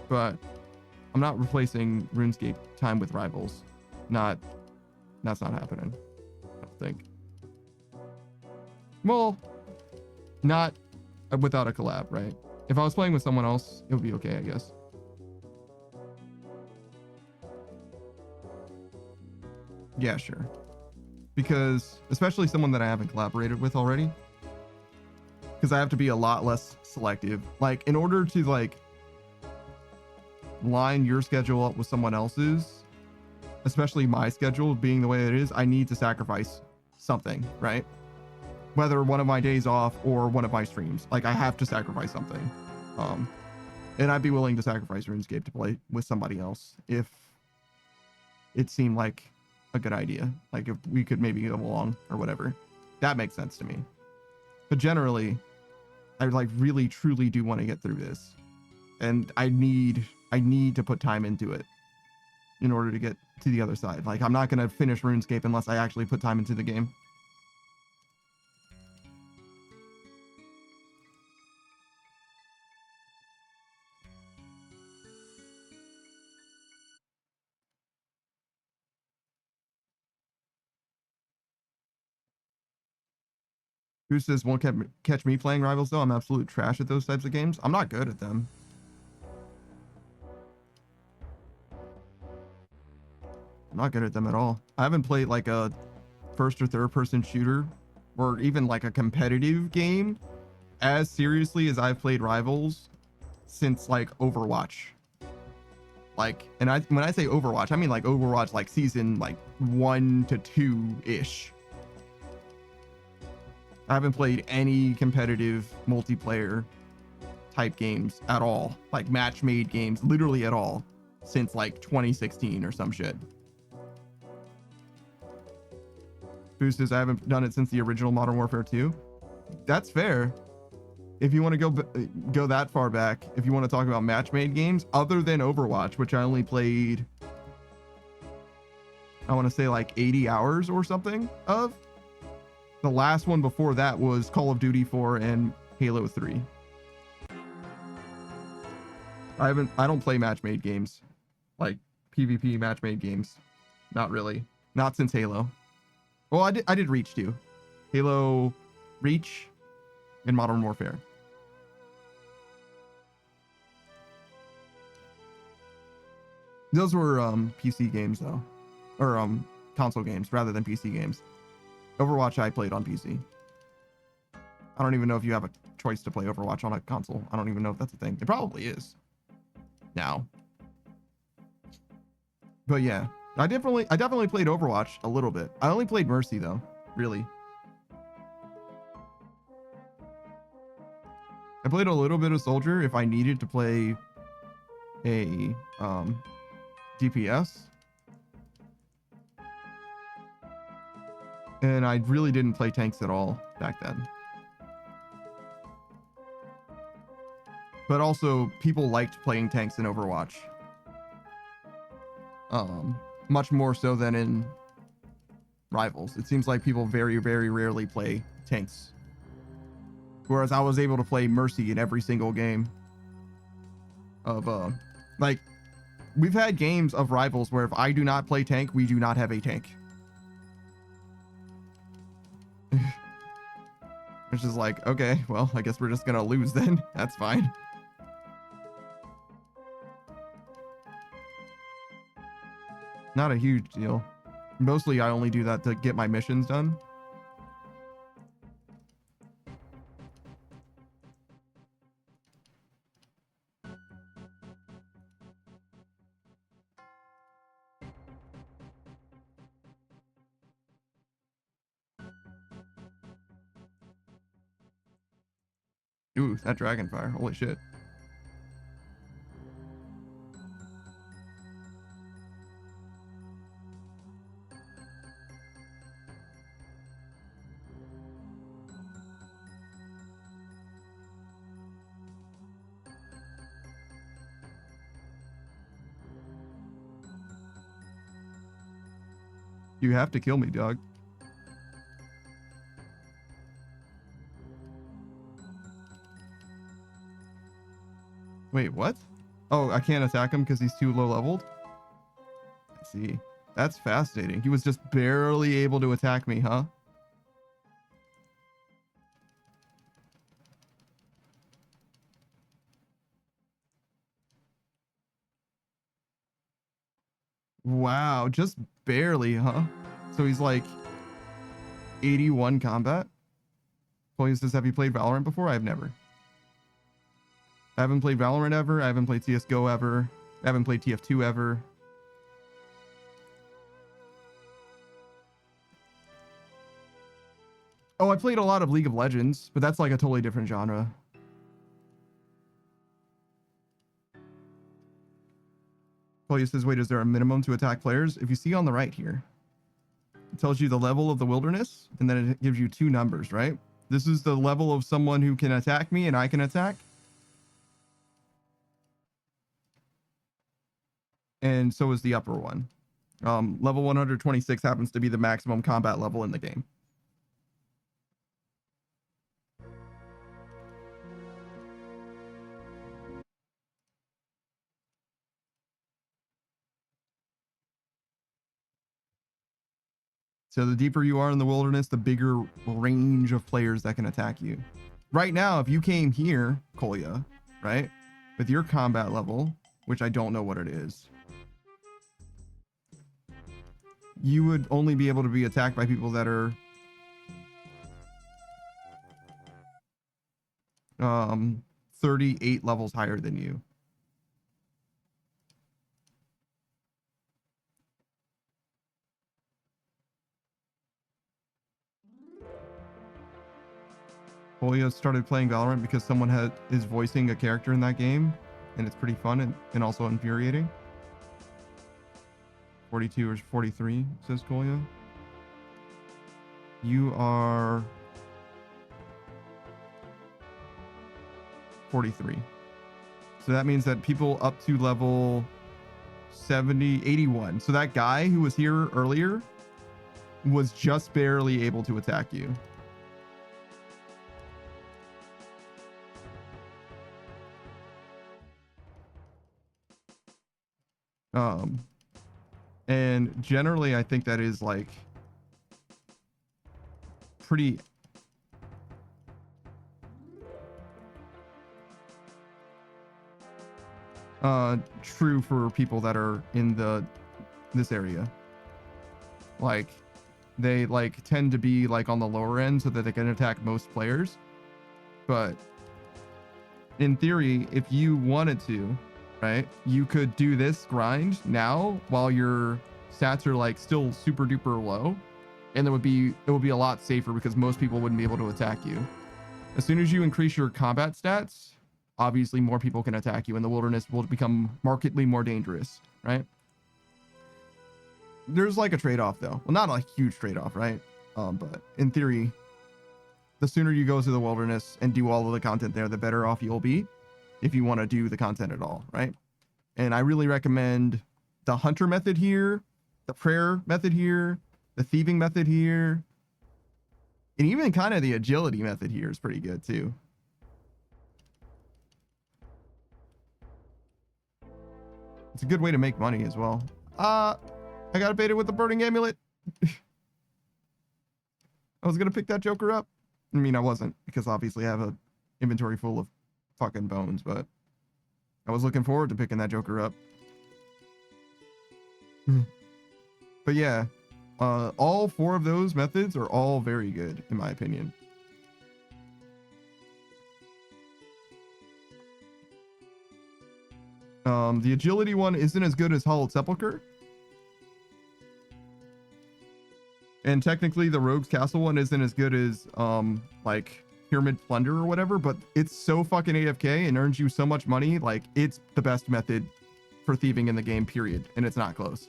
But I'm not replacing RuneScape time with rivals. That's not happening, I don't think. Well, not without a collab, right? If I was playing with someone else, it would be okay, I guess. Yeah, sure. Because especially someone that I haven't collaborated with already, because I have to be a lot less selective. Like, in order to like line your schedule up with someone else's, especially my schedule being the way it is, I need to sacrifice something, right? Whether one of my days off or one of my streams, like I have to sacrifice something. And I'd be willing to sacrifice RuneScape to play with somebody else if it seemed like a good idea. Like if we could maybe go along or whatever, that makes sense to me. But generally, I like really truly do want to get through this, and I need to put time into it in order to get to the other side. Like I'm not gonna finish RuneScape unless I actually put time into the game. Who says won't catch me playing Rivals though? I'm absolute trash at those types of games. I'm not good at them. I'm not good at them at all. I haven't played like a first or third person shooter or even like a competitive game as seriously as I've played Rivals since like Overwatch. Like, and when I say Overwatch, I mean like Overwatch like season like 1 to 2-ish. I haven't played any competitive multiplayer type games at all, like match made games, literally at all, since like 2016 or some shit. Boost says I haven't done it since the original Modern Warfare 2. That's fair. If you want to go that far back, if you want to talk about match made games, other than Overwatch, which I only played, I want to say like 80 hours or something of. The last one before that was Call of Duty 4 and Halo 3. I don't play match-made games, like PvP match-made games. Not really. Not since Halo. Well, I did Reach too. Halo Reach and Modern Warfare. Those were PC games though, or console games rather than PC games. Overwatch I played on PC. I don't even know if you have a choice to play Overwatch on a console. I don't even know if that's a thing. It probably is now. But yeah, I definitely played Overwatch a little bit. I only played Mercy though, really. I played a little bit of Soldier if I needed to play a DPS. And I really didn't play tanks at all back then. But also, people liked playing tanks in Overwatch. Much more so than in Rivals. It seems like people very, very rarely play tanks. Whereas I was able to play Mercy in every single game. Of, like, we've had games of Rivals where if I do not play tank, we do not have a tank. It's just like, okay, well, I guess we're just gonna lose then. That's fine. Not a huge deal. Mostly I only do that to get my missions done. Ooh, that Dragonfire. Holy shit. You have to kill me, dog. Wait, what? Oh, I can't attack him because he's too low leveled? I see. That's fascinating. He was just barely able to attack me, huh? Wow, just barely, huh? So he's like 81 combat? Police says, have you played Valorant before? I've never. I haven't played Valorant ever. I haven't played CSGO ever. I haven't played TF2 ever. Oh, I played a lot of League of Legends, but that's like a totally different genre. Polya says, wait, is there a minimum to attack players? If you see on the right here, it tells you the level of the wilderness, and then it gives you 2 numbers, right? This is the level of someone who can attack me and I can attack. And so is the upper one. Level 126 happens to be the maximum combat level in the game. So the deeper you are in the wilderness, the bigger range of players that can attack you. Right now, if you came here, Kolya, right, with your combat level, which I don't know what it is, you would only be able to be attacked by people that are 38 levels higher than you. Polya started playing Valorant because someone is voicing a character in that game, and it's pretty fun and also infuriating. 42 or 43, says Kolya. You are 43. So that means that people up to level 70, 81. So that guy who was here earlier was just barely able to attack you. And generally I think that is like pretty true for people that are in this area. Like they like tend to be like on the lower end so that they can attack most players. But in theory, if you wanted to, right, you could do this grind now while your stats are like still super duper low, and it would be a lot safer because most people wouldn't be able to attack you. As soon as you increase your combat stats, obviously more people can attack you and the wilderness will become markedly more dangerous, right? There's like a trade-off though. Well, not a huge trade-off, right? But in theory, the sooner you go to the wilderness and do all of the content there, the better off you'll be if you want to do the content at all, right? And I really recommend the hunter method here, the prayer method here, the thieving method here, and even kind of the agility method here is pretty good too. It's a good way to make money as well. I got baited with the burning amulet. I was gonna pick that joker up. I mean, I wasn't, because obviously I have a inventory full of fucking bones, but I was looking forward to picking that joker up. But yeah, all 4 of those methods are all very good in my opinion. The agility one isn't as good as Hallowed Sepulchre. And technically the Rogue's Castle one isn't as good as like Pyramid Plunder or whatever, but it's so fucking AFK and earns you so much money. Like, it's the best method for thieving in the game, period. And it's not close.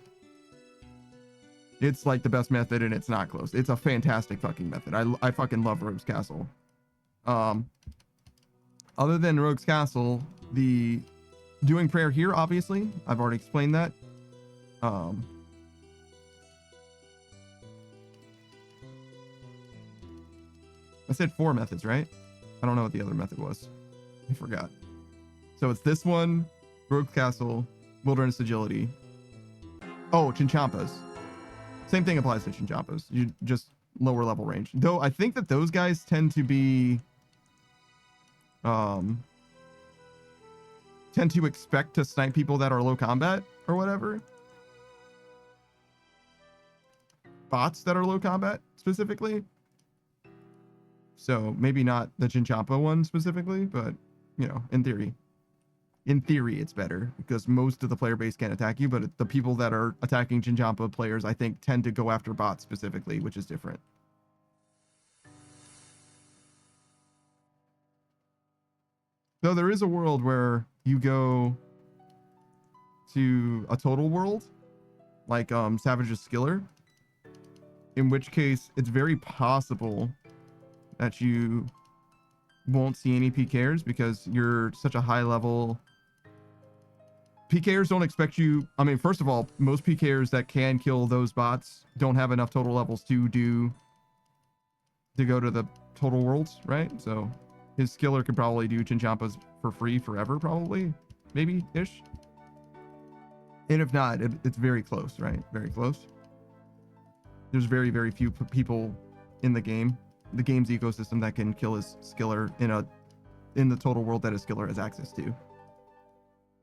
It's like the best method and it's not close. It's a fantastic fucking method. I fucking love Rogue's Castle. Other than Rogue's Castle, the doing prayer here, obviously, I've already explained that. I said 4 methods, right? I don't know what the other method was. I forgot. So it's this one, Rogue's Castle, Wilderness Agility. Oh, Chinchampas. Same thing applies to Chinchampas. You just lower level range. Though I think that those guys tend to be tend to expect to snipe people that are low combat or whatever. Bots that are low combat specifically. So maybe not the Chinchampa one specifically, but you know, in theory it's better because most of the player base can't attack you, but the people that are attacking Chinchampa players, I think, tend to go after bots specifically, which is different. So there is a world where you go to a total world, like Savage's Skiller, in which case it's very possible that you won't see any PKers because you're such a high level. PKers don't expect you. I mean, first of all, most PKers that can kill those bots don't have enough total levels to go to the total worlds, right? So his Skiller could probably do Chinchampas for free forever, probably, maybe ish. And if not, it's very close, right? Very close. There's very, very few people in the game's ecosystem that can kill his Skiller in the total world that his Skiller has access to.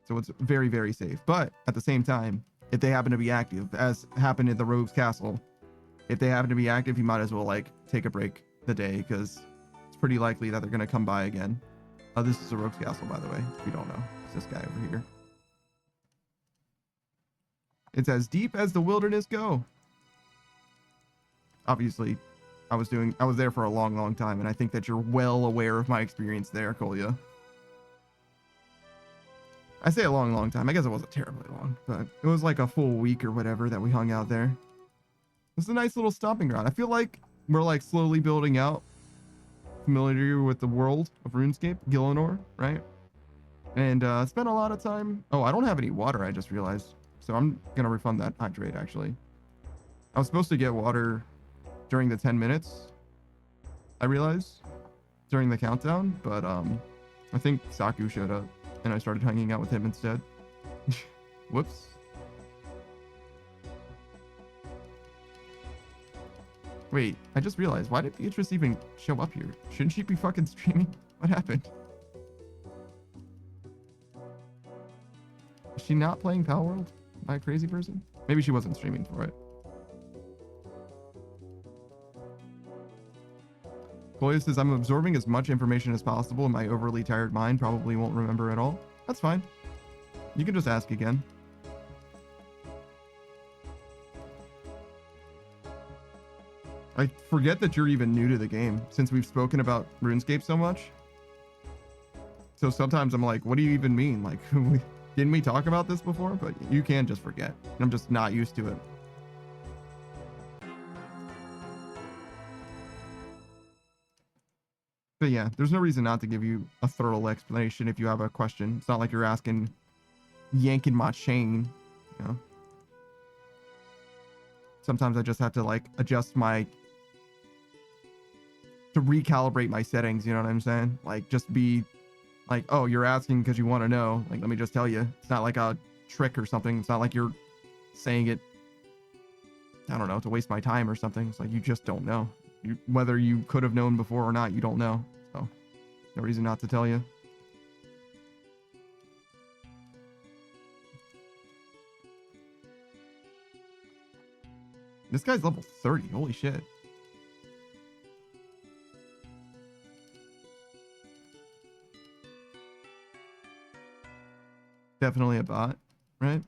So it's very, very safe. But at the same time, if they happen to be active, as happened at the Rogue's Castle, if they happen to be active, you might as well like take a break the day because it's pretty likely that they're going to come by again. This is a Rogue's Castle, by the way, if you don't know. It's this guy over here. It's as deep as the wilderness go. Obviously, I was there for a long, long time, and I think that you're well aware of my experience there, Kolya. I say a long, long time. I guess it wasn't terribly long, but it was like a full week or whatever that we hung out there. It's a nice little stomping ground. I feel like we're like slowly building out familiarity with the world of RuneScape, Gillinor, right? And spent a lot of time. Oh, I don't have any water, I just realized. So I'm going to refund that hydrate, actually. I was supposed to get water during the 10 minutes, I realized, during the countdown, but I think Saku showed up and I started hanging out with him instead. Whoops. Wait, I just realized, why did Beatrice even show up here? Shouldn't she be fucking streaming? What happened? Is she not playing Pal World? Am I a crazy person? Maybe she wasn't streaming for it. Kolya says, I'm absorbing as much information as possible and my overly tired mind probably won't remember at all. That's fine. You can just ask again. I forget that you're even new to the game since we've spoken about RuneScape so much. So sometimes I'm like, what do you even mean? Like, didn't we talk about this before? But you can just forget. I'm just not used to it. But yeah, there's no reason not to give you a thorough explanation if you have a question. It's not like you're asking, yanking my chain, you know. Sometimes I just have to like adjust to recalibrate my settings, you know what I'm saying? Like just be like, oh, you're asking because you want to know. Like, let me just tell you. It's not like a trick or something. It's not like you're saying it, I don't know, to waste my time or something. It's like you just don't know. Whether you could have known before or not, you don't know. So no reason not to tell you. This guy's level 30. Holy shit. Definitely a bot, right?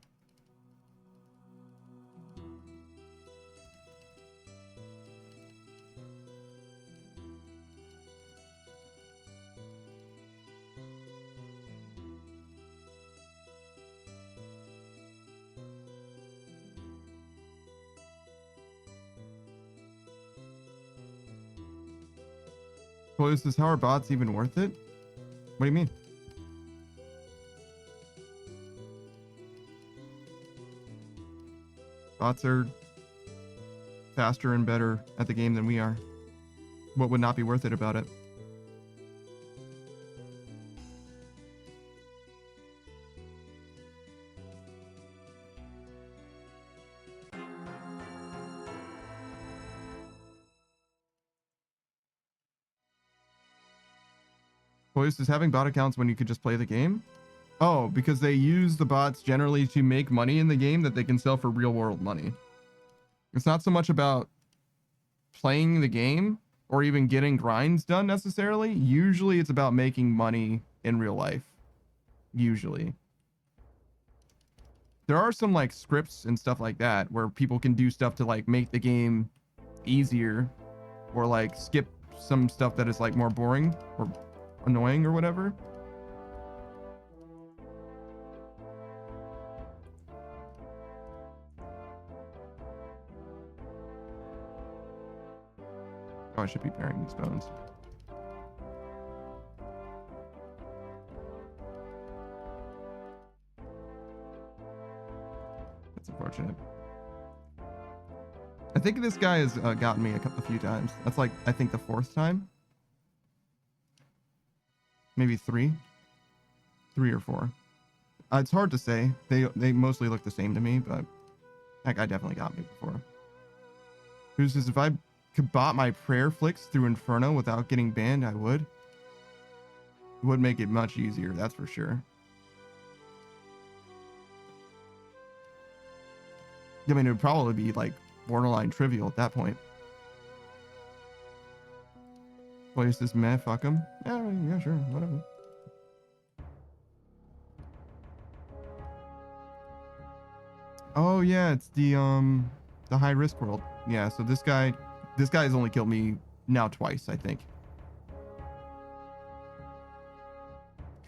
Kolya says, how are bots even worth it? What do you mean? Bots are faster and better at the game than we are. What would not be worth it about it? Kolya says, having bot accounts when you could just play the game? Oh, because they use the bots generally to make money in the game that they can sell for real world money. It's not so much about playing the game or even getting grinds done necessarily. Usually it's about making money in real life. Usually. There are some like scripts and stuff like that where people can do stuff to like make the game easier or like skip some stuff that is like more boring or annoying or whatever. I should be pairing these bones. That's unfortunate. I think this guy has gotten me a few times. That's like, I think the 4th time. Maybe 3 or 4. It's hard to say. They mostly look the same to me, but that guy definitely got me before. Who says, if I could bot my prayer flicks through Inferno without getting banned, I would. It would make it much easier, that's for sure. I mean, it would probably be like borderline trivial at that point. Place this meh, fuck him. Yeah, sure, whatever. Oh yeah, it's the high risk world. Yeah, so this guy has only killed me now twice, I think.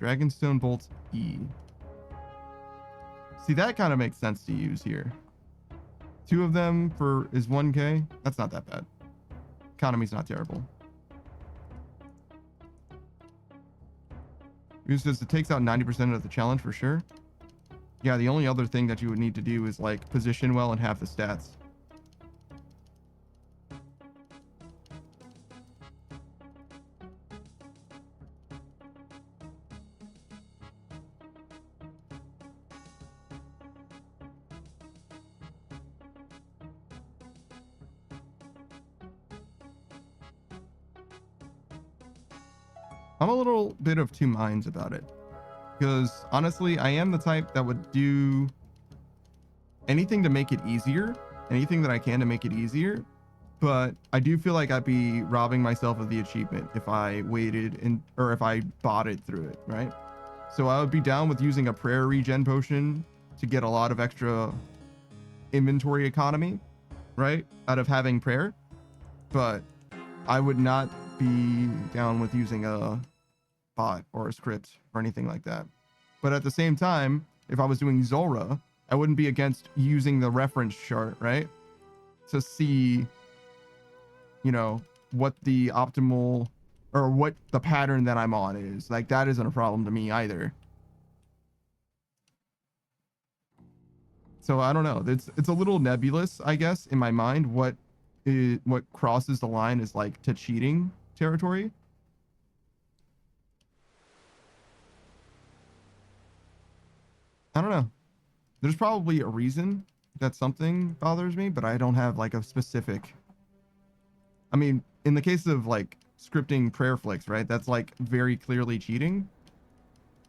Dragonstone Bolt E. See, that kind of makes sense to use here. 2 of them is 1k. That's not that bad. Economy's not terrible. It says it takes out 90% of the challenge for sure. Yeah, the only other thing that you would need to do is like position well and have the stats. I'm a little bit of 2 minds about it. Because honestly, I am the type that would do anything to make it easier, anything that I can to make it easier. But I do feel like I'd be robbing myself of the achievement if I waited or if I botted through it, right? So I would be down with using a prayer regen potion to get a lot of extra inventory economy, right? Out of having prayer. But I would not be down with using a bot or a script or anything like that. But at the same time, if I was doing Zulrah, I wouldn't be against using the reference chart, right? To see, you know, what the optimal or what the pattern that I'm on is. Like, that isn't a problem to me either. So I don't know. It's a little nebulous, I guess, in my mind, what crosses the line is like to cheating territory. I don't know. There's probably a reason that something bothers me, but I don't have like a specific. I mean, in the case of like scripting prayer flicks, right? That's like very clearly cheating.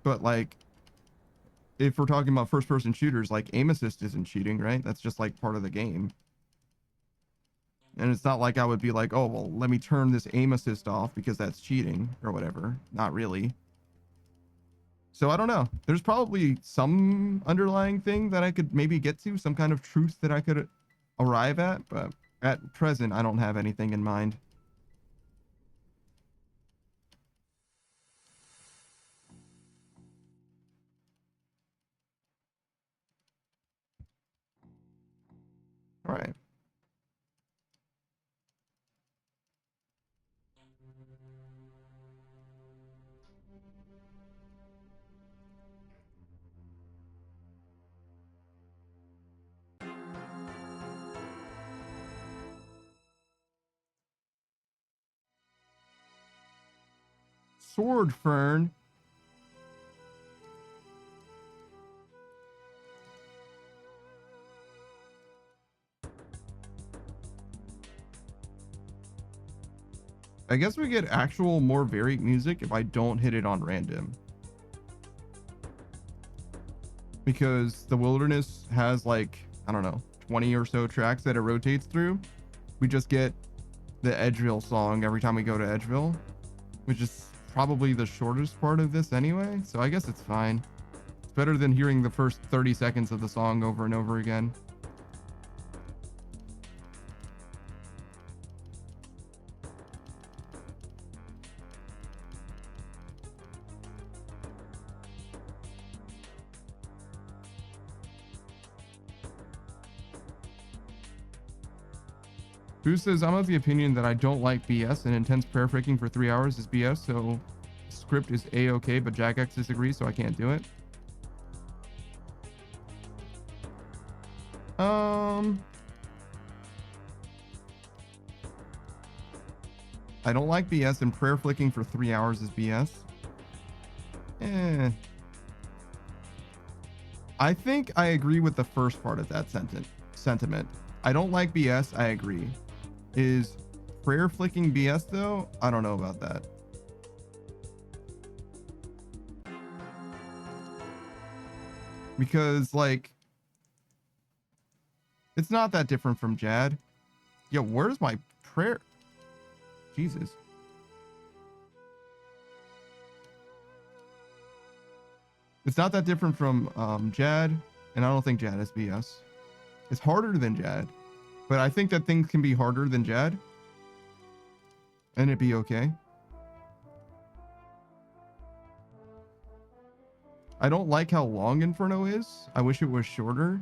But like, if we're talking about first person shooters, like aim assist isn't cheating, right? That's just like part of the game. And it's not like I would be like, oh, well, let me turn this aim assist off because that's cheating or whatever. Not really. So I don't know. There's probably some underlying thing that I could maybe get to, some kind of truth that I could arrive at, but at present, I don't have anything in mind. All right. Sword Fern. I guess we get actual more varied music if I don't hit it on random. Because the wilderness has like, I don't know, 20 or so tracks that it rotates through. We just get the Edgeville song every time we go to Edgeville, which is probably the shortest part of this anyway. So I guess it's fine. It's better than hearing the first 30 seconds of the song over and over again. Boo says, I'm of the opinion that I don't like BS and intense prayer freaking for 3 hours is BS, so script is A-okay, but Jagex disagrees, so I can't do it. I don't like BS and prayer flicking for 3 hours is BS. I think I agree with the first part of that sentiment. I don't like BS, I agree. Is prayer flicking BS though? I don't know about that. Because like, it's not that different from Jad. Yo, where's my prayer? Jesus. It's not that different from Jad, and I don't think Jad is BS. It's harder than Jad, but I think that things can be harder than Jad, and it'd be okay. I don't like how long Inferno is. I wish it was shorter,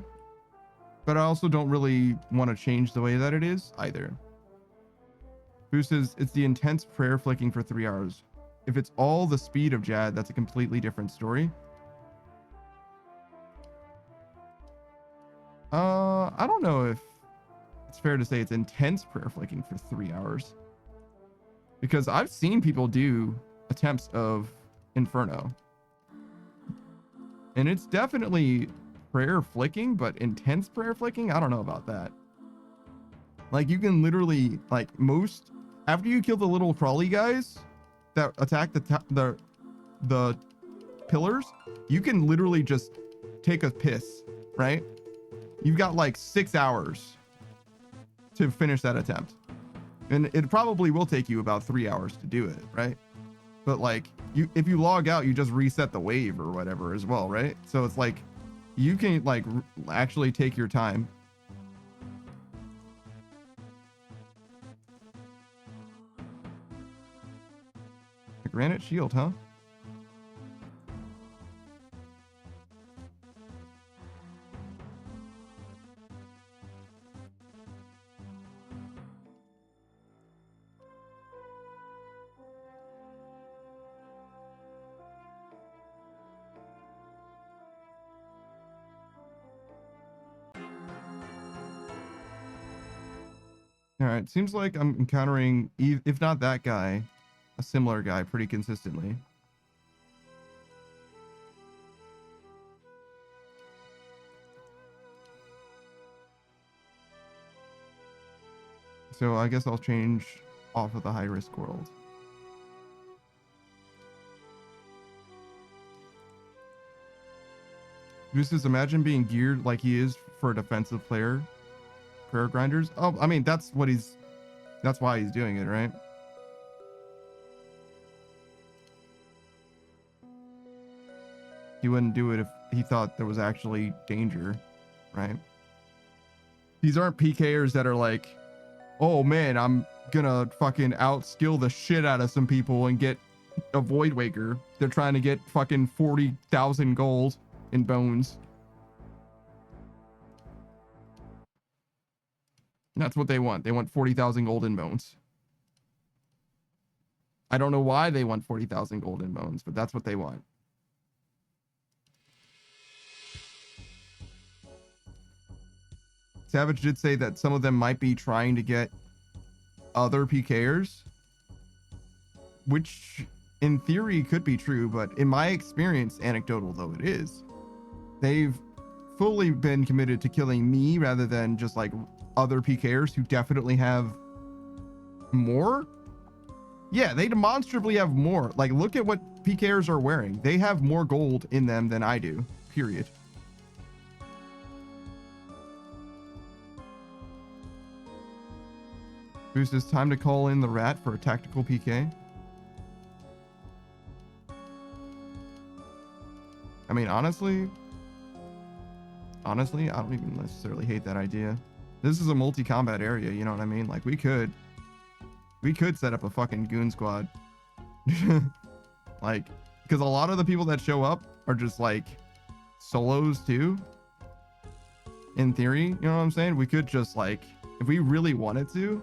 but I also don't really want to change the way that it is either. Boo says it's the intense prayer flicking for 3 hours. If it's all the speed of Jad, that's a completely different story. I don't know if it's fair to say it's intense prayer flicking for 3 hours, because I've seen people do attempts of Inferno, and it's definitely prayer flicking, but intense prayer flicking, I don't know about that. Like, you can literally, like, most after you kill the little crawly guys that attack the pillars, you can literally just take a piss, right? You've got like 6 hours to finish that attempt, and it probably will take you about 3 hours to do it, right? But like, if you log out, you just reset the wave or whatever as well, right? So it's like you can like actually take your time. A granite shield, huh? All right, seems like I'm encountering, if not that guy, a similar guy pretty consistently. So I guess I'll change off of the high risk world. Just imagine being geared like he is for a defensive player. Prayer grinders. Oh, I mean, that's why he's doing it, right? He wouldn't do it if he thought there was actually danger, right? These aren't PKers that are like, oh man, I'm gonna fucking outskill the shit out of some people and get a Void Waker. They're trying to get fucking 40,000 gold in bones. That's what they want. They want 40,000 golden bones. I don't know why they want 40,000 golden bones, but that's what they want. Savage did say that some of them might be trying to get other PKers, which in theory could be true, but in my experience, anecdotal though it is, they've fully been committed to killing me rather than just like other PKers who definitely have more. Yeah, they demonstrably have more. Like, look at what PKers are wearing. They have more gold in them than I do, period. Boost, it's time to call in the rat for a tactical PK. I mean, honestly, I don't even necessarily hate that idea. This is a multi-combat area, you know what I mean? Like, we could set up a fucking goon squad. Like, because a lot of the people that show up are just like solos too. In theory, you know what I'm saying? We could just like, if we really wanted to,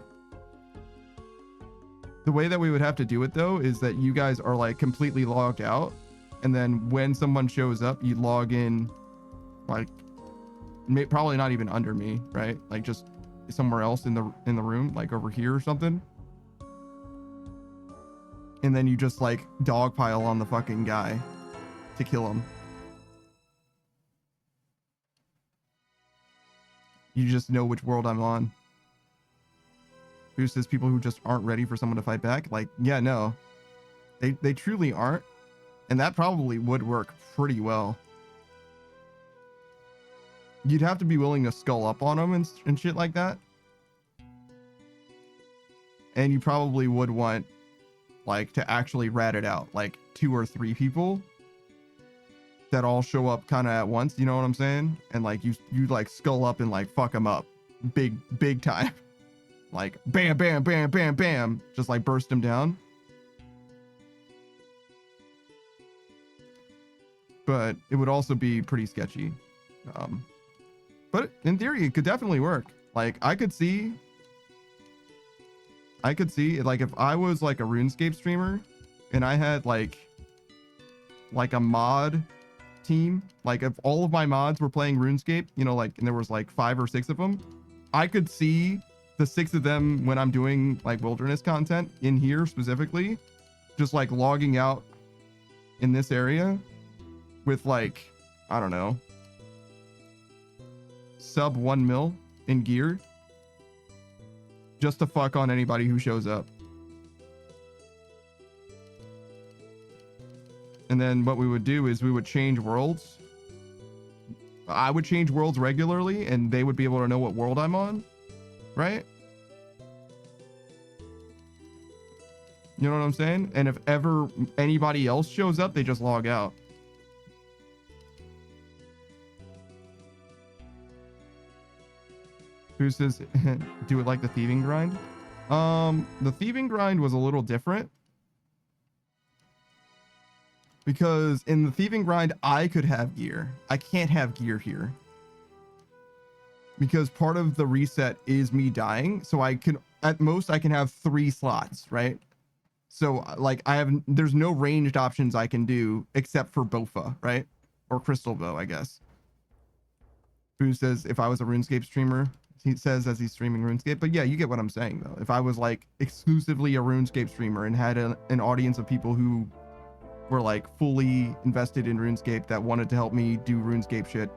The way that we would have to do it though is that you guys are like completely logged out, and then when someone shows up, you log in, like probably not even under me, right? Like just somewhere else in the room, like over here or something. And then you just like dogpile on the fucking guy to kill him. You just know which world I'm on. Who says people who just aren't ready for someone to fight back? Like, yeah, no. They truly aren't. And that probably would work pretty well. You'd have to be willing to skull up on them and shit like that. And you probably would want like to actually rat it out, like 2 or 3 people that all show up kind of at once, you know what I'm saying? And like you like skull up and like fuck them up big time. Like bam, bam, bam, bam, bam, just like burst them down. But it would also be pretty sketchy. But in theory, it could definitely work. Like I could see like if I was like a RuneScape streamer and I had like a mod team, like if all of my mods were playing RuneScape, you know, like, and there was like 5 or 6 of them, I could see the 6 of them when I'm doing like wilderness content in here specifically, just like logging out in this area with like, I don't know, sub 1 mil in gear, just to fuck on anybody who shows up. And then what we would do is we would change worlds. I would change worlds regularly and they would be able to know what world I'm on, right? You know what I'm saying? And if ever anybody else shows up, they just log out. Who says do it like the thieving grind? The thieving grind was a little different because in the thieving grind I could have gear. I can't have gear here because part of the reset is me dying, so I can at most I can have 3 slots, right? So like there's no ranged options I can do except for Bofa, right? Or Crystal Bow, I guess. Who says if I was a RuneScape streamer? He says as he's streaming RuneScape, but yeah, you get what I'm saying though. If I was like exclusively a RuneScape streamer and had an audience of people who were like fully invested in RuneScape that wanted to help me do RuneScape shit,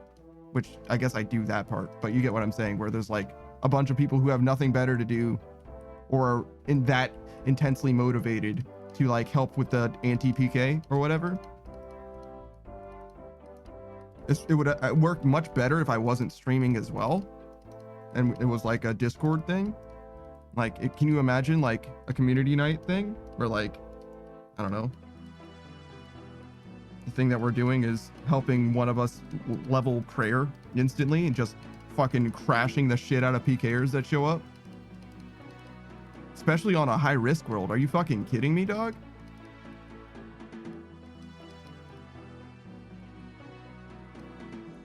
which I guess I do that part, but you get what I'm saying, where there's like a bunch of people who have nothing better to do or in that intensely motivated to like help with the anti-PK or whatever. It would work much better if I wasn't streaming as well. And it was like a Discord thing. Like, can you imagine like a community night thing where like, I don't know, the thing that we're doing is helping one of us level prayer instantly and just fucking crashing the shit out of PKers that show up? Especially on a high risk world. Are you fucking kidding me, dog?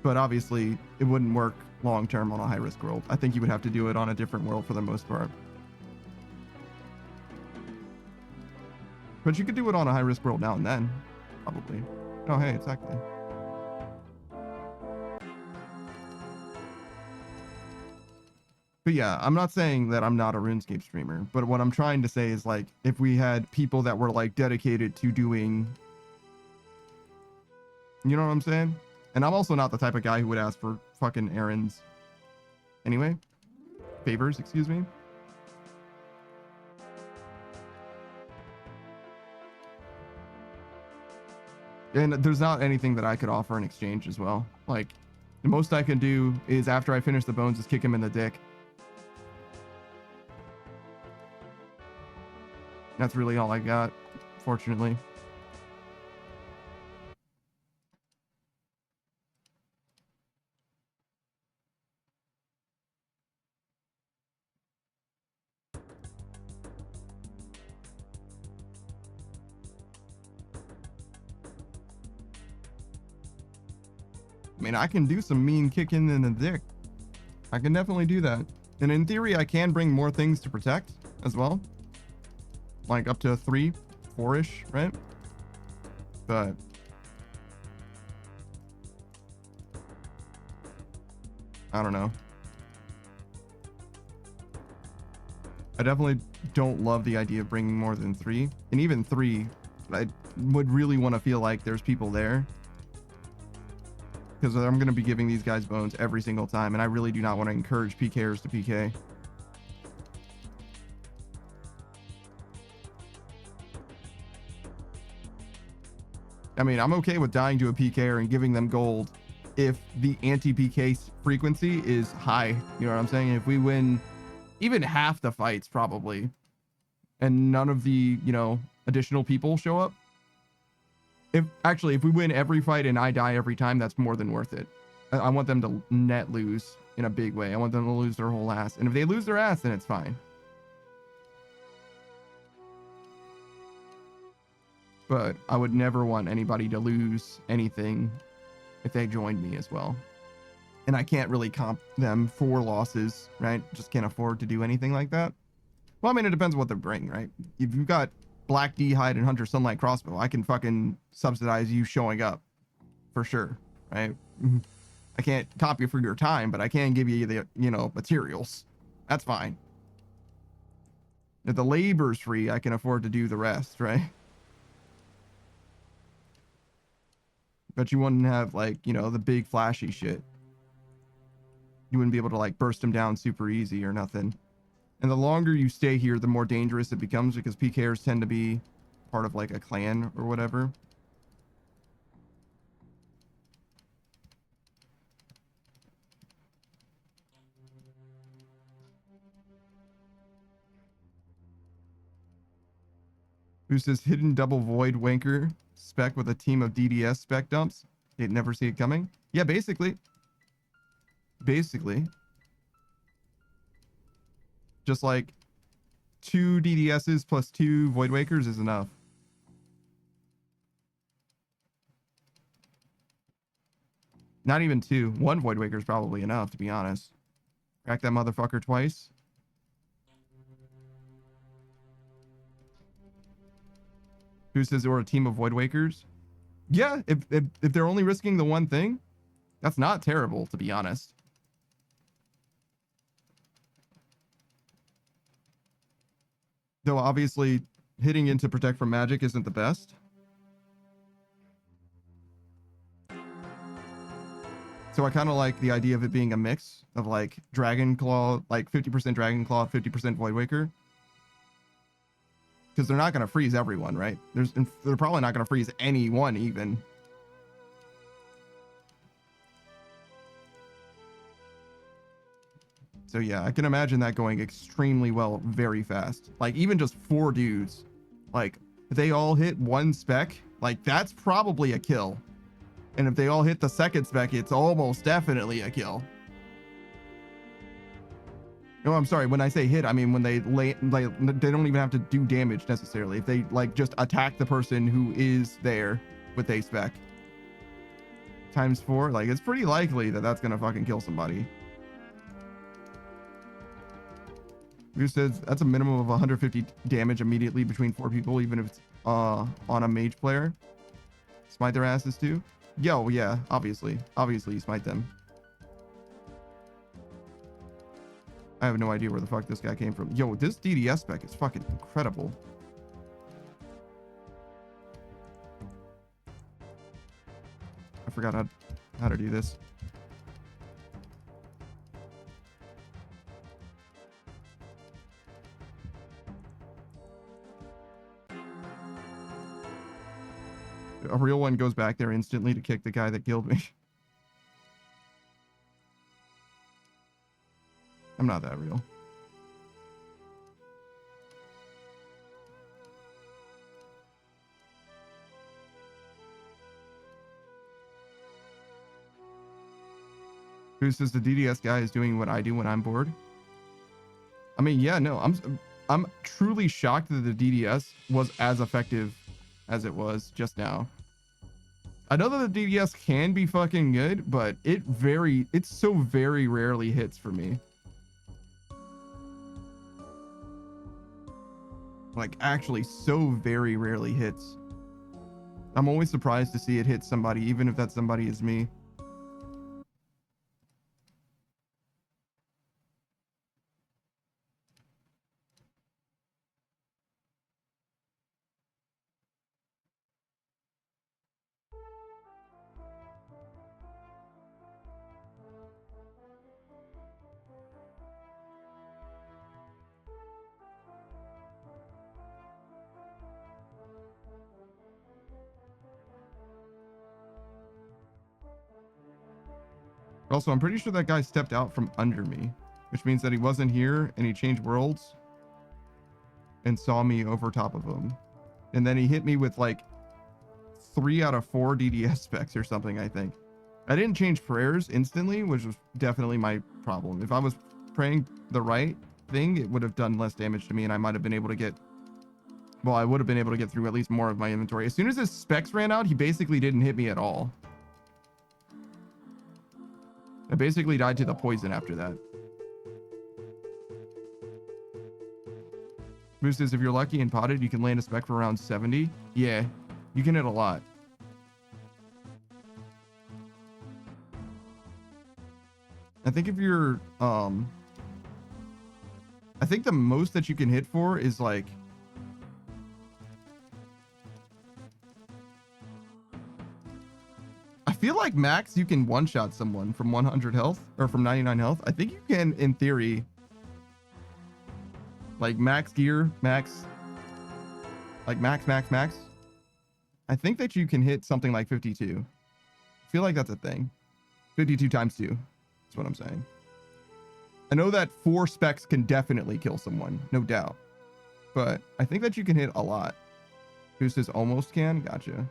But obviously it wouldn't work long term on a high risk world. I think you would have to do it on a different world for the most part. But you could do it on a high risk world now and then, probably. Oh, hey, exactly. But yeah, I'm not saying that I'm not a RuneScape streamer, but what I'm trying to say is like, if we had people that were like dedicated to doing, you know what I'm saying? And I'm also not the type of guy who would ask for fucking errands. Anyway, favors, excuse me. And there's not anything that I could offer in exchange as well. Like, the most I can do is after I finish the bones is kick him in the dick. That's really all I got, fortunately. I mean, I can do some mean kicking in the dick. I can definitely do that. And in theory, I can bring more things to protect as well. like up to 3, 4-ish, right? But I don't know. I definitely don't love the idea of bringing more than 3, and even 3, I would really want to feel like there's people there, because I'm going to be giving these guys bones every single time, and I really do not want to encourage PKers to PK. I mean, I'm okay with dying to a PKer and giving them gold if the anti-PK frequency is high. You know what I'm saying? If we win even half the fights probably, and none of the, you know, additional people show up. If we win every fight and I die every time, that's more than worth it. I want them to net lose in a big way. I want them to lose their whole ass. And if they lose their ass, then it's fine. But I would never want anybody to lose anything if they joined me as well. And I can't really comp them for losses, right? Just can't afford to do anything like that. Well, I mean, it depends what they bring, right? If you've got Black D Hide and Hunter Sunlight Crossbow, I can fucking subsidize you showing up for sure, right? I can't comp you for your time, but I can give you the, you know, materials. That's fine. If the labor's free, I can afford to do the rest, right? But you wouldn't have, like, you know, the big flashy shit. You wouldn't be able to, like, burst them down super easy or nothing. And the longer you stay here, the more dangerous it becomes, because PKers tend to be part of, like, a clan or whatever. Who says hidden double void wanker spec with a team of DDS spec dumps? You'd never see it coming? Yeah, basically. Just like 2 DDSs plus 2 void wakers is enough. Not even 2. 1 void waker is probably enough, to be honest. Crack that motherfucker twice. Who says or a team of void wakers? Yeah, if they're only risking the one thing, that's not terrible, to be honest. Though obviously hitting into protect from magic isn't the best. So I kind of like the idea of it being a mix of like Dragon Claw, like 50% Dragon Claw, 50% Void Waker. Because they're not going to freeze everyone, right? They're probably not going to freeze anyone even. So yeah, I can imagine that going extremely well very fast. Like even just 4 dudes, like if they all hit 1 spec, like that's probably a kill. And if they all hit the 2nd spec, it's almost definitely a kill. No, I'm sorry. When I say hit, I mean when they they don't even have to do damage necessarily. If they like just attack the person who is there with a spec times 4, like it's pretty likely that that's gonna fucking kill somebody. Who says that's a minimum of 150 damage immediately between 4 people, even if it's on a mage player? Smite their asses too? Yo, yeah, obviously you smite them. I have no idea where the fuck this guy came from. Yo, this DDS spec is fucking incredible. I forgot how to do this. A real one goes back there instantly to kick the guy that killed me. I'm not that real. Who says the DDS guy is doing what I do when I'm bored? I mean, yeah, no, I'm truly shocked that the DDS was as effective as it was just now. I know that the DDS can be fucking good, but it so very rarely hits for me. like actually so very rarely hits. I'm always surprised to see it hit somebody, even if that somebody is me. Also, I'm pretty sure that guy stepped out from under me, which means that he wasn't here and he changed worlds and saw me over top of him. And then he hit me with like 3 out of 4 DDS specs or something, I think. I didn't change prayers instantly, which was definitely my problem. If I was praying the right thing, it would have done less damage to me and I might have been able to get, well, I would have been able to get through at least more of my inventory. As soon as his specs ran out, he basically didn't hit me at all. I basically died to the poison after that. Boost says, if you're lucky and potted, you can land a spec for around 70. Yeah, you can hit a lot. I think if you're, I think the most that you can hit for is like, I feel like max you can one-shot someone from 100 health or from 99 health. I think you can, in theory, like max gear, max, like max. I think that you can hit something like 52. I feel like that's a thing. 52 times 2. That's what I'm saying. I know that 4 specs can definitely kill someone, no doubt. But I think that you can hit a lot. Who says almost can? Gotcha.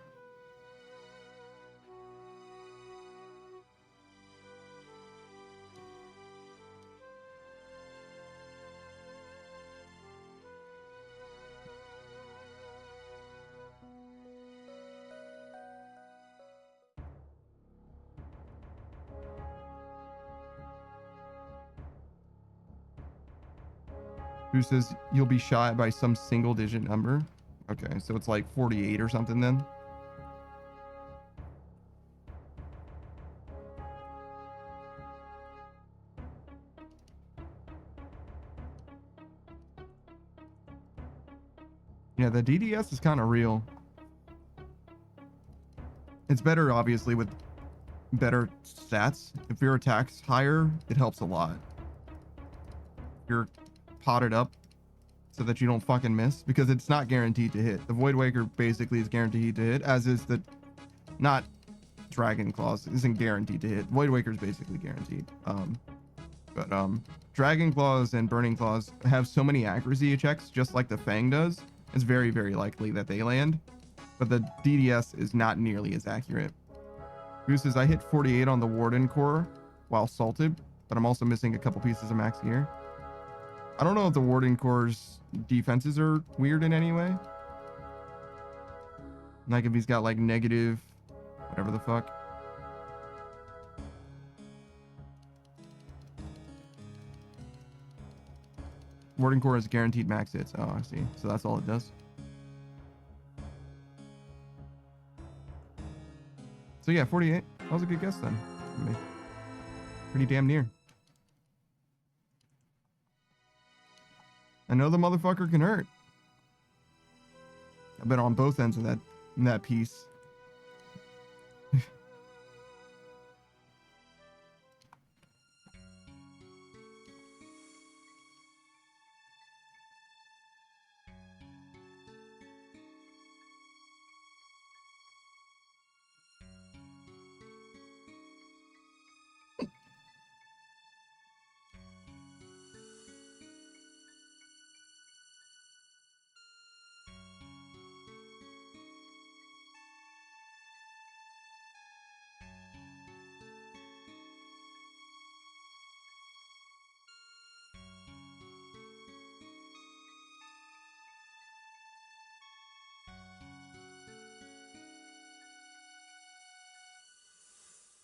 Who says you'll be shot by some single digit number? Okay, so it's like 48 or something then. Yeah, the DDS is kind of real. It's better, obviously, with better stats. If your attack's higher, it helps a lot. You're potted up so that you don't fucking miss, because it's not guaranteed to hit. The Void Waker basically is guaranteed to hit, as is the, not Dragon Claws isn't guaranteed to hit. Void Waker is basically guaranteed. Dragon Claws and Burning Claws have so many accuracy checks, just like the Fang does. It's very, very likely that they land, but the DDS is not nearly as accurate. Goose says, I hit 48 on the Warden core while salted, but I'm also missing a couple pieces of max gear. I don't know if the Warden core's defenses are weird in any way. Like if he's got like negative, whatever the fuck. Warden core is guaranteed max hits. Oh, I see. So that's all it does. So yeah, 48. That was a good guess then. Pretty damn near. I know the motherfucker can hurt. I've been on both ends of that piece.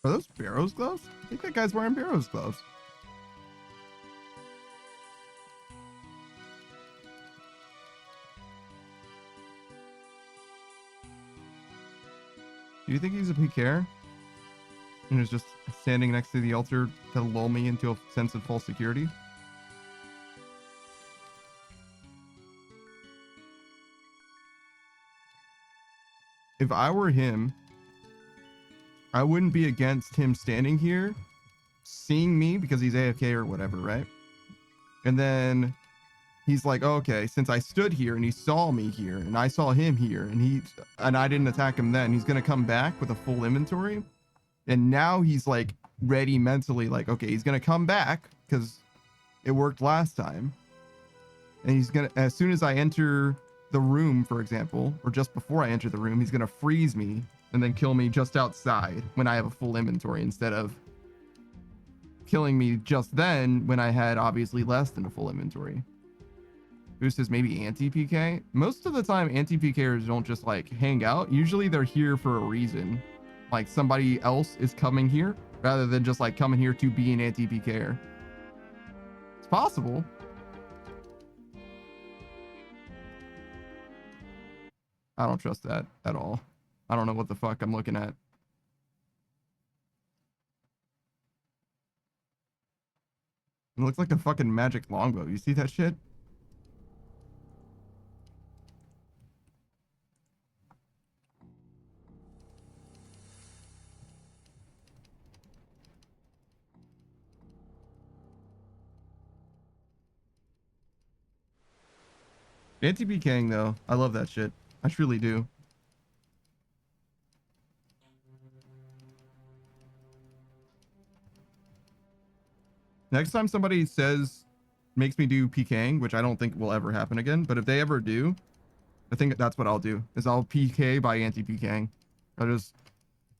Are those Barrow's gloves? I think that guy's wearing Barrow's gloves. Do you think he's a PKer? And is just standing next to the altar to lull me into a sense of false security? If I were him, I wouldn't be against him standing here, seeing me because he's AFK or whatever, right? And then he's like, oh, okay, since I stood here and he saw me here and I saw him here and I didn't attack him then, he's gonna come back with a full inventory. And now he's like ready mentally, like, okay, he's gonna come back because it worked last time. And he's gonna, as soon as I enter the room, for example, or just before I enter the room, he's gonna freeze me and then kill me just outside when I have a full inventory instead of killing me just then when I had obviously less than a full inventory. Boost is maybe anti-PK. Most of the time, anti-PKers don't just like hang out. Usually they're here for a reason. Like somebody else is coming here rather than just like coming here to be an anti-PKer. It's possible. I don't trust that at all. I don't know what the fuck I'm looking at. It looks like a fucking magic longbow. You see that shit? Anti-PKing though. I love that shit. I truly do. Next time somebody makes me do PKing, which I don't think will ever happen again, but if they ever do, I think that's what I'll do, is I'll PK by anti-PKing. I'll just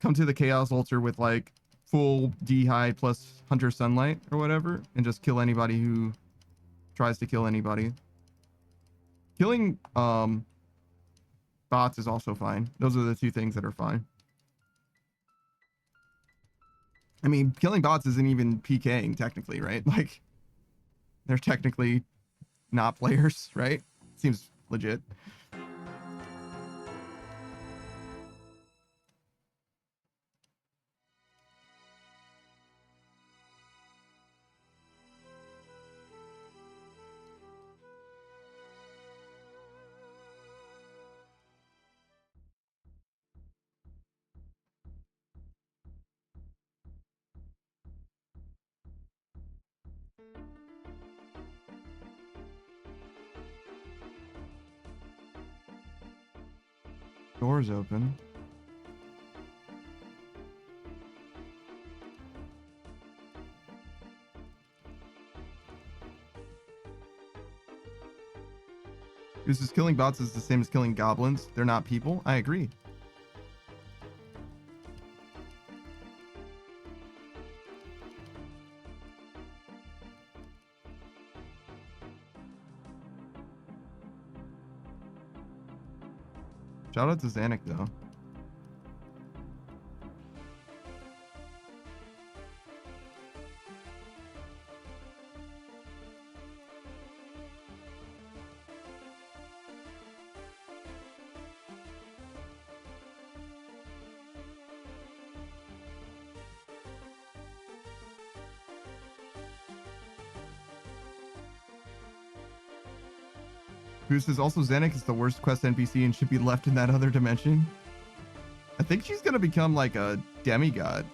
come to the Chaos Altar with like full D-high plus Hunter Sunlight or whatever, and just kill anybody who tries to kill anybody. Killing bots is also fine. Those are the two things that are fine. I mean, killing bots isn't even PKing technically, right? Like, they're technically not players, right? Seems legit. Doors open. This is killing bots is the same as killing goblins. They're not people. I agree. Shout out to Zanuck though. Boost is also Zanuck is the worst quest NPC and should be left in that other dimension. I think she's gonna become like a demigod.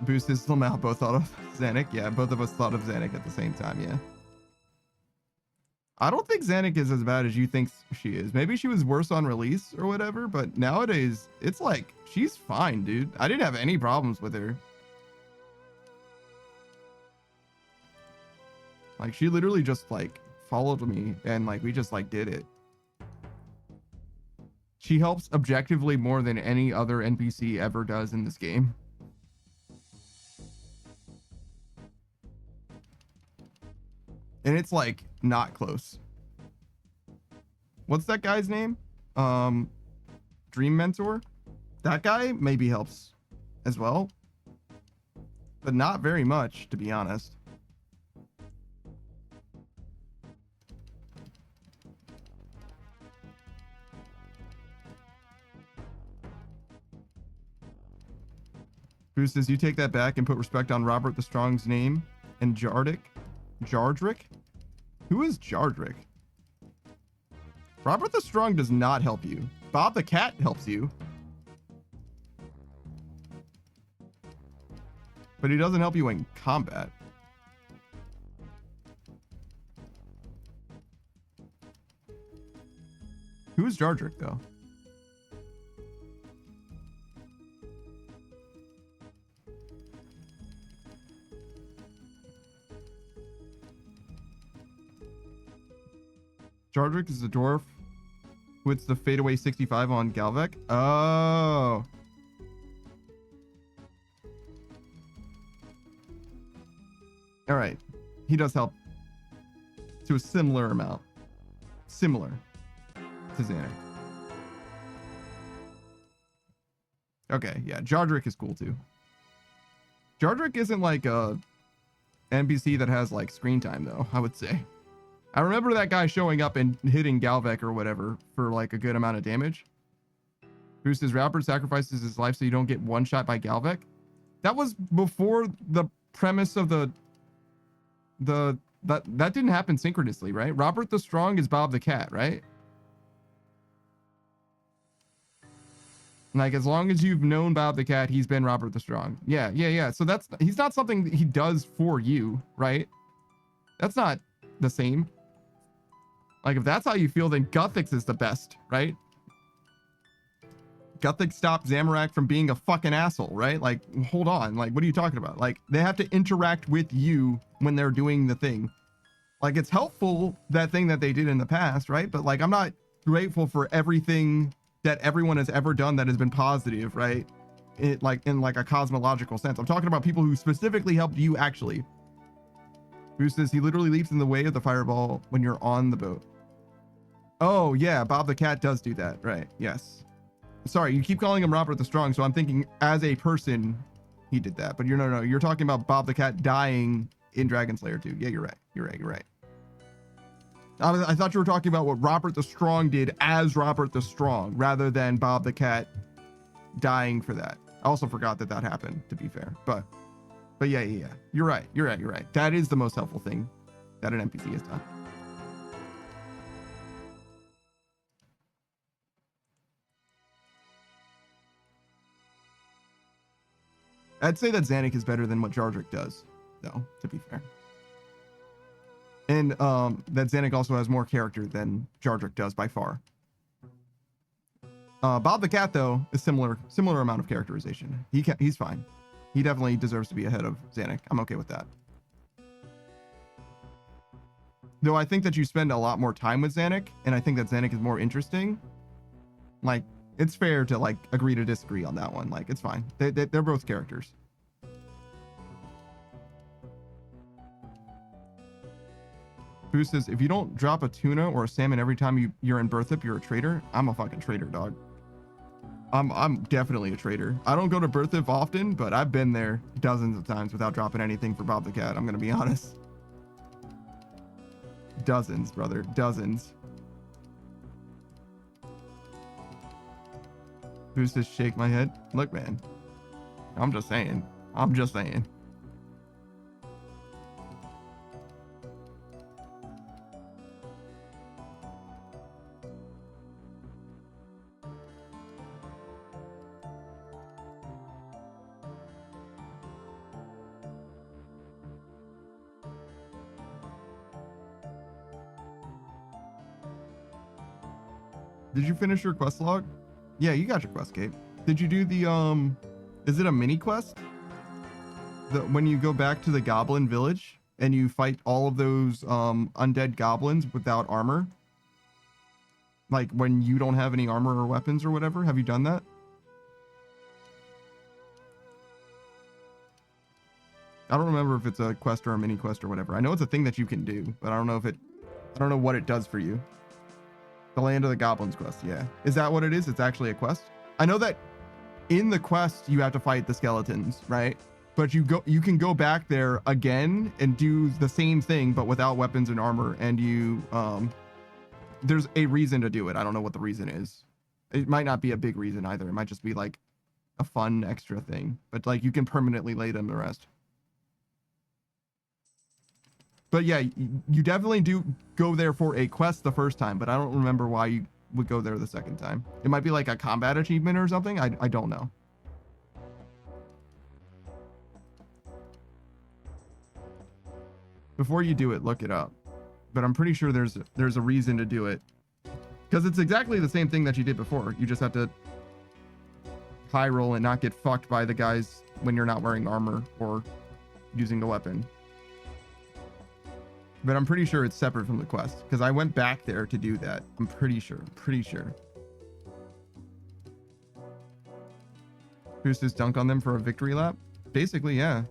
Boost is somehow both thought of Zanuck. Yeah, both of us thought of Zanuck at the same time, yeah. I don't think Zanuck is as bad as you think she is. Maybe she was worse on release or whatever, but nowadays it's like she's fine, dude. I didn't have any problems with her. Like she literally just like followed me and like we just like did it. She helps objectively more than any other NPC ever does in this game. And it's like not close. What's that guy's name? Dream Mentor? That guy maybe helps as well, but not very much, to be honest. Bruce says, you take that back and put respect on Robert the Strong's name and Jardrick? Who is Jardrick? Robert the Strong does not help you. Bob the Cat helps you. But he doesn't help you in combat. Who is Jardrick, though? Jardrick is the dwarf with the fadeaway 65 on Galvek. Oh. All right. He does help to a similar amount. Similar to Xanax. Okay, yeah. Jardrick is cool too. Jardrick isn't like a NPC that has like screen time though, I would say. I remember that guy showing up and hitting Galvek or whatever for like a good amount of damage. Who says Robert sacrifices his life so you don't get one shot by Galvek? That was before the premise of that didn't happen synchronously, right? Robert the Strong is Bob the Cat, right? Like, as long as you've known Bob the Cat, he's been Robert the Strong. Yeah. So he's not something that he does for you, right? That's not the same. Like, if that's how you feel, then Guthix is the best, right? Guthix stopped Zamorak from being a fucking asshole, right? Like, hold on. Like, what are you talking about? Like, they have to interact with you when they're doing the thing. Like, it's helpful, that thing that they did in the past, right? But, like, I'm not grateful for everything that everyone has ever done that has been positive, right? In a cosmological sense. I'm talking about people who specifically helped you, actually. Who says he literally leaps in the way of the fireball when you're on the boat. Oh, yeah, Bob the Cat does do that, right? Yes. Sorry, you keep calling him Robert the Strong, so I'm thinking as a person, he did that. But no, you're talking about Bob the Cat dying in Dragon Slayer 2. Yeah, you're right. I thought you were talking about what Robert the Strong did as Robert the Strong, rather than Bob the Cat dying for that. I also forgot that happened, to be fair. But yeah. You're right. That is the most helpful thing that an NPC has done. I'd say that Xanac is better than what Jardrick does, though, to be fair. And that Xanac also has more character than Jardrick does by far. Bob the Cat, though, is similar amount of characterization. He's fine. He definitely deserves to be ahead of Xanac. I'm okay with that. Though I think that you spend a lot more time with Xanac, and I think that Xanac is more interesting. Like, it's fair to, like, agree to disagree on that one. Like, it's fine. They're both characters. Who says, if you don't drop a tuna or a salmon every time you're in Berthip, you're a traitor? I'm a fucking traitor, dog. I'm definitely a traitor. I don't go to Berthip often, but I've been there dozens of times without dropping anything for Bob the Cat. I'm gonna be honest. Dozens, brother. Dozens. Who says shake my head? Look, man. I'm just saying. Did you finish your quest log? Yeah, you got your quest, Kate. Did you do the, is it a mini quest? When you go back to the goblin village and you fight all of those undead goblins without armor? Like when you don't have any armor or weapons or whatever? Have you done that? I don't remember if it's a quest or a mini quest or whatever. I know it's a thing that you can do, but I don't know what it does for you. The Land of the Goblins quest, yeah. Is that what it is? It's actually a quest? I know that in the quest you have to fight the skeletons, right? But you can go back there again and do the same thing but without weapons and armor, and you there's a reason to do it. I don't know what the reason is. It might not be a big reason either. It might just be like a fun extra thing, but like you can permanently lay them to rest. But yeah, you definitely do go there for a quest the first time, but I don't remember why you would go there the second time. It might be like a combat achievement or something. I don't know. Before you do it, look it up. But I'm pretty sure there's a reason to do it. Because it's exactly the same thing that you did before. You just have to high roll and not get fucked by the guys when you're not wearing armor or using a weapon. But I'm pretty sure it's separate from the quest because I went back there to do that. I'm pretty sure. Who's this dunk on them for a victory lap? Basically, yeah.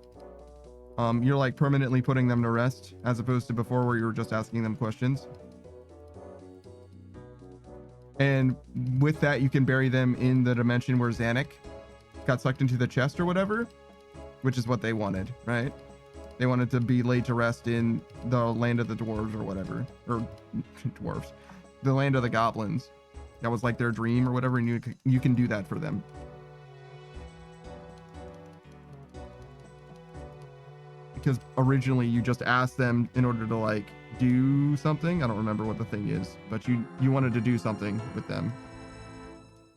You're like permanently putting them to rest as opposed to before where you were just asking them questions. And with that, you can bury them in the dimension where Zanuck got sucked into the chest or whatever, which is what they wanted, right? They wanted to be laid to rest in the land of the dwarves or whatever, or dwarves, the land of the goblins. That was like their dream or whatever, and you can do that for them. Because originally you just asked them in order to like do something. I don't remember what the thing is, but you wanted to do something with them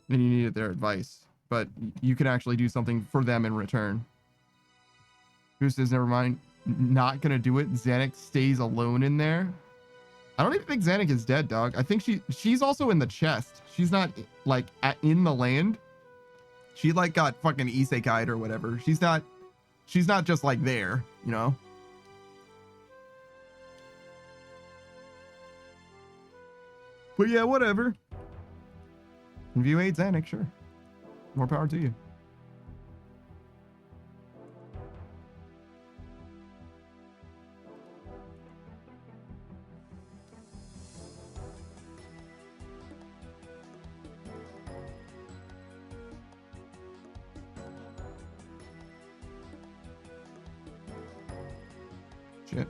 and you needed their advice, but you can actually do something for them in return. Who says never mind? Not gonna do it. Zanuck stays alone in there. I don't even think Zanuck is dead, dog. I think she's also in the chest. She's not like in the land. She like got fucking isekai'd or whatever. She's not just like there, you know? But yeah, whatever. If you hate Zanuck, sure. More power to you. Shit.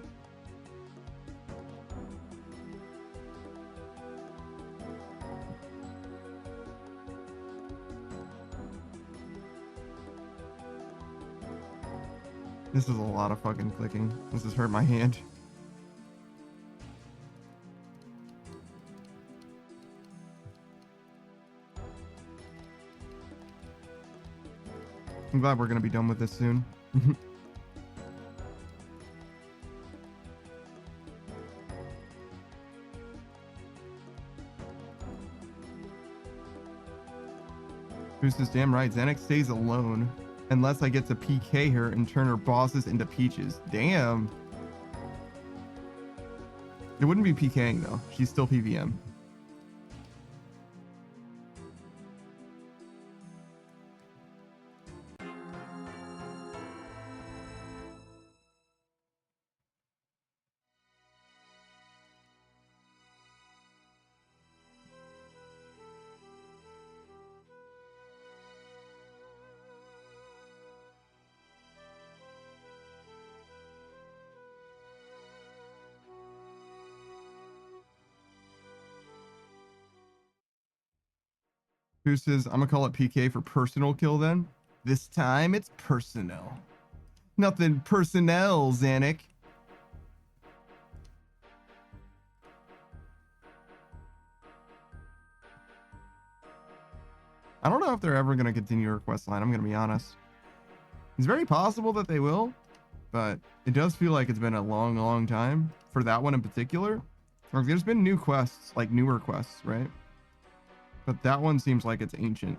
This is a lot of fucking clicking. This has hurt my hand. I'm glad we're gonna be done with this soon. Who's this damn right? Zanuck stays alone unless I get to PK her and turn her bosses into peaches. Damn. It wouldn't be PKing though. She's still PVM. Who says, I'm gonna call it PK for personal kill then? This time it's personal. Nothing personnel, Zanuck. I don't know if they're ever gonna continue her quest line, I'm gonna be honest. It's very possible that they will, but it does feel like it's been a long, long time for that one in particular. Like, there's been new quests, like newer quests, right? But that one seems like it's ancient.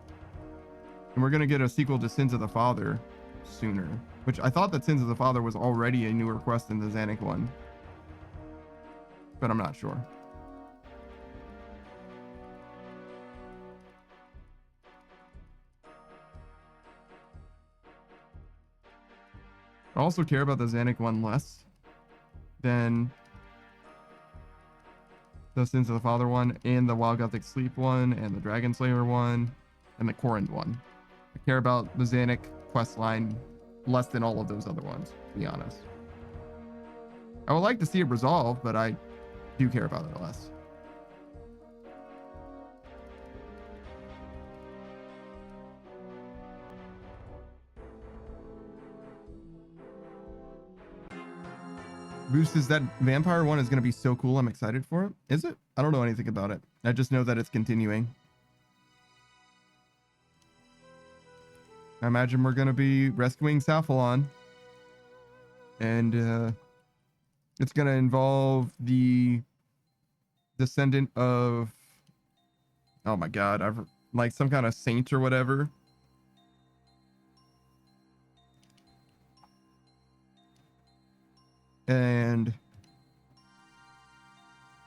And we're going to get a sequel to Sins of the Father sooner. Which I thought that Sins of the Father was already a newer quest than the Zanuck one. But I'm not sure. I also care about the Zanuck one less than the Sins of the Father one, and the Wild Gothic Sleep one, and the Dragon Slayer one, and the Corrin one. I care about the Zanuck quest line less than all of those other ones, to be honest. I would like to see it resolved, but I do care about it less. Boosters, that vampire one is going to be so cool. I'm excited for it. Is it? I don't know anything about it. I just know that it's continuing. I imagine we're going to be rescuing Sapphilon. And it's going to involve the descendant of... Oh my god, like some kind of saint or whatever. And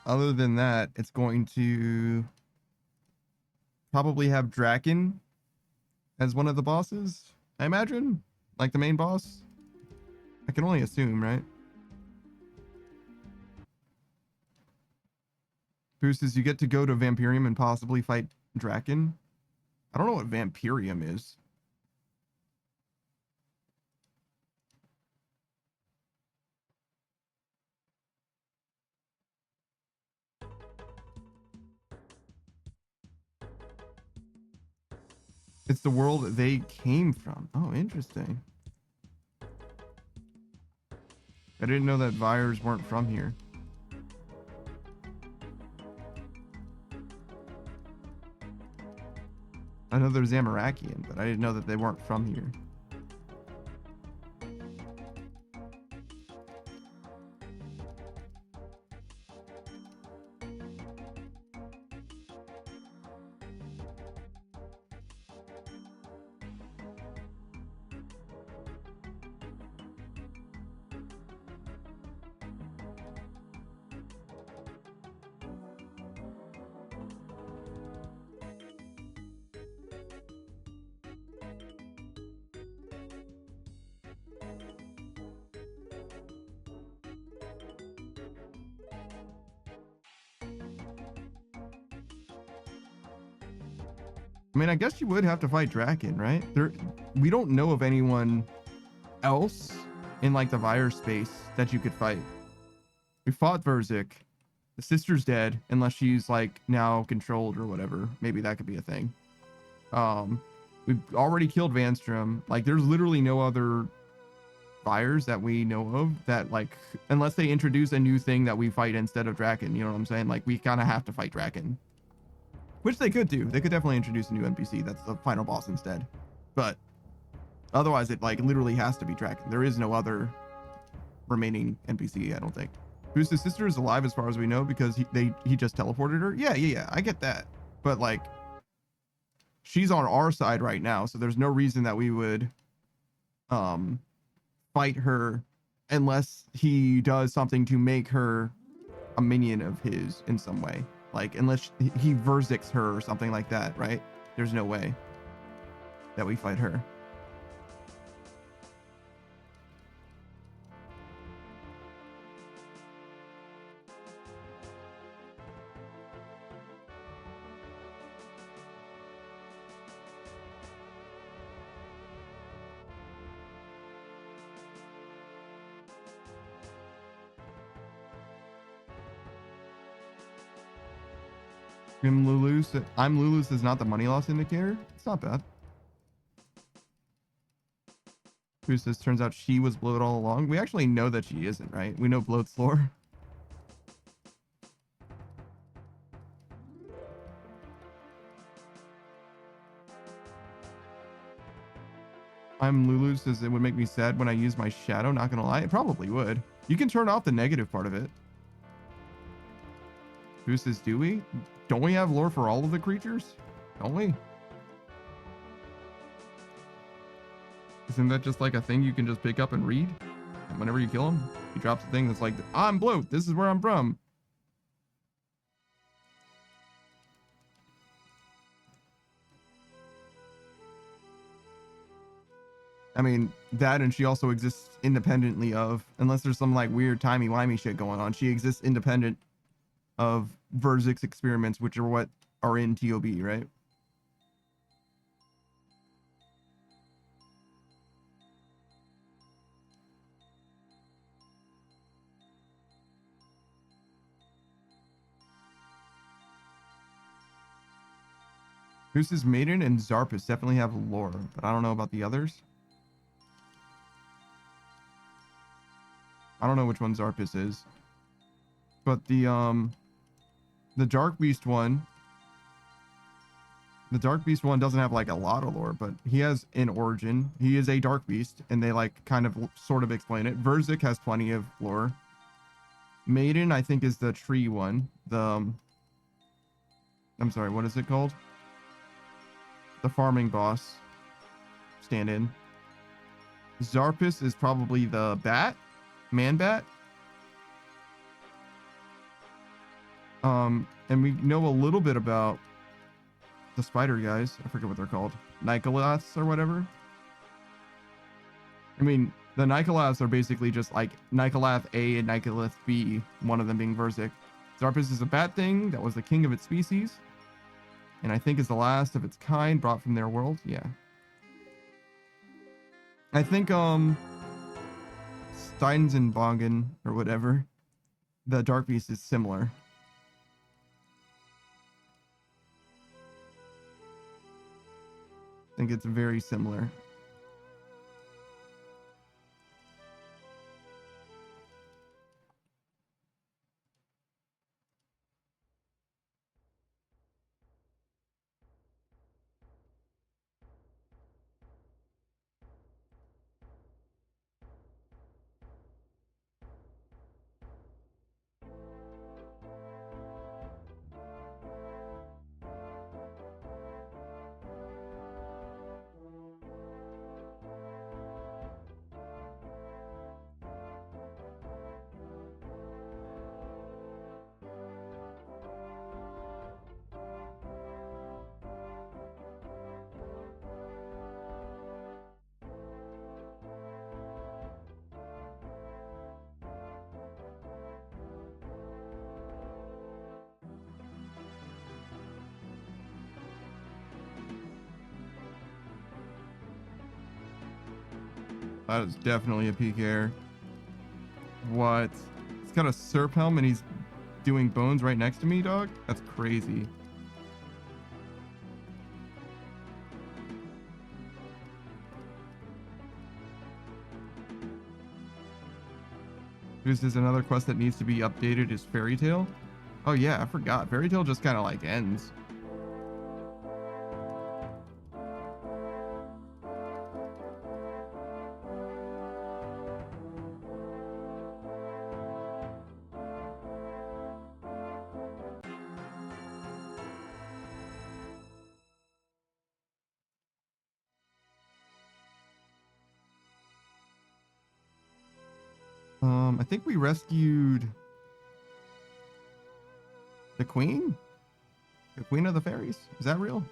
other than that, it's going to probably have Draken as one of the bosses, I imagine, like the main boss. I can only assume, right? Boosters, you get to go to Vampirium and possibly fight Draken. I don't know what Vampirium is. It's the world that they came from. Oh, interesting. I didn't know that Vyres weren't from here. I know they're Zamarakian, but I didn't know that they weren't from here. I mean, I guess you would have to fight Draken, right? We don't know of anyone else in like the Vyre space that you could fight. We fought Verzik. The sister's dead, unless she's like now controlled or whatever. Maybe that could be a thing. We've already killed Vanstrom. Like, there's literally no other Vyres that we know of that, like, unless they introduce a new thing that we fight instead of Draken. You know what I'm saying? Like, we kind of have to fight Draken. Which they could do. They could definitely introduce a new NPC that's the final boss instead. But otherwise, it like literally has to be Draken. There is no other remaining NPC, I don't think. Who's his sister is alive as far as we know because he just teleported her. Yeah. I get that. But like, she's on our side right now, so there's no reason that we would fight her unless he does something to make her a minion of his in some way. Like, unless he Verziks her or something like that, right? There's no way that we fight her. I'm Lulu's is not the money loss indicator. It's not bad. Who says turns out she was bloat all along? We actually know that she isn't, right? We know bloat's lore. I'm Lulu says it would make me sad when I use my shadow. Not gonna lie, it probably would. You can turn off the negative part of it. Who says do we? Don't we have lore for all of the creatures? Don't we? Isn't that just like a thing you can just pick up and read? And whenever you kill him, he drops a thing that's like, I'm bloat. This is where I'm from. I mean, that, and she also exists independently of, unless there's some like weird timey-wimey shit going on, she exists independent of Verzik's experiments, which are what are in TOB, right? Goose's Maiden and Zarpus definitely have lore, but I don't know about the others. I don't know which one Zarpus is. But the Dark Beast one, the Dark Beast one doesn't have like a lot of lore, but he has an origin. He is a Dark Beast, and they like kind of sort of explain it. Verzik has plenty of lore. Maiden, I think, is the tree one. I'm sorry, what is it called? The farming boss stand-in. Zarpus is probably the bat, man bat. And we know a little bit about the spider guys. I forget what they're called. Nikolaths or whatever. I mean, the Nikolaths are basically just like Nikolath A and Nikolath B, one of them being Verzik. Zarpus is a bat thing that was the king of its species, and I think is the last of its kind brought from their world. Yeah. I think Steinsenbogen or whatever, the Dark Beast is similar. I think it's very similar. That is definitely a peak air. What? He's got a Serp helm and he's doing bones right next to me, dog? That's crazy. This is another quest that needs to be updated is Fairy Tale. Oh yeah, I forgot. Fairy Tale just kind of like ends. I think we rescued the queen? The queen of the fairies? Is that real?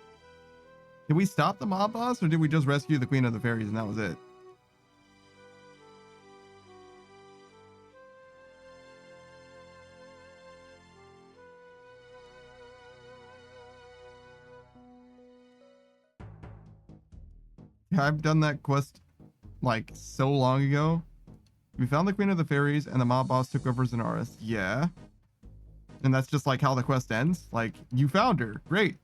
Did we stop the mob boss or did we just rescue the queen of the fairies and that was it? I've done that quest like so long ago. We found the queen of the fairies and the mob boss took over Zenaris. Yeah. And that's just like how the quest ends. Like, you found her. Great.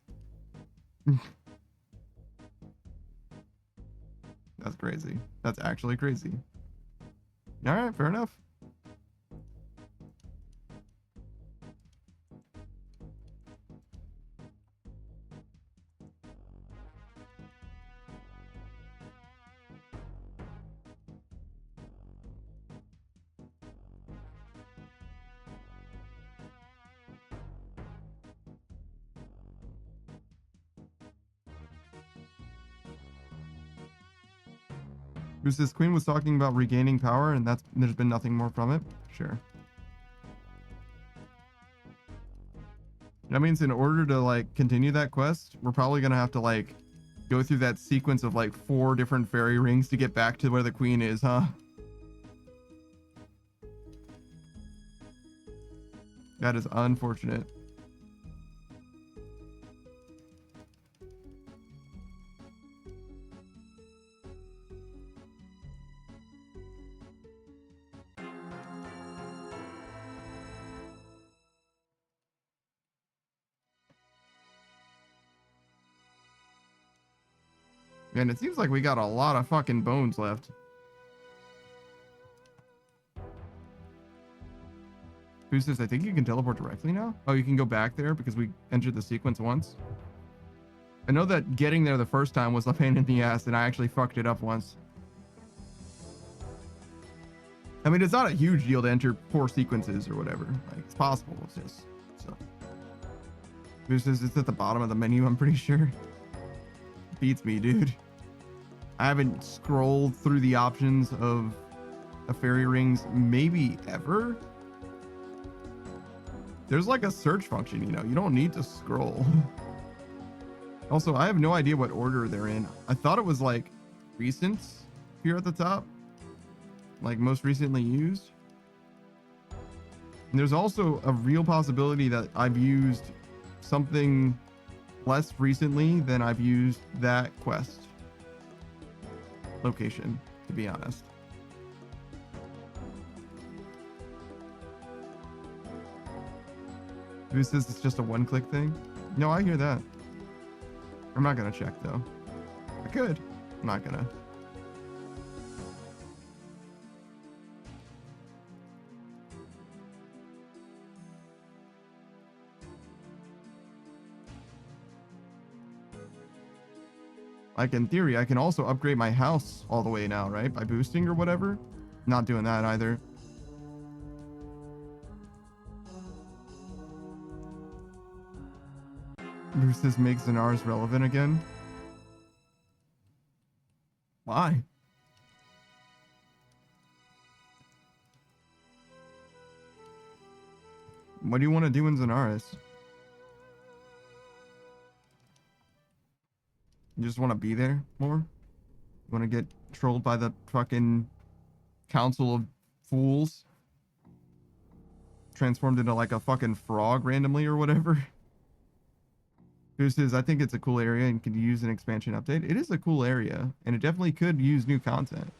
That's crazy. That's actually crazy. All right, fair enough. This queen was talking about regaining power, and there's been nothing more from it. Sure. That means in order to like continue that quest, we're probably gonna have to like go through that sequence of like 4 different fairy rings to get back to where the queen is, huh? That is unfortunate. And it seems like we got a lot of fucking bones left. Who's this? I think you can teleport directly now. Oh, you can go back there because we entered the sequence once. I know that getting there the first time was a pain in the ass, and I actually fucked it up once. I mean, it's not a huge deal to enter 4 sequences or whatever. Like, it's possible. It's just so. Who's this? It's at the bottom of the menu, I'm pretty sure. Beats me, dude. I haven't scrolled through the options of a fairy rings maybe ever. There's like a search function, you know, you don't need to scroll. Also, I have no idea what order they're in. I thought it was like recent here at the top, like most recently used. And there's also a real possibility that I've used something less recently than I've used that quest location, to be honest. Who says it's just a one-click thing? No, I hear that. I'm not gonna check though. I could. I'm not gonna. Like in theory, I can also upgrade my house all the way now, right? By boosting or whatever. Not doing that either. Bruce's makes Zanar's relevant again. Why? What do you want to do in Zanaris? You just want to be there more? You want to get trolled by the fucking council of fools? Transformed into like a fucking frog randomly or whatever? Who says, I think it's a cool area and could use an expansion update. It is a cool area, and it definitely could use new content.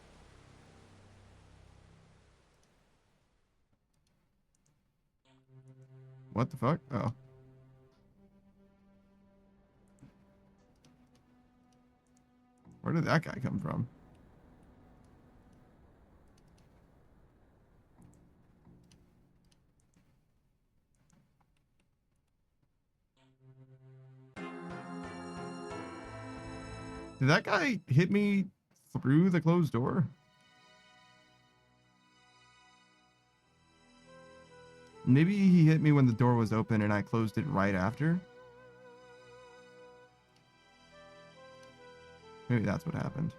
What the fuck? Oh. Where did that guy come from? Did that guy hit me through the closed door? Maybe he hit me when the door was open and I closed it right after. Maybe that's what happened.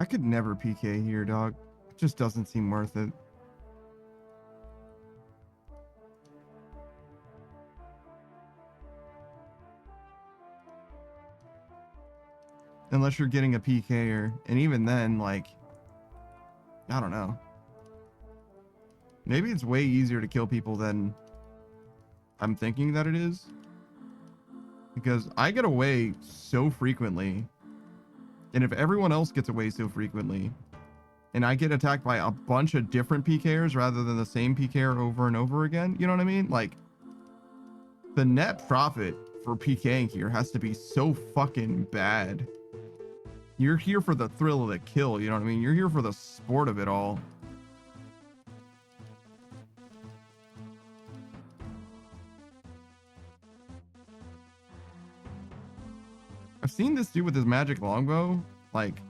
I could never PK here, dog. It just doesn't seem worth it. Unless you're getting a PKer. And even then, like, I don't know. Maybe it's way easier to kill people than I'm thinking that it is. Because I get away so frequently. And if everyone else gets away so frequently, and I get attacked by a bunch of different PKers rather than the same PKer over and over again, you know what I mean? Like, the net profit for PKing here has to be so fucking bad. You're here for the thrill of the kill, you know what I mean? You're here for the sport of it all. I've seen this dude with his magic longbow like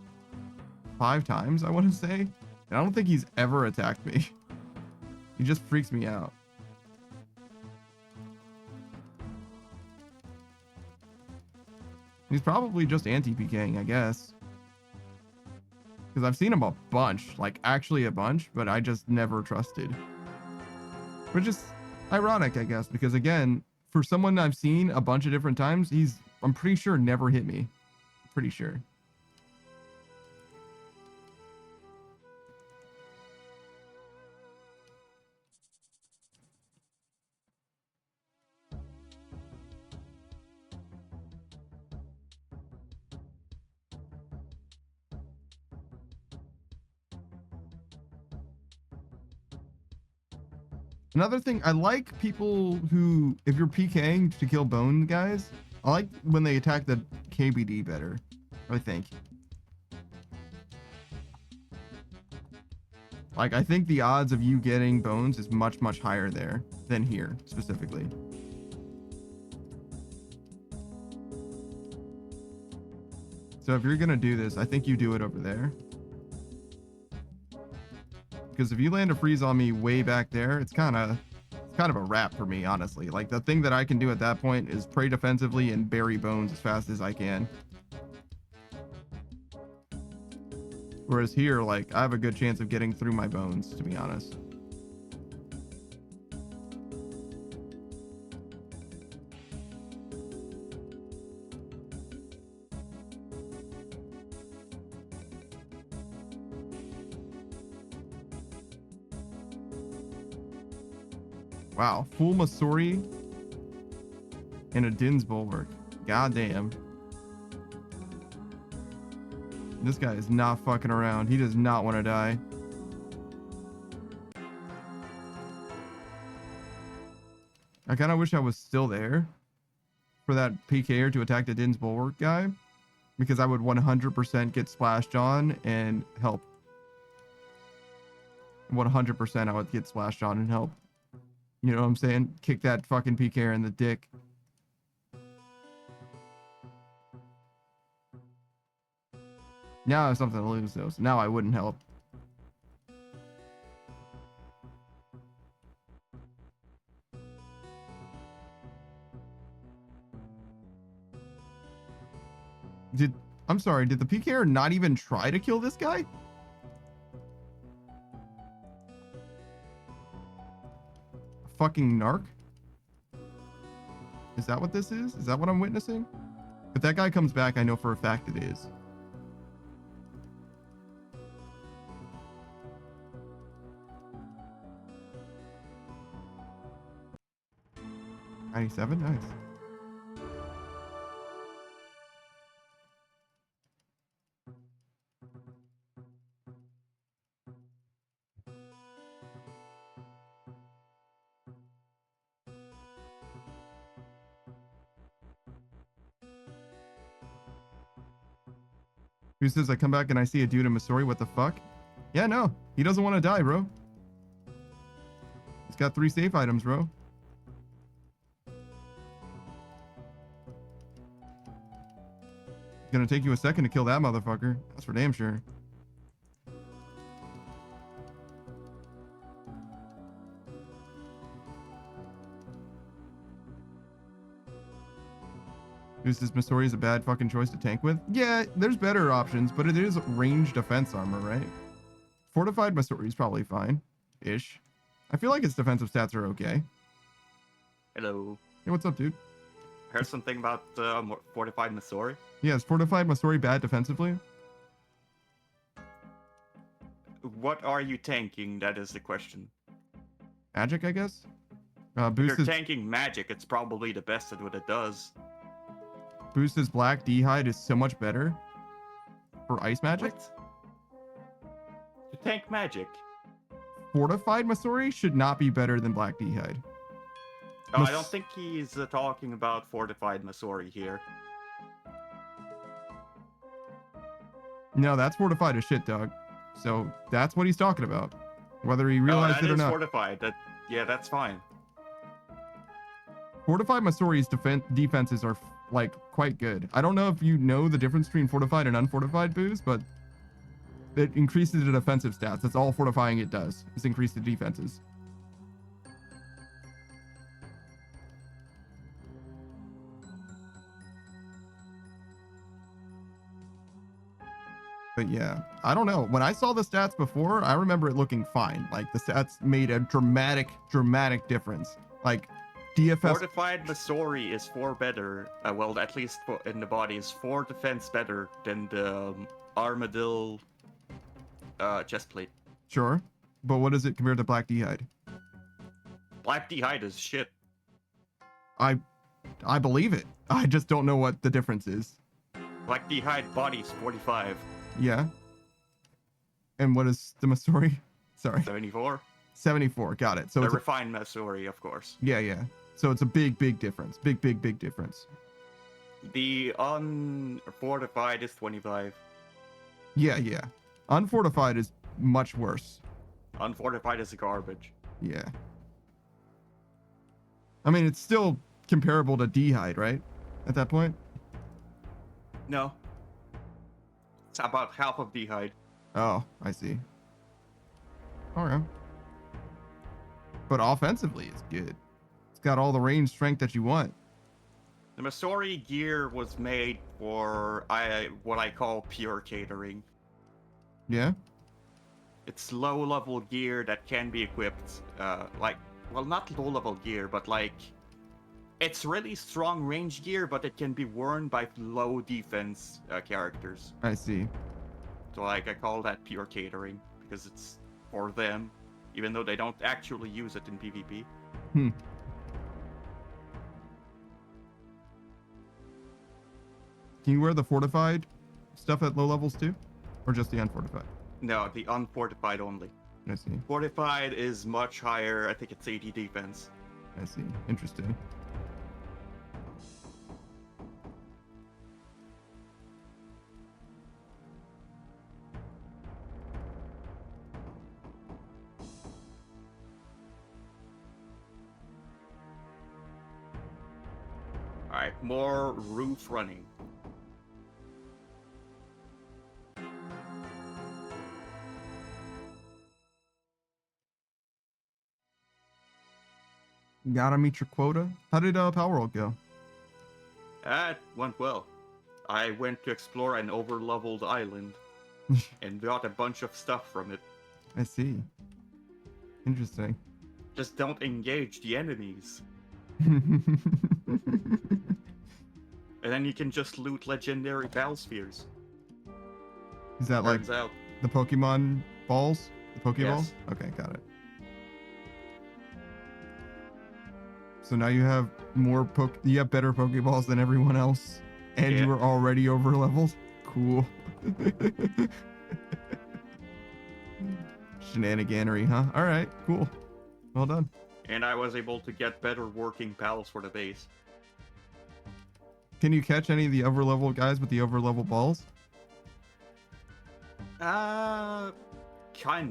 5 times, I want to say. And I don't think he's ever attacked me. He just freaks me out. He's probably just anti-PKing, I guess. Because I've seen him a bunch, like actually a bunch, but I just never trusted. Which is ironic, I guess, because again, for someone I've seen a bunch of different times, I'm pretty sure never hit me. Pretty sure. Another thing, I like people who, if you're PKing to kill bone guys, I like when they attack the KBD better, I think. Like, I think the odds of you getting bones is much, much higher there than here, specifically. So if you're gonna do this, I think you do it over there. Because if you land a freeze on me way back there, it's kind of a wrap for me, honestly. Like, the thing that I can do at that point is pray defensively and bury bones as fast as I can. Whereas here, like, I have a good chance of getting through my bones, to be honest. Wow, full Masori and a Din's Bulwark. Goddamn. This guy is not fucking around. He does not want to die. I kind of wish I was still there for that PKer to attack the Din's Bulwark guy, because I would 100% get splashed on and help. 100% I would get splashed on and help. You know what I'm saying? Kick that fucking PKer in the dick. Now I have something to lose, though, so now I wouldn't help. I'm sorry, did the PKer not even try to kill this guy? Fucking narc? Is that what this is? Is that what I'm witnessing? If that guy comes back, I know for a fact it is. $97? Nice. Who says I come back and I see a dude in Missouri? What the fuck? Yeah, no. He doesn't want to die, bro. He's got 3 safe items, bro. It's gonna take you a second to kill that motherfucker. That's for damn sure. Who says Missouri is a bad fucking choice to tank with? Yeah, there's better options, but it is ranged defense armor, right? Fortified Missouri is probably fine-ish. I feel like its defensive stats are okay. Hello. Hey, what's up, dude? Heard something about fortified Missouri? Yeah, is fortified Missouri bad defensively? What are you tanking? That is the question. Magic, I guess? If you're tanking magic, it's probably the best at what it does. Boost's black D-hide is so much better for ice magic. What? To tank magic. Fortified Missouri should not be better than black D-hide. Oh, I don't think he's talking about fortified Missouri here. No, that's fortified as shit, dog. So that's what he's talking about. Whether he realized it or not. Fortified. Yeah, that's fine. Fortified Missouri's defenses are like quite good. I don't know if you know the difference between fortified and unfortified boost, but it increases the defensive stats. That's all fortifying it does, is increase the defenses. But yeah, I don't know. When I saw the stats before, I remember it looking fine. Like, the stats made a dramatic difference. Like, DFS... Fortified Missouri is 4 better, well, at least in the body, is 4 defense better than the Armadillo chestplate. Sure. But what is it compared to Black D-hide? Black D-hide is shit. I believe it. I just don't know what the difference is. Black D-hide body's 45. Yeah. And what is the Missouri? Sorry. 74. 74. Got it. So The it's refined Missouri, of course. yeah. So it's a big difference. Big difference. The unfortified is 25. Yeah. Unfortified is much worse. Unfortified is garbage. Yeah. I mean, it's still comparable to dehyde, right? At that point? No. It's about half of dehyde. Oh, I see. Okay. But offensively, it's good. It's got all the range strength that you want. The Missouri gear was made for what I call pure catering. Yeah? It's low-level gear that can be equipped, well, not low-level gear, but it's really strong range gear, but it can be worn by low defense characters. I see. So, I call that pure catering, because it's for them, even though they don't actually use it in PvP. Can you wear the fortified stuff at low levels too? Or just the unfortified? No, the unfortified only. I see. Fortified is much higher, I think it's 80 defense. I see. Interesting. Alright, more roof running. Gotta meet your quota. How did Power World go? That went well. I went to explore an over-leveled island and got a bunch of stuff from it. I see. Interesting. Just don't engage the enemies. And then you can just loot legendary battle spheres. Is that like Turns out. the Pokemon balls? The Pokeballs? Yes. Okay, got it. So now you have you have better Pokeballs than everyone else, and Yeah. you were already over leveled. Cool. Shenaniganery, huh? All right, cool. Well done. And I was able to get better working pals for the base. Can you catch any of the over-level guys with the over-level balls? Kind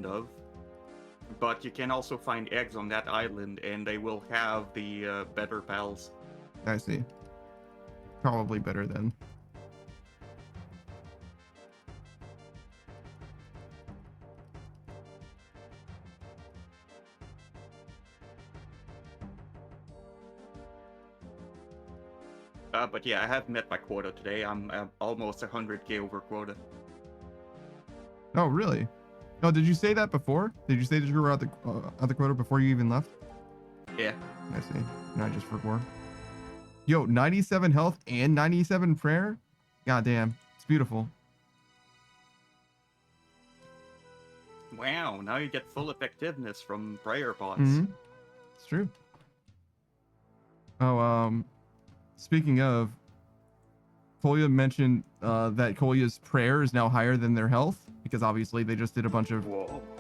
of. But you can also find eggs on that island, and they will have the better pals. I see. Probably better then. But yeah, I have met my quota today. I'm almost 100k over quota. Oh, really? Oh, did you say that before? Did you say that you were at the quota before you even left? Yeah. I see. Not just for war. Yo, 97 health and 97 prayer? God damn. It's beautiful. Wow, now you get full effectiveness from prayer pots. It's true. Oh, speaking of, Kolya mentioned that Kolya's prayer is now higher than their health because obviously they just did a bunch of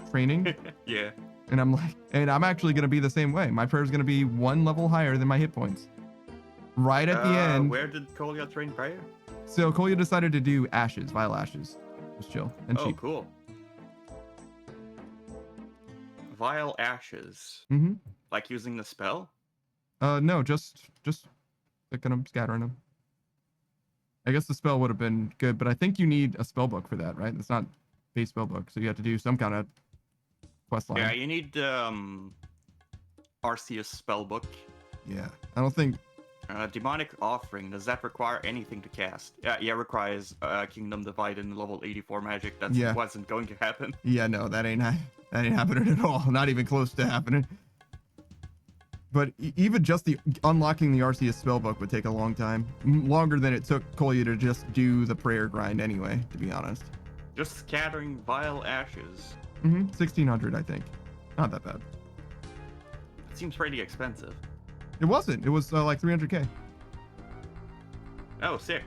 training. Yeah. And I'm like, and I'm actually going to be the same way. My prayer is going to be 1 level higher than my hit points. Right at the end. Where did Kolya train prayer? So Kolya decided to do ashes, vile ashes. Just chill and cheap. Cool. Vile ashes. Like using the spell? No, just picking them, scattering them. I guess the spell would have been good, but I think you need a spell book for that, right? It's not base spell book, so you have to do some kind of quest line. Yeah, you need Arceus spellbook. Yeah, I don't think. Demonic Offering, does that require anything to cast? Yeah, requires Kingdom Divide in level 84 magic. That wasn't going to happen. Yeah, no, that ain't happening at all. Not even close to happening. But even just the unlocking the Arceus spellbook would take a long time. Longer than it took Kolya to just do the prayer grind anyway, to be honest. Just scattering vile ashes. 1600, I think. Not that bad. It seems pretty expensive. It wasn't. It was like 300k. Oh, sick.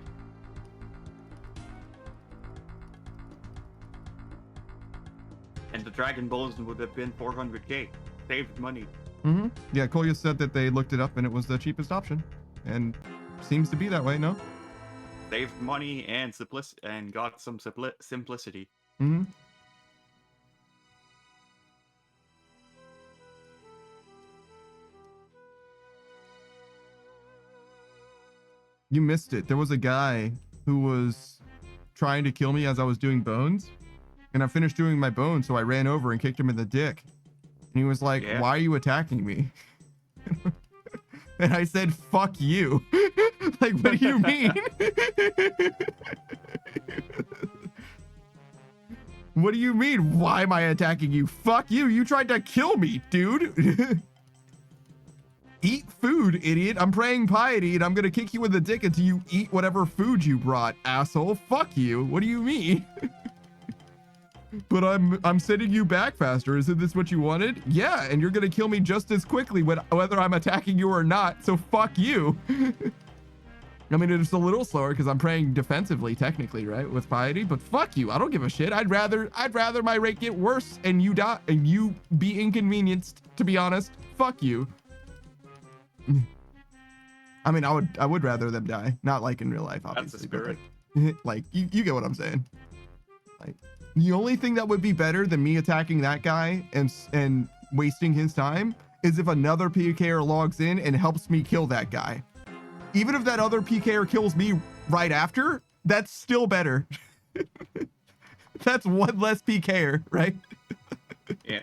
And the Dragon Balls would have been 400k. saved money. Mm-hmm. Yeah, Kolya said that they looked it up and it was the cheapest option, and seems to be that way. No. Saved money and got some simplicity. Mm-hmm. You missed it. There was a guy who was trying to kill me as I was doing bones, and I finished doing my bones, so I ran over and kicked him in the dick. And he was like, "Why are you attacking me?" And I said, "Fuck you." Like, what do you mean? What do you mean? Why am I attacking you? Fuck you. You tried to kill me, dude. Eat food, idiot. I'm praying piety and I'm gonna kick you in the dick until you eat whatever food you brought, asshole. Fuck you. What do you mean? But I'm sending you back faster. Isn't this what you wanted? Yeah, and you're gonna kill me just as quickly whether I'm attacking you or not, so fuck you. I mean, it's a little slower because I'm praying defensively, technically, right, with piety, but fuck you. I don't give a shit. I'd rather my rate get worse and you die and you be inconvenienced, to be honest. Fuck you. I mean, I would rather them die, not like in real life, obviously. That's the spirit. But like you get what I'm saying. Like, the only thing that would be better than me attacking that guy and wasting his time is if another PKer logs in and helps me kill that guy. Even if that other PKer kills me right after, that's still better. That's one less PKer, right? Yeah.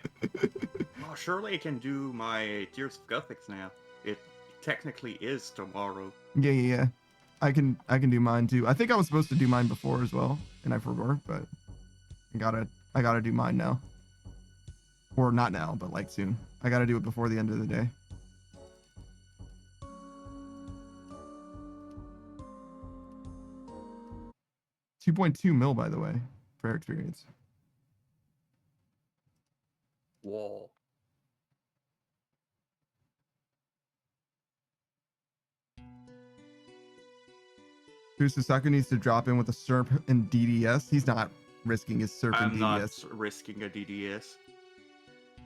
Oh, surely I can do my Tears of Gothics now. It technically is tomorrow. Yeah. I can do mine too. I think I was supposed to do mine before as well, and I forgot, but I gotta do mine now. Or not now, but like soon. I gotta do it before the end of the day. $2.2 mil, by the way, fair experience. Whoa. Kusasaka needs to drop in with a SERP and DDS. He's not risking his SERP and DDS. I'm not risking a DDS.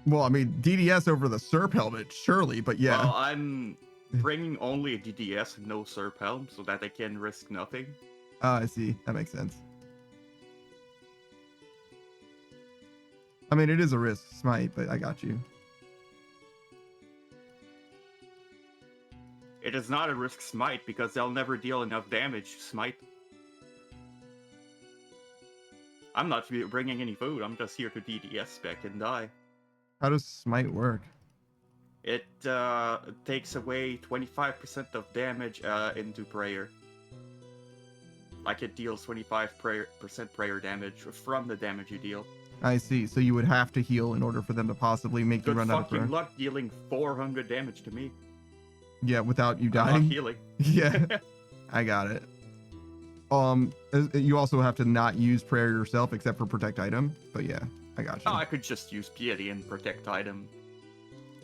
Well, I mean, DDS over the SERP helmet, surely, but yeah. Well, I'm bringing only a DDS and no SERP helm so that I can risk nothing. Oh, I see. That makes sense. I mean, it is a risk, Smite, but I got you. It is not a risk Smite because they'll never deal enough damage Smite. I'm not bringing any food, I'm just here to DDS spec and die. How does Smite work? It takes away 25% of damage into prayer. Like it deals 25% prayer damage from the damage you deal. I see. So you would have to heal in order for them to possibly make you run out of prayer. Good fucking luck dealing 400 damage to me. Yeah, without you dying. I'm not healing. Yeah, I got it. You also have to not use prayer yourself except for protect item. But yeah, I got you. Oh, I could just use piety and protect item.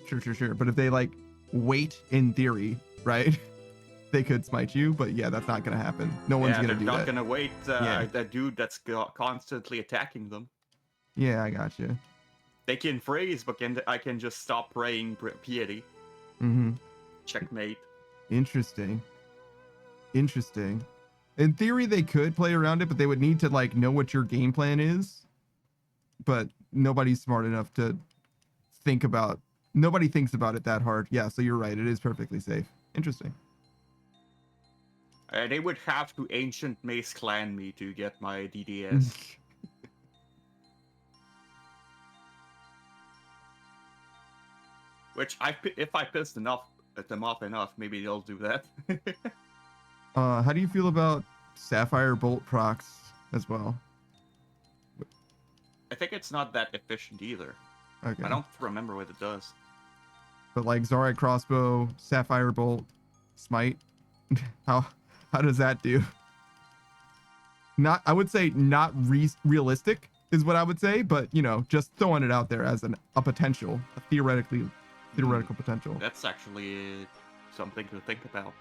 Sure. But if they like wait in theory, right? They could smite you, but yeah, that's not gonna happen. No one's gonna do that. They're not gonna wait that dude that's constantly attacking them. Yeah, I got you. They can phrase, but I can just stop praying piety. Mm-hmm. Checkmate. Interesting. In theory, they could play around it, but they would need to like know what your game plan is. But nobody's smart enough to think about. Nobody thinks about it that hard. Yeah, so you're right. It is perfectly safe. Interesting. They would have to Ancient Mace Clan me to get my DDS. Which, if I pissed them off enough, maybe they'll do that. How do you feel about Sapphire Bolt procs as well? I think it's not that efficient either. Okay. I don't remember what it does. But like Zarite Crossbow, Sapphire Bolt, Smite, how does that do? I would say not realistic is what I would say, but you know, just throwing it out there as a potential, a theoretical potential. That's actually something to think about.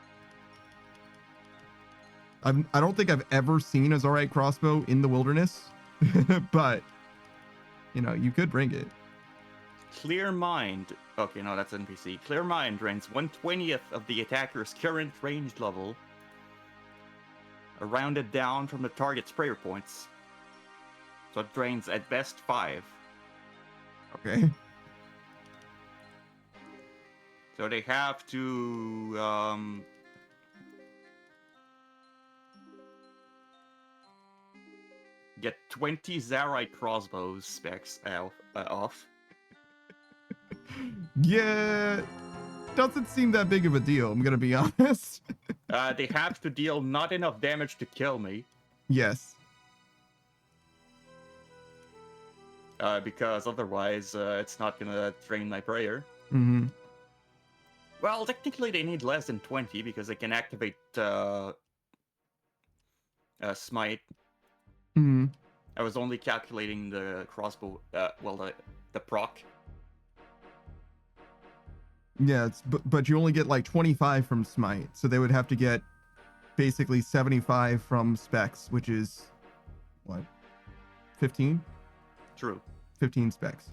I don't think I've ever seen a Zarite Crossbow in the wilderness, but you know, you could bring it. Clear mind. Okay, no, that's NPC. Clear Mind drains 1/20th of the attacker's current range level, rounded down from the target's prayer points. So it drains at best 5. Okay. So they have to get 20 Zarite crossbows specs off. Yeah, doesn't seem that big of a deal, I'm gonna be honest. They have to deal not enough damage to kill me. Yes. Because otherwise it's not gonna drain my prayer. Mm-hmm. Well, technically they need less than 20 because they can activate Smite. Mm-hmm. I was only calculating the crossbow, the proc. Yeah, but you only get like 25 from Smite, so they would have to get basically 75 from specs, which is what, 15? True. 15 specs,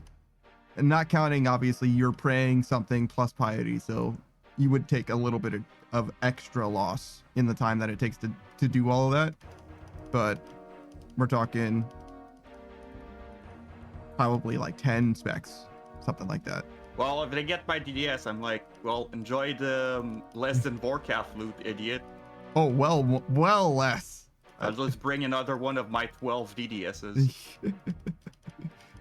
and not counting obviously you're praying something plus piety, so you would take a little bit of extra loss in the time that it takes to do all of that. But we're talking probably like 10 specs, something like that. Well, if they get my DDS, I'm like, well, enjoy the less than Vorkath loot, idiot. Oh, well less. I'll just bring another one of my 12 DDSs.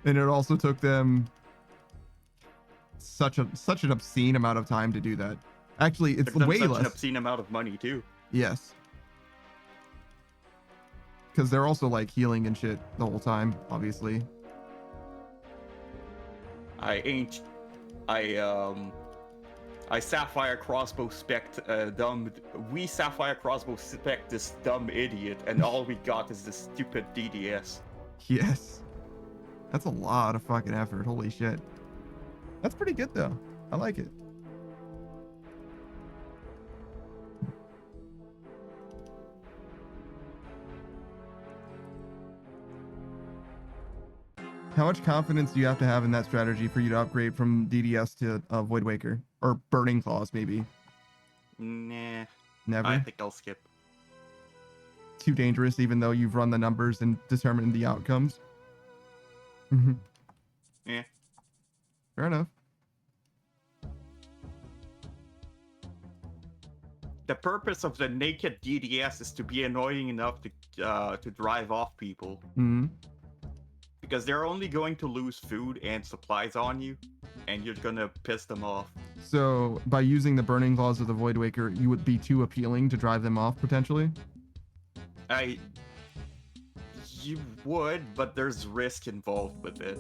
And it also took them such an obscene amount of time to do that. Actually, it's way such less. an obscene amount of money too. Yes. Because they're also like healing and shit the whole time, obviously. I Sapphire Crossbow spec we Sapphire Crossbow spec this dumb idiot, and all we got is this stupid DDS. Yes. That's a lot of fucking effort. Holy shit. That's pretty good though. I like it. How much confidence do you have to have in that strategy for you to upgrade from DDS to Void Waker? Or Burning Claws, maybe? Nah. Never? I think I'll skip. Too dangerous, even though you've run the numbers and determined the outcomes? Mm-hmm. Yeah. Fair enough. The purpose of the naked DDS is to be annoying enough to drive off people. Mm-hmm. Because they're only going to lose food and supplies on you, and you're gonna piss them off. So, by using the Burning Claws of the Void Waker, you would be too appealing to drive them off, potentially? You would, but there's risk involved with it.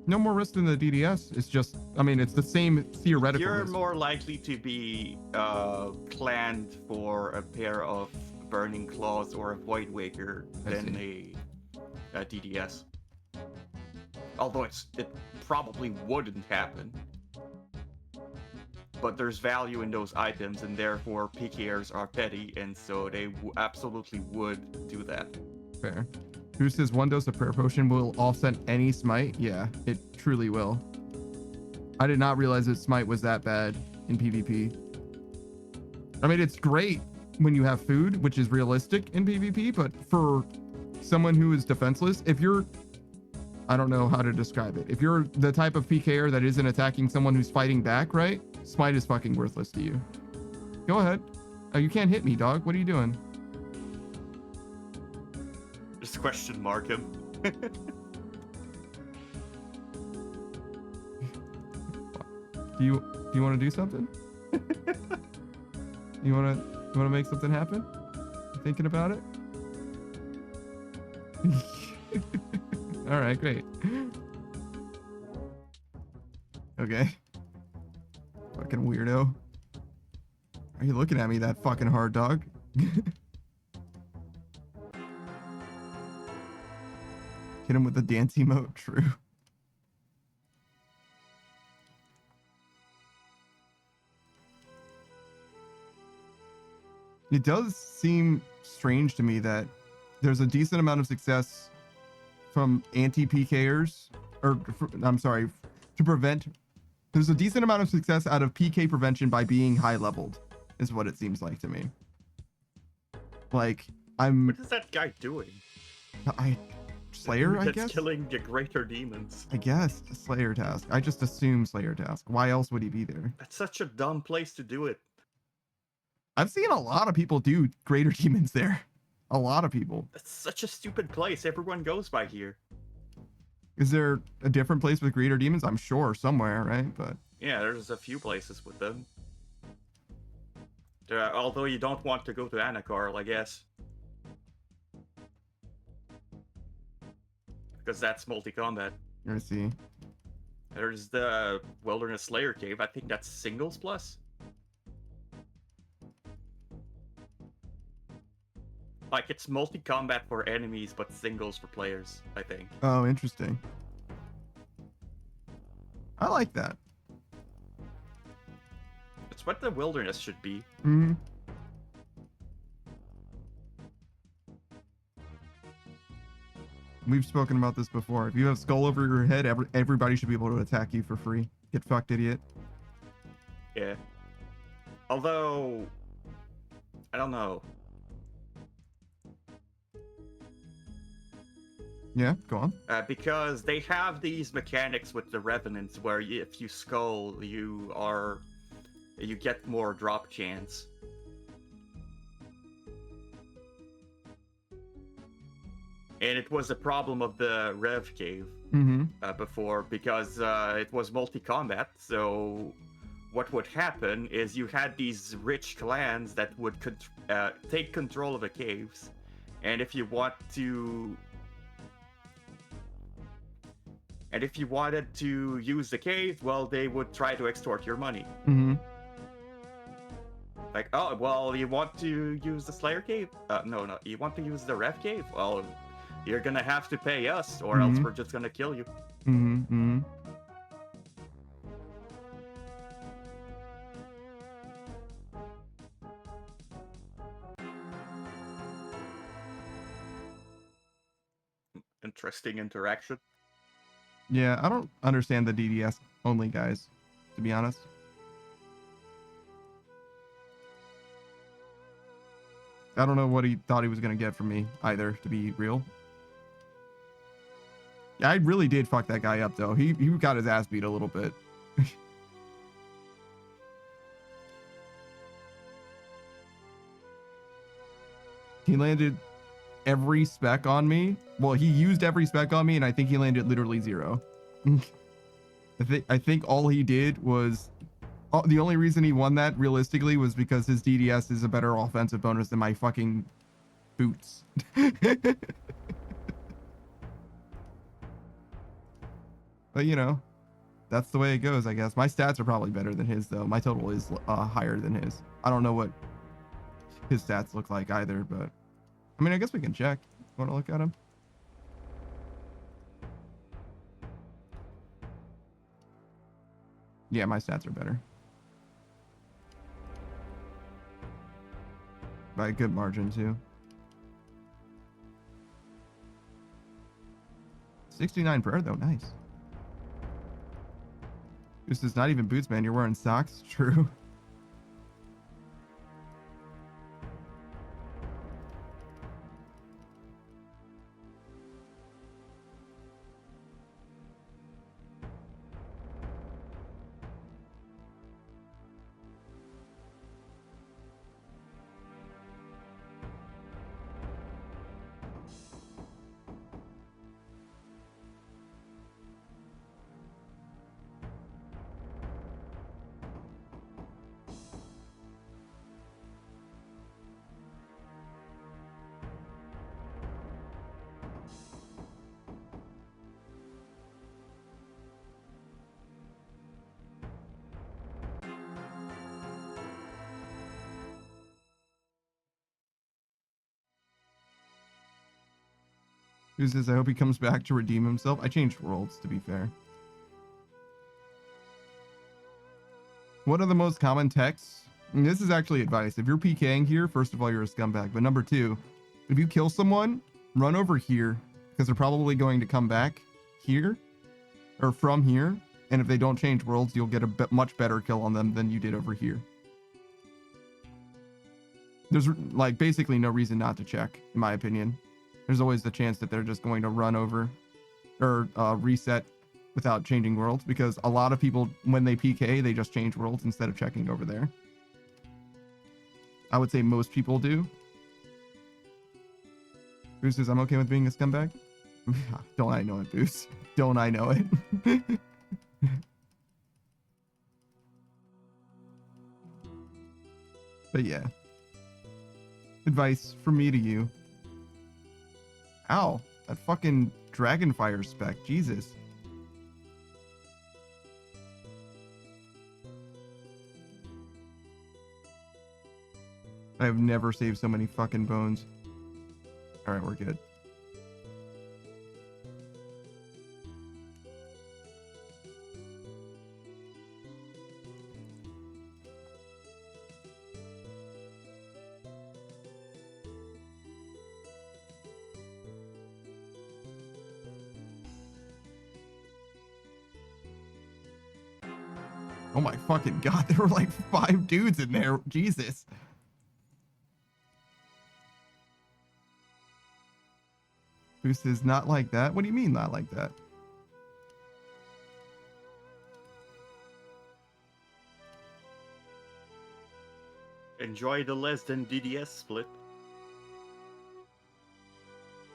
No more risk than the DDS. It's just, I mean, it's the same theoretical You're risk. more likely to be planned for a pair of Burning Claws or a Void Waker than a DDS. Although it probably wouldn't happen. But there's value in those items, and therefore PKers are petty, and so they absolutely would do that. Fair. Who says one dose of prayer potion will offset any smite? Yeah, it truly will. I did not realize that smite was that bad in PvP. I mean, it's great when you have food, which is realistic in PvP, but for someone who is defenseless, if you're, I don't know how to describe it. If you're the type of PKer that isn't attacking someone who's fighting back, right? Smite is fucking worthless to you. Go ahead. Oh, you can't hit me, dog. What are you doing? Just question mark him. Do you want to do something? You want to make something happen? You thinking about it? All right, great. Okay. Fucking weirdo. Are you looking at me that fucking hard, dog? Hit him with the dance emote. True. It does seem strange to me that there's a decent amount of success from anti-PKers, or I'm sorry, to prevent There's a decent amount of success out of PK prevention by being high leveled, is what it seems like to me. Like, What is that guy doing? Slayer, I That's guess? killing the greater demons. I guess, a Slayer task. I just assume Slayer task. Why else would he be there? That's such a dumb place to do it. I've seen a lot of people do greater demons there. A lot of people. That's such a stupid place. Everyone goes by here. Is there a different place with greater demons? I'm sure somewhere, right? But Yeah, there's a few places with them. Although you don't want to go to Anakarl, I guess. Because that's multi-combat. I see. There's the Wilderness Slayer Cave. I think that's singles plus. Like, it's multi-combat for enemies, but singles for players, I think. Oh, interesting. I like that. It's what the Wilderness should be. Mm-hmm. We've spoken about this before. If you have skull over your head, everybody should be able to attack you for free. Get fucked, idiot. Yeah. Although, I don't know. Yeah, go on. Because they have these mechanics with the Revenants where if you skull, you get more drop chance. And it was a problem of the Rev Cave before, because it was multi-combat. So what would happen is you had these rich clans that would take control of the caves, and if you wanted to use the cave, well, they would try to extort your money. Like, oh, well, you want to use the Slayer Cave? No, you want to use the Rev Cave? Well, you're gonna have to pay us, or else we're just gonna kill you. Interesting interaction. Yeah, I don't understand the DDS only guys, to be honest. I don't know what he thought he was gonna get from me either, to be real. Yeah, I really did fuck that guy up though. He got his ass beat a little bit. He landed every spec on me. Well, he used every spec on me, and I think he landed literally 0. I think all he did was the only reason he won that realistically was because his DDS is a better offensive bonus than my fucking boots. But you know, that's the way it goes, I guess. My stats are probably better than his though. My total is higher than his. I don't know what his stats look like either, but I mean, I guess we can check. Want to look at him? Yeah, my stats are better. By a good margin, too. 69 per, though. Nice. This is not even boots, man. You're wearing socks. True. Who says, I hope he comes back to redeem himself? I changed worlds, to be fair. What are the most common texts? And this is actually advice. If you're PKing here, first of all, you're a scumbag. But number 2, if you kill someone, run over here, because they're probably going to come back here, or from here. And if they don't change worlds, you'll get a much better kill on them than you did over here. There's like basically no reason not to check, in my opinion. There's always the chance that they're just going to run over or reset without changing worlds, because a lot of people, when they PK, they just change worlds instead of checking over there. I would say most people do. Boost says, I'm okay with being a scumbag. Don't I know it, Boost? Don't I know it? But yeah. Advice from me to you. Ow. That fucking Dragonfire spec. Jesus. I have never saved so many fucking bones. Alright, we're good. Oh my fucking god, there were like 5 dudes in there. Jesus. Boost is not like that. What do you mean not like that? Enjoy the less than DDS split.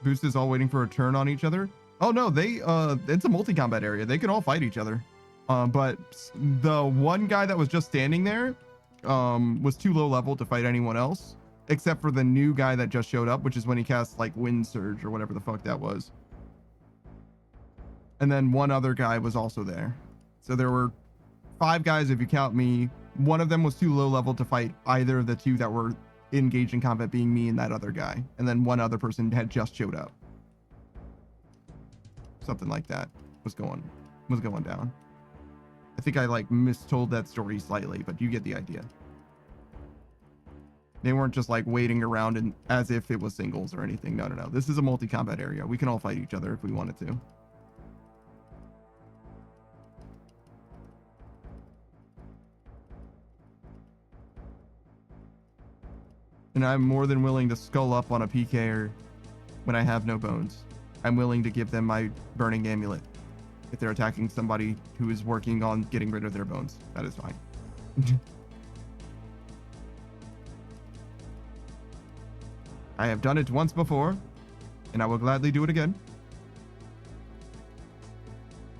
Boost is all waiting for a turn on each other. Oh no, they it's a multi-combat area. They can all fight each other. But the one guy that was just standing there was too low level to fight anyone else, except for the new guy that just showed up, which is when he cast like Wind Surge or whatever the fuck that was. And then one other guy was also there. So there were 5 guys if you count me. One of them was too low level to fight either of the 2 that were engaged in combat, being me and that other guy. And then one other person had just showed up. Something like that was going down. I think I like mistold that story slightly, but you get the idea. They weren't just like waiting around and as if it was singles or anything. No. This is a multi-combat area. We can all fight each other if we wanted to. And I'm more than willing to skull up on a PKer when I have no bones. I'm willing to give them my burning amulet if they're attacking somebody who is working on getting rid of their bones. That is fine. I have done it once before, and I will gladly do it again.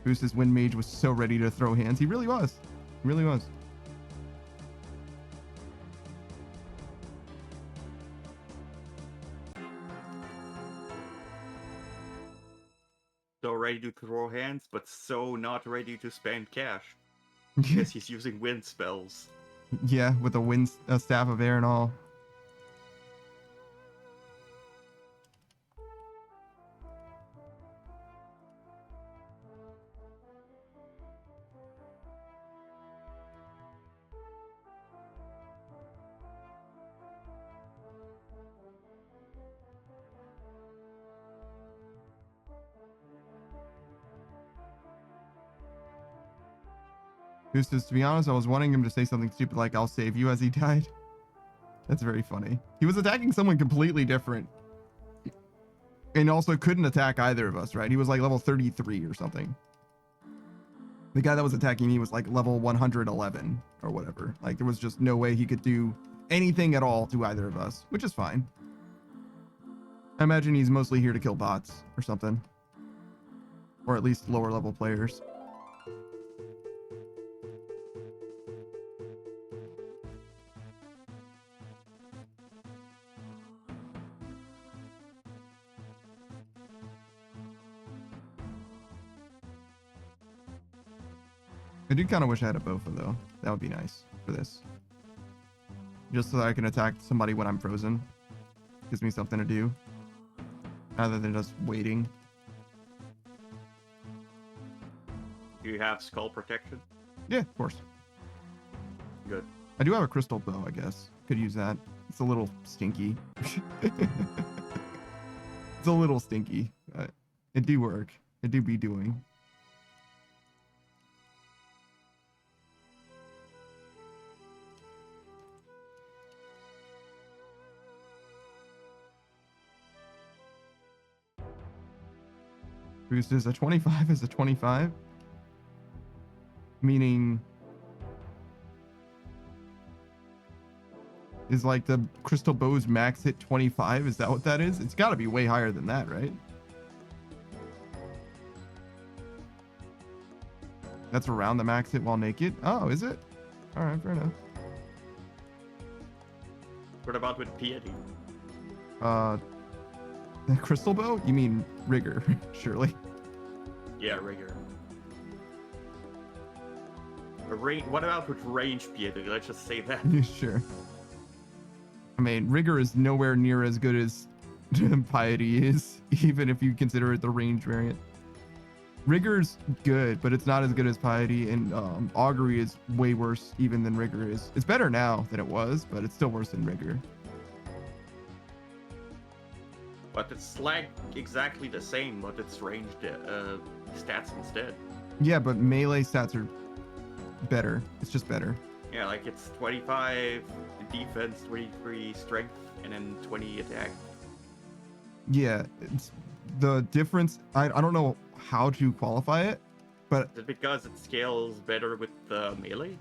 Boost's Wind Mage was so ready to throw hands. He really was. He really was. So ready to throw hands, but so not ready to spend cash. Because he's using wind spells. Yeah, with a wind staff of air and all. To be honest, I was wanting him to say something stupid like, I'll save you, as he died. That's very funny. He was attacking someone completely different. And also couldn't attack either of us, right? He was like level 33 or something. The guy that was attacking me was like level 111 or whatever. Like there was just no way he could do anything at all to either of us, which is fine. I imagine he's mostly here to kill bots or something. Or at least lower level players. I do kind of wish I had a Bofa though. That would be nice for this. Just so that I can attack somebody when I'm frozen. Gives me something to do. Rather than just waiting. Do you have skull protection? Yeah, of course. Good. I do have a crystal bow, I guess. Could use that. It's a little stinky. It's a little stinky. But it do work. It do be doing. Boost is a 25 is a 25. Meaning is like the crystal bow's max hit 25? Is that what that is? It's got to be way higher than that, right? That's around the max hit while naked. Oh, is it? All right, fair enough. What about with piety? The crystal bow? You mean rigor, surely. Yeah, rigor. What about with range piety? Let's just say that. Sure. I mean, rigor is nowhere near as good as piety is, even if you consider it the range variant. Rigor's good, but it's not as good as piety, and augury is way worse even than rigor is. It's better now than it was, but it's still worse than rigor. But it's like exactly the same, but it's ranged stats instead. Yeah, but melee stats are better. It's just better. Yeah, like it's 25 defense, 23 strength, and then 20 attack. Yeah, it's the difference. I don't know how to qualify it, but Is it because it scales better with the melee?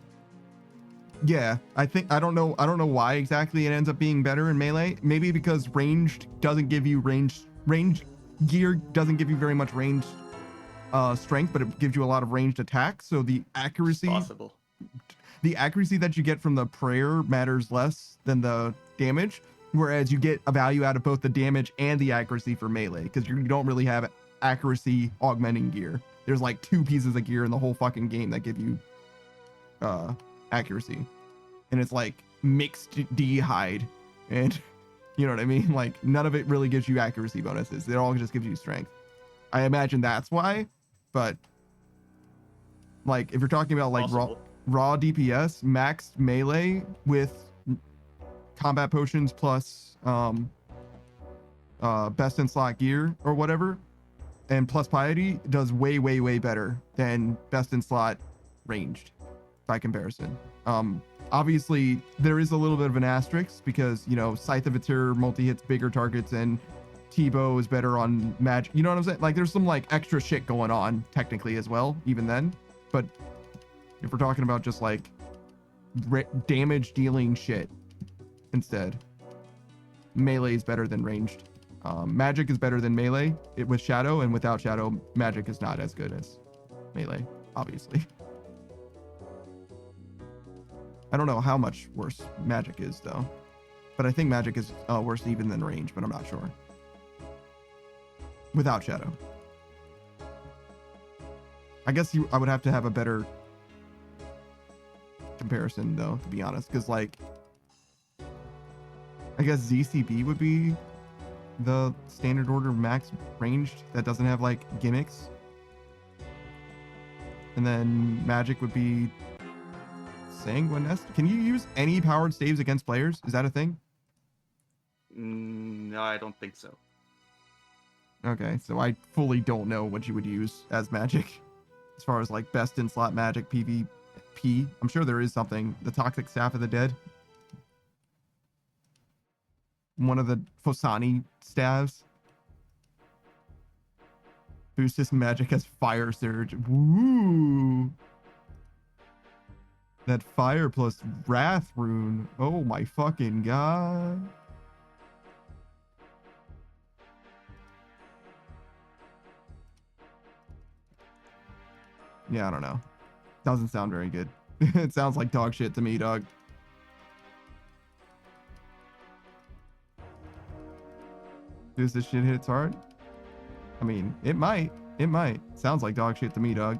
yeah, I don't know why exactly it ends up being better in melee. Maybe because ranged doesn't give you range gear doesn't give you very much range strength, but it gives you a lot of ranged attacks. So the accuracy that you get from the prayer matters less than the damage, whereas you get a value out of both the damage and the accuracy for melee, because you don't really have accuracy augmenting gear. There's like 2 pieces of gear in the whole fucking game that give you accuracy, and it's like mixed D hide, and you know what I mean, like none of it really gives you accuracy bonuses. It all just gives you strength. I imagine that's why, but like if you're talking about like raw DPS, maxed melee with combat potions plus best in slot gear or whatever, and plus piety does way better than best in slot ranged by comparison. Obviously there is a little bit of an asterisk because, you know, Scythe of Atir multi-hits bigger targets and T-Bow is better on magic. You know what I'm saying? Like there's some like extra shit going on technically as well, even then. But if we're talking about just like damage dealing shit instead, melee is better than ranged. Magic is better than melee with shadow, and without shadow, magic is not as good as melee, obviously. I don't know how much worse magic is though, but I think magic is worse even than range, but I'm not sure. Without shadow. I guess I would have to have a better comparison though, to be honest, because like I guess ZCB would be the standard order max ranged that doesn't have like gimmicks, and then magic would be Sanguinest. Can you use any powered staves against players? Is that a thing? No, I don't think so. Okay, so I fully don't know what you would use as magic as far as like best in slot magic PvP. I'm sure there is something. The Toxic Staff of the Dead, one of the Fosani staves. Boost this magic as Fire Surge. Woo! That fire plus wrath rune. Oh my fucking god. Yeah, I don't know. Doesn't sound very good. It sounds like dog shit to me, dog. Does this shit hits hard? I mean, it might. It might. Sounds like dog shit to me, dog.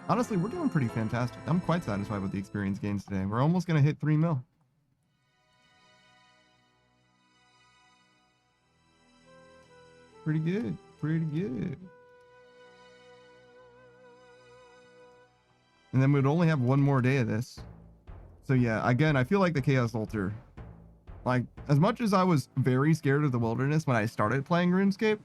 Honestly, we're doing pretty fantastic. I'm quite satisfied with the experience gains today. We're almost going to hit 3 mil. Pretty good. Pretty good. And then we'd only have one more day of this. So yeah, again, I feel like the Chaos Altar. Like, as much as I was very scared of the wilderness when I started playing RuneScape,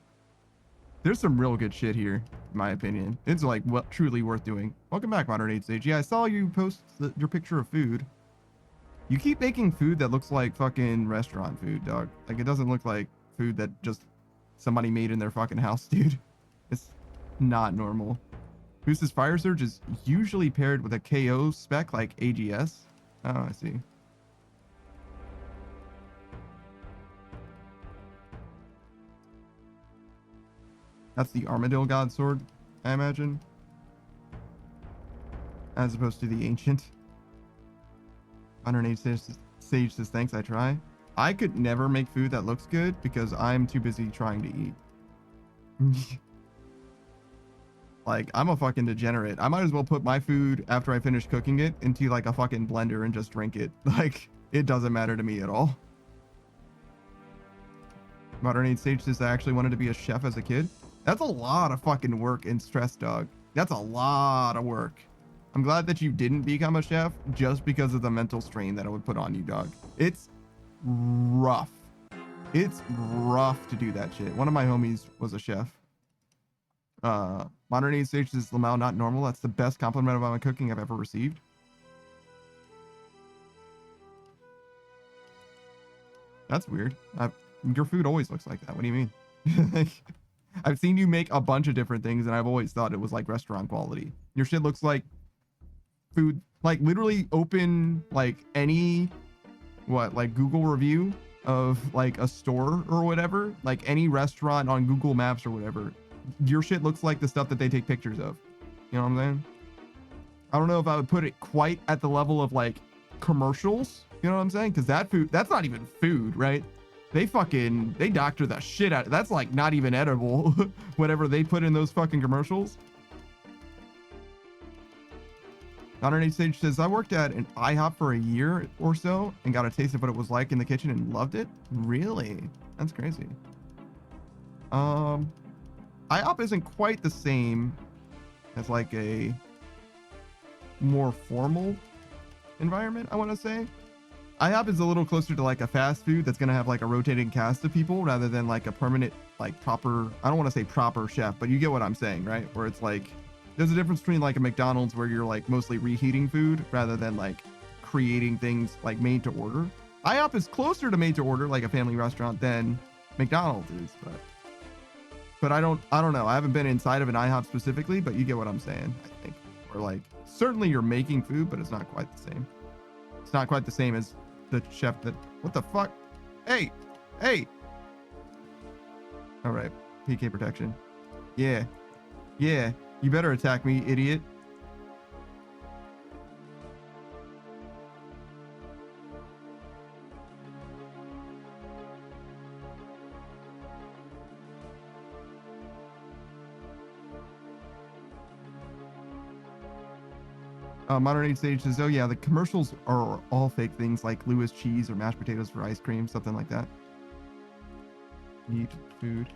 there's some real good shit here, in my opinion. It's like truly worth doing. Welcome back, Modern Age Sage. Yeah, I saw you post your picture of food. You keep making food that looks like fucking restaurant food, dog. Like, it doesn't look like food that just somebody made in their fucking house, dude. It's not normal. Boost's Fire Surge is usually paired with a KO spec like AGS. Oh, I see. That's the Armadillo God Sword, I imagine. As opposed to the Ancient. Modern Age Sage says, thanks, I try. I could never make food that looks good because I'm too busy trying to eat. Like, I'm a fucking degenerate. I might as well put my food after I finish cooking it into like a fucking blender and just drink it. Like, it doesn't matter to me at all. Modern Age Sage says, I actually wanted to be a chef as a kid. That's a lot of fucking work and stress, dog. That's a lot of work. I'm glad that you didn't become a chef just because of the mental strain that it would put on you, dog. It's rough. It's rough to do that shit. One of my homies was a chef. Modern Age Sage says, Lamau, not normal. That's the best compliment about my cooking I've ever received. That's weird. Your food always looks like that. What do you mean? Like, I've seen you make a bunch of different things, and I've always thought it was like restaurant quality. Your shit looks like food, like literally open like any, like Google review of like a store or whatever, like any restaurant on Google Maps or whatever. Your shit looks like the stuff that they take pictures of. You know what I'm saying? I don't know if I would put it quite at the level of like commercials. You know what I'm saying? Because that food, that's not even food, right? They doctor the shit out of it. That's like not even edible. Whatever they put in those fucking commercials. Modern Age Sage says, I worked at an IHOP for a year or so and got a taste of what it was like in the kitchen and loved it. Really? That's crazy. IHOP isn't quite the same as like a more formal environment, I want to say. IHOP is a little closer to like a fast food that's going to have like a rotating cast of people rather than like a permanent, like proper, I don't want to say proper chef, but you get what I'm saying, right? Where it's like, there's a difference between like a McDonald's where you're like mostly reheating food rather than like creating things like made to order. IHOP is closer to made to order, like a family restaurant, than McDonald's is, but I don't know. I haven't been inside of an IHOP specifically, but you get what I'm saying, I think. Or like, certainly you're making food, but it's not quite the same. It's not quite the same as the chef that, what the fuck? Hey, all right, PK protection. Yeah, you better attack me, idiot. Modern Age Sage says, oh yeah, the commercials are all fake things like Lewis cheese or mashed potatoes for ice cream, something like that. Eat food.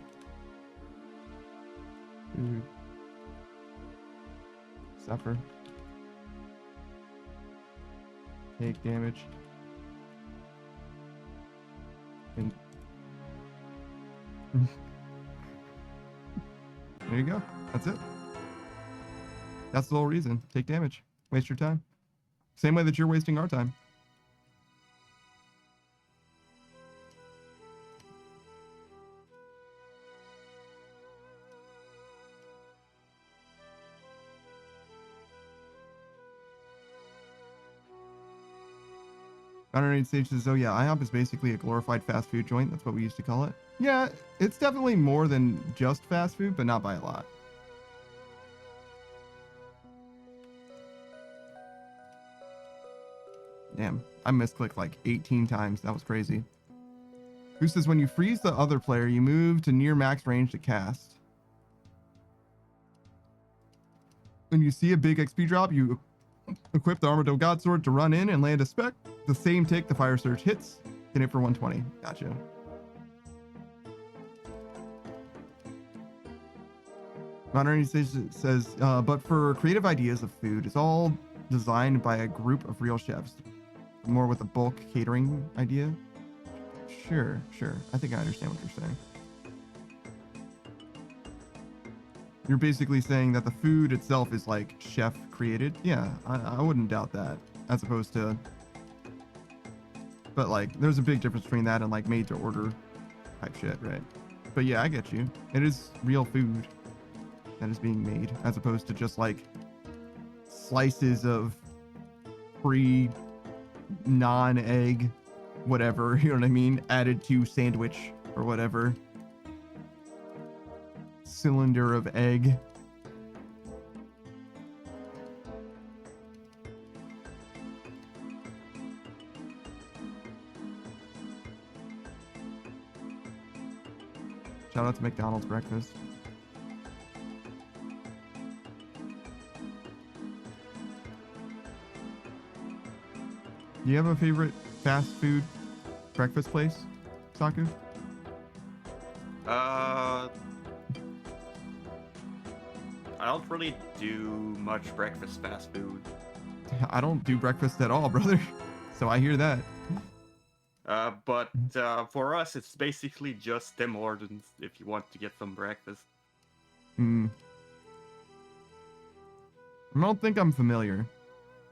Suffer. Take damage. And there you go. That's it. That's the whole reason. Take damage. Waste your time. Same way that you're wasting our time. Modern Stage says, oh yeah, IHOP is basically a glorified fast food joint. That's what we used to call it. Yeah, it's definitely more than just fast food, but not by a lot. Damn, I misclicked like 18 times. That was crazy. Who says when you freeze the other player, you move to near max range to cast? when you see a big XP drop, you equip the Armored God Sword to run in and land a spec. The same tick the Fire Surge hits. Hit it for 120. Gotcha. Modern says, but for creative ideas of food, it's all designed by a group of real chefs. More with a bulk catering idea. Sure. I think I understand what you're saying. You're basically saying that the food itself is like chef created. Yeah, I wouldn't doubt that. As opposed to, but like, there's a big difference between that and like made to order type shit, right? But yeah, I get you. It is real food that is being made, as opposed to just like slices of non-egg, whatever, you know what I mean, added to sandwich or whatever. Cylinder of egg. Shout out to McDonald's breakfast. Do you have a favorite fast food breakfast place, Saku? I don't really do much breakfast fast food. I don't do breakfast at all, brother. So I hear that. But for us, it's basically just Tim Hortons if you want to get some breakfast. I don't think I'm familiar,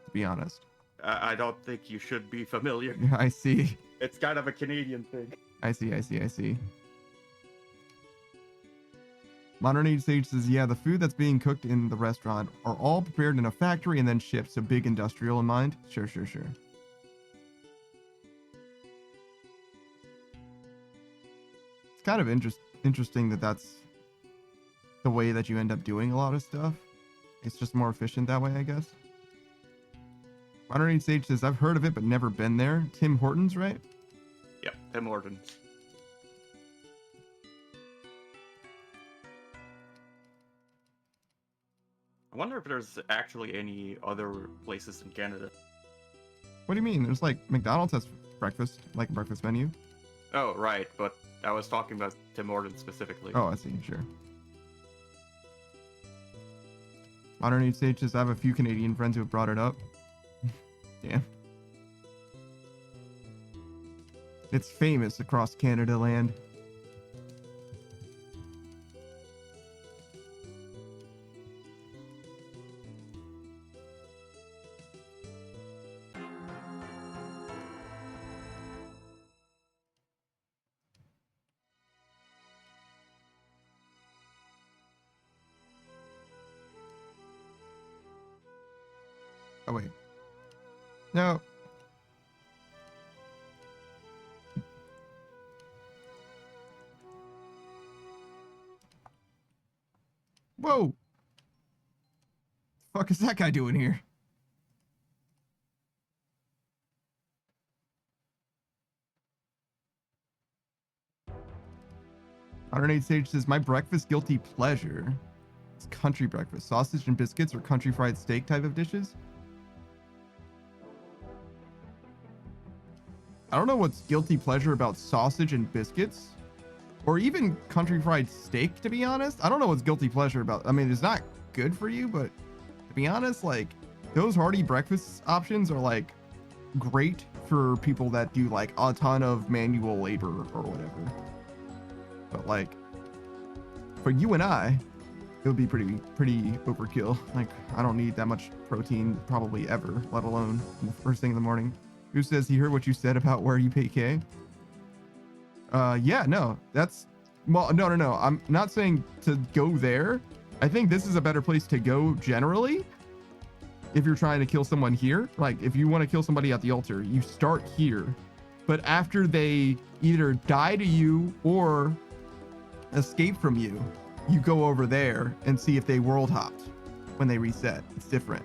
to be honest. I don't think you should be familiar. I see. It's kind of a Canadian thing. I see. Modern Age Sage says, yeah, the food that's being cooked in the restaurant are all prepared in a factory and then shipped, so big industrial in mind. Sure. It's kind of interesting that that's the way that you end up doing a lot of stuff. It's just more efficient that way, I guess. Modern Age Sage says, I've heard of it, but never been there. Tim Hortons, right? Yep, Tim Hortons. I wonder if there's actually any other places in Canada. What do you mean? There's like McDonald's has breakfast, like a breakfast menu. Oh, right, but I was talking about Tim Hortons specifically. Oh, I see, sure. Modern Age Sage says, I have a few Canadian friends who have brought it up. Damn. It's famous across Canada land. Oh, wait. No. Whoa. The fuck is that guy doing here? Modern Age Sage says, my breakfast guilty pleasure is country breakfast. Sausage and biscuits or country fried steak type of dishes. I don't know what's guilty pleasure about sausage and biscuits or even country fried steak, to be honest. I don't know what's guilty pleasure about. I mean, it's not good for you, but to be honest, like those hearty breakfast options are like great for people that do like a ton of manual labor or whatever. But like for you and I, it would be pretty overkill. Like I don't need that much protein probably ever, let alone in the first thing in the morning. Who says he heard what you said about where you pay K? Yeah, no, that's, well, no. I'm not saying to go there. I think this is a better place to go generally. If you're trying to kill someone here, like if you want to kill somebody at the altar, you start here. But after they either die to you or escape from you, you go over there and see if they world hopped when they reset. It's different.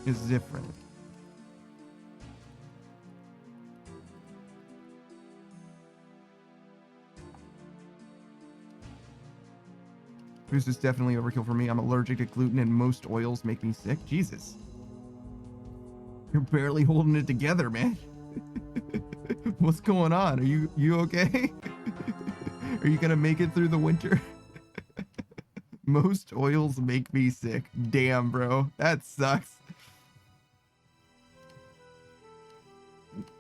Is different. This is definitely overkill for me. I'm allergic to gluten and most oils make me sick. Jesus. You're barely holding it together, man. What's going on? Are you okay? Are you gonna make it through the winter? Most oils make me sick. Damn, bro. That sucks.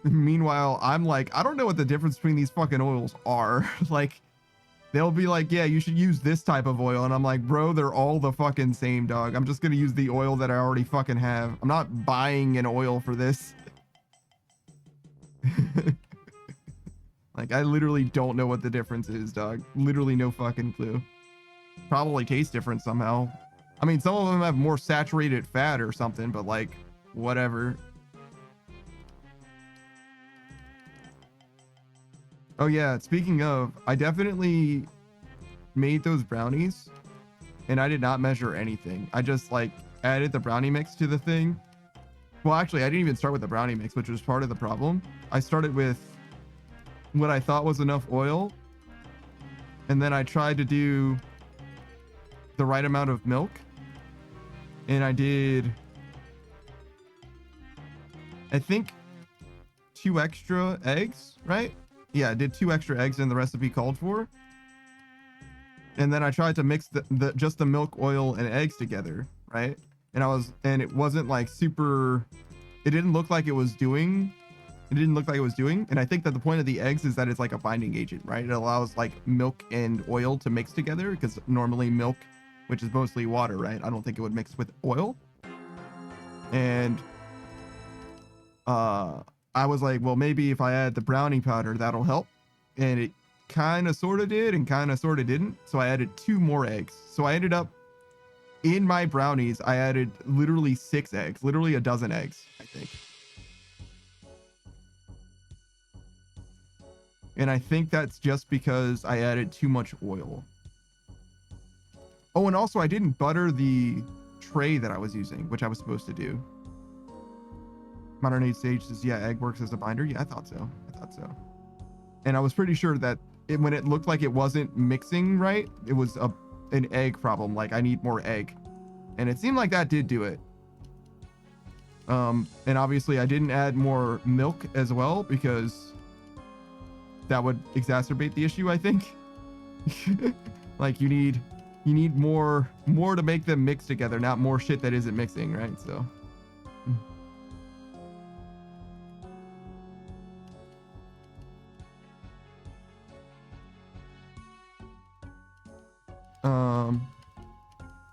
Meanwhile, I'm like, I don't know what the difference between these fucking oils are. Like, they'll be like, yeah, you should use this type of oil. And I'm like, bro, they're all the fucking same, dog. I'm just gonna use the oil that I already fucking have. I'm not buying an oil for this. Like, I literally don't know what the difference is, dog. Literally no fucking clue. Probably taste different somehow. I mean, some of them have more saturated fat or something, but like, whatever. Oh yeah, speaking of, I definitely made those brownies and I did not measure anything. I just like added the brownie mix to the thing. Well, actually, I didn't even start with the brownie mix, which was part of the problem. I started with what I thought was enough oil, and then I tried to do the right amount of milk, and I did, I think, 2 extra eggs, right? Yeah, I did 2 extra eggs than the recipe called for. And then I tried to mix just the milk, oil, and eggs together, right? And it wasn't like super, it didn't look like it was doing. And I think that the point of the eggs is that it's like a binding agent, right? It allows like milk and oil to mix together, because normally milk, which is mostly water, right? I don't think it would mix with oil. And I was like, well, maybe if I add the brownie powder, that'll help. And it kind of sort of did and kind of sort of didn't. So I added 2 more eggs. So I ended up, in my brownies, I added literally 6 eggs, literally a dozen eggs, I think. And I think that's just because I added too much oil. Oh, and also I didn't butter the tray that I was using, which I was supposed to do. Modern Age Sage says, yeah, egg works as a binder. Yeah, I thought so. And I was pretty sure that when it looked like it wasn't mixing right, it was an egg problem. Like, I need more egg. And it seemed like that did do it. And obviously I didn't add more milk as well, because that would exacerbate the issue, I think. Like, you need more to make them mix together, not more shit that isn't mixing, right? So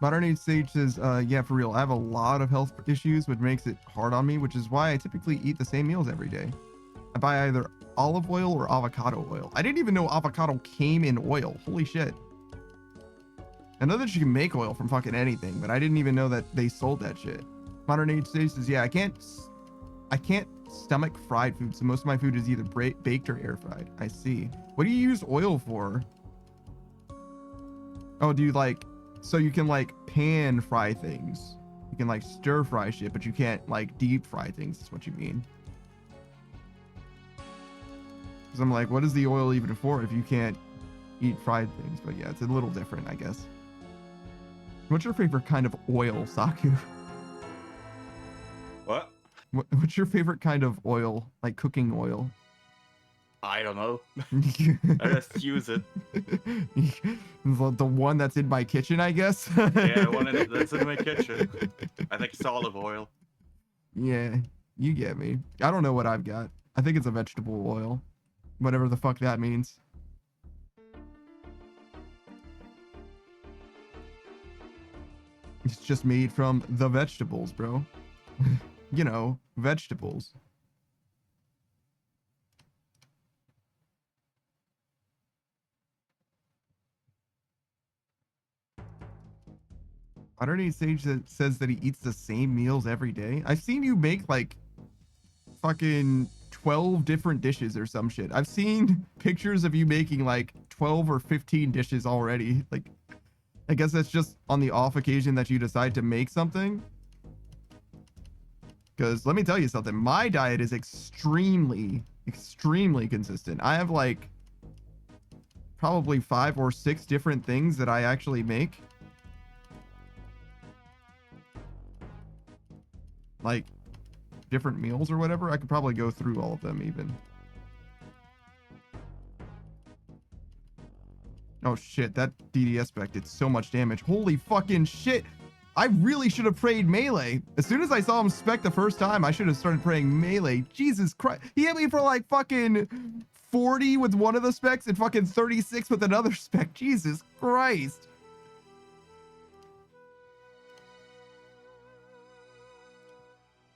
Modern Age Sage says, yeah, for real, I have a lot of health issues, which makes it hard on me, which is why I typically eat the same meals every day. I buy either olive oil or avocado oil. I didn't even know avocado came in oil. Holy shit. I know that you can make oil from fucking anything, but I didn't even know that they sold that shit. Modern Age Sage says, yeah, I can't stomach fried food, so most of my food is either baked or air fried. I see. What do you use oil for? Oh, do you like, so you can like pan fry things. You can like stir fry shit, but you can't like deep fry things, is what you mean. Because I'm like, what is the oil even for if you can't eat fried things? But yeah, it's a little different, I guess. What's your favorite kind of oil, Saku? What? What's your favorite kind of oil, like cooking oil? I don't know. I just use it. The one that's in my kitchen, I guess. Yeah, the one that's in my kitchen. I think it's olive oil. Yeah, you get me. I don't know what I've got. I think it's a vegetable oil. Whatever the fuck that means. It's just made from the vegetables, bro. You know, vegetables. I don't need Sage that says that he eats the same meals every day. I've seen you make like fucking 12 different dishes or some shit. I've seen pictures of you making like 12 or 15 dishes already. Like, I guess that's just on the off occasion that you decide to make something. Because let me tell you something, my diet is extremely consistent. I have like probably 5 or 6 different things that I actually make. like different meals or whatever, I could probably go through all of them even. Oh shit, that DDS spec did so much damage. Holy fucking shit. I really should have prayed melee. As soon as I saw him spec the first time, I should have started praying melee. Jesus Christ. He hit me for like fucking 40 with one of the specs and fucking 36 with another spec. Jesus Christ.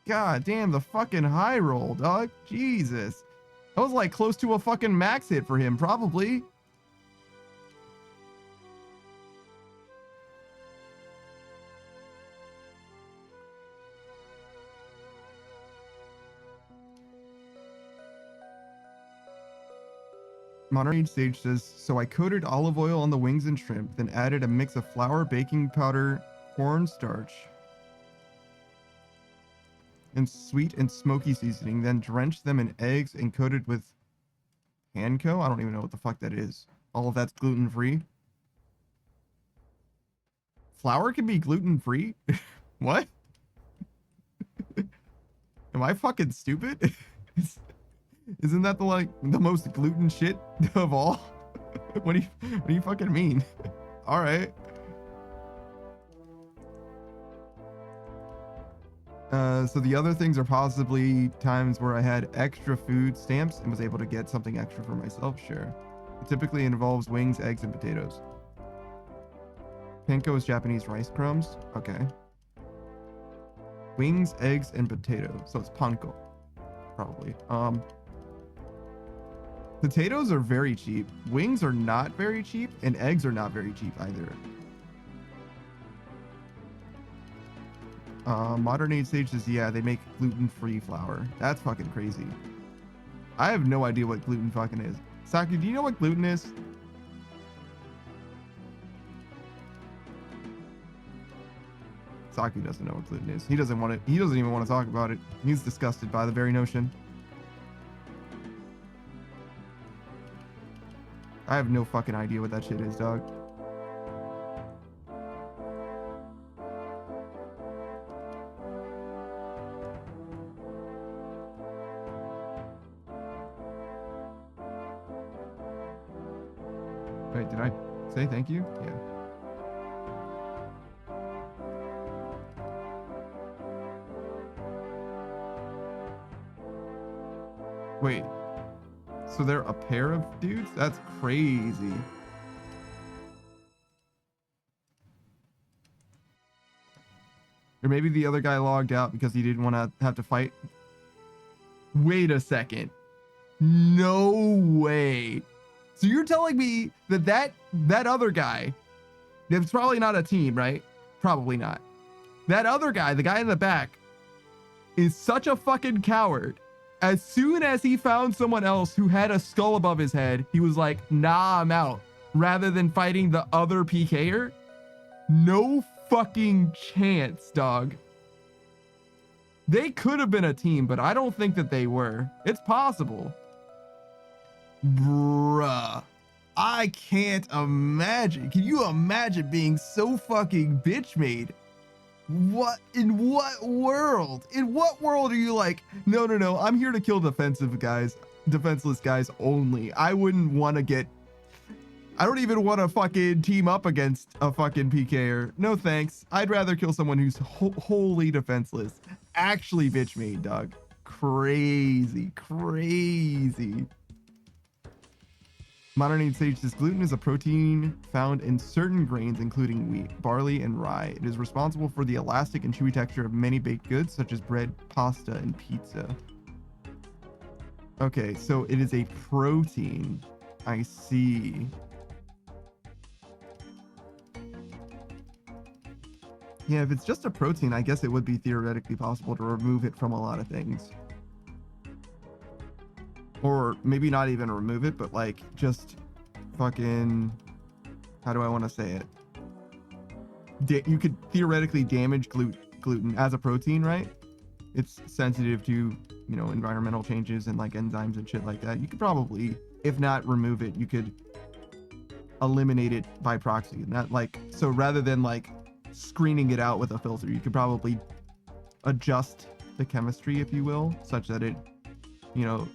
God damn, the fucking high roll, dog. Jesus. That was like close to a fucking max hit for him, probably. Modern Age Sage says, so I coated olive oil on the wings and shrimp, then added a mix of flour, baking powder, cornstarch, and sweet and smoky seasoning, then drenched them in eggs and coated with panko? I don't even know what the fuck that is. All of that's gluten-free? Flour can be gluten-free? What? Am I fucking stupid? Isn't that the most gluten shit of all? What do you fucking mean? All right. So the other things are possibly times where I had extra food stamps and was able to get something extra for myself. Sure. It typically involves wings, eggs, and potatoes. Panko is Japanese rice crumbs. Okay. Wings, eggs, and potatoes. So it's panko, probably. Potatoes are very cheap. Wings are not very cheap, and eggs are not very cheap either. Modern Age Sage says, yeah, they make gluten-free flour. That's fucking crazy. I have no idea what gluten fucking is. Saki, do you know what gluten is? Saki doesn't know what gluten is. He doesn't want it. He doesn't even want to talk about it. He's disgusted by the very notion. I have no fucking idea what that shit is, dog. Wait, did I say thank you? Yeah. Wait. So they're a pair of dudes? That's crazy. Or maybe the other guy logged out because he didn't want to have to fight. Wait a second. No way. So you're telling me that other guy, that's probably not a team, right? Probably not. That other guy, the guy in the back, is such a fucking coward. As soon as he found someone else who had a skull above his head, he was like, nah, I'm out. Rather than fighting the other PKer? No fucking chance, dog. They could have been a team, but I don't think that they were. It's possible. Bruh. I can't imagine. Can you imagine being so fucking bitch made? What, in what world? In what world are you like, no, I'm here to kill defenseless guys only. I wouldn't want to get, I don't even want to fucking team up against a fucking PKer. No thanks. I'd rather kill someone who's wholly defenseless. Actually bitch made, dog. Crazy. Modern Age Sage says gluten is a protein found in certain grains, including wheat, barley, and rye. It is responsible for the elastic and chewy texture of many baked goods, such as bread, pasta, and pizza. Okay, so it is a protein. I see. Yeah, if it's just a protein, I guess it would be theoretically possible to remove it from a lot of things. Or maybe not even remove it, but like just fucking, how do I want to say it? You could theoretically damage gluten as a protein, right? It's sensitive to, you know, environmental changes and like enzymes and shit like that. You could probably, if not remove it, you could eliminate it by proxy. And that like, so rather than like screening it out with a filter, you could probably adjust the chemistry, if you will, such that it, you know,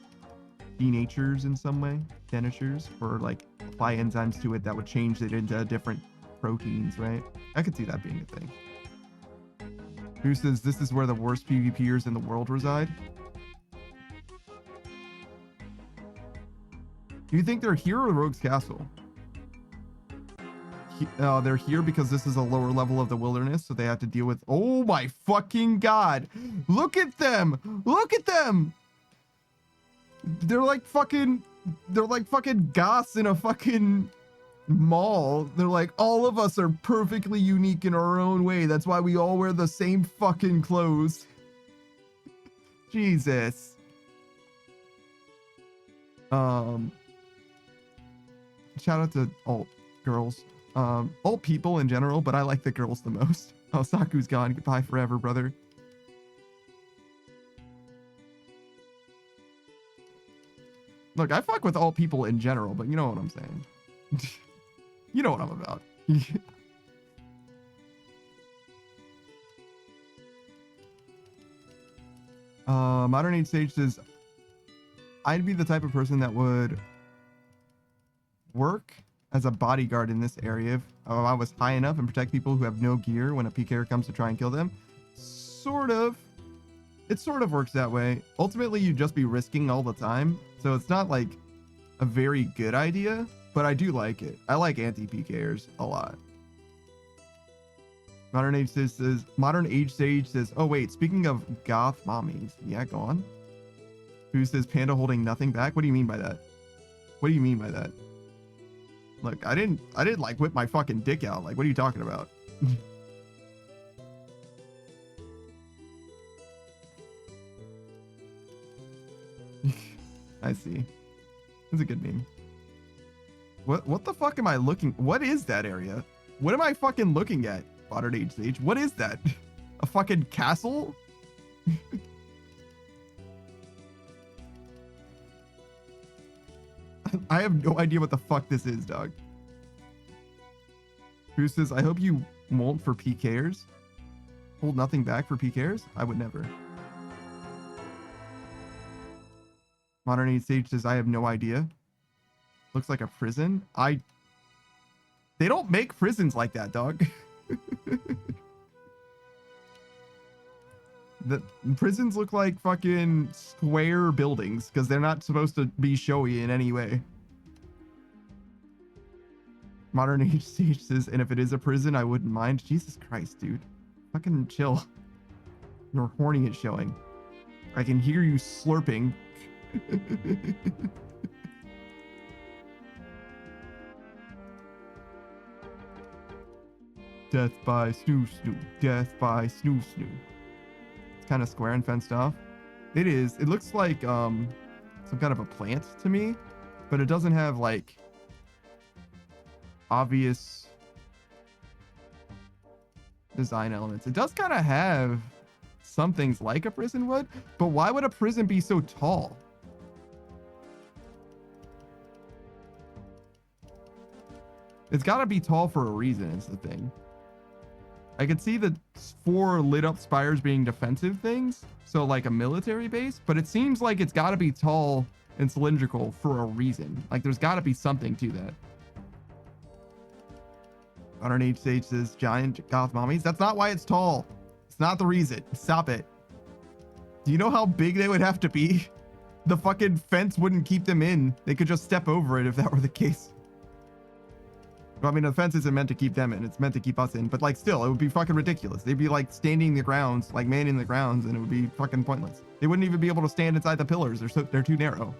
denatures in some way, denatures, or like apply enzymes to it that would change it into different proteins, right? I could see that being a thing. Who says this is where the worst PvPers in the world reside? Do you think they're here or Rogue's Castle? They're here because this is a lower level of the wilderness, so they have to deal with... Oh my fucking god! Look at them! Look at them! They're like fucking goths in a fucking mall. They're like, all of us are perfectly unique in our own way. That's why we all wear the same fucking clothes. Jesus. Shout out to alt girls. Alt people in general, but I like the girls the most. Oh, Saku's gone. Goodbye forever, brother. Look, I fuck with alt people in general, but you know what I'm saying. You know what I'm about. Modern Age Sage says, I'd be the type of person that would work as a bodyguard in this area if I was high enough and protect people who have no gear when a PKer comes to try and kill them. Sort of. It sort of works that way. Ultimately, you'd just be risking all the time. So it's not like a very good idea, but I do like it. I like anti-PKers a lot. Modern Age Sage says, oh wait, speaking of goth mommies. Yeah, go on. Who says Panda holding nothing back? What do you mean by that? What do you mean by that? Look, I didn't like whip my fucking dick out. Like, what are you talking about? I see. That's a good meme. What the fuck am I looking? What is that area? What am I fucking looking at? Modern Age Sage. What is that? A fucking castle? I have no idea what the fuck this is, dog. Who says, I hope you won't for PKers? Hold nothing back for PKers? I would never. Modern Age Sage says, I have no idea. Looks like a prison. They don't make prisons like that, dog. The prisons look like fucking square buildings because they're not supposed to be showy in any way. Modern Age Sage says, and if it is a prison, I wouldn't mind. Jesus Christ, dude. Fucking chill. Your horny is showing. I can hear you slurping. Death by snoo snoo. Death by snoo snoo. It's kind of square and fenced off. It is. It looks like some kind of a plant to me, but it doesn't have like obvious design elements. It does kind of have some things like a prison would, but why would a prison be so tall? It's got to be tall for a reason, is the thing. I could see the 4 lit up spires being defensive things, so like a military base, but it seems like it's got to be tall and cylindrical for a reason. Like there's got to be something to that. Modern Age Sage says giant goth mommies. That's not why it's tall. It's not the reason. Stop it. Do you know how big they would have to be? The fucking fence wouldn't keep them in. They could just step over it if that were the case. I mean, the fence isn't meant to keep them in. It's meant to keep us in. But like, still, it would be fucking ridiculous. They'd be like standing the grounds, like manning the grounds, and it would be fucking pointless. They wouldn't even be able to stand inside the pillars. They're too narrow.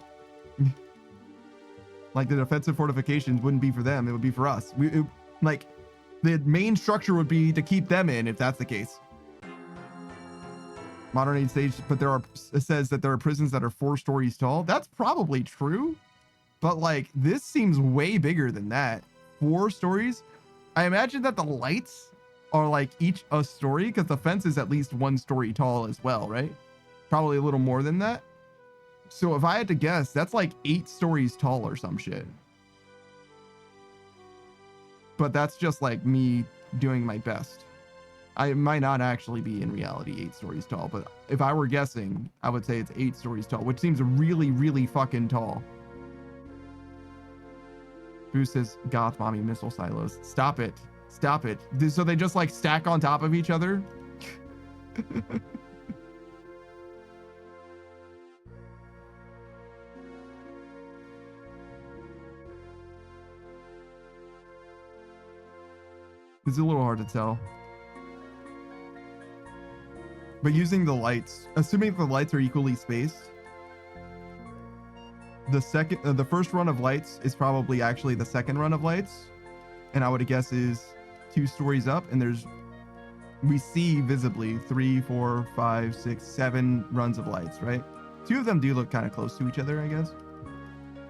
Like the defensive fortifications wouldn't be for them. It would be for us. Like the main structure would be to keep them in if that's the case. Modern Age Stage, but it says that there are prisons that are 4 stories tall. That's probably true, but like this seems way bigger than that. 4 stories. I imagine that the lights are like each a story because the fence is at least 1 story tall as well, right? Probably a little more than that. So if I had to guess, that's like 8 stories tall or some shit. But that's just like me doing my best. I might not actually be in reality 8 stories tall, but if I were guessing, I would say it's 8 stories tall, which seems really, really fucking tall. Who says goth mommy missile silos? Stop it. Stop it. So they just like stack on top of each other? It's a little hard to tell. But using the lights, assuming the lights are equally spaced, the first run of lights is probably actually the second run of lights, and I would guess is 2 stories up, and we see visibly 3, 4, 5, 6, 7 runs of lights, right? 2 of them do look kind of close to each other, I guess.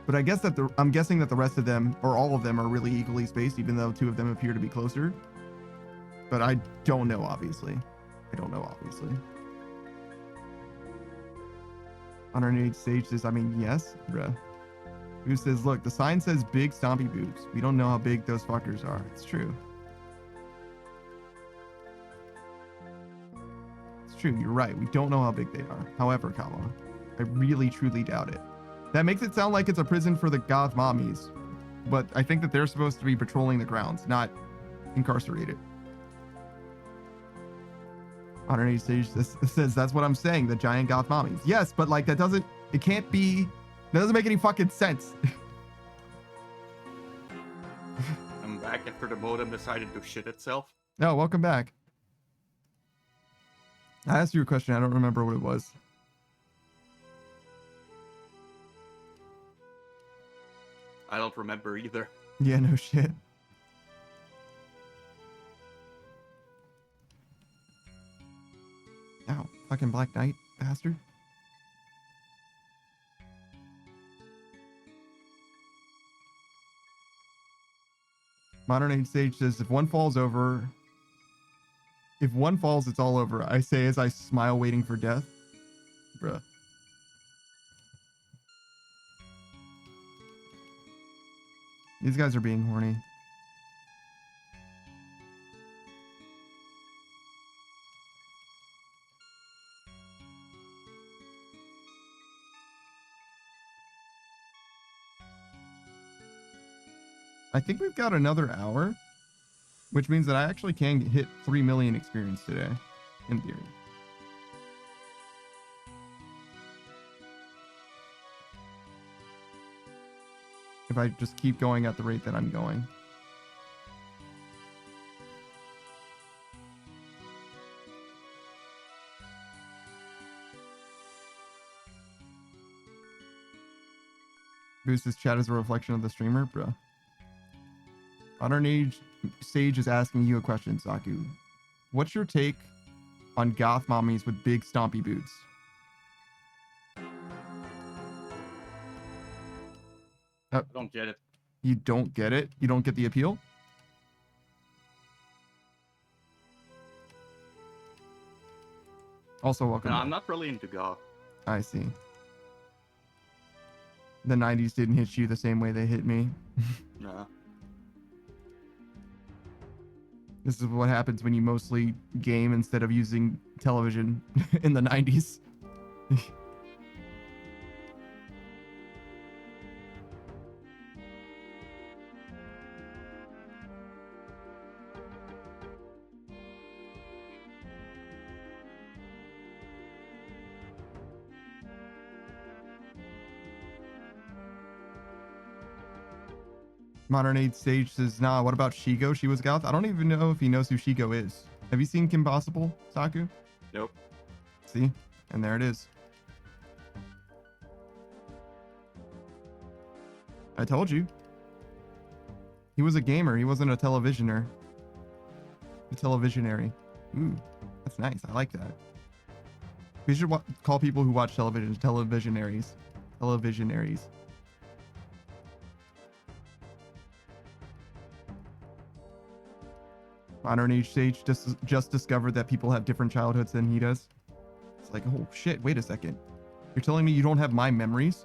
But I guess that I'm guessing that the rest of them, or all of them, are really equally spaced, even though 2 of them appear to be closer. But I don't know, obviously. I don't know, obviously. Underneath stage says, I mean, yes, bruh. Who says, look, the sign says big stompy boots. We don't know how big those fuckers are. It's true. It's true, you're right. We don't know how big they are. However, Kama, I really, truly doubt it. That makes it sound like it's a prison for the goth mommies. But I think that they're supposed to be patrolling the grounds, not incarcerated. Underneath stage says that's what I'm saying, the giant goth mommies. Yes, but like that doesn't make any fucking sense. I'm back after the modem decided to shit itself. No, welcome back. I asked you a question, I don't remember what it was. I don't remember either. Yeah, no shit. Ow, fucking Black Knight, bastard. Modern Age Sage says, if one falls, it's all over. I say as I smile waiting for death. Bruh. These guys are being horny. I think we've got another hour, which means that I actually can hit 3 million experience today, in theory. If I just keep going at the rate that I'm going. Boost's chat is a reflection of the streamer, bruh. Modern Age Sage is asking you a question, Saku. What's your take on goth mommies with big stompy boots? I don't get it. You don't get it? You don't get the appeal? Also, welcome. No, back. I'm not really into goth. I see. The 90s didn't hit you the same way they hit me. No. This is what happens when you mostly game instead of using television in the 90s. Modern Age Sage says, nah, what about Shigo? She was goth? I don't even know if he knows who Shigo is. Have you seen Kim Possible, Saku? Nope. See? And there it is. I told you. He was a gamer. He wasn't a televisioner. A televisionary. Ooh, that's nice. I like that. We should call people who watch television televisionaries. Televisionaries. Modern Age Sage just discovered that people have different childhoods than he does. It's like, oh shit, wait a second. You're telling me you don't have my memories?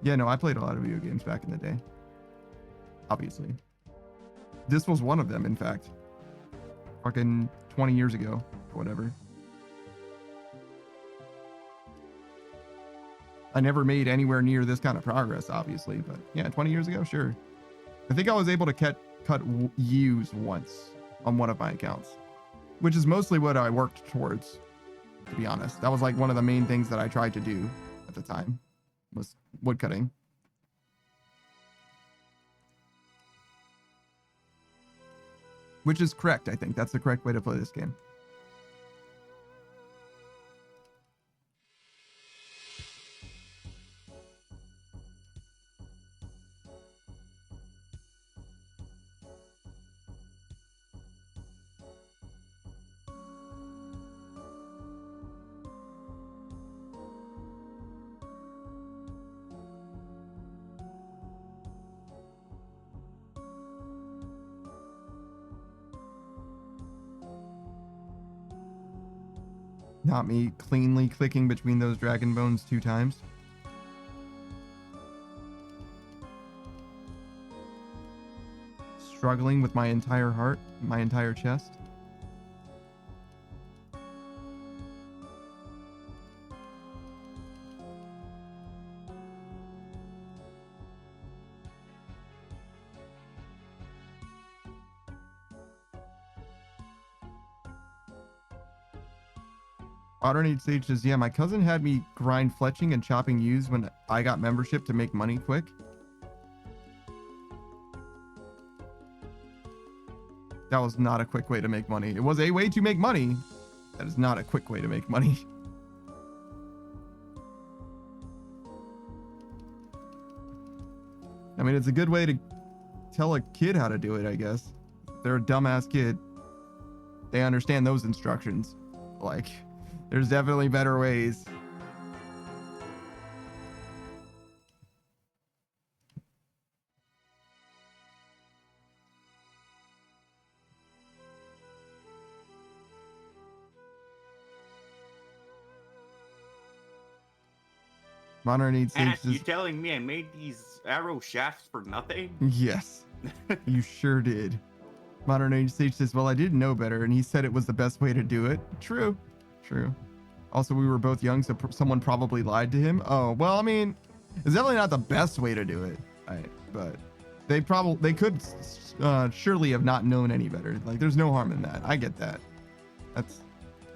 Yeah, no, I played a lot of video games back in the day. Obviously. This was one of them, in fact. fucking 20 years ago, or whatever. I never made anywhere near this kind of progress, obviously, but yeah, 20 years ago, sure. I think I was able to cut U's once on one of my accounts, which is mostly what I worked towards, to be honest. That was like one of the main things that I tried to do at the time, was woodcutting. Which is correct, I think. That's the correct way to play this game. Not me cleanly clicking between those dragon bones 2 times. Struggling with my entire heart, my entire chest. Modern Age Sage says, yeah, my cousin had me grind fletching and chopping U's when I got membership to make money quick. That was not a quick way to make money. It was a way to make money. That is not a quick way to make money. I mean, it's a good way to tell a kid how to do it, I guess. If they're a dumbass kid, they understand those instructions. Like, there's definitely better ways. Modern Age Sage You telling me I made these arrow shafts for nothing? Yes, you sure did. Modern Age Sage says, well, I didn't know better, and he said it was the best way to do it. True. True. Also, we were both young, so someone probably lied to him. Oh, well, I mean, it's definitely not the best way to do it. But they could surely have not known any better. Like, there's no harm in that. I get that. That's...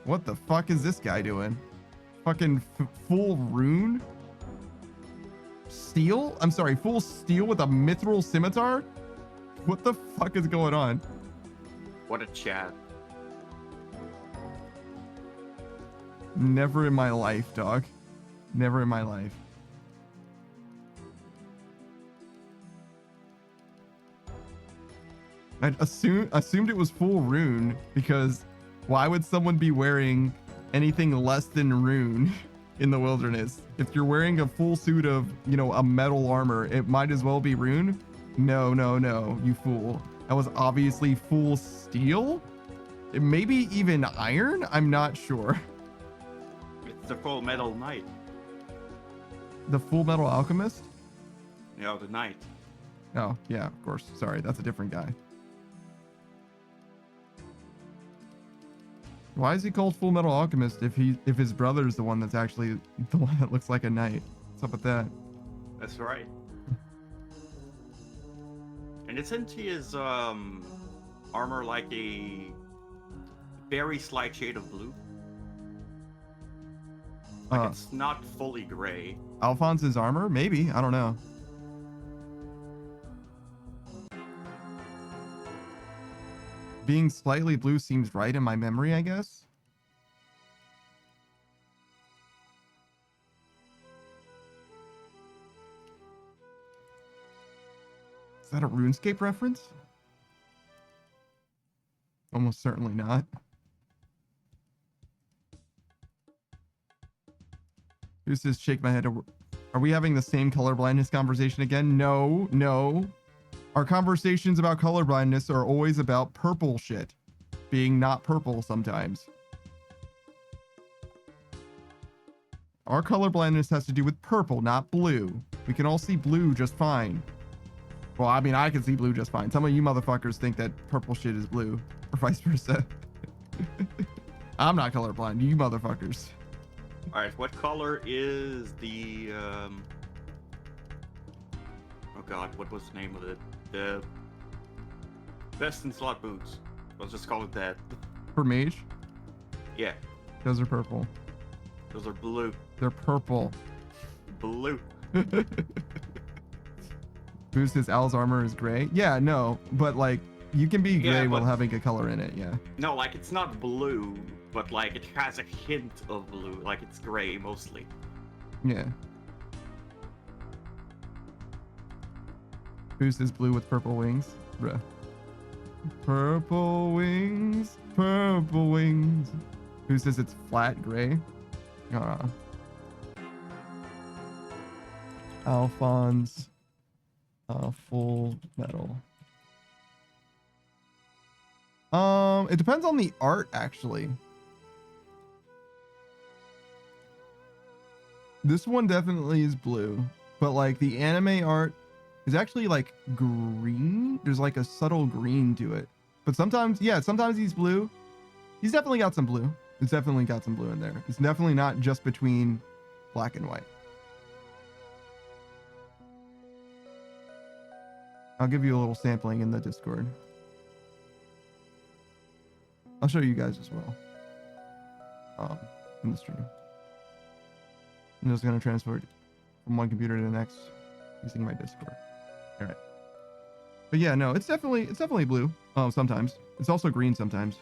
What the fuck is this guy doing? Fucking full rune? Steel? I'm sorry, full steel with a mithril scimitar? What the fuck is going on? What a chat. Never in my life, dog. Never in my life. I assumed it was full rune because why would someone be wearing anything less than rune in the wilderness? If you're wearing a full suit of, you know, a metal armor, it might as well be rune. No, no, no, you fool. That was obviously full steel. Maybe even iron? I'm not sure. It's the Full Metal Knight. The Full Metal Alchemist? Yeah, the knight. Oh, yeah, of course. Sorry, that's a different guy. Why is he called Full Metal Alchemist if his brother's the one that's actually the one that looks like a knight? What's up with that? That's right. And isn't his armor like a very slight shade of blue? Like it's not fully gray. Alphonse's armor? Maybe. I don't know. Being slightly blue seems right in my memory, I guess. Is that a RuneScape reference? Almost certainly not. Who says shake my head? Are we having the same colorblindness conversation again? No, no. Our conversations about colorblindness are always about purple shit being not purple sometimes. Our colorblindness has to do with purple, not blue. We can all see blue just fine. Well, I mean, I can see blue just fine. Some of you motherfuckers think that purple shit is blue. or vice versa. I'm not colorblind. You motherfuckers. All right, what color is the? Oh God, what was the name of it? The vest and slot boots. Let's just call it that. For mage, Yeah, those are purple. those are blue. They're purple. Blue. Boost says Al's armor is gray. Yeah, no, but like you can be gray Yeah, while but- having a color in it. Yeah. No, like it's not blue, but like it has a hint of blue. Like it's gray mostly. Yeah. Boost is blue with purple wings. Bruh. Purple wings. Purple wings. Boost says it's flat gray. Alphonse. Full metal. It depends on the art, actually. This one definitely is blue, but like the anime art is actually like green. There's like a subtle green to it. But sometimes, yeah, sometimes he's blue. He's definitely got some blue. It's definitely got some blue in there. It's definitely not just between black and white. I'll give you a little sampling in the Discord. I'll show you guys as well. In the stream. I'm just gonna transfer it from one computer to the next using my Discord. All right. But yeah, no, it's definitely blue. Sometimes it's also green sometimes.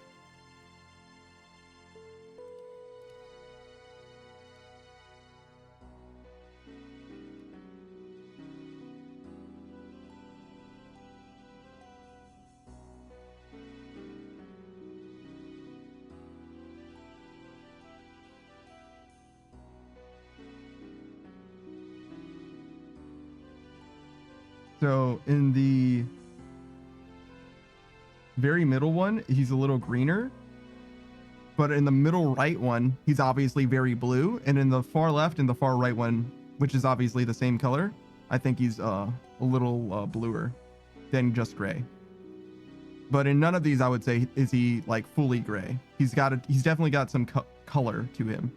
So in the very middle one, he's a little greener. But in the middle right one, he's obviously very blue. And in the far left and the far right one, which is obviously the same color, I think he's a little bluer than just gray. But in none of these, I would say, is he like fully gray. He's definitely got some color to him.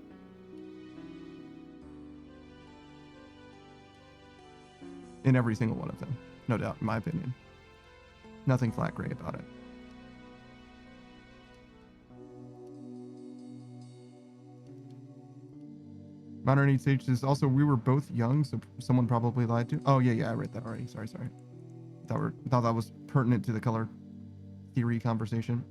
In every single one of them, no doubt, in my opinion. Nothing flat gray about it. Modern Age Sage says also we were both young, so someone probably lied to. Oh yeah, I read that already. Sorry. Thought that was pertinent to the color theory conversation.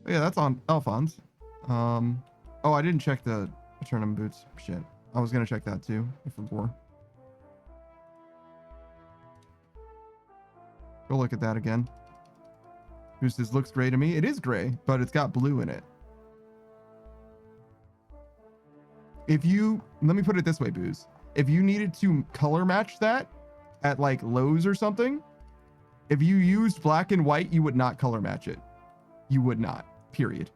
Oh, yeah, that's on Alphonse. Oh, I didn't check the Eternum boots. Shit. I was gonna check that too, before. Go look at that again. Boost says looks gray to me. It is gray, but it's got blue in it. Let me put it this way, Booze. If you needed to color match that at like Lowe's or something, if you used black and white, you would not color match it. You would not, period.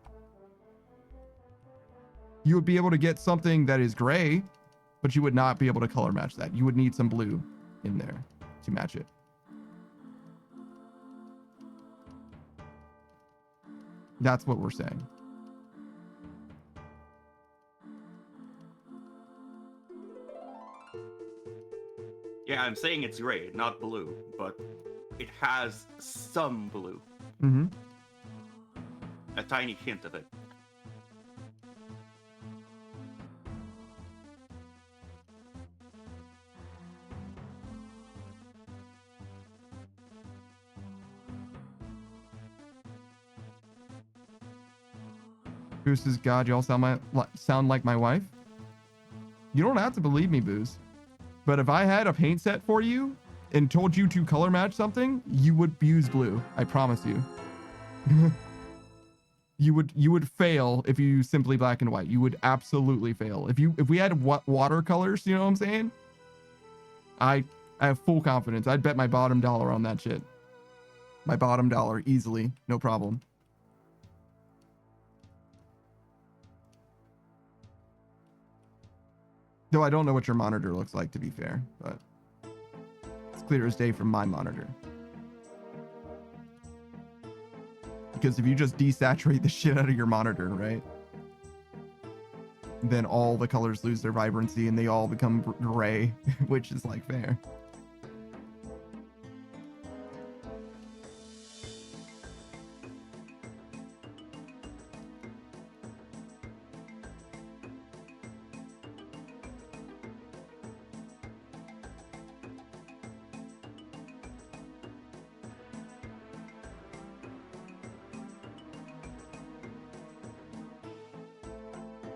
You would be able to get something that is gray, but you would not be able to color match that. You would need some blue in there to match it. That's what we're saying. Yeah, I'm saying it's gray, not blue, but it has some blue. Mm-hmm. A tiny hint of it. Booze says, God, y'all sound like my wife. You don't have to believe me, Booze. But if I had a paint set for you and told you to color match something, you would use blue. I promise you. You would fail if you use simply black and white. You would absolutely fail. If we had watercolors, you know what I'm saying? I have full confidence. I'd bet my bottom dollar on that shit. My bottom dollar, easily, no problem. Though I don't know what your monitor looks like, to be fair, but it's clear as day from my monitor. Because if you just desaturate the shit out of your monitor, right? Then all the colors lose their vibrancy and they all become gray, which is like fair.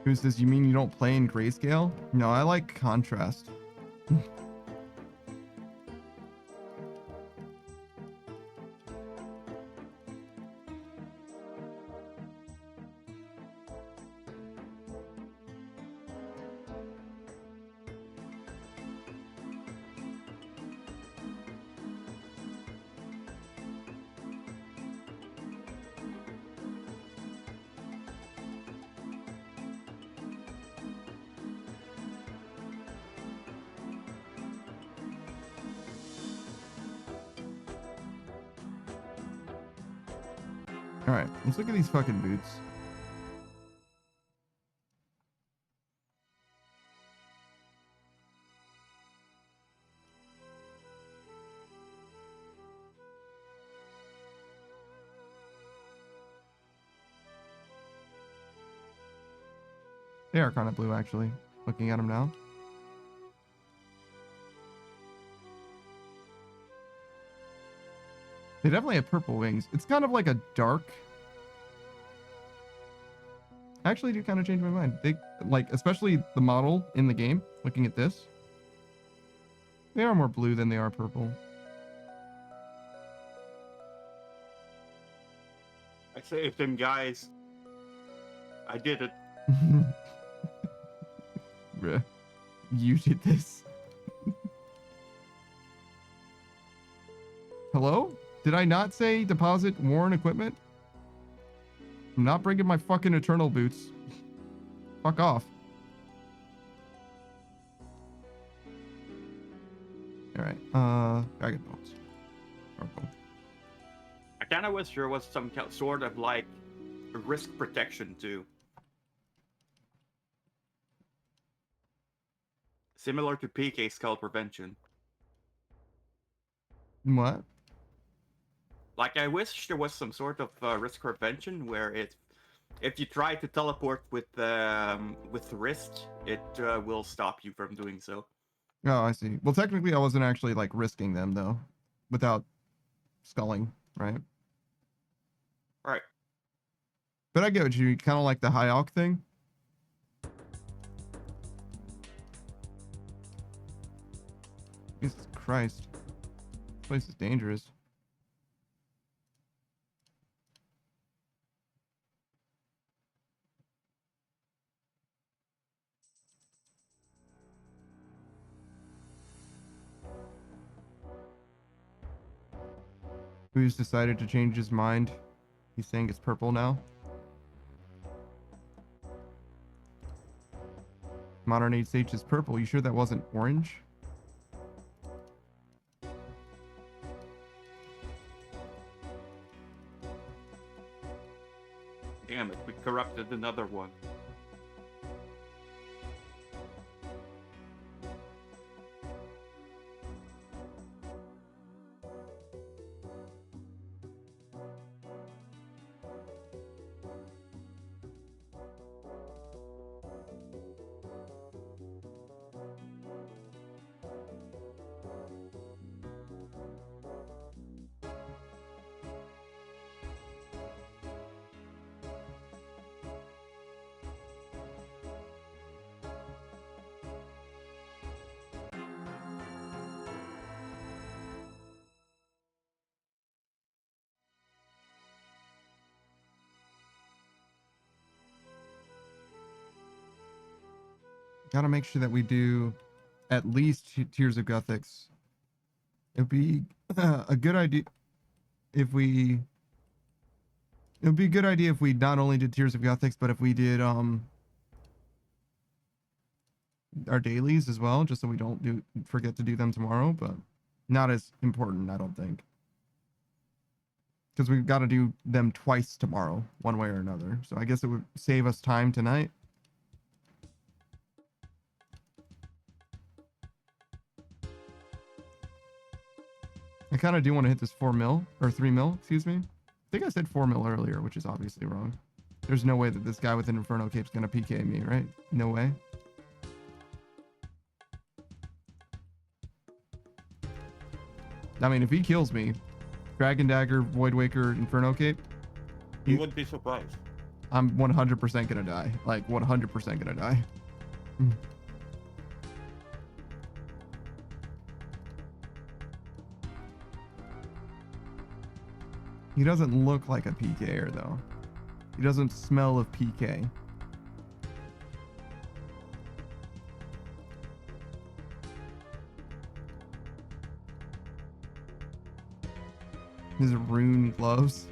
Who says, you mean you don't play in grayscale? No, I like contrast. Alright, let's look at these fucking boots. They are kind of blue, actually, looking at them now. They definitely have purple wings. It's kind of like a dark... I actually do kind of change my mind. They, like, especially the model in the game, looking at this. They are more blue than they are purple. I saved him, guys. I did it. Bruh. You did this. Hello? Did I not say deposit worn equipment? I'm not bringing my fucking Eternal boots. Fuck off. Alright, Dragon Bones. Purple. I kind of wish there was some sort of like risk protection too. Similar to PK skull prevention. What? Like, I wish there was some sort of risk prevention where if you try to teleport with risk, it will stop you from doing so. Oh, I see. Well, technically, I wasn't actually like risking them though, without sculling, right? Right. But I get what you kind of like the high alch thing. Jesus Christ, this place is dangerous. Who's decided to change his mind? He's saying it's purple now. Modern 8H is purple. You sure that wasn't orange? Damn it, we corrupted another one. Gotta make sure that we do at least Tears of Gothics. It'd be a good idea if we... It would be a good idea if we not only did Tears of Gothics, but if we did our dailies as well, just so we don't forget to do them tomorrow, but not as important, I don't think. Because we've got to do them twice tomorrow, one way or another. So I guess it would save us time tonight. I kind of do want to hit this 4 mil, or 3 mil, excuse me. I think I said 4 mil earlier, which is obviously wrong. There's no way that this guy with an Inferno Cape's going to PK me, right? No way. I mean, if he kills me, Dragon Dagger, Void Waker, Inferno Cape, You wouldn't be surprised. I'm 100% gonna die. Like 100% gonna die. He doesn't look like a PKer though. He doesn't smell of PK. His rune gloves.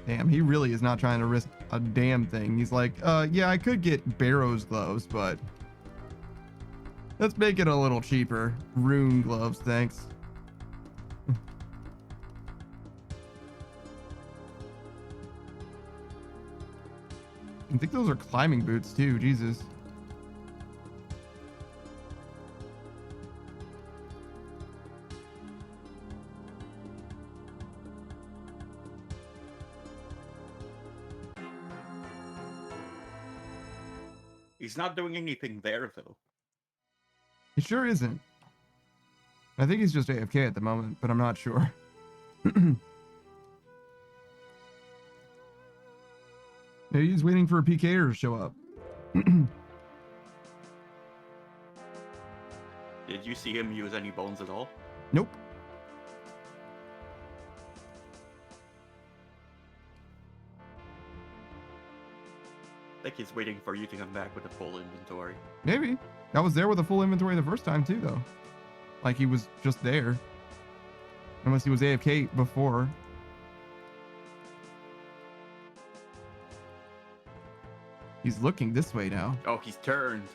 Damn, he really is not trying to risk a damn thing. He's like, yeah, I could get Barrow's gloves, but let's make it a little cheaper. Rune gloves, thanks. I think those are climbing boots too, Jesus. He's not doing anything there, though. He sure isn't. I think he's just AFK at the moment, but I'm not sure. Maybe he's waiting for a PKer to show up. Did you see him use any bones at all? Nope. I think he's waiting for you to come back with a full inventory. Maybe. I was there with a full inventory the first time too, though. Like he was just there. Unless he was AFK before. He's looking this way now. Oh, he's turned.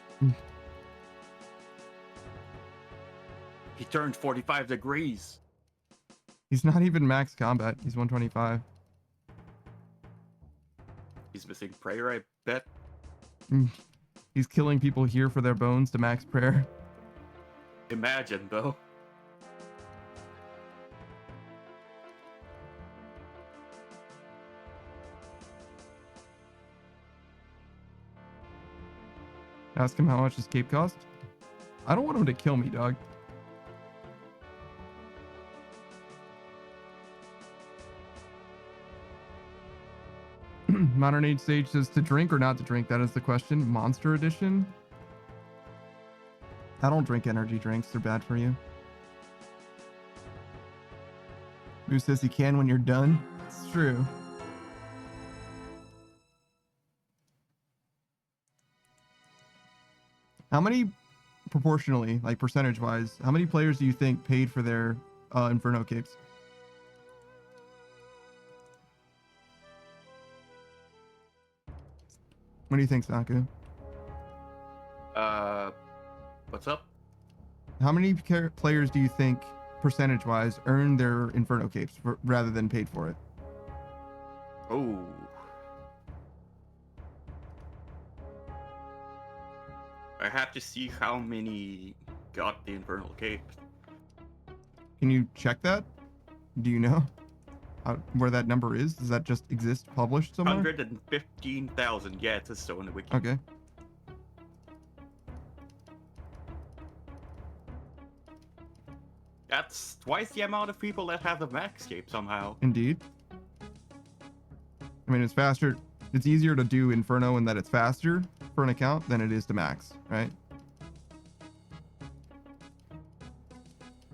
He turned 45 degrees. He's not even max combat. He's 125. He's missing prayer, I bet. He's killing people here for their bones to max prayer. Imagine, though. Ask him how much his cape cost. I don't want him to kill me, dog. Modern Age Sage says to drink or not to drink. That is the question. Monster Edition. I don't drink energy drinks. They're bad for you. Who says he can when you're done? It's true. How many, proportionally, like percentage wise, how many players do you think paid for their Inferno capes? What do you think, Saku? What's up? How many players do you think, percentage wise, earned their Inferno capes rather than paid for it? Oh. I have to see how many got the Infernal Cape. Can you check that? Do you know where that number is? Does that just exist published somewhere? 115,000. Yeah, it's still in the wiki. Okay. That's twice the amount of people that have the max cape somehow. Indeed. I mean, it's faster. It's easier to do Inferno in that it's faster for an account than it is to max, right?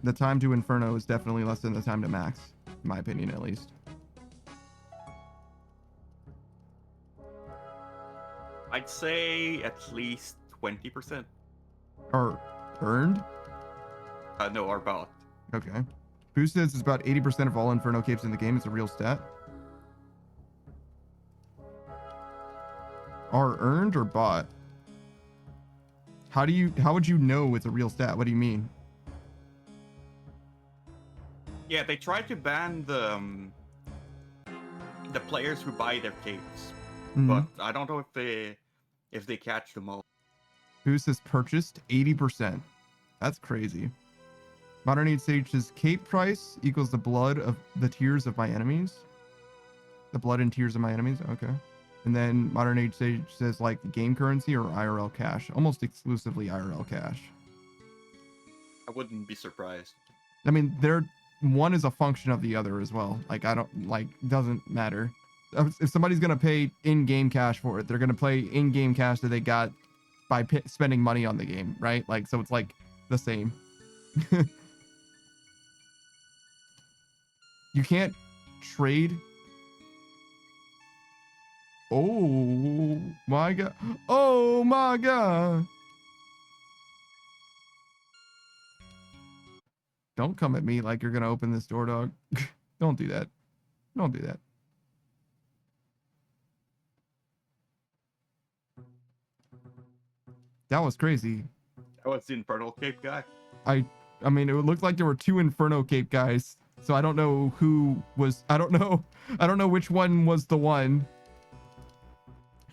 The time to Inferno is definitely less than the time to max, in my opinion, at least. I'd say at least 20%. Or earned? No, or bought. Okay. Boo says it's about 80% of all Inferno capes in the game. It's a real stat. Are earned or bought? How would you know it's a real stat? What do you mean? Yeah, they tried to ban the players who buy their capes, but I don't know if they catch them all. Who's this purchased? 80%. That's crazy. Modern Age Sage's cape price equals the blood of the tears of my enemies. The blood and tears of my enemies. Okay. And then Modern Age Sage says like game currency or IRL cash. Almost exclusively IRL cash. I wouldn't be surprised. I mean, one is a function of the other as well. Like I don't like doesn't matter. If somebody's gonna pay in-game cash for it, they're gonna play in-game cash that they got by spending money on the game, right? Like so, it's like the same. You can't trade. Oh my god! Oh my god! Don't come at me like you're gonna open this door, dog. Don't do that. Don't do that. That was crazy. That was the Infernal Cape guy. I mean, it looked like there were 2 Inferno Cape guys. So I don't know who was. I don't know which one was the one.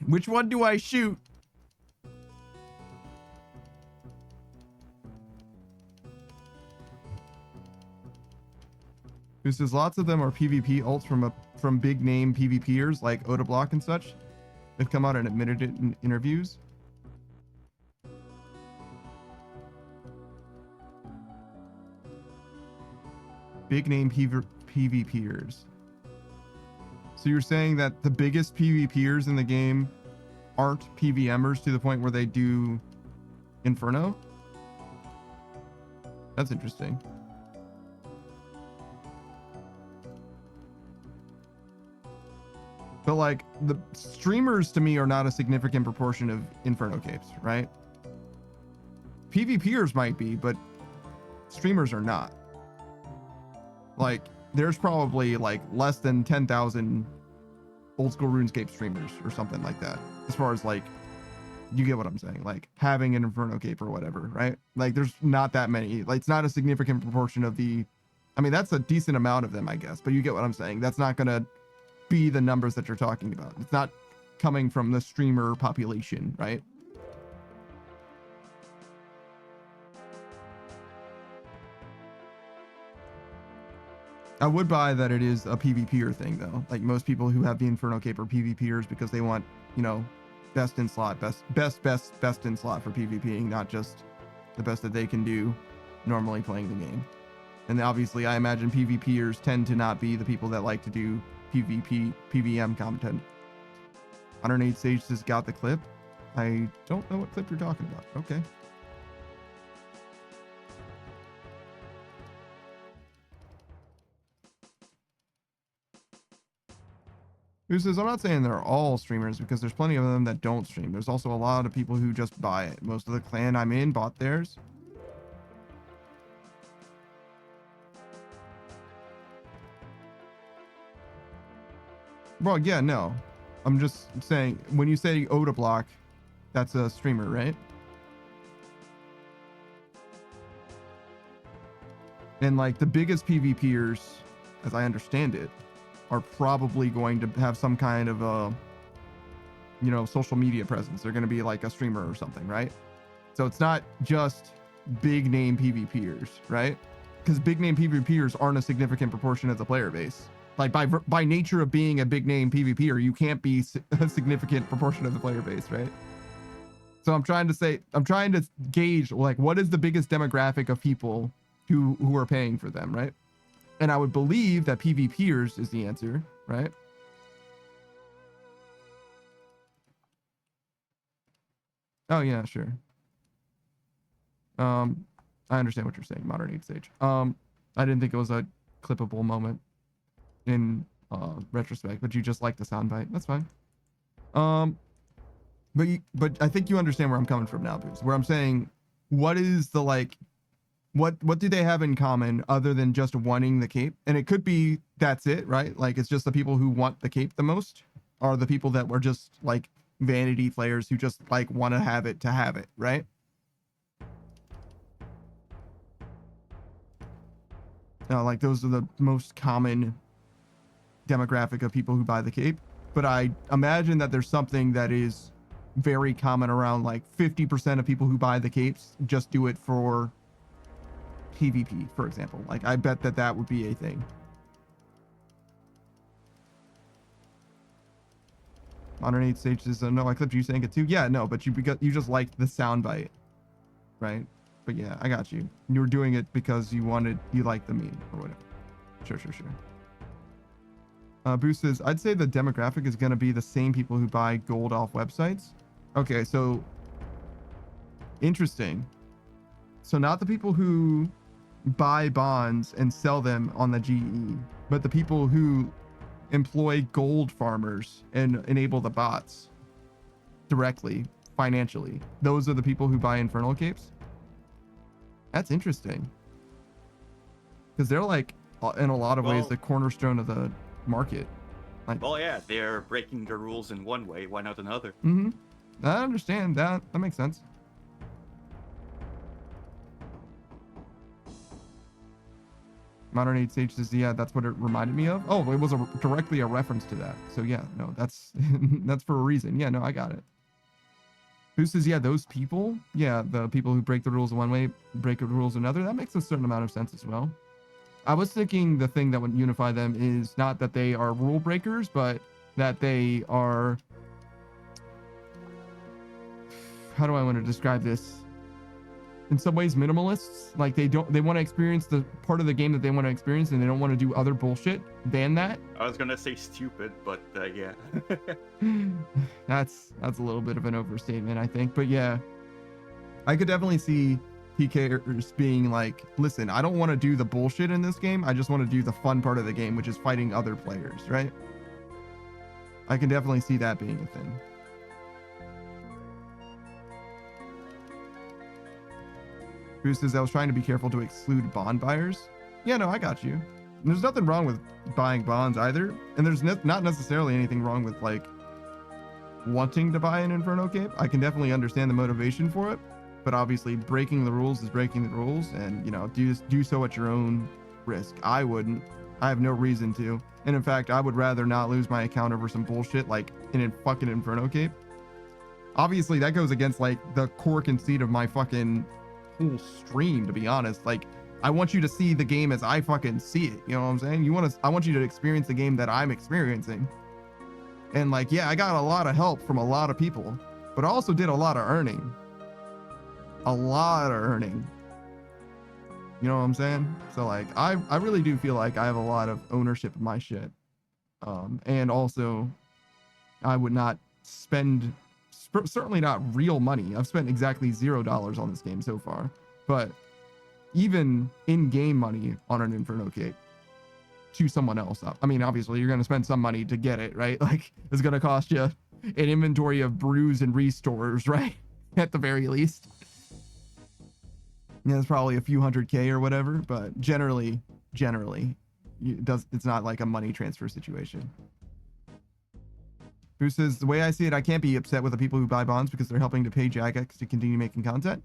Which one do I shoot? Who says lots of them are PvP ults from big name PvPers like Odablock and such. They've come out and admitted it in interviews. Big name PvPers. So you're saying that the biggest PvPers in the game aren't PVMers to the point where they do Inferno? That's interesting. But like the streamers to me are not a significant proportion of Inferno Capes, right? PvPers might be, but streamers are not. Like there's probably like less than 10,000 old school RuneScape streamers or something like that. As far as like, you get what I'm saying? Like having an Inferno Cape or whatever, right? Like there's not that many. Like it's not a significant proportion of the, I mean, that's a decent amount of them, I guess, but you get what I'm saying. That's not going to be the numbers that you're talking about. It's not coming from the streamer population, right? I would buy that it is a PvPer thing though. Like most people who have the Inferno Cape are PvPers because they want, you know, best in slot, best in slot for PvPing, not just the best that they can do normally playing the game. And obviously I imagine PvPers tend to not be the people that like to do PvM content. 108 Sage just got the clip. I don't know what clip you're talking about. Okay. Who says, I'm not saying they're all streamers because there's plenty of them that don't stream. There's also a lot of people who just buy it. Most of the clan I'm in bought theirs. Well, yeah, no. I'm just saying, when you say Odablock, that's a streamer, right? And like the biggest PvPers, as I understand it, are probably going to have some kind of a, you know, social media presence. They're going to be like a streamer or something, right? So it's not just big name PvPers, right? Because big name PvPers aren't a significant proportion of the player base. Like by nature of being a big name PvPer, you can't be a significant proportion of the player base, right? So I'm trying to gauge like what is the biggest demographic of people who are paying for them, right? And I would believe that PvPers is the answer, right? Oh yeah, sure. I understand what you're saying, Modern Age Sage. I didn't think it was a clippable moment in retrospect, but you just like the soundbite. That's fine. But I think you understand where I'm coming from now, Boots. Where I'm saying, what is the like, what do they have in common other than just wanting the cape? And it could be that's it, right? Like it's just the people who want the cape the most are the people that were just like vanity players who just like want to have it, right? Like those are the most common demographic of people who buy the cape. But I imagine that there's something that is very common around like 50% of people who buy the capes just do it for PvP, for example. Like I bet that that would be a thing. Modern 8 Stage says, no, I clipped you saying it too. Yeah, no, but you just liked the soundbite, right? But yeah, I got you. You were doing it because you liked the meme or whatever. Sure. Boost says, I'd say the demographic is going to be the same people who buy gold off websites. Okay, so interesting. So not the people who buy bonds and sell them on the GE, but the people who employ gold farmers and enable the bots directly financially. Those are the people who buy Infernal Capes. That's interesting, because they're like in a lot of ways the cornerstone of the market. Like, well, yeah, they're breaking the rules in one way. Why not another? I understand that. That makes sense. Modern 8 Stage says, yeah, that's what it reminded me of. Oh, it was directly a reference to that. So yeah, no, that's that's for a reason. Yeah, no, I got it. Who says, yeah, those people? Yeah, the people who break the rules one way, break the rules another. That makes a certain amount of sense as well. I was thinking the thing that would unify them is not that they are rule breakers, but that they are... How do I want to describe this? In some ways, minimalists. Like they want to experience the part of the game that they want to experience, and they don't want to do other bullshit than that. I was gonna say stupid, but yeah. That's a little bit of an overstatement, I think. But yeah, I could definitely see PKers being like, listen, I don't want to do the bullshit in this game. I just want to do the fun part of the game, which is fighting other players, right? I can definitely see that being a thing. Who says, I was trying to be careful to exclude bond buyers. Yeah, no, I got you. There's nothing wrong with buying bonds either. And there's not necessarily anything wrong with like wanting to buy an Inferno Cape. I can definitely understand the motivation for it. But obviously breaking the rules is breaking the rules, and you know, do so at your own risk. I wouldn't. I have no reason to. And in fact, I would rather not lose my account over some bullshit like in fucking Inferno Cape. Obviously that goes against like the core conceit of my fucking whole stream, to be honest. Like, I want you to see the game as I fucking see it. You know what I'm saying? I want you to experience the game that I'm experiencing. And like, yeah, I got a lot of help from a lot of people, but I also did a lot of earning. A lot of earning. You know what I'm saying? So like, I really do feel like I have a lot of ownership of my shit. And also, I would not spend, certainly not real money. I've spent exactly $0 on this game so far. But even in-game money on an Inferno Cape to someone else. I mean, obviously, you're going to spend some money to get it, right? Like, it's going to cost you an inventory of brews and restores, right? At the very least. Yeah, it's probably a few $100K or whatever, but generally, it's not like a money transfer situation. Who says, the way I see it, I can't be upset with the people who buy bonds because they're helping to pay Jagex to continue making content.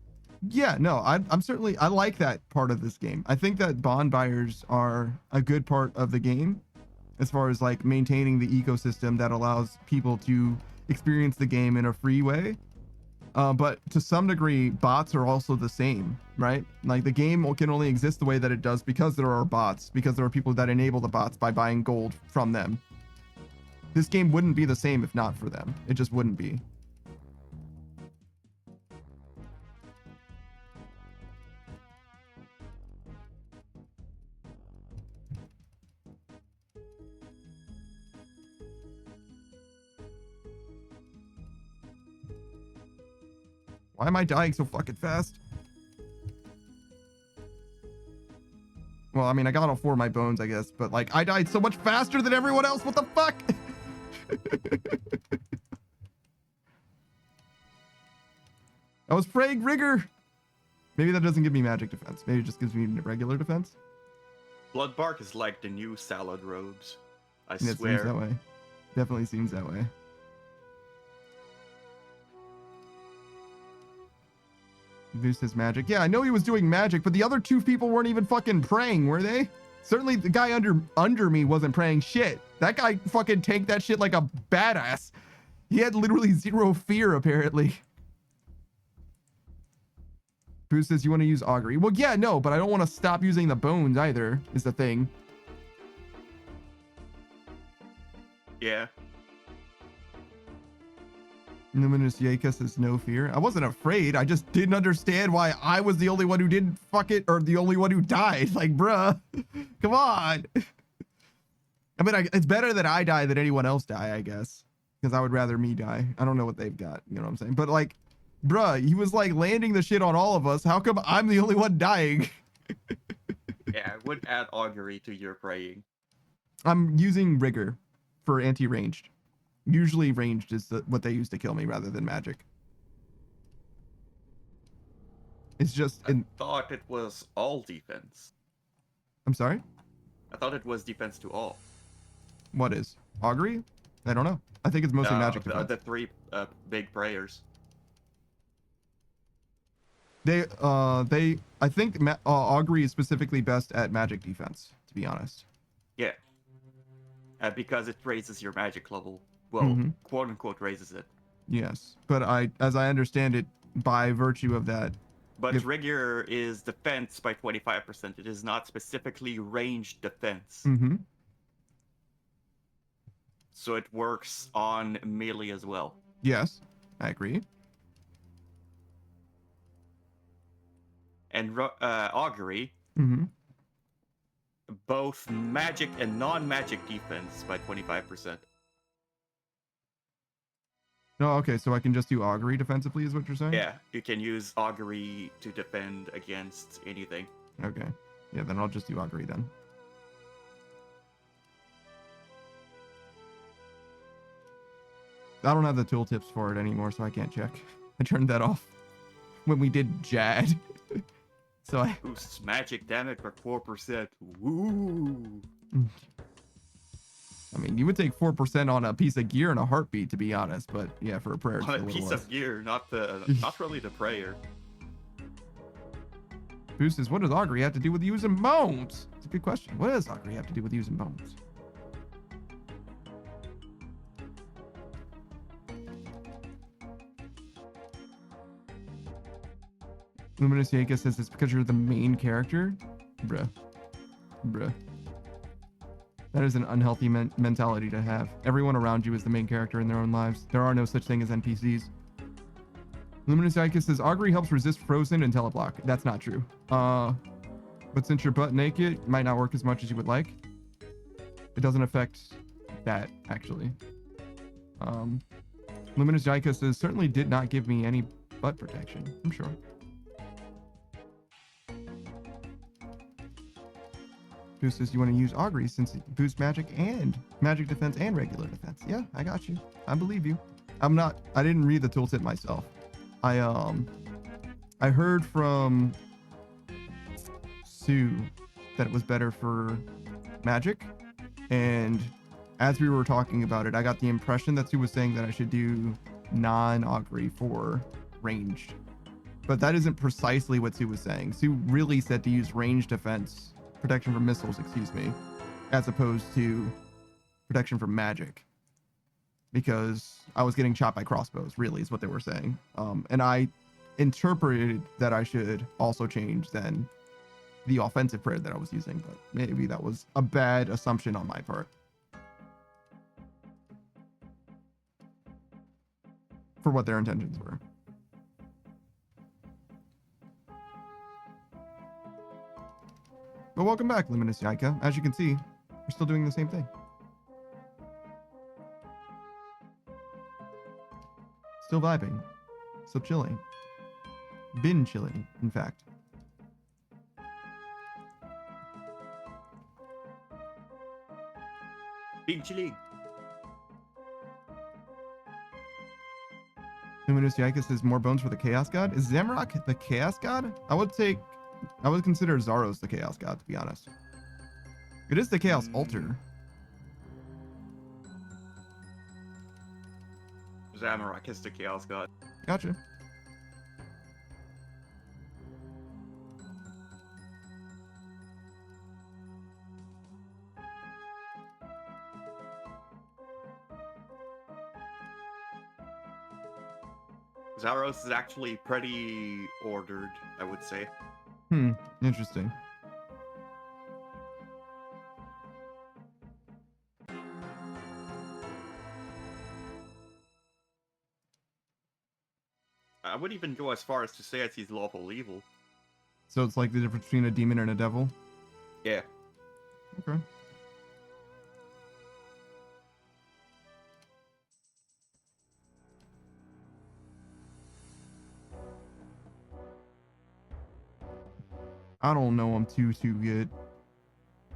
Yeah, no, I'm certainly, I like that part of this game. I think that bond buyers are a good part of the game as far as like maintaining the ecosystem that allows people to experience the game in a free way. But to some degree, bots are also the same, right? Like the game can only exist the way that it does because there are bots, because there are people that enable the bots by buying gold from them. This game wouldn't be the same if not for them. It just wouldn't be. Why am I dying so fucking fast? Well, I mean, I got all 4 of my bones, I guess, but like, I died so much faster than everyone else. What the fuck? That was Frag Rigger. Maybe that doesn't give me magic defense. Maybe it just gives me regular defense. Bloodbark is like the new salad robes. I Yeah, swear. it seems that way. Definitely seems that way. Boost his magic. Yeah, I know he was doing magic, but the other 2 people weren't even fucking praying, were they? Certainly the guy under me wasn't praying shit. That guy fucking tanked that shit like a badass. He had literally zero fear, apparently. Boo says you want to use augury. Well, yeah, no, but I don't want to stop using the bones either, is the thing. Yeah. Luminous Yaka says no fear. I wasn't afraid. I just didn't understand why I was the only one who didn't fuck it, or the only one who died. Like, bruh, come on. I mean, it's better that I die than anyone else die, I guess. Because I would rather me die. I don't know what they've got. You know what I'm saying? But like, bruh, he was like landing the shit on all of us. How come I'm the only one dying? Yeah, I would add augury to your praying. I'm using rigor for anti-ranged. Usually ranged is what they use to kill me rather than magic. It's just I thought it was all defense. I'm sorry? I thought it was defense to all. What is? Augury? I don't know. I think it's mostly magic defense. The three big prayers. I think augury is specifically best at magic defense, to be honest. Yeah. Because it raises your magic level. Well, quote unquote raises it. Yes, but as I understand it, by virtue of that. But rigor is defense by 25%. It is not specifically ranged defense. Mm-hmm. So it works on melee as well. Yes, I agree. And augury, both magic and non-magic defense by 25%. No, okay, so I can just do augury defensively, is what you're saying? Yeah, you can use augury to defend against anything. Okay. Yeah, then I'll just do augury then. I don't have the tooltips for it anymore, so I can't check. I turned that off when we did Jad. So I boosts magic damage by 4%. Woo! I mean, you would take 4% on a piece of gear in a heartbeat, to be honest. But yeah, for a prayer, On a piece of gear, not really the prayer. Boost says, what does augury have to do with using bones? It's a good question. What does augury have to do with using bones? Luminous Yaka says it's because you're the main character? Bruh. That is an unhealthy mentality to have. Everyone around you is the main character in their own lives. There are no such thing as NPCs. Luminous Yaka says augury helps resist frozen and teleblock. That's not true. But since you're butt naked, it might not work as much as you would like. It doesn't affect that, actually. Luminous Yaka says certainly did not give me any butt protection. I'm sure. Boost says you want to use augury since it boosts magic defense and regular defense. Yeah, I got you. I believe you. I didn't read the tooltip myself. I heard from Sue that it was better for magic, and as we were talking about it, I got the impression that Sue was saying that I should do non-augury for ranged, but that isn't precisely what Sue was saying. Sue really said to use ranged defense, protection from missiles, as opposed to protection from magic, because I was getting shot by crossbows, really is what they were saying. And I interpreted that I should also change then the offensive prayer that I was using, but maybe that was a bad assumption on my part. For what their intentions were. But welcome back, Luminous Yaka. As you can see, we're still doing the same thing. Still vibing. Still chilling. Been chilling, in fact. Been chilling. Luminous Yaka says more bones for the Chaos God. Is Zamorak the Chaos God? I would consider Zaros the Chaos God, to be honest. It is the Chaos Altar. Zamorak is the Chaos God. Gotcha. Zaros is actually pretty ordered, I would say. Interesting. I would even go as far as to say that he's lawful evil. So it's like the difference between a demon and a devil? Yeah. Okay. I don't know them too good.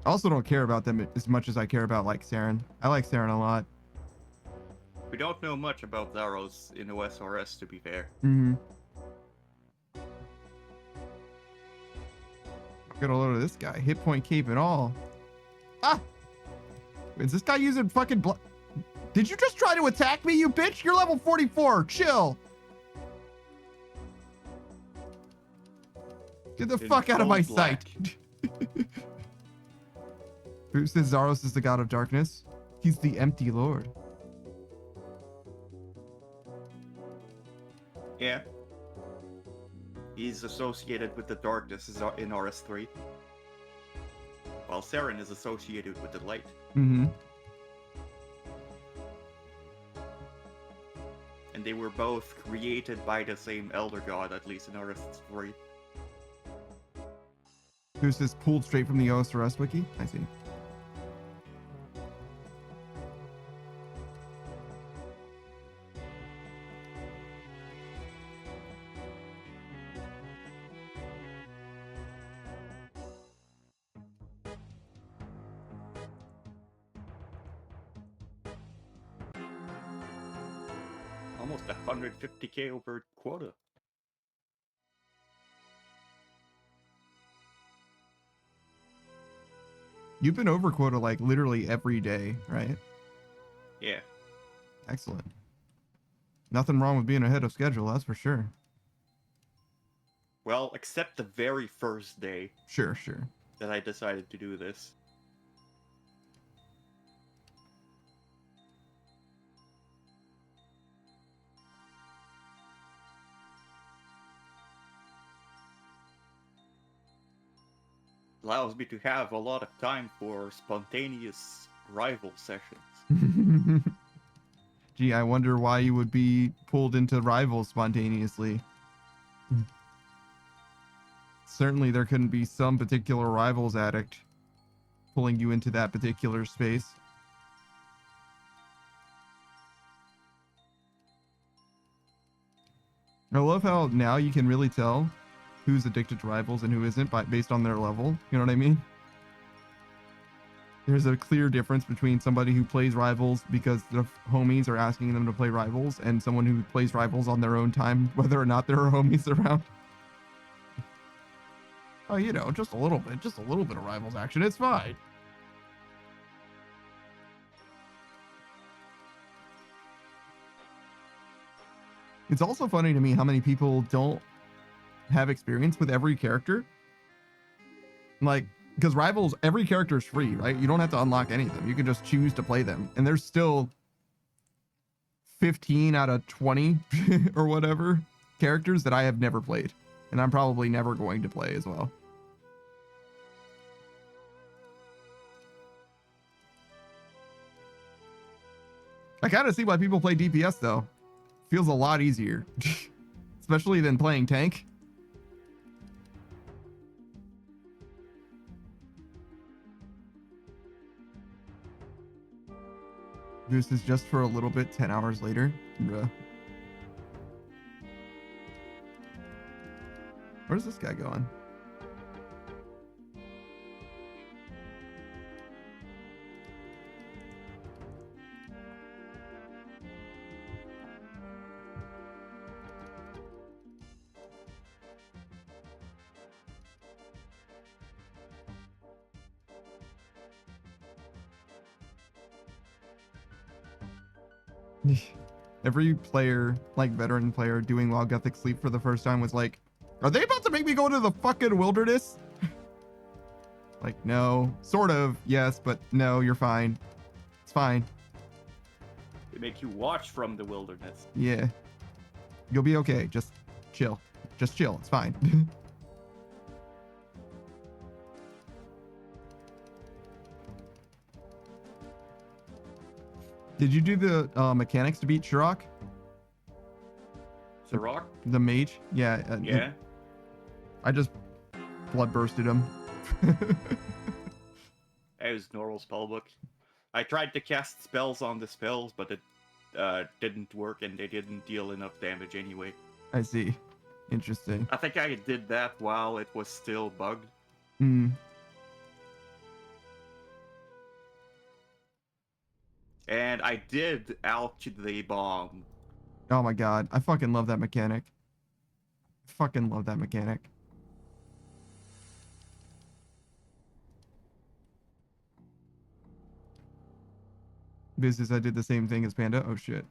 I also don't care about them as much as I care about like Saren. I like Saren a lot. We don't know much about Zaros in OSRS, to be fair. Get a load of this guy. Hit point cape and all. Ah! Is this guy using fucking Did you just try to attack me, you bitch? You're level 44. Chill. Get the fuck out of my sight. Who says Zaros is the god of darkness? He's the empty lord. Yeah. He's associated with the darkness in RS3. While Saren is associated with the light. Mm-hmm. And they were both created by the same elder god, at least in RS3. Who's this pulled straight from the OSRS wiki? I see. Almost 150k over quota. You've been over quota like literally every day, right? Yeah. Excellent. Nothing wrong with being ahead of schedule, that's for sure. Well, except the very first day. Sure. That I decided to do this. Allows me to have a lot of time for spontaneous rival sessions. Gee, I wonder why you would be pulled into rivals spontaneously. Certainly there couldn't be some particular rivals addict pulling you into that particular space. I love how now you can really tell who's addicted to rivals and who isn't based on their level. You know what I mean? There's a clear difference between somebody who plays rivals because the homies are asking them to play rivals and someone who plays rivals on their own time, whether or not there are homies around. Oh, you know, just a little bit of rivals action. It's fine. It's also funny to me how many people don't have experience with every character. Like, because rivals, every character is free, right? You don't have to unlock any of them. You can just choose to play them. And there's still 15 out of 20 or whatever characters that I have never played. And I'm probably never going to play as well. I kind of see why people play DPS though. Feels a lot easier, especially than playing tank. This is just for a little bit, 10 hours later. Bruh. Where's this guy going? Every player, like veteran player, doing log ethic sleep for the first time was like, are they about to make me go to the fucking wilderness? Like, no. Sort of, yes, but no, you're fine. It's fine. They make you watch from the wilderness. Yeah. You'll be okay. Just chill. Just chill. It's fine. Did you do the mechanics to beat Shirok? The rock? The mage? Yeah. Yeah. I just blood bursted him. It was normal spellbook. I tried to cast spells on the spells, but it didn't work and they didn't deal enough damage anyway. I see. Interesting. I think I did that while it was still bugged. Hmm. And I did ouch the bomb. Oh my god. I fucking love that mechanic. Fucking love that mechanic. Business, I did the same thing as Panda. Oh shit.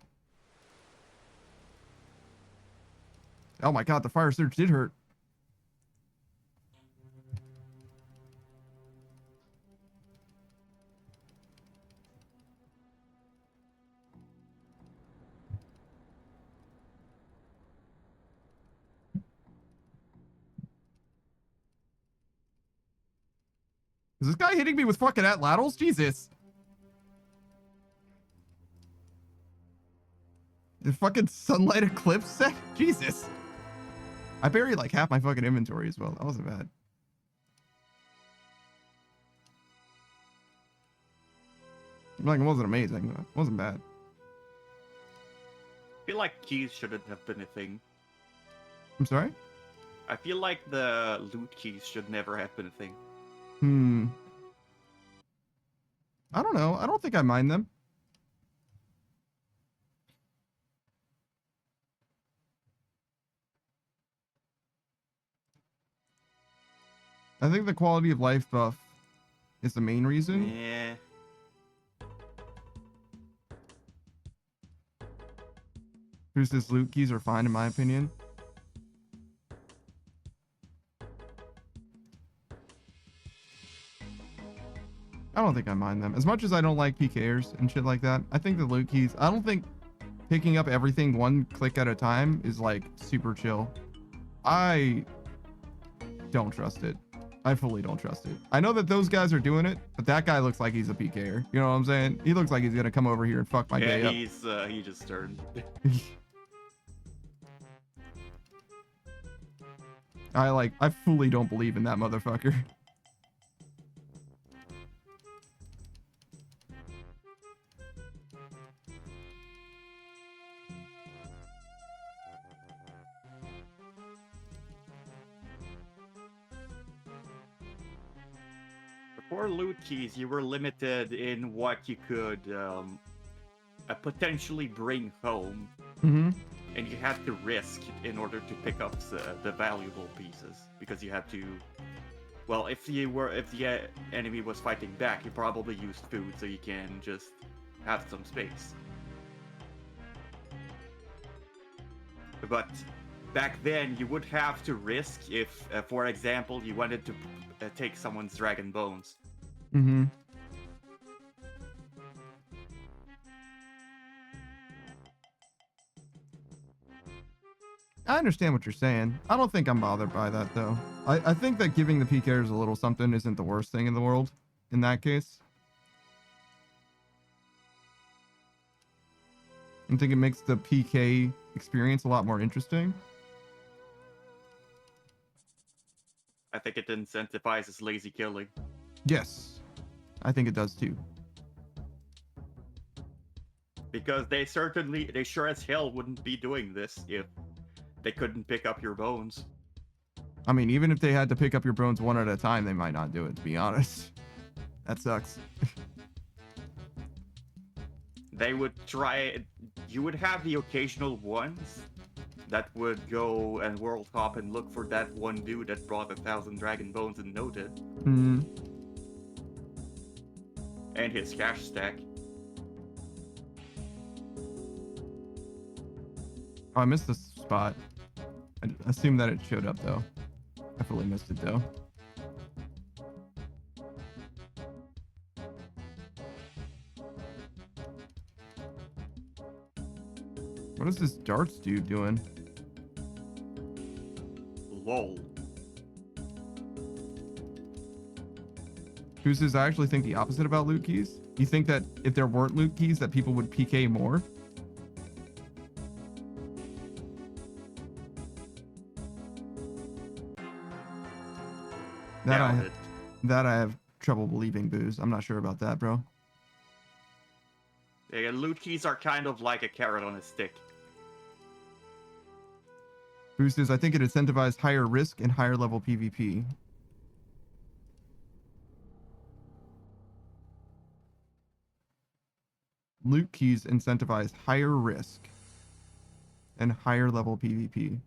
Oh my god, the fire surge did hurt. Is this guy hitting me with fucking atlatls? Jesus. The fucking sunlight eclipse set? Jesus. I buried like half my fucking inventory as well. That wasn't bad. Like, it wasn't amazing, but it wasn't bad. I feel like keys shouldn't have been a thing. I'm sorry? I feel like the loot keys should never have been a thing. I don't know. I don't think I mind them. I think the quality of life buff is the main reason. Yeah. Who's this loot keys are fine in my opinion. I don't think I mind them. As much as I don't like PKers and shit like that, I think the loot keys, I don't think picking up everything one click at a time is like super chill. I don't trust it. I fully don't trust it. I know that those guys are doing it, but that guy looks like he's a PKer. You know what I'm saying? He looks like he's gonna come over here and fuck my day up. Yeah, he just turned. I fully don't believe in that motherfucker. For loot keys, you were limited in what you could potentially bring home, Mm-hmm. and you had to risk in order to pick up the valuable pieces, because you had to. Well, if the enemy was fighting back, you probably used food, so you can just have some space. But back then, you would have to risk if, for example, you wanted to take someone's dragon bones. Mm-hmm. I understand what you're saying. I don't think I'm bothered by that, though. I think that giving the PKers a little something isn't the worst thing in the world in that case. I think it makes the PK experience a lot more interesting. I think it incentivizes lazy killing. Yes, I think it does too. Because they sure as hell wouldn't be doing this if they couldn't pick up your bones. I mean, even if they had to pick up your bones one at a time, they might not do it, to be honest. That sucks. They would try. You would have the occasional ones that would go and world hop and look for that one dude that brought 1,000 dragon bones and noted. Hmm. And his cash stack. Oh, I missed this spot. I assume that it showed up, though. I fully missed it, though. What is this darts dude doing? Lol. Boosters, I actually think the opposite about loot keys. You think that if there weren't loot keys, that people would PK more? That I have trouble believing, Booze. I'm not sure about that, bro. Yeah, loot keys are kind of like a carrot on a stick. Boosters, I think it incentivized higher risk and higher level PvP. Loot keys incentivize higher risk and higher level PvP.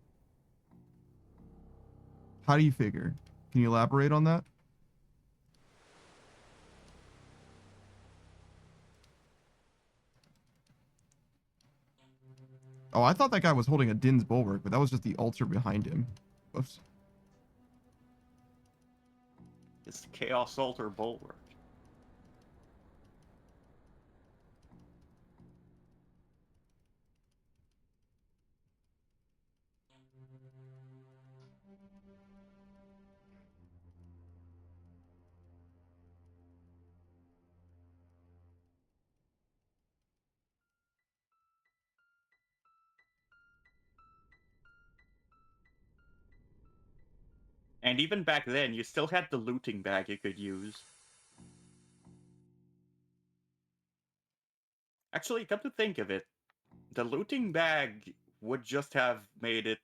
How do you figure? Can you elaborate on that? Oh, I thought that guy was holding a Din's Bulwark, but that was just the altar behind him. Oops. It's Chaos Altar Bulwark. And even back then, you still had the looting bag you could use. Actually, come to think of it, the looting bag would just have made it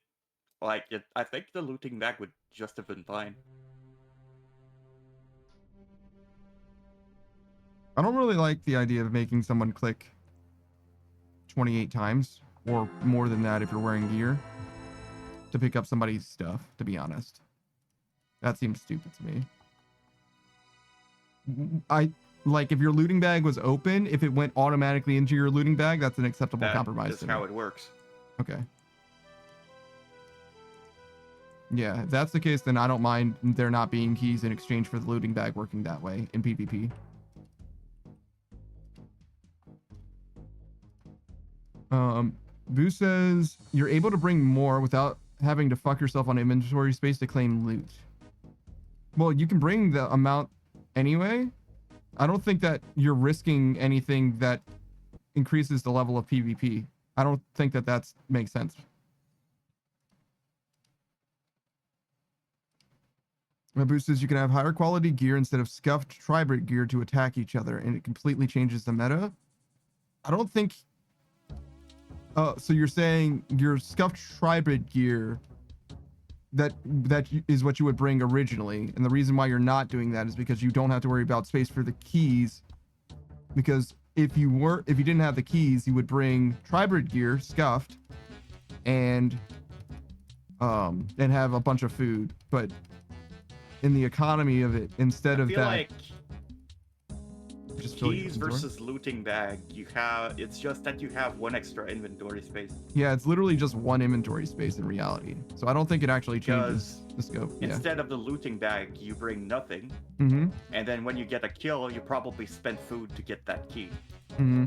like it. I think the looting bag would just have been fine. I don't really like the idea of making someone click 28 times or more than that if you're wearing gear to pick up somebody's stuff, to be honest. That seems stupid to me. I like if your looting bag was open, if it went automatically into your looting bag, that's an acceptable compromise. That's how it works. Okay. Yeah, if that's the case, then I don't mind there not being keys in exchange for the looting bag working that way in PvP. Boo says you're able to bring more without having to fuck yourself on inventory space to claim loot. Well, you can bring the amount anyway. I don't think that you're risking anything that increases the level of PvP. I don't think that that makes sense. Boo says you can have higher quality gear instead of scuffed tri-brick gear to attack each other, and it completely changes the meta. I don't think... so you're saying your scuffed tri-brick gear, that is what you would bring originally, and the reason why you're not doing that is because you don't have to worry about space for the keys, because if you didn't have the keys, you would bring tri-brick gear scuffed and have a bunch of food, but in the economy of it, instead of that, like just keys versus looting bag, it's just that you have one extra inventory space. Yeah, it's literally just one inventory space in reality. So I don't think it actually changes the scope. Instead of the looting bag, you bring nothing. Mm-hmm. And then when you get a kill, you probably spend food to get that key. Mm-hmm.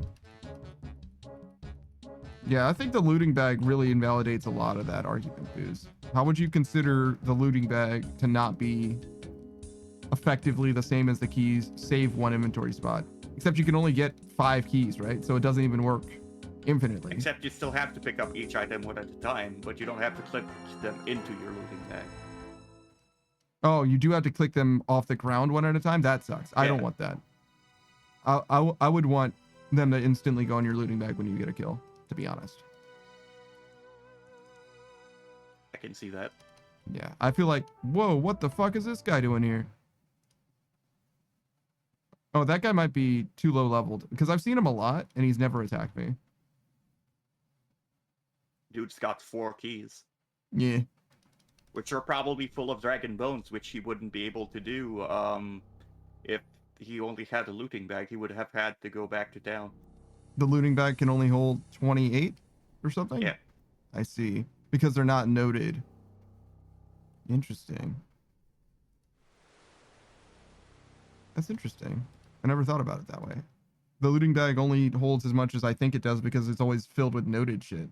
Yeah, I think the looting bag really invalidates a lot of that argument, Booze. How would you consider the looting bag to not be effectively the same as the keys, save one inventory spot? Except you can only get 5 keys, right? So it doesn't even work infinitely. Except you still have to pick up each item one at a time, but you don't have to click them into your looting bag. Oh, you do have to click them off the ground one at a time? That sucks. I don't want that. I would want them to instantly go in your looting bag when you get a kill, to be honest. I can see that. Yeah, I feel like, whoa, what the fuck is this guy doing here? Oh, that guy might be too low leveled, because I've seen him a lot and he's never attacked me. Dude's got 4 keys. Yeah. Which are probably full of dragon bones, which he wouldn't be able to do if he only had a looting bag. He would have had to go back to town. The looting bag can only hold 28 or something? Yeah. I see. Because they're not noted. Interesting. That's interesting. I never thought about it that way. The looting bag only holds as much as I think it does because it's always filled with noted shit.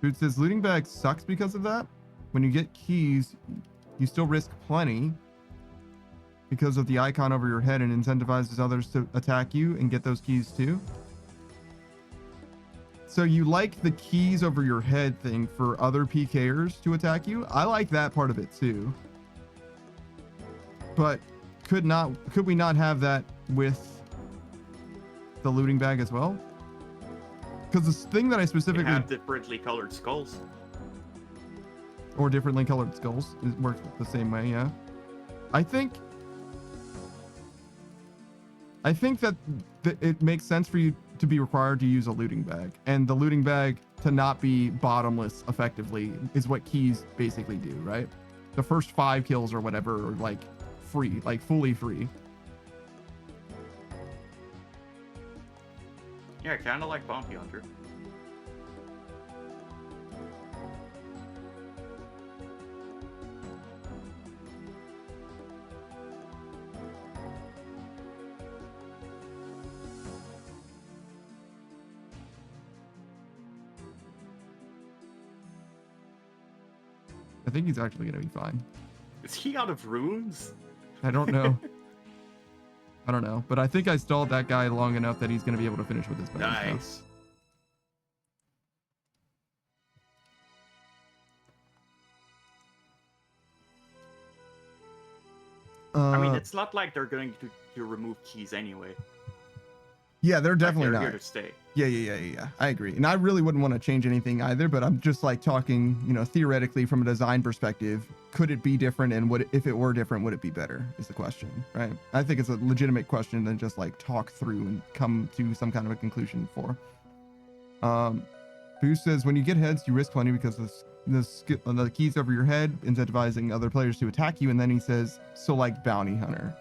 Dude says looting bag sucks because of that. When you get keys, you still risk plenty because of the icon over your head and incentivizes others to attack you and get those keys too. So you like the keys over your head thing for other PKers to attack you? I like that part of it too. But could we not have that with the looting bag as well? Because the thing that I specifically You have differently colored skulls. Or differently colored skulls, it works the same way, yeah. I think that it makes sense for you to be required to use a looting bag, and the looting bag to not be bottomless effectively is what keys basically do, right? The first 5 kills or whatever are like free, like fully free. Yeah, kind of like Bounty Hunter. I think he's actually gonna be fine. Is he out of runes? I don't know. I don't know, but I think I stalled that guy long enough that he's gonna be able to finish with his bonus now. Nice. I mean, it's not like they're going to remove keys anyway. Yeah, they're definitely they're not. here to stay. Yeah. I agree. And I really wouldn't want to change anything either, but I'm just like talking, theoretically from a design perspective, could it be different? And if it were different, would it be better is the question, right? I think it's a legitimate question than just like talk through and come to some kind of a conclusion for. Boost says, when you get heads, you risk plenty because the keys over your head, incentivizing other players to attack you. And then he says, so like Bounty Hunter.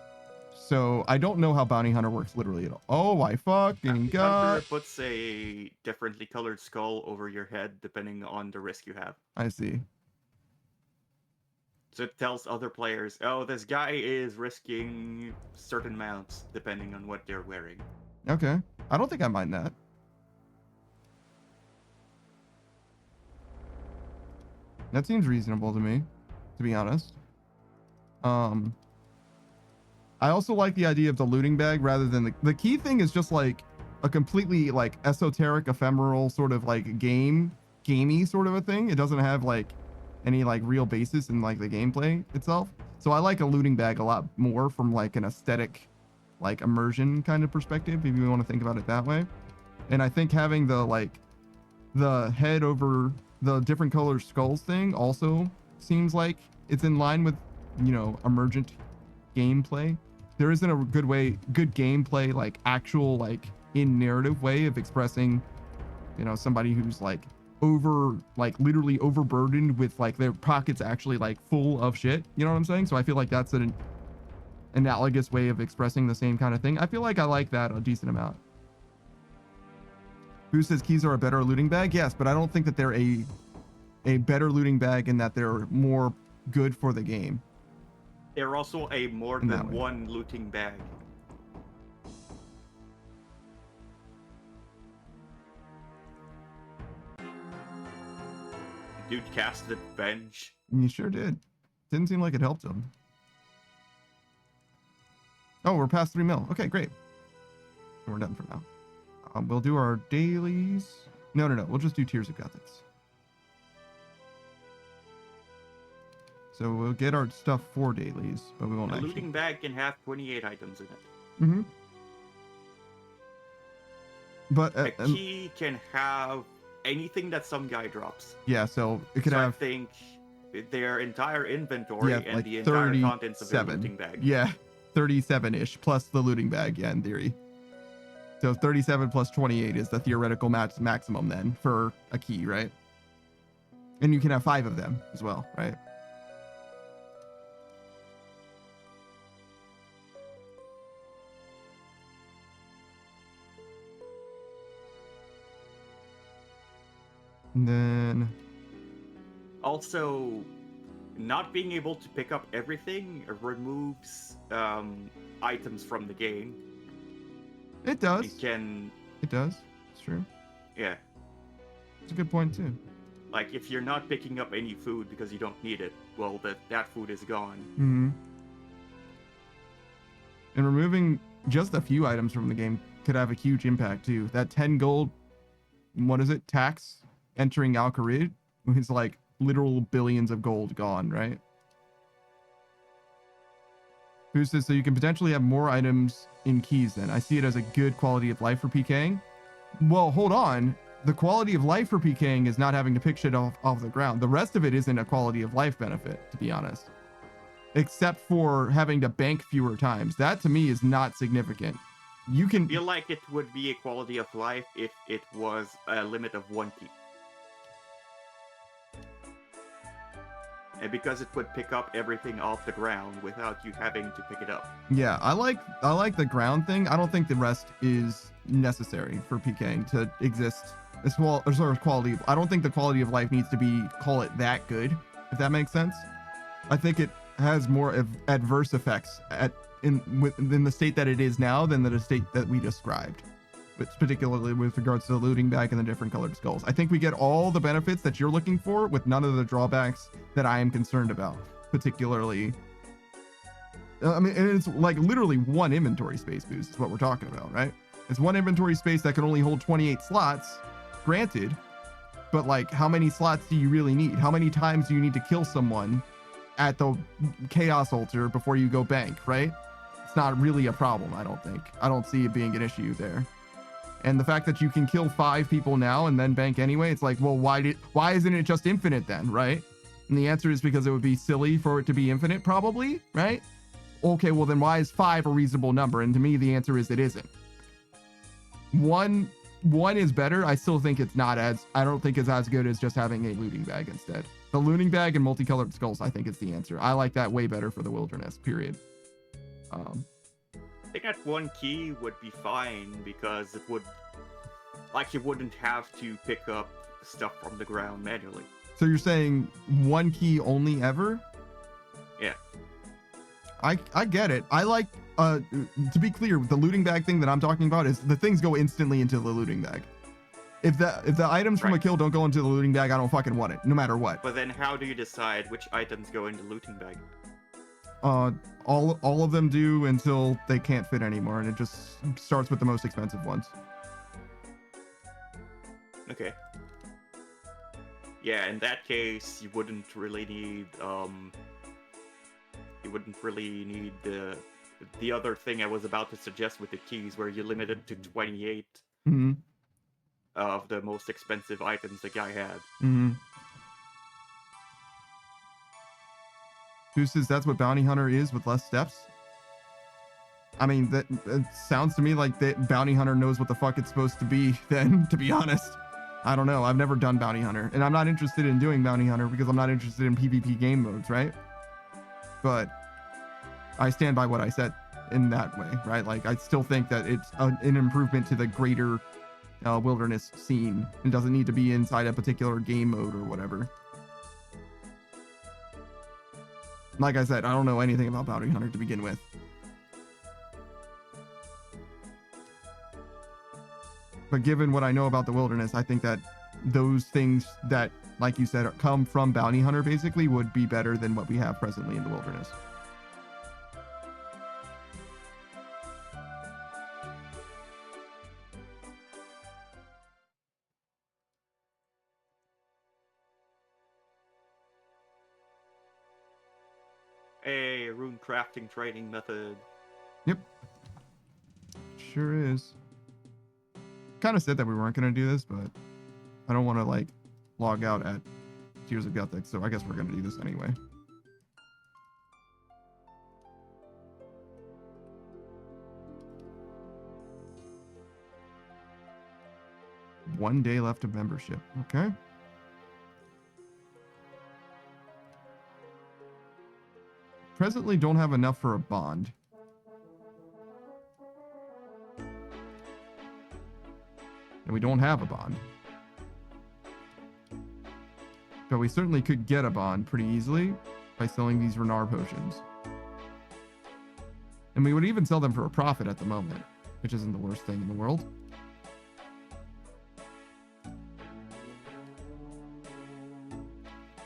So I don't know how Bounty Hunter works literally at all. Oh, I fucking got. Hunter puts a differently colored skull over your head depending on the risk you have. I see. So it tells other players, oh, this guy is risking certain amounts depending on what they're wearing. Okay. I don't think I mind that. That seems reasonable to me, to be honest. I also like the idea of the looting bag rather than the key thing is just like a completely like esoteric, ephemeral sort of like gamey sort of a thing. It doesn't have like any like real basis in like the gameplay itself. So I like a looting bag a lot more from like an aesthetic, like immersion kind of perspective, if you want to think about it that way. And I think having the head over the different color skulls thing also seems like it's in line with, emergent gameplay. There isn't a good gameplay, like actual, like in narrative way of expressing, somebody who's like literally overburdened with like their pockets actually like full of shit. You know what I'm saying? So I feel like that's an analogous way of expressing the same kind of thing. I feel like I like that a decent amount. Who says keys are a better looting bag? Yes, but I don't think that they're a better looting bag in that they're more good for the game. They're also a more than one looting bag. Dude casted Venge. You sure did. Didn't seem like it helped him. Oh, we're past 3 mil. Okay, great. We're done for now. We'll do our dailies. No. We'll just do tiers of guthix. So we'll get our stuff for dailies, but we won't A looting bag can have 28 items in it. Mm-hmm. But a key can have anything that some guy drops. Yeah, so it could have. I think their entire inventory and like the entire contents of their 37. looting bag. Yeah, 37-ish plus the looting bag. Yeah, in theory. So 37 plus 28 is the theoretical maximum then for a key, right? And you can have 5 of them as well, right? And then also, not being able to pick up everything removes items from the game. It does. It can. It does. It's true. Yeah. It's a good point too. Like, if you're not picking up any food because you don't need it, well, that food is gone. Mm-hmm. And removing just a few items from the game could have a huge impact too. That 10 gold, what is it, tax entering Al-Kharid is like literal billions of gold gone, right? Who says so you can potentially have more items in keys then? I see it as a good quality of life for PKing. Well, hold on. The quality of life for PKing is not having to pick shit off the ground. The rest of it isn't a quality of life benefit, to be honest. Except for having to bank fewer times. That to me is not significant. You can I feel like it would be a quality of life if it was a limit of 1 key. And because it would pick up everything off the ground without you having to pick it up. Yeah, I like the ground thing. I don't think the rest is necessary for PKing to exist as well as sort of quality. I don't think the quality of life needs to be, call it that good, if that makes sense. I think it has more adverse effects in the state that it is now than the state that we described, particularly with regards to the looting bag and the different colored skulls. I think we get all the benefits that you're looking for with none of the drawbacks that I am concerned about, particularly. I mean, and it's like literally one inventory space boost is what we're talking about, right? It's one inventory space that can only hold 28 slots, granted, but like how many slots do you really need? How many times do you need to kill someone at the chaos altar before you go bank, right? It's not really a problem, I don't think. I don't see it being an issue there. And the fact that you can kill 5 people now and then bank anyway, it's like, well, why isn't it just infinite then, right? And the answer is because it would be silly for it to be infinite, probably, right? Okay, well then why is 5 a reasonable number? And to me, the answer is it isn't. One is better. I still think it's not as, I don't think it's as good as just having a looting bag instead. The looting bag and multicolored skulls, I think is the answer. I like that way better for the wilderness, period. I think that 1 key would be fine because it would, like, you wouldn't have to pick up stuff from the ground manually. So you're saying 1 key only ever? Yeah. I get it. I like, to be clear, the looting bag thing that I'm talking about is the things go instantly into the looting bag. If the items from a kill don't go into the looting bag, I don't fucking want it, no matter what. But then how do you decide which items go in the looting bag? All of them do until they can't fit anymore, and it just starts with the most expensive ones. Okay. Yeah, in that case, you wouldn't really need the other thing I was about to suggest with the keys, where you limit it to 28 of the most expensive items the guy had. Who says that's what Bounty Hunter is with less steps? I mean, that it sounds to me like that Bounty Hunter knows what the fuck it's supposed to be then, to be honest. I don't know. I've never done Bounty Hunter, and I'm not interested in doing Bounty Hunter because I'm not interested in PvP game modes, right? But I stand by what I said in that way, right? Like, I still think that it's an improvement to the greater wilderness scene. It doesn't need to be inside a particular game mode or whatever. Like I said, I don't know anything about Bounty Hunter to begin with. But given what I know about the wilderness, I think that those things that, like you said, come from Bounty Hunter basically would be better than what we have presently in the wilderness. A rune crafting training method. Yep. Sure is. Kind of said that we weren't going to do this, but I don't want to like log out at Tears of Gothic, so I guess we're going to do this anyway. One day left of membership. Okay. Presently don't have enough for a bond. And we don't have a bond. But we certainly could get a bond pretty easily by selling these Renar potions. And we would even sell them for a profit at the moment, which isn't the worst thing in the world.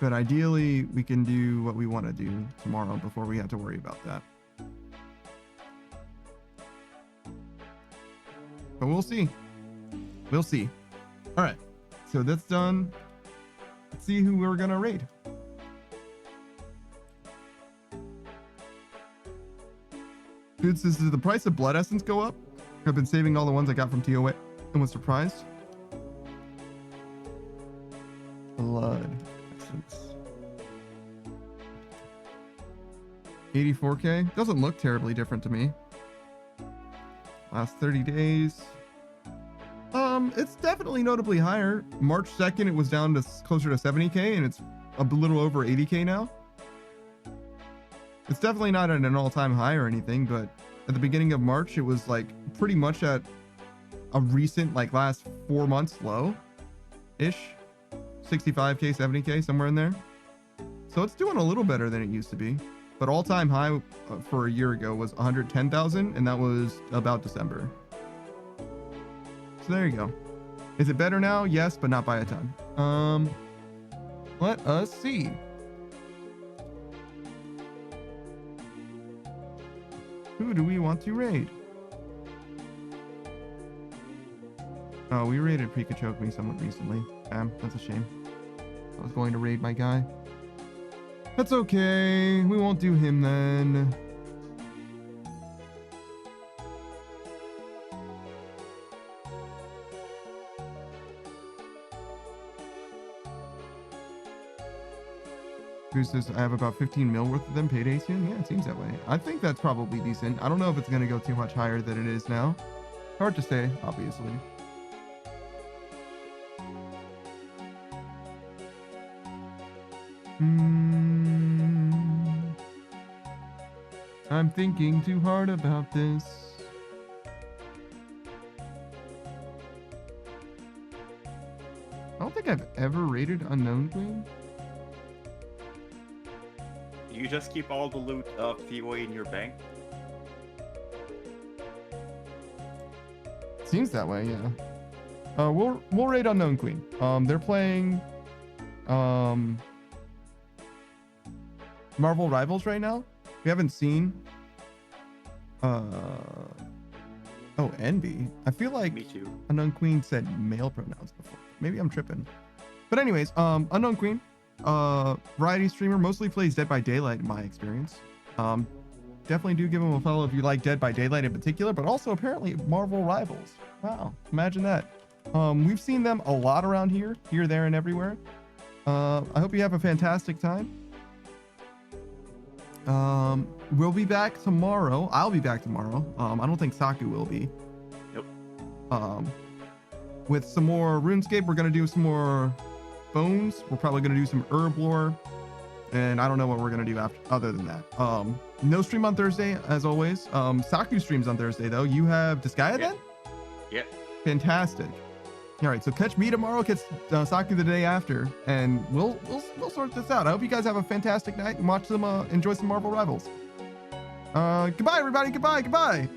But ideally, we can do what we want to do tomorrow before we have to worry about that. But we'll see. We'll see. All right. So that's done. Let's see who we're going to raid. Dude says, did the price of blood essence go up? I've been saving all the ones I got from TOA and was surprised. Blood essence. 84k. Doesn't look terribly different to me. Last 30 days. It's definitely notably higher. March 2nd, it was down to closer to 70k, and it's a little over 80k now. It's definitely not at an all-time high or anything, but at the beginning of March, it was like pretty much at a recent, like last 4 months low-ish. 65k, 70k, somewhere in there. So it's doing a little better than it used to be. But all-time high for a year ago was 110,000, and that was about December. So there you go. Is it better now? Yes, but not by a ton. Let us see. Who do we want to raid? Oh, we raided Pikachu somewhat recently. Damn, that's a shame. I was going to raid my guy. That's okay. We won't do him then. Who says I have about 15 mil worth of them payday soon? Yeah, it seems that way. I think that's probably decent. I don't know if it's going to go too much higher than it is now. Hard to say, obviously. I'm thinking too hard about this. I don't think I've ever raided Unknown Queen. You just keep all the loot of TOA in your bank? Seems that way, yeah. We'll raid Unknown Queen. They're playing Marvel Rivals right now. We haven't seen Envy. I feel like Me too. Unknown Queen said male pronouns before. Maybe I'm tripping. But anyways, Unknown Queen, variety streamer, mostly plays Dead by Daylight in my experience. Definitely do give him a follow if you like Dead by Daylight in particular, but also apparently Marvel Rivals. Wow, imagine that. We've seen them a lot around here, there, and everywhere. I hope you have a fantastic time. We'll be back tomorrow. I'll be back tomorrow. I don't think Saku will be. Nope. With some more RuneScape, we're gonna do some more Bones. We're probably gonna do some Herb Lore, and I don't know what we're gonna do after other than that. No stream on Thursday as always. Saku streams on Thursday though. You have Disgaea then? Yeah. Fantastic. All right, so catch me tomorrow, catch Saku the day after, and we'll sort this out. I hope you guys have a fantastic night and watch some enjoy some Marvel Rivals. Goodbye everybody. Goodbye. Bye.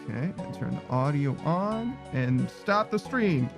Okay, and turn the audio on and stop the stream.